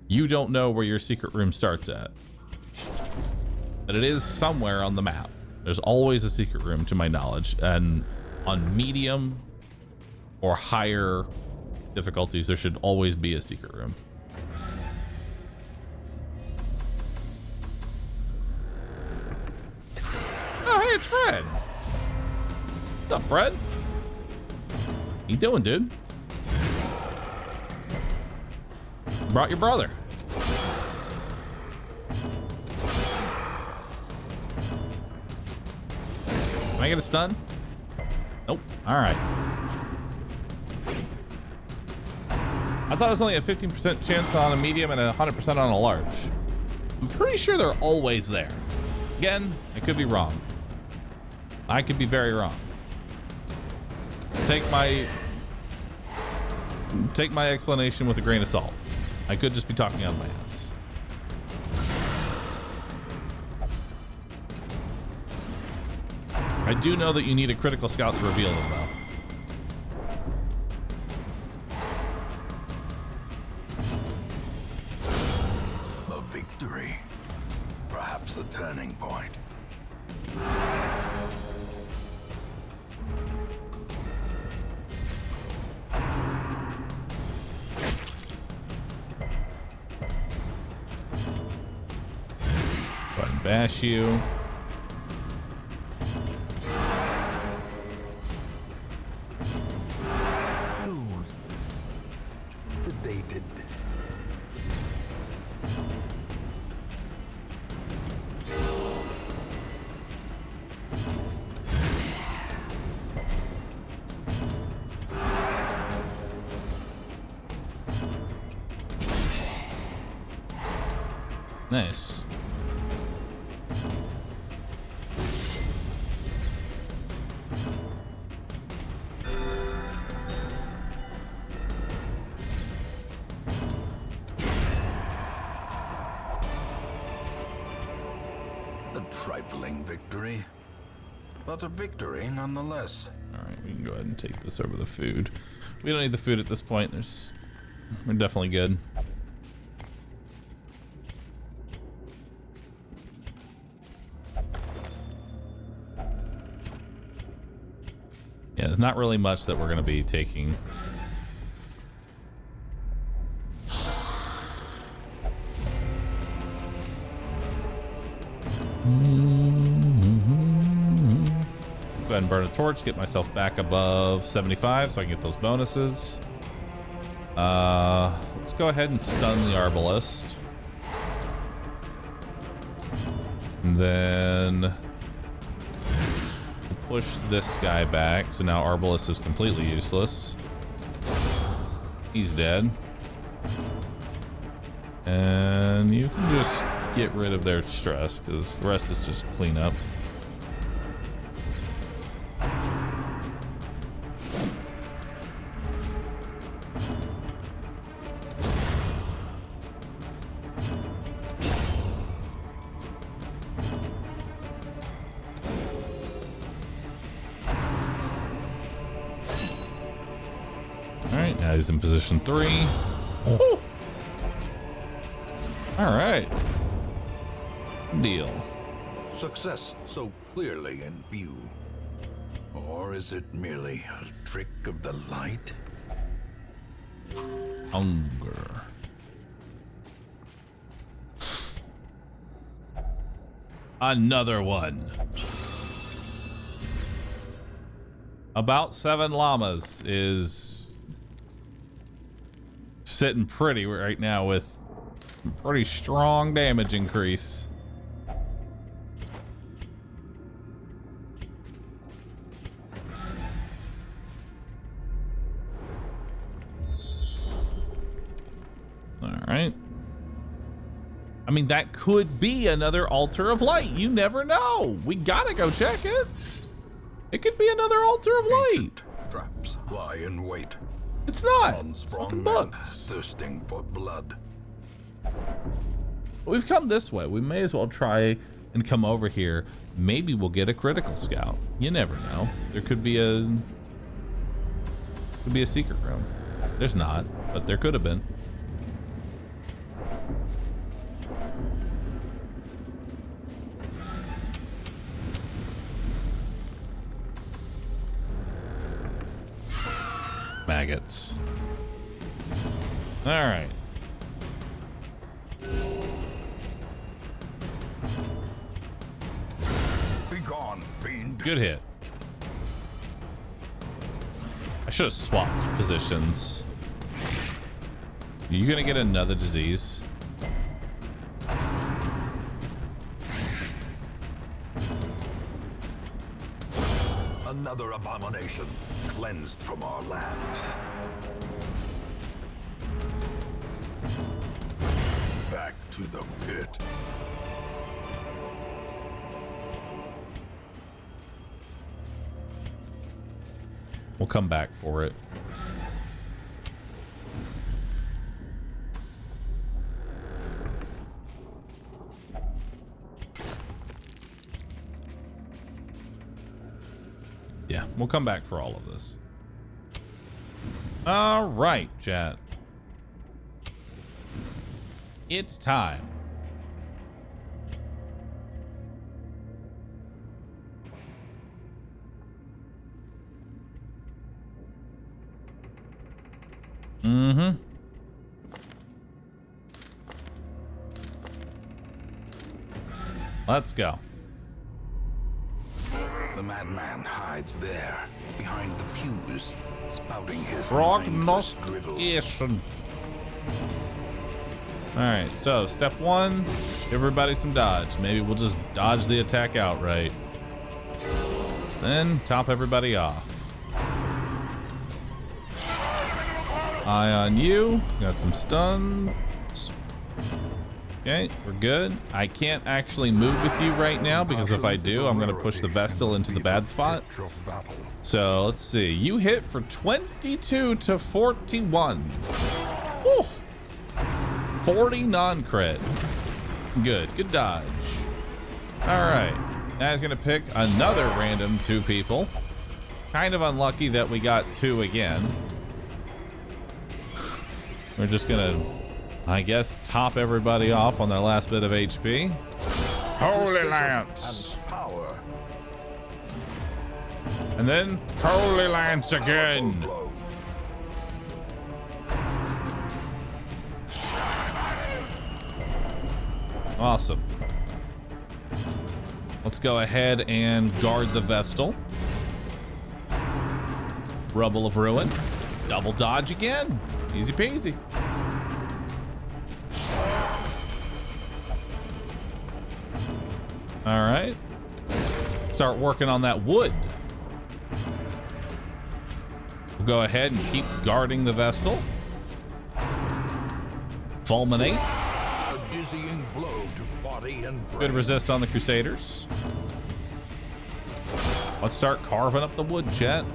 You don't know where your secret room starts at. But it is somewhere on the map. There's always a secret room to my knowledge. And on medium or higher difficulties, there should always be a secret room. Oh, hey, it's Fred. What's up, Fred? How you doing, dude? Brought your brother. Can I get a stun? Nope. All right. I thought it was only a 15% chance on a medium and a 100% on a large. I'm pretty sure they're always there. Again, I could be wrong. I could be very wrong. Take my explanation with a grain of salt. I could just be talking out of my ass. I do know that you need a critical scout to reveal them, though. A victory. Perhaps the turning point. Go ahead and bash you. Sedated. Nice. A trifling victory, but a victory nonetheless. All right, we can go ahead and take this over the food. We don't need the food at this point. We're definitely good. Yeah, there's not really much that we're going to be taking. Go ahead and burn a torch, get myself back above 75 so I can get those bonuses. Let's go ahead and stun the Arbalist. And then push this guy back. So now Arbalist is completely useless. He's dead. And you can just get rid of their stress because the rest is just cleanup. Now he's in position 3. Whew. All right. Deal. Success so clearly in view. Or is it merely a trick of the light? Hunger. Another one. About 7 llamas is sitting pretty right now with pretty strong damage increase. All right. I mean, that could be another altar of light. You never know. We gotta go check it. It could be another altar of light. Traps lie in wait. It's not. Unstrung men thirsting for blood. We've come this way. We may as well try and come over here, maybe we'll get a critical scout. You never know. There could be a secret room. There's not, but there could have been. Maggots. All right. Be gone, fiend. Good hit. I should have swapped positions. You're gonna get another disease. Another abomination cleansed from our lands. Back to the pit. We'll come back for it. Yeah, we'll come back for all of this. All right, chat. It's time. Mm-hmm. Let's go. The madman hides there, behind the pews, spouting his prognostication. All right, so step one, give everybody some dodge. Maybe we'll just dodge the attack outright. Then top everybody off. Eye on you. Got some stuns. Okay, we're good. I can't actually move with you right now because if I do, I'm gonna push the Vestal into the bad spot. So let's see. You hit for 22 to 41. Woo. 40 non-crit. Good dodge. All right, now he's gonna pick another random 2 people. Kind of unlucky that we got 2 again. We're just gonna, I guess, top everybody off on their last bit of HP. Holy Lance. And then Holy Lance again. Awesome. Let's go ahead and guard the Vestal. Rubble of Ruin. Double dodge again. Easy peasy. All right. Start working on that wood. We'll go ahead and keep guarding the Vestal. Fulminate. A dizzying blow to body and brain. Good resist on the Crusaders. Let's start carving up the wood, chat.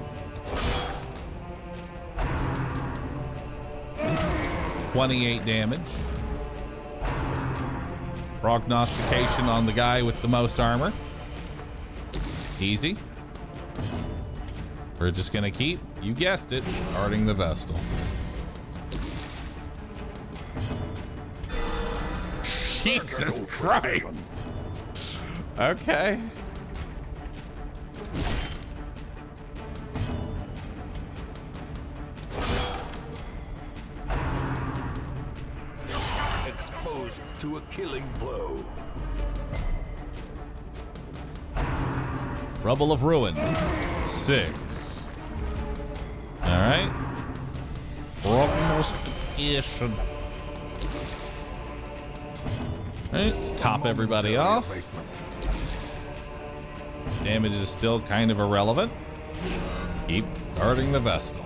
28 damage. Prognostication on the guy with the most armor. Easy. We're just gonna keep, you guessed it, guarding the Vestal. Jesus Christ. Okay. Exposed to a killing blow. Rubble of Ruin. 6. All right. Prognostication. All right, let's top everybody off. Damage is still kind of irrelevant. Keep guarding the Vestal.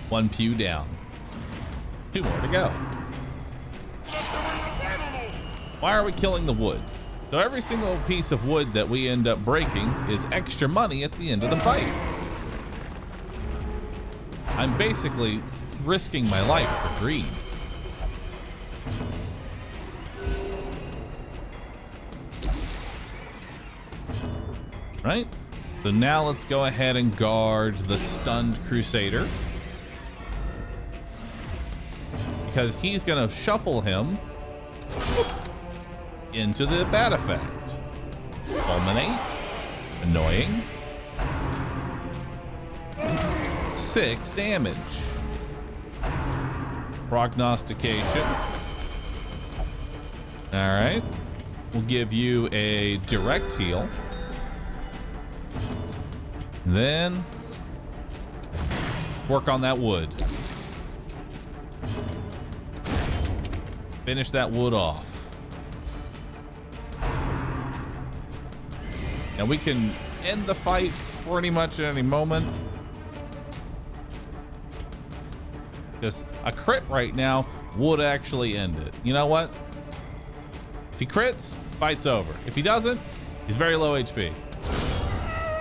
One pew down. 2 more to go. Why are we killing the wood? So every single piece of wood that we end up breaking is extra money at the end of the fight. I'm basically risking my life for green. Right? So now let's go ahead and guard the stunned Crusader. Because he's gonna shuffle him into the bad effect. Fulminate. Annoying. 6 damage. Prognostication. Alright. We'll give you a direct heal. Then work on that wood. Finish that wood off. And we can end the fight pretty much at any moment. Because a crit right now would actually end it. You know what? If he crits, fight's over. If he doesn't, he's very low HP.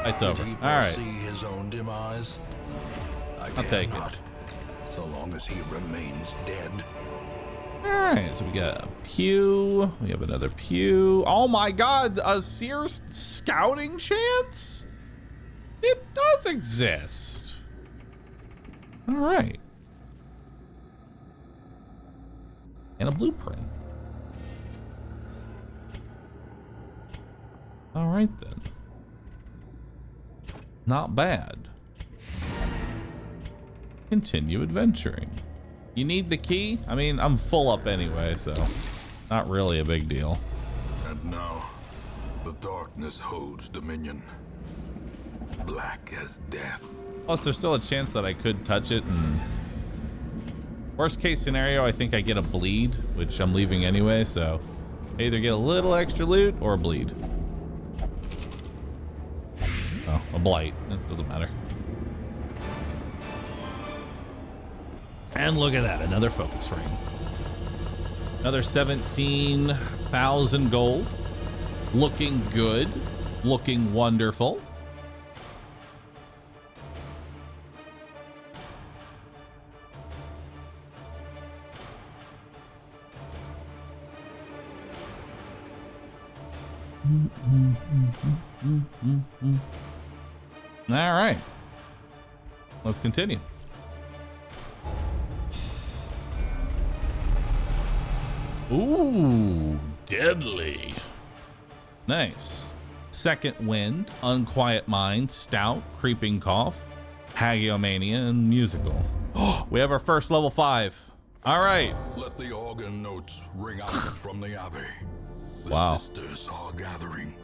Fight's over. All right. His own demise? I'll take it. So long as he remains dead. All right, so we got a pew. We have another pew. Oh my God, a seer scouting chance? It does exist. All right. And a blueprint. All right then. Not bad. Continue adventuring. You need the key? I mean, I'm full up anyway, so not really a big deal. And now, the darkness holds dominion. Black as death. Plus, there's still a chance that I could touch it, and worst case scenario, I think I get a bleed, which I'm leaving anyway, so either get a little extra loot or a bleed. Oh, a blight. It doesn't matter. And look at that, another focus ring. Another 17,000 gold. Looking good. Looking wonderful. All right. Let's continue. Ooh, deadly. Nice. Second Wind, Unquiet Mind, Stout, Creeping Cough, Hagiomania, and Musical. Oh, we have our first level 5. All right. Let the organ notes ring out from the abbey. Wow. The sisters are gathering.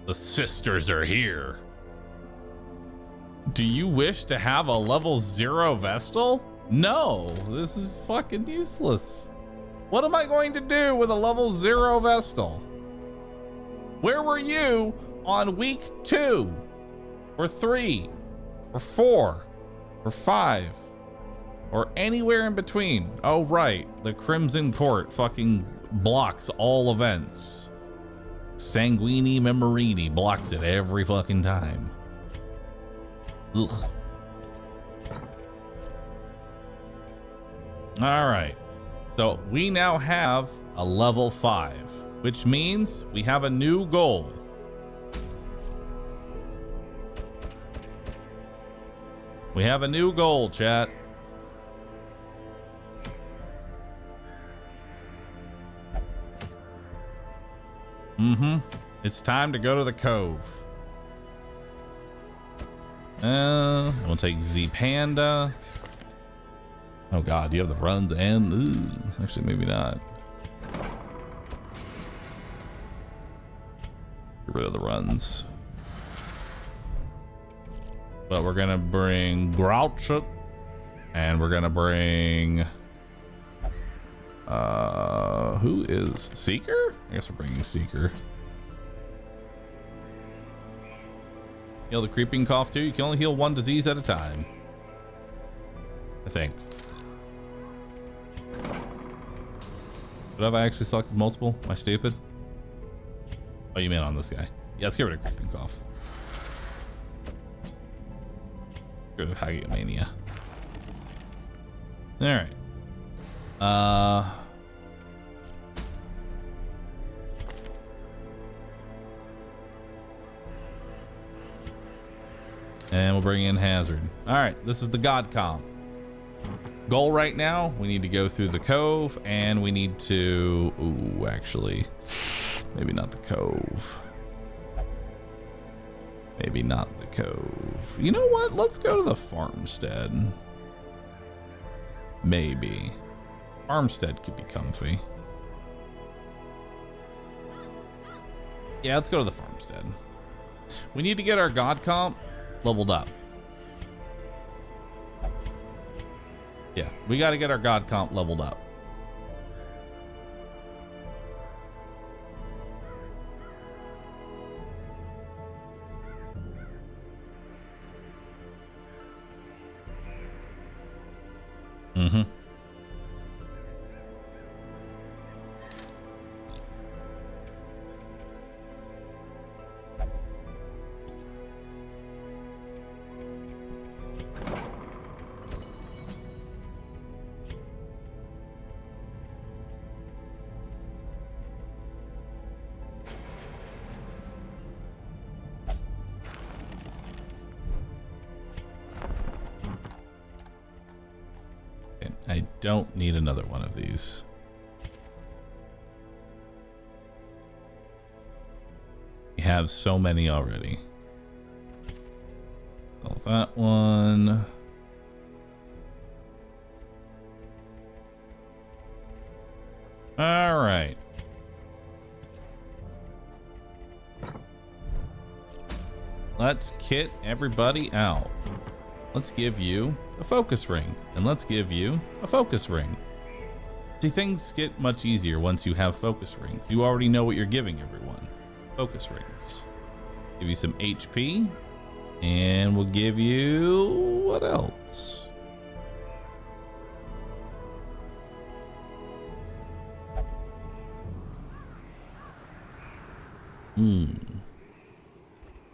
The sisters are here. Do you wish to have a level 0 Vestal? No, this is fucking useless. What am I going to do with a level 0 Vestal? Where were you on week 2 or 3 or 4 or 5 or anywhere in between? Oh, right. The Crimson Court fucking blocks all events. Sanguini Memorini blocks it every fucking time. Ugh. All right. So we now have a level 5, which means we have a new goal. We have a new goal, chat. It's time to go to the cove. We'll take Z Panda. Oh God, do you have the runs and actually maybe not. Get rid of the runs. But we're gonna bring Grouchet, and we're gonna bring who is Seeker? I guess we're bringing Seeker. Heal the Creeping Cough too. You can only heal 1 disease at a time, I think. But have I actually selected multiple? Am I stupid? Oh, you mean on this guy? Yeah, let's get rid of Creeping Cough. Get rid of Hagiomania. All right. And we'll bring in Hazard. All right, this is the God comp. Goal right now, we need to go through the cove, and we need to... Ooh, actually, maybe not the cove. Maybe not the cove. You know what? Let's go to the farmstead. Maybe. Farmstead could be comfy. Yeah, let's go to the farmstead. We need to get our God comp leveled up. Yeah, we got to get our God comp leveled up. Mm-hmm. I don't need another one of these. We have so many already. Sell that one. All right. Let's kit everybody out. Let's give you a focus ring, and let's give you a focus ring. See, things get much easier once you have focus rings. You already know what you're giving everyone. Focus rings. Give you some HP, and we'll give you... what else?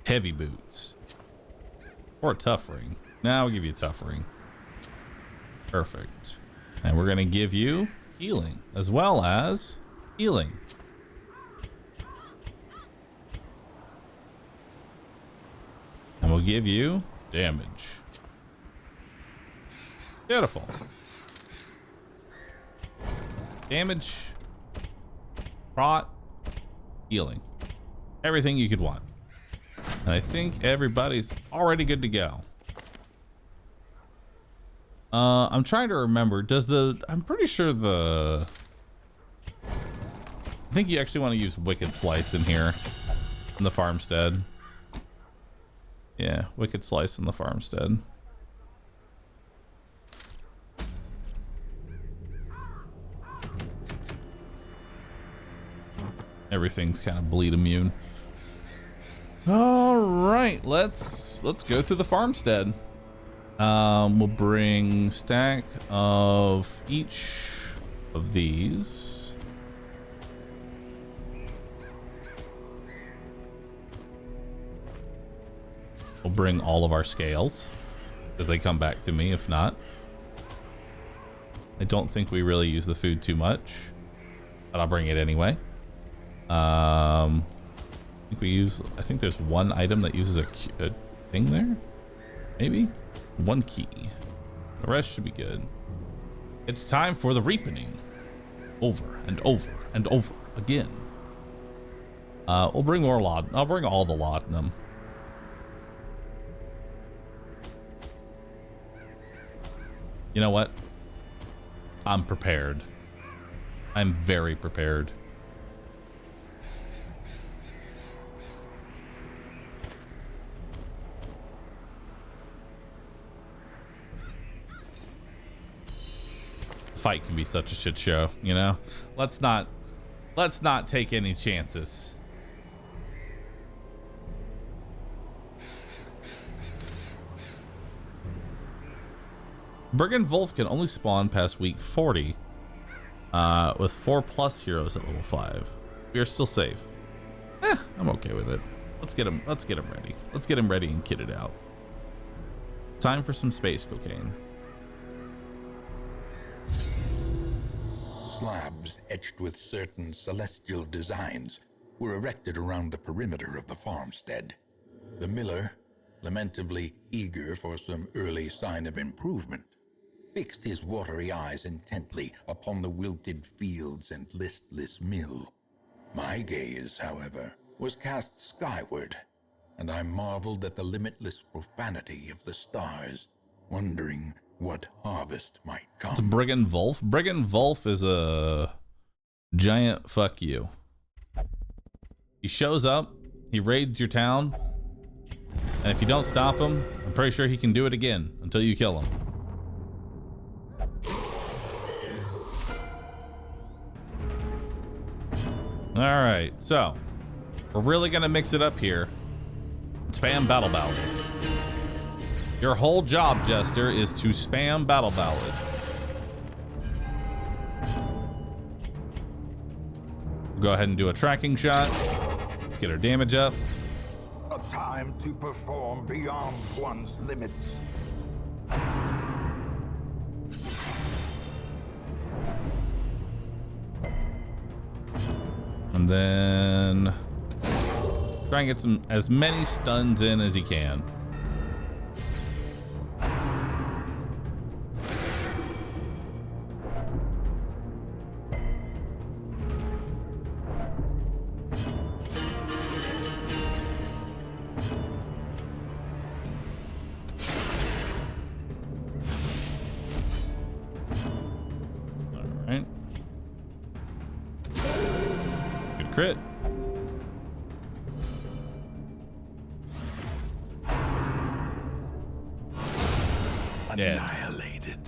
Heavy boots. Or a tough ring. Now we'll give you a tough ring. Perfect. And we're going to give you healing as well as healing. And we'll give you damage. Beautiful. Damage. Prot. Healing. Everything you could want. And I think everybody's already good to go. I'm trying to remember, I'm pretty sure I think you actually want to use Wicked Slice in here, in the farmstead. Yeah, Wicked Slice in the farmstead. Everything's kind of bleed immune. All right, let's go through the farmstead. We'll bring stack of each of these. We'll bring all of our scales because they come back to me if not. I don't think we really use the food too much, but I'll bring it anyway. I think there's one item that uses a thing there. Maybe one key. The rest should be good. It's time for the reapening. Over and over and over again. We'll bring more laudanum. I'll bring all the laudanum. You know what? I'm prepared. I'm very prepared. Fight can be such a shit show, you know? Let's not take any chances. Brigand Wolf can only spawn past week 40 with 4+ heroes at level 5. We are still safe. I'm okay with it. Let's get him ready. Let's get him ready and kitted out. Time for some space cocaine. slabs etched with certain celestial designs were erected around the perimeter of the farmstead. The miller, lamentably eager for some early sign of improvement, fixed his watery eyes intently upon the wilted fields and listless mill. My gaze, however, was cast skyward, and I marveled at the limitless profanity of the stars, wondering what harvest might come. It's Brigand Wolf. Brigand Wolf is a giant fuck you. He shows up, he raids your town, and if you don't stop him, I'm pretty sure he can do it again until you kill him. All right, so we're really gonna mix it up here. Spam Battle Ballad. Your whole job, Jester, is to spam Battle Ballad. Go ahead and do a tracking shot. Get our damage up. A time to perform beyond one's limits. And then try and get as many stuns in as you can. Crit. Annihilated.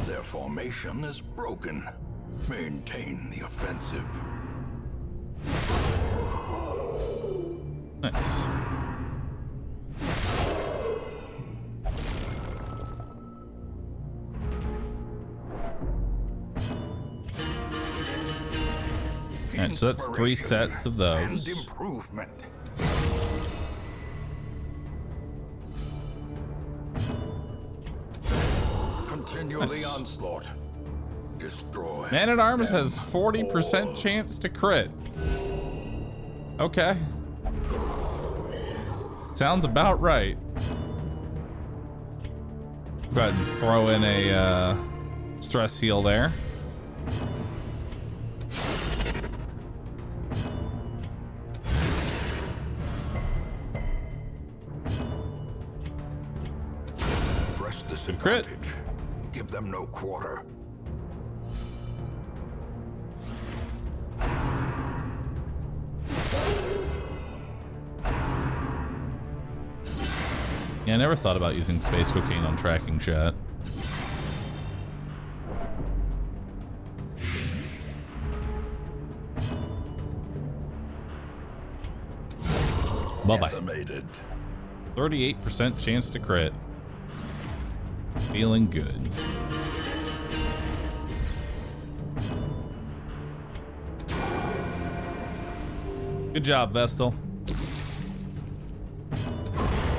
Their formation is broken. Maintain the offensive. Nice. Alright, so that's 3 sets of those. And improvement. Continue the onslaught. Destroy. Man-at-Arms has 40% chance to crit. Okay. Sounds about right. Go ahead and throw in a stress heal there. Good crit. Give them no quarter. Yeah, I never thought about using space cocaine on tracking shot. Bye-bye. 38% chance to crit. Feeling good. Good job, Vestal.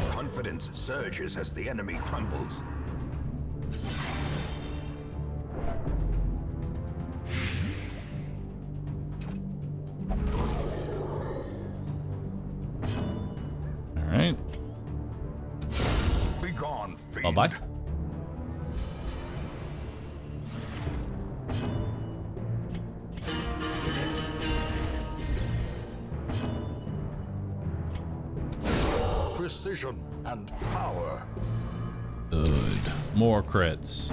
Confidence surges as the enemy crumbles. All right. Be gone, fiend. Bye-bye. Precision and power. Good. More crits.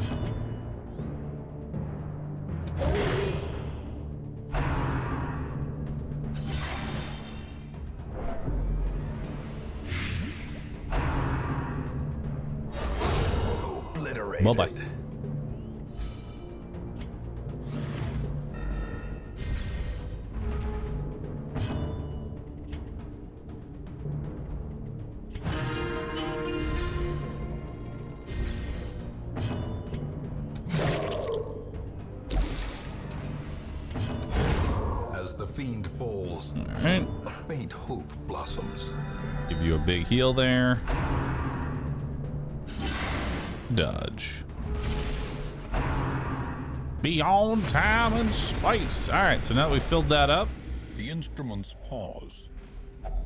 Bye-bye. As the fiend falls, all right, a faint hope blossoms. Give you a big heal there. dodge. Beyond time and space. All right, so now that we filled that up. The instruments pause,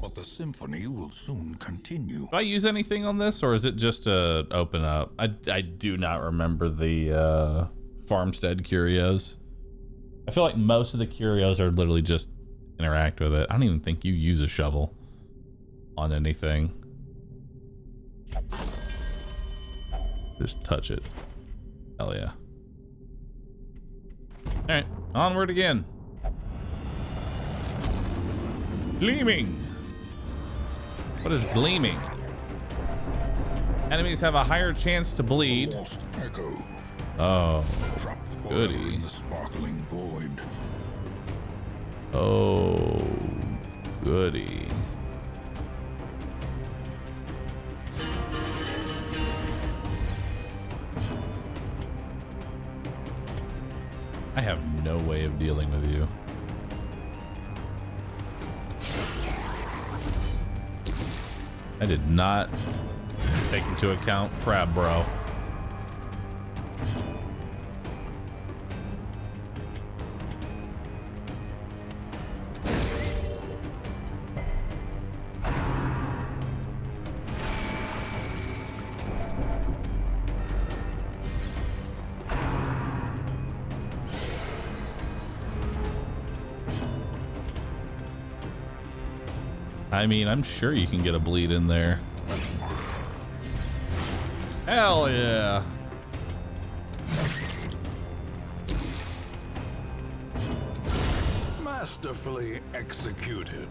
but the symphony will soon continue. Do I use anything on this, or is it just a open up? I do not remember the farmstead curios. I feel like most of the curios are literally just interact with it. I don't even think you use a shovel on anything. Just touch it. Hell yeah. All right, onward again. Gleaming. What is gleaming? Enemies have a higher chance to bleed. Echo. Oh, goody. In the sparkling void. Oh, goody. I have no way of dealing with you. I did not take into account Crab Bro. I mean, I'm sure you can get a bleed in there. Hell yeah. Masterfully executed.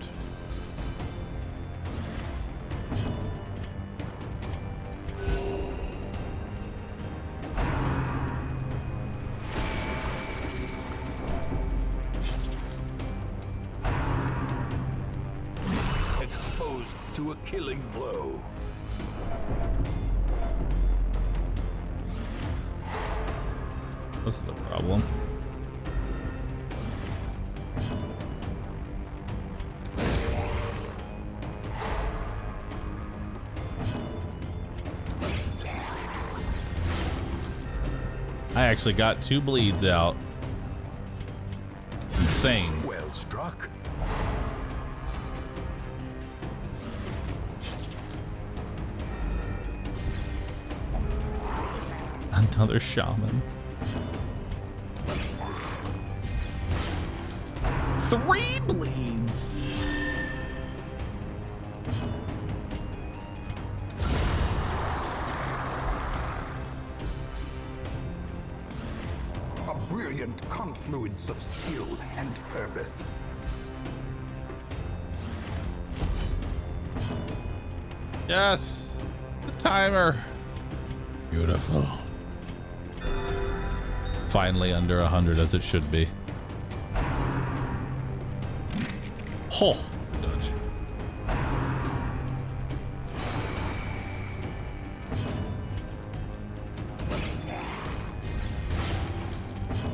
To a killing blow. This is a problem. I actually got 2 bleeds out. Insane. Well struck. Another shaman. 3 bleeds. A brilliant confluence of skill and purpose. Yes. The timer. Beautiful. Finally under 100 as it should be. Oh, dodge.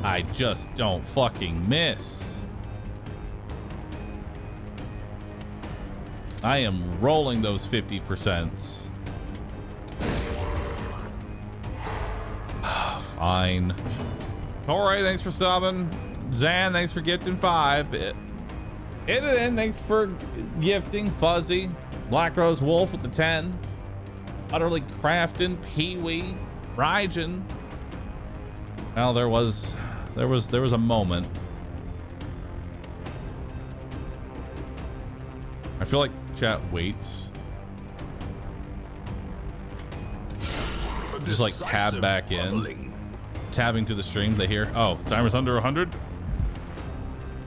I just don't fucking miss. I am rolling those 50%. Fine. Alright, thanks for subbing. Zan, thanks for gifting 5. Iden, thanks for gifting. Fuzzy. Black Rose Wolf with the 10. Utterly Crafting. Pee-wee. Rygen. Well, there was a moment. I feel like chat waits. Just like tab back in. Tabbing to the stream, they hear, oh, timer's under 100.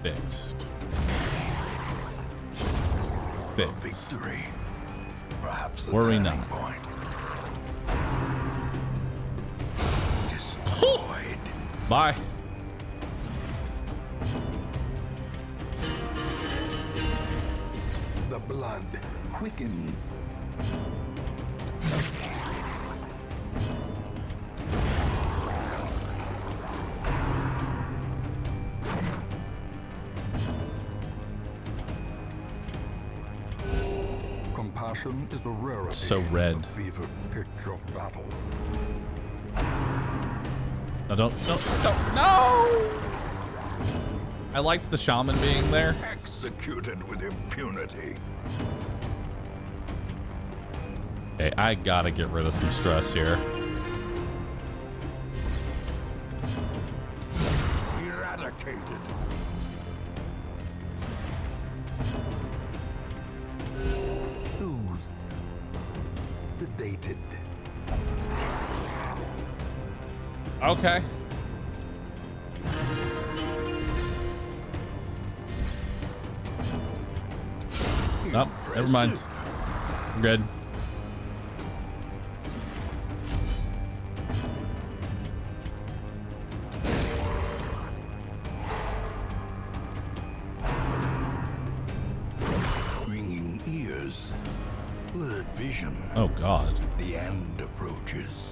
Fixed. Fixed. Victory. Perhaps the Worry turning not. point. Destroyed. Bye. The blood quickens. Compassion is a rarity. So red. In the fevered pitch of battle. No, no! I liked the shaman being there. Executed with impunity. Okay, I gotta get rid of some stress here. Eradicated. Soothed. Sedated. Okay. Nope, never mind. I'm good. Ringing ears. Blurred vision. Oh God. The end approaches.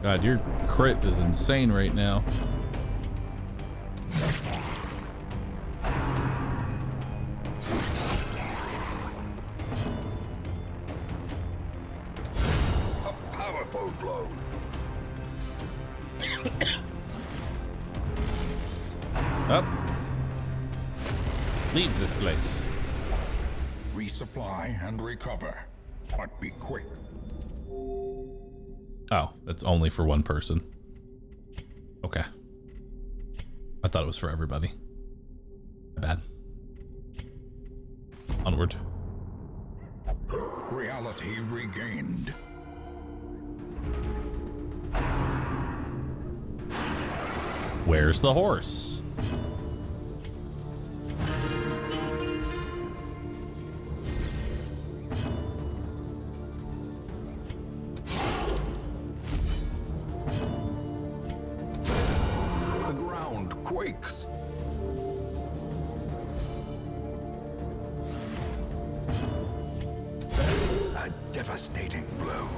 God, your crit is insane right now. A powerful blow. Up. Leave this place. Resupply and recover, but be quick. Oh, it's only for one person. Okay. I thought it was for everybody. My bad. Onward. Reality regained. Where's the horse? The ground quakes. A devastating blow.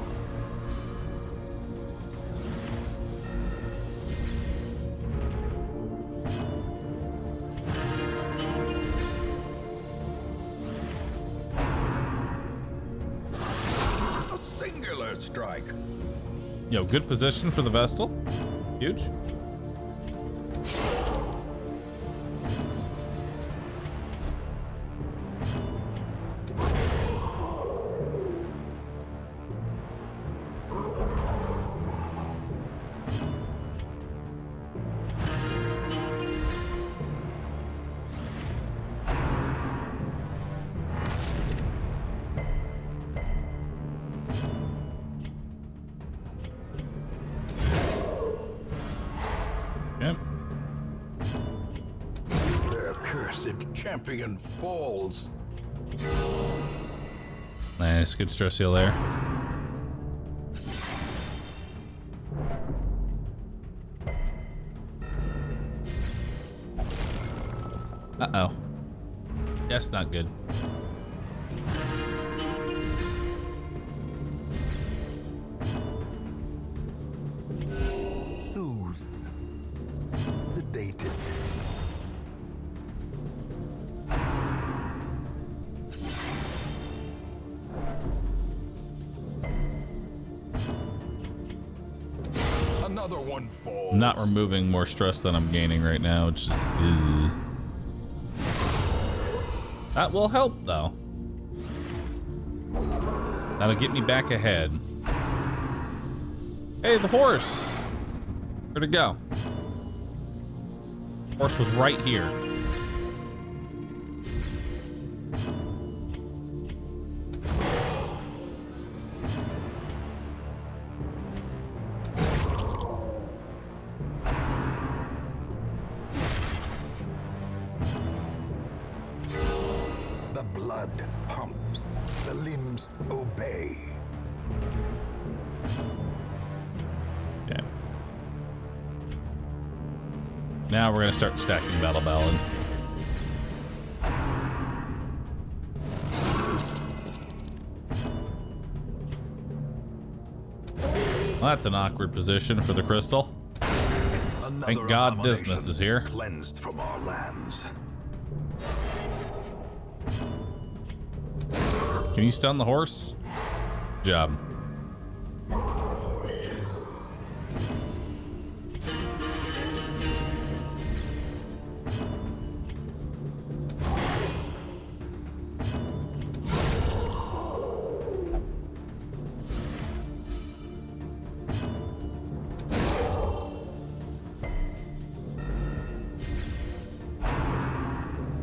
A singular strike. Yo, good position for the Vestal. Huge. Yep. Their cursed champion falls. Nice, good stress heal there. Uh-oh. That's not good. Soothed. Sedated. Another one falls. I'm not removing more stress than I'm gaining right now, which is easy. That will help, though. That'll get me back ahead. Hey, the horse! Where'd it go? Horse was right here. The blood pumps. The limbs obey. Okay. Now we're gonna start stacking Battle Ballad. Well, that's an awkward position for the crystal. Thank God Dismas is here. Cleansed from our lands. Can you stun the horse? Good job.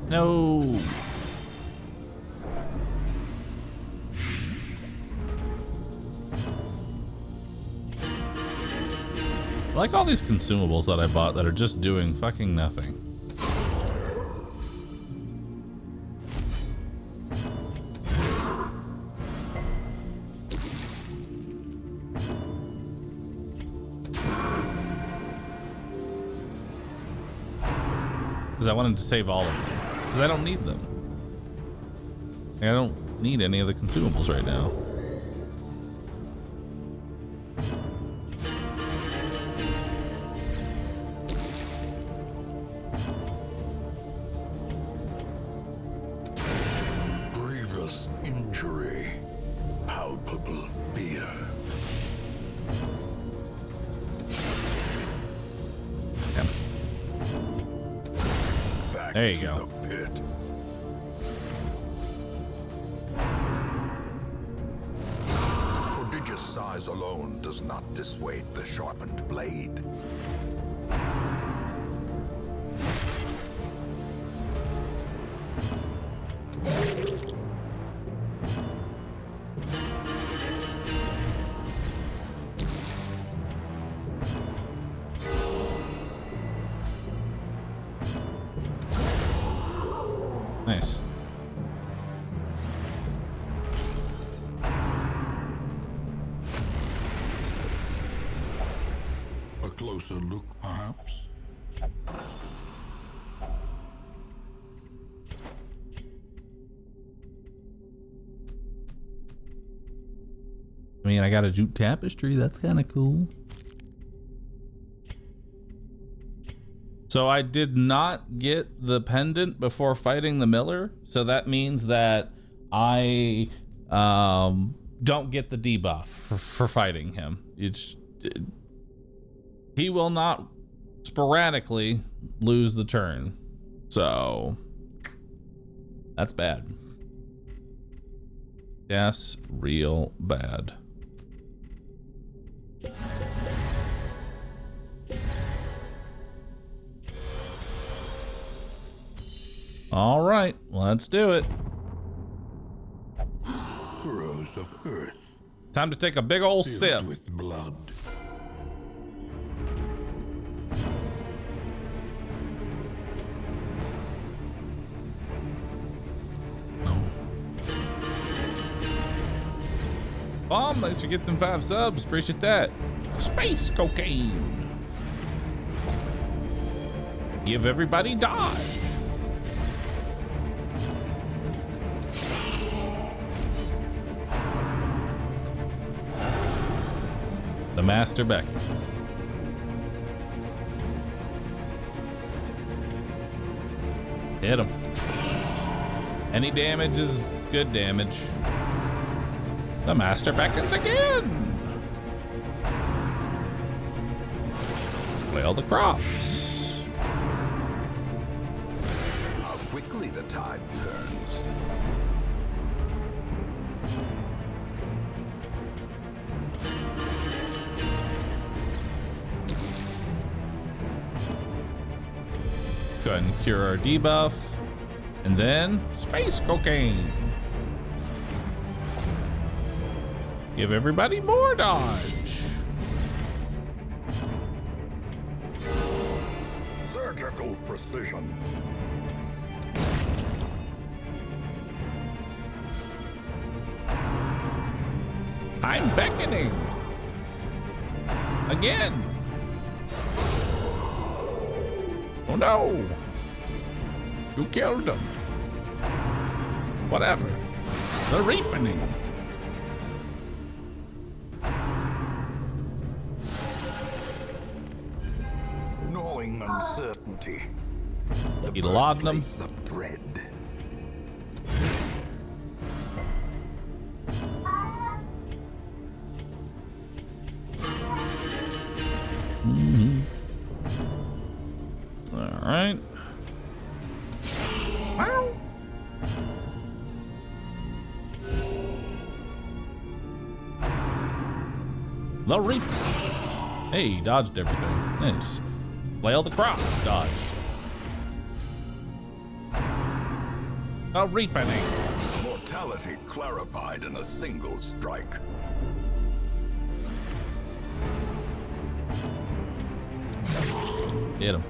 No. I like all these consumables that I bought that are just doing fucking nothing. Because I wanted to save all of them. Because I don't need them. I don't need any of the consumables right now. Grievous injury. Palpable fear. There you go. Prodigious size alone does not dissuade the sharpened blade. Nice. A closer look, perhaps? I mean, I got a jute tapestry. That's kind of cool. So I did not get the pendant before fighting the Miller. So that means that I don't get the debuff for fighting him. He will not sporadically lose the turn. So that's bad. That's real bad. All right, let's do it. Furrows of earth. Time to take a big old sip. With blood. Bomb, thanks for getting 5 subs. Appreciate that. Space cocaine. Give everybody dodge. The master beckons. Hit him. Any damage is good damage. The master beckons again. Well, the crops. How quickly the tide turns. Go ahead and cure our debuff. And then space cocaine. Give everybody more dodge. Surgical precision. I'm beckoning. Again. Oh no. You killed him. Whatever. The reapening. certainty. Eat a laudanum. Of dread. All right. Wow. The Reap. Hey, dodged everything. Nice. Flail the crops. Dodged. The Reapening. Mortality clarified in a single strike. Hit him.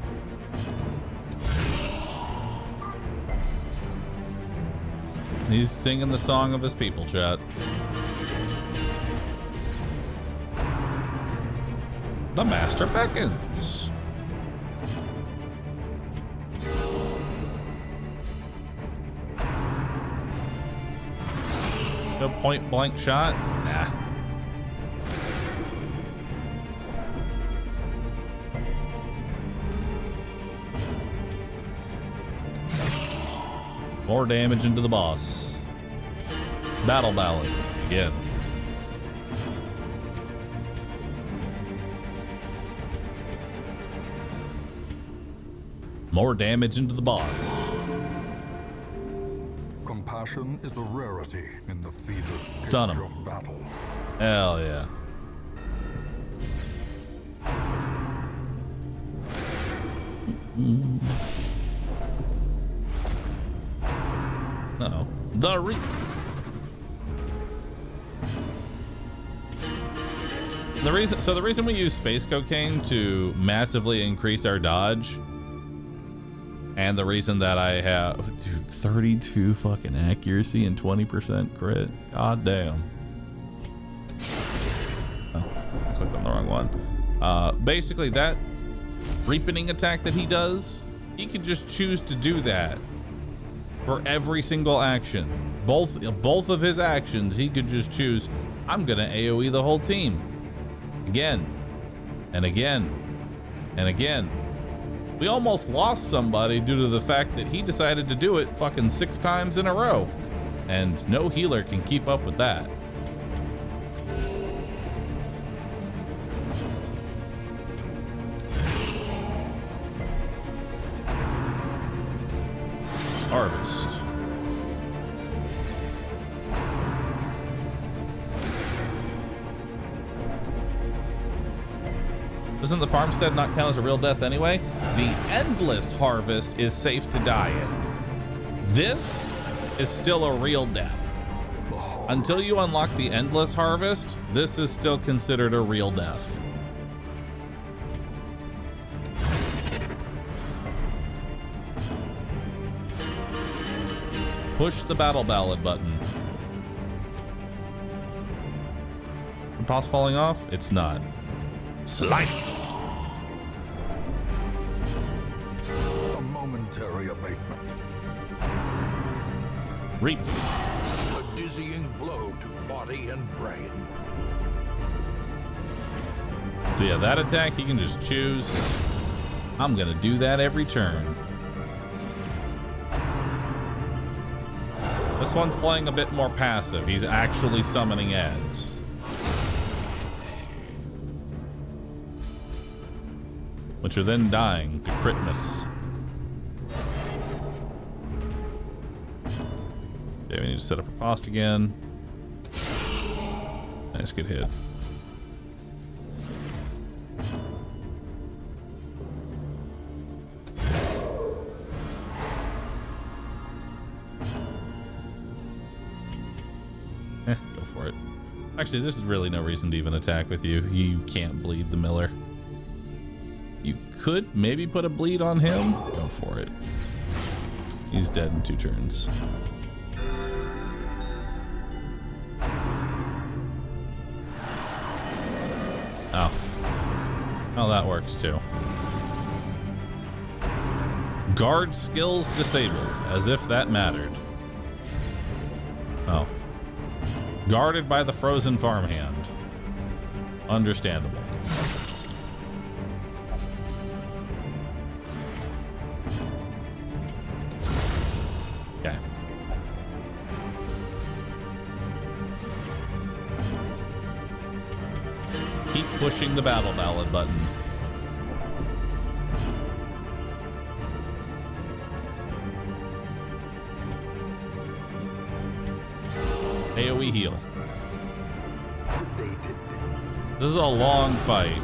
He's singing the song of his people, chat. The master beckons. No point blank shot? Nah. More damage into the boss. Battle ballad again. More damage into the boss. Compassion is a rarity in the fevered Stun pitch him. of battle. Hell yeah. Uh-oh. The Reap. The reason we use space cocaine to massively increase our dodge, and the reason that I have, dude, 32 fucking accuracy and 20% crit. God damn. Oh, I clicked on the wrong one. Basically that Reapening attack that he does, he could just choose to do that for every single action. Both of his actions, he could just choose, I'm gonna AoE the whole team. Again, and again, and again. We almost lost somebody due to the fact that he decided to do it fucking 6 times in a row. And no healer can keep up with that. Harvest. Doesn't the farmstead not count as a real death anyway? The endless harvest is safe to die in. This is still a real death. Until you unlock the endless harvest, this is still considered a real death. Push the battle ballad button. The boss falling off? It's not. Slice. A momentary abatement. Reap. A dizzying blow to body and brain. So yeah, that attack you can just choose. I'm gonna do that every turn. This one's playing a bit more passive. He's actually summoning ads. Which are then dying to crit miss. Okay, we need to set up a post again. Nice, good hit. Go for it. Actually, there's really no reason to even attack with you. You can't bleed the miller. You could maybe put a bleed on him. Go for it. He's dead in 2 turns. Oh. Oh, that works too. Guard skills disabled, as if that mattered. Oh. Guarded by the frozen farmhand. Understandable. pushing the battle ballad button. AoE heal. This is a long fight.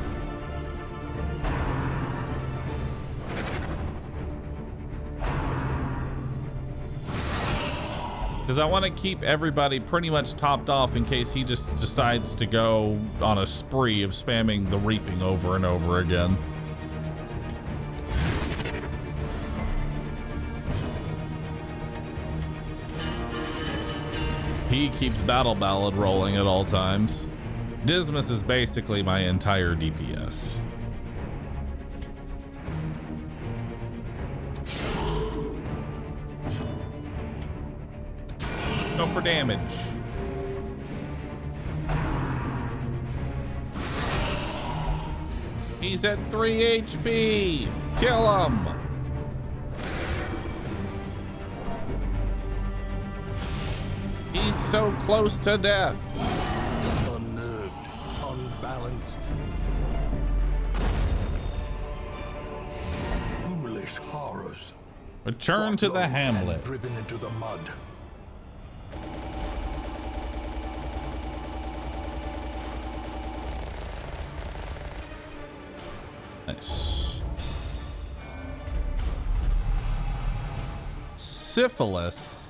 Because I want to keep everybody pretty much topped off in case he just decides to go on a spree of spamming the reaping over and over again. He keeps Battle Ballad rolling at all times. Dismas is basically my entire DPS. Go for damage. He's at 3 HP. Kill him. He's so close to death. Unnerved, unbalanced. Foolish horrors. Return to the hamlet. Driven into the mud. Nice. Syphilis.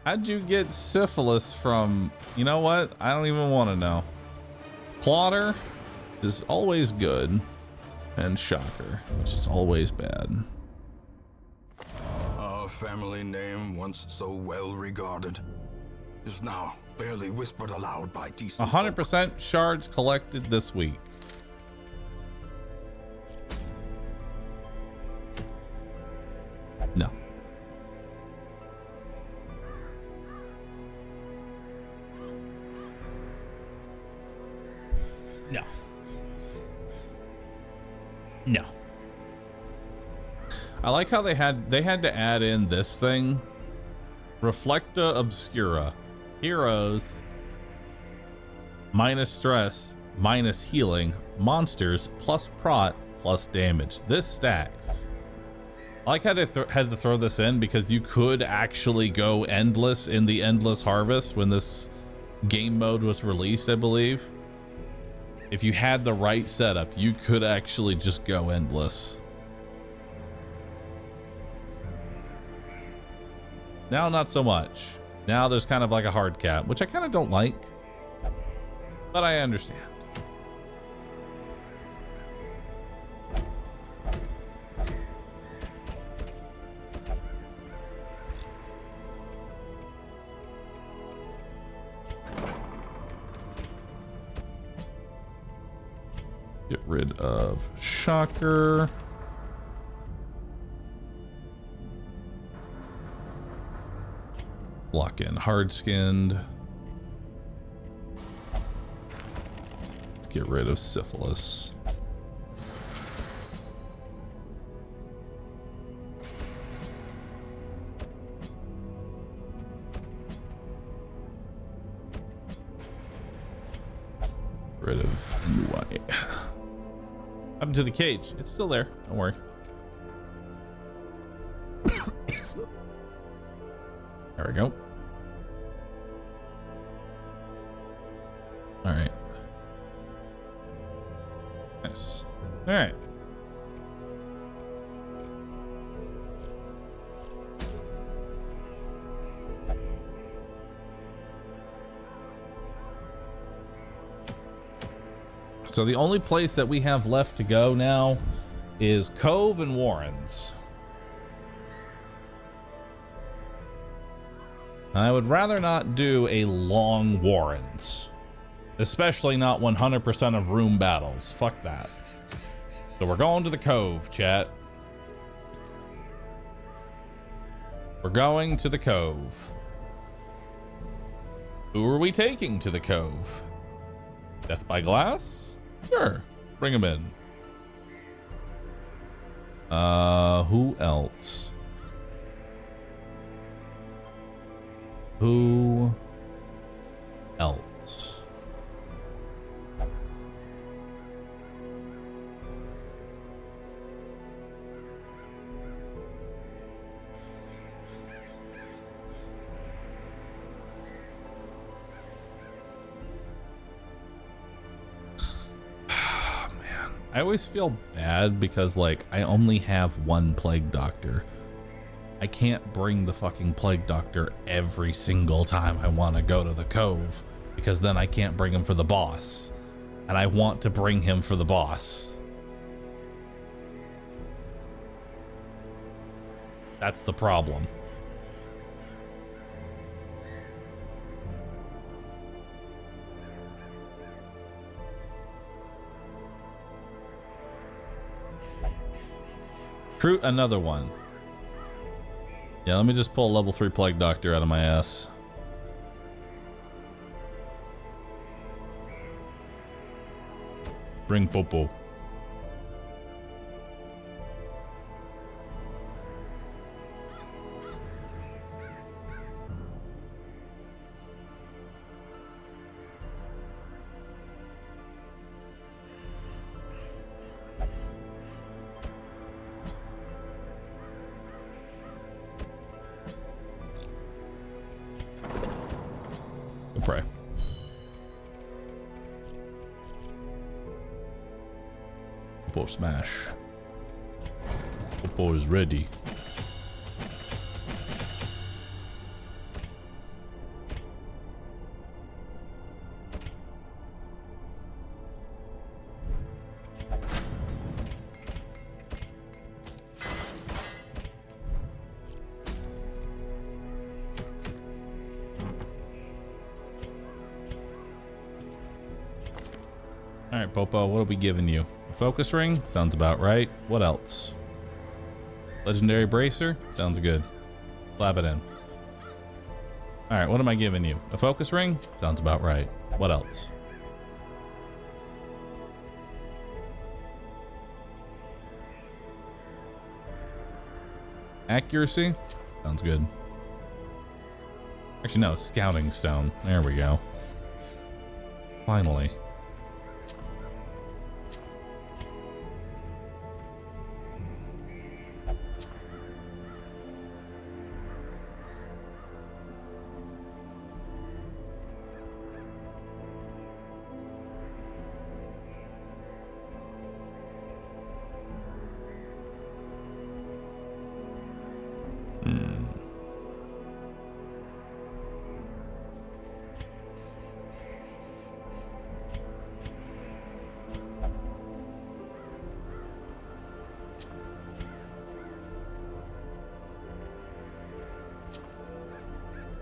How'd you get syphilis from? You know what? I don't even want to know. Plotter is always good, and Shocker, which is always bad. Our family name, once so well regarded, is now barely whispered aloud by decent 100% shards collected this week. No. No. No. I like how they had to add in this thing. Reflecta Obscura. Heroes minus stress, minus healing, monsters plus prot plus damage. This stacks. I like how they had to throw this in because you could actually go endless in the Endless Harvest when this game mode was released, I believe. If you had the right setup, you could actually just go endless. Now, not so much. Now there's kind of like a hard cap, which I kind of don't like, but I understand. Get rid of Shocker. Lock in Hard-Skinned. Get rid of Syphilis. Get rid of UI. Happened to the cage. It's still there. Don't worry. There we go. All right. Nice. All right. So the only place that we have left to go now is Cove and Warrens. I would rather not do a long Warrens, especially not 100% of room battles. Fuck that. So we're going to the Cove, chat. We're going to the Cove. Who are we taking to the Cove? Death by Glass? Sure, bring him in. Who else? Who else? I always feel bad because, like, I only have one plague doctor. I can't bring the fucking plague doctor every single time I want to go to the cove, because then I can't bring him for the boss. And I want to bring him for the boss. That's the problem. Recruit another one. Yeah, let me just pull a level 3 plague doctor out of my ass. Bring Popo. Pray. Popo smash. Popo is ready. Alright, Popo, what are we giving you? A focus ring? Sounds about right. What else? Legendary bracer? Sounds good. Slap it in. Alright, what am I giving you? A focus ring? Sounds about right. What else? Accuracy? Sounds good. Actually, no, scouting stone. There we go. Finally.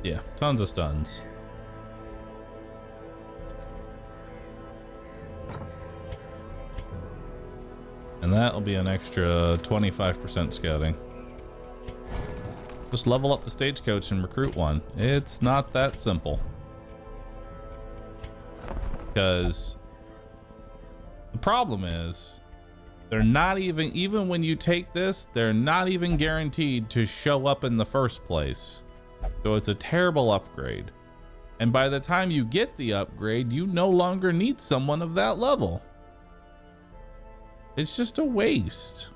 Yeah, tons of stuns. And that'll be an extra 25% scouting. Just level up the stagecoach and recruit one. It's not that simple. Because the problem is, they're not even when you take this, they're not even guaranteed to show up in the first place. So it's a terrible upgrade. And by the time you get the upgrade, you no longer need someone of that level. It's just a waste.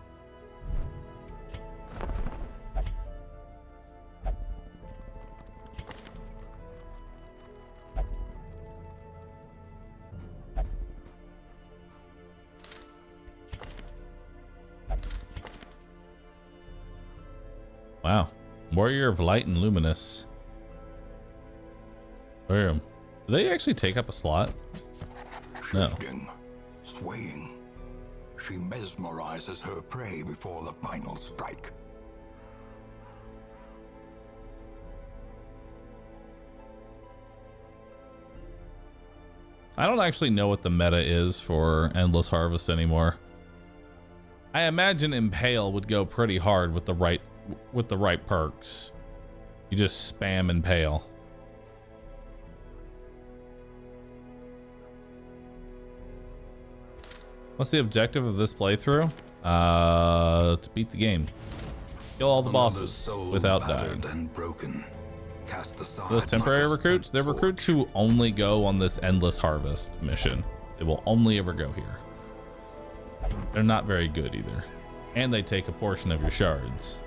Wow. Warrior of Light and Luminous. Where? Do they actually take up a slot? No. Shifting, swaying. She mesmerizes her prey before the final strike. I don't actually know what the meta is for Endless Harvest anymore. I imagine Impale would go pretty hard with the right perks. You just spam Impale. What's the objective of this playthrough? To beat the game. Kill all the bosses without dying. And broken. Cast aside Those temporary recruits, they're recruits who only go on this Endless Harvest mission. They will only ever go here. They're not very good either. And they take a portion of your shards.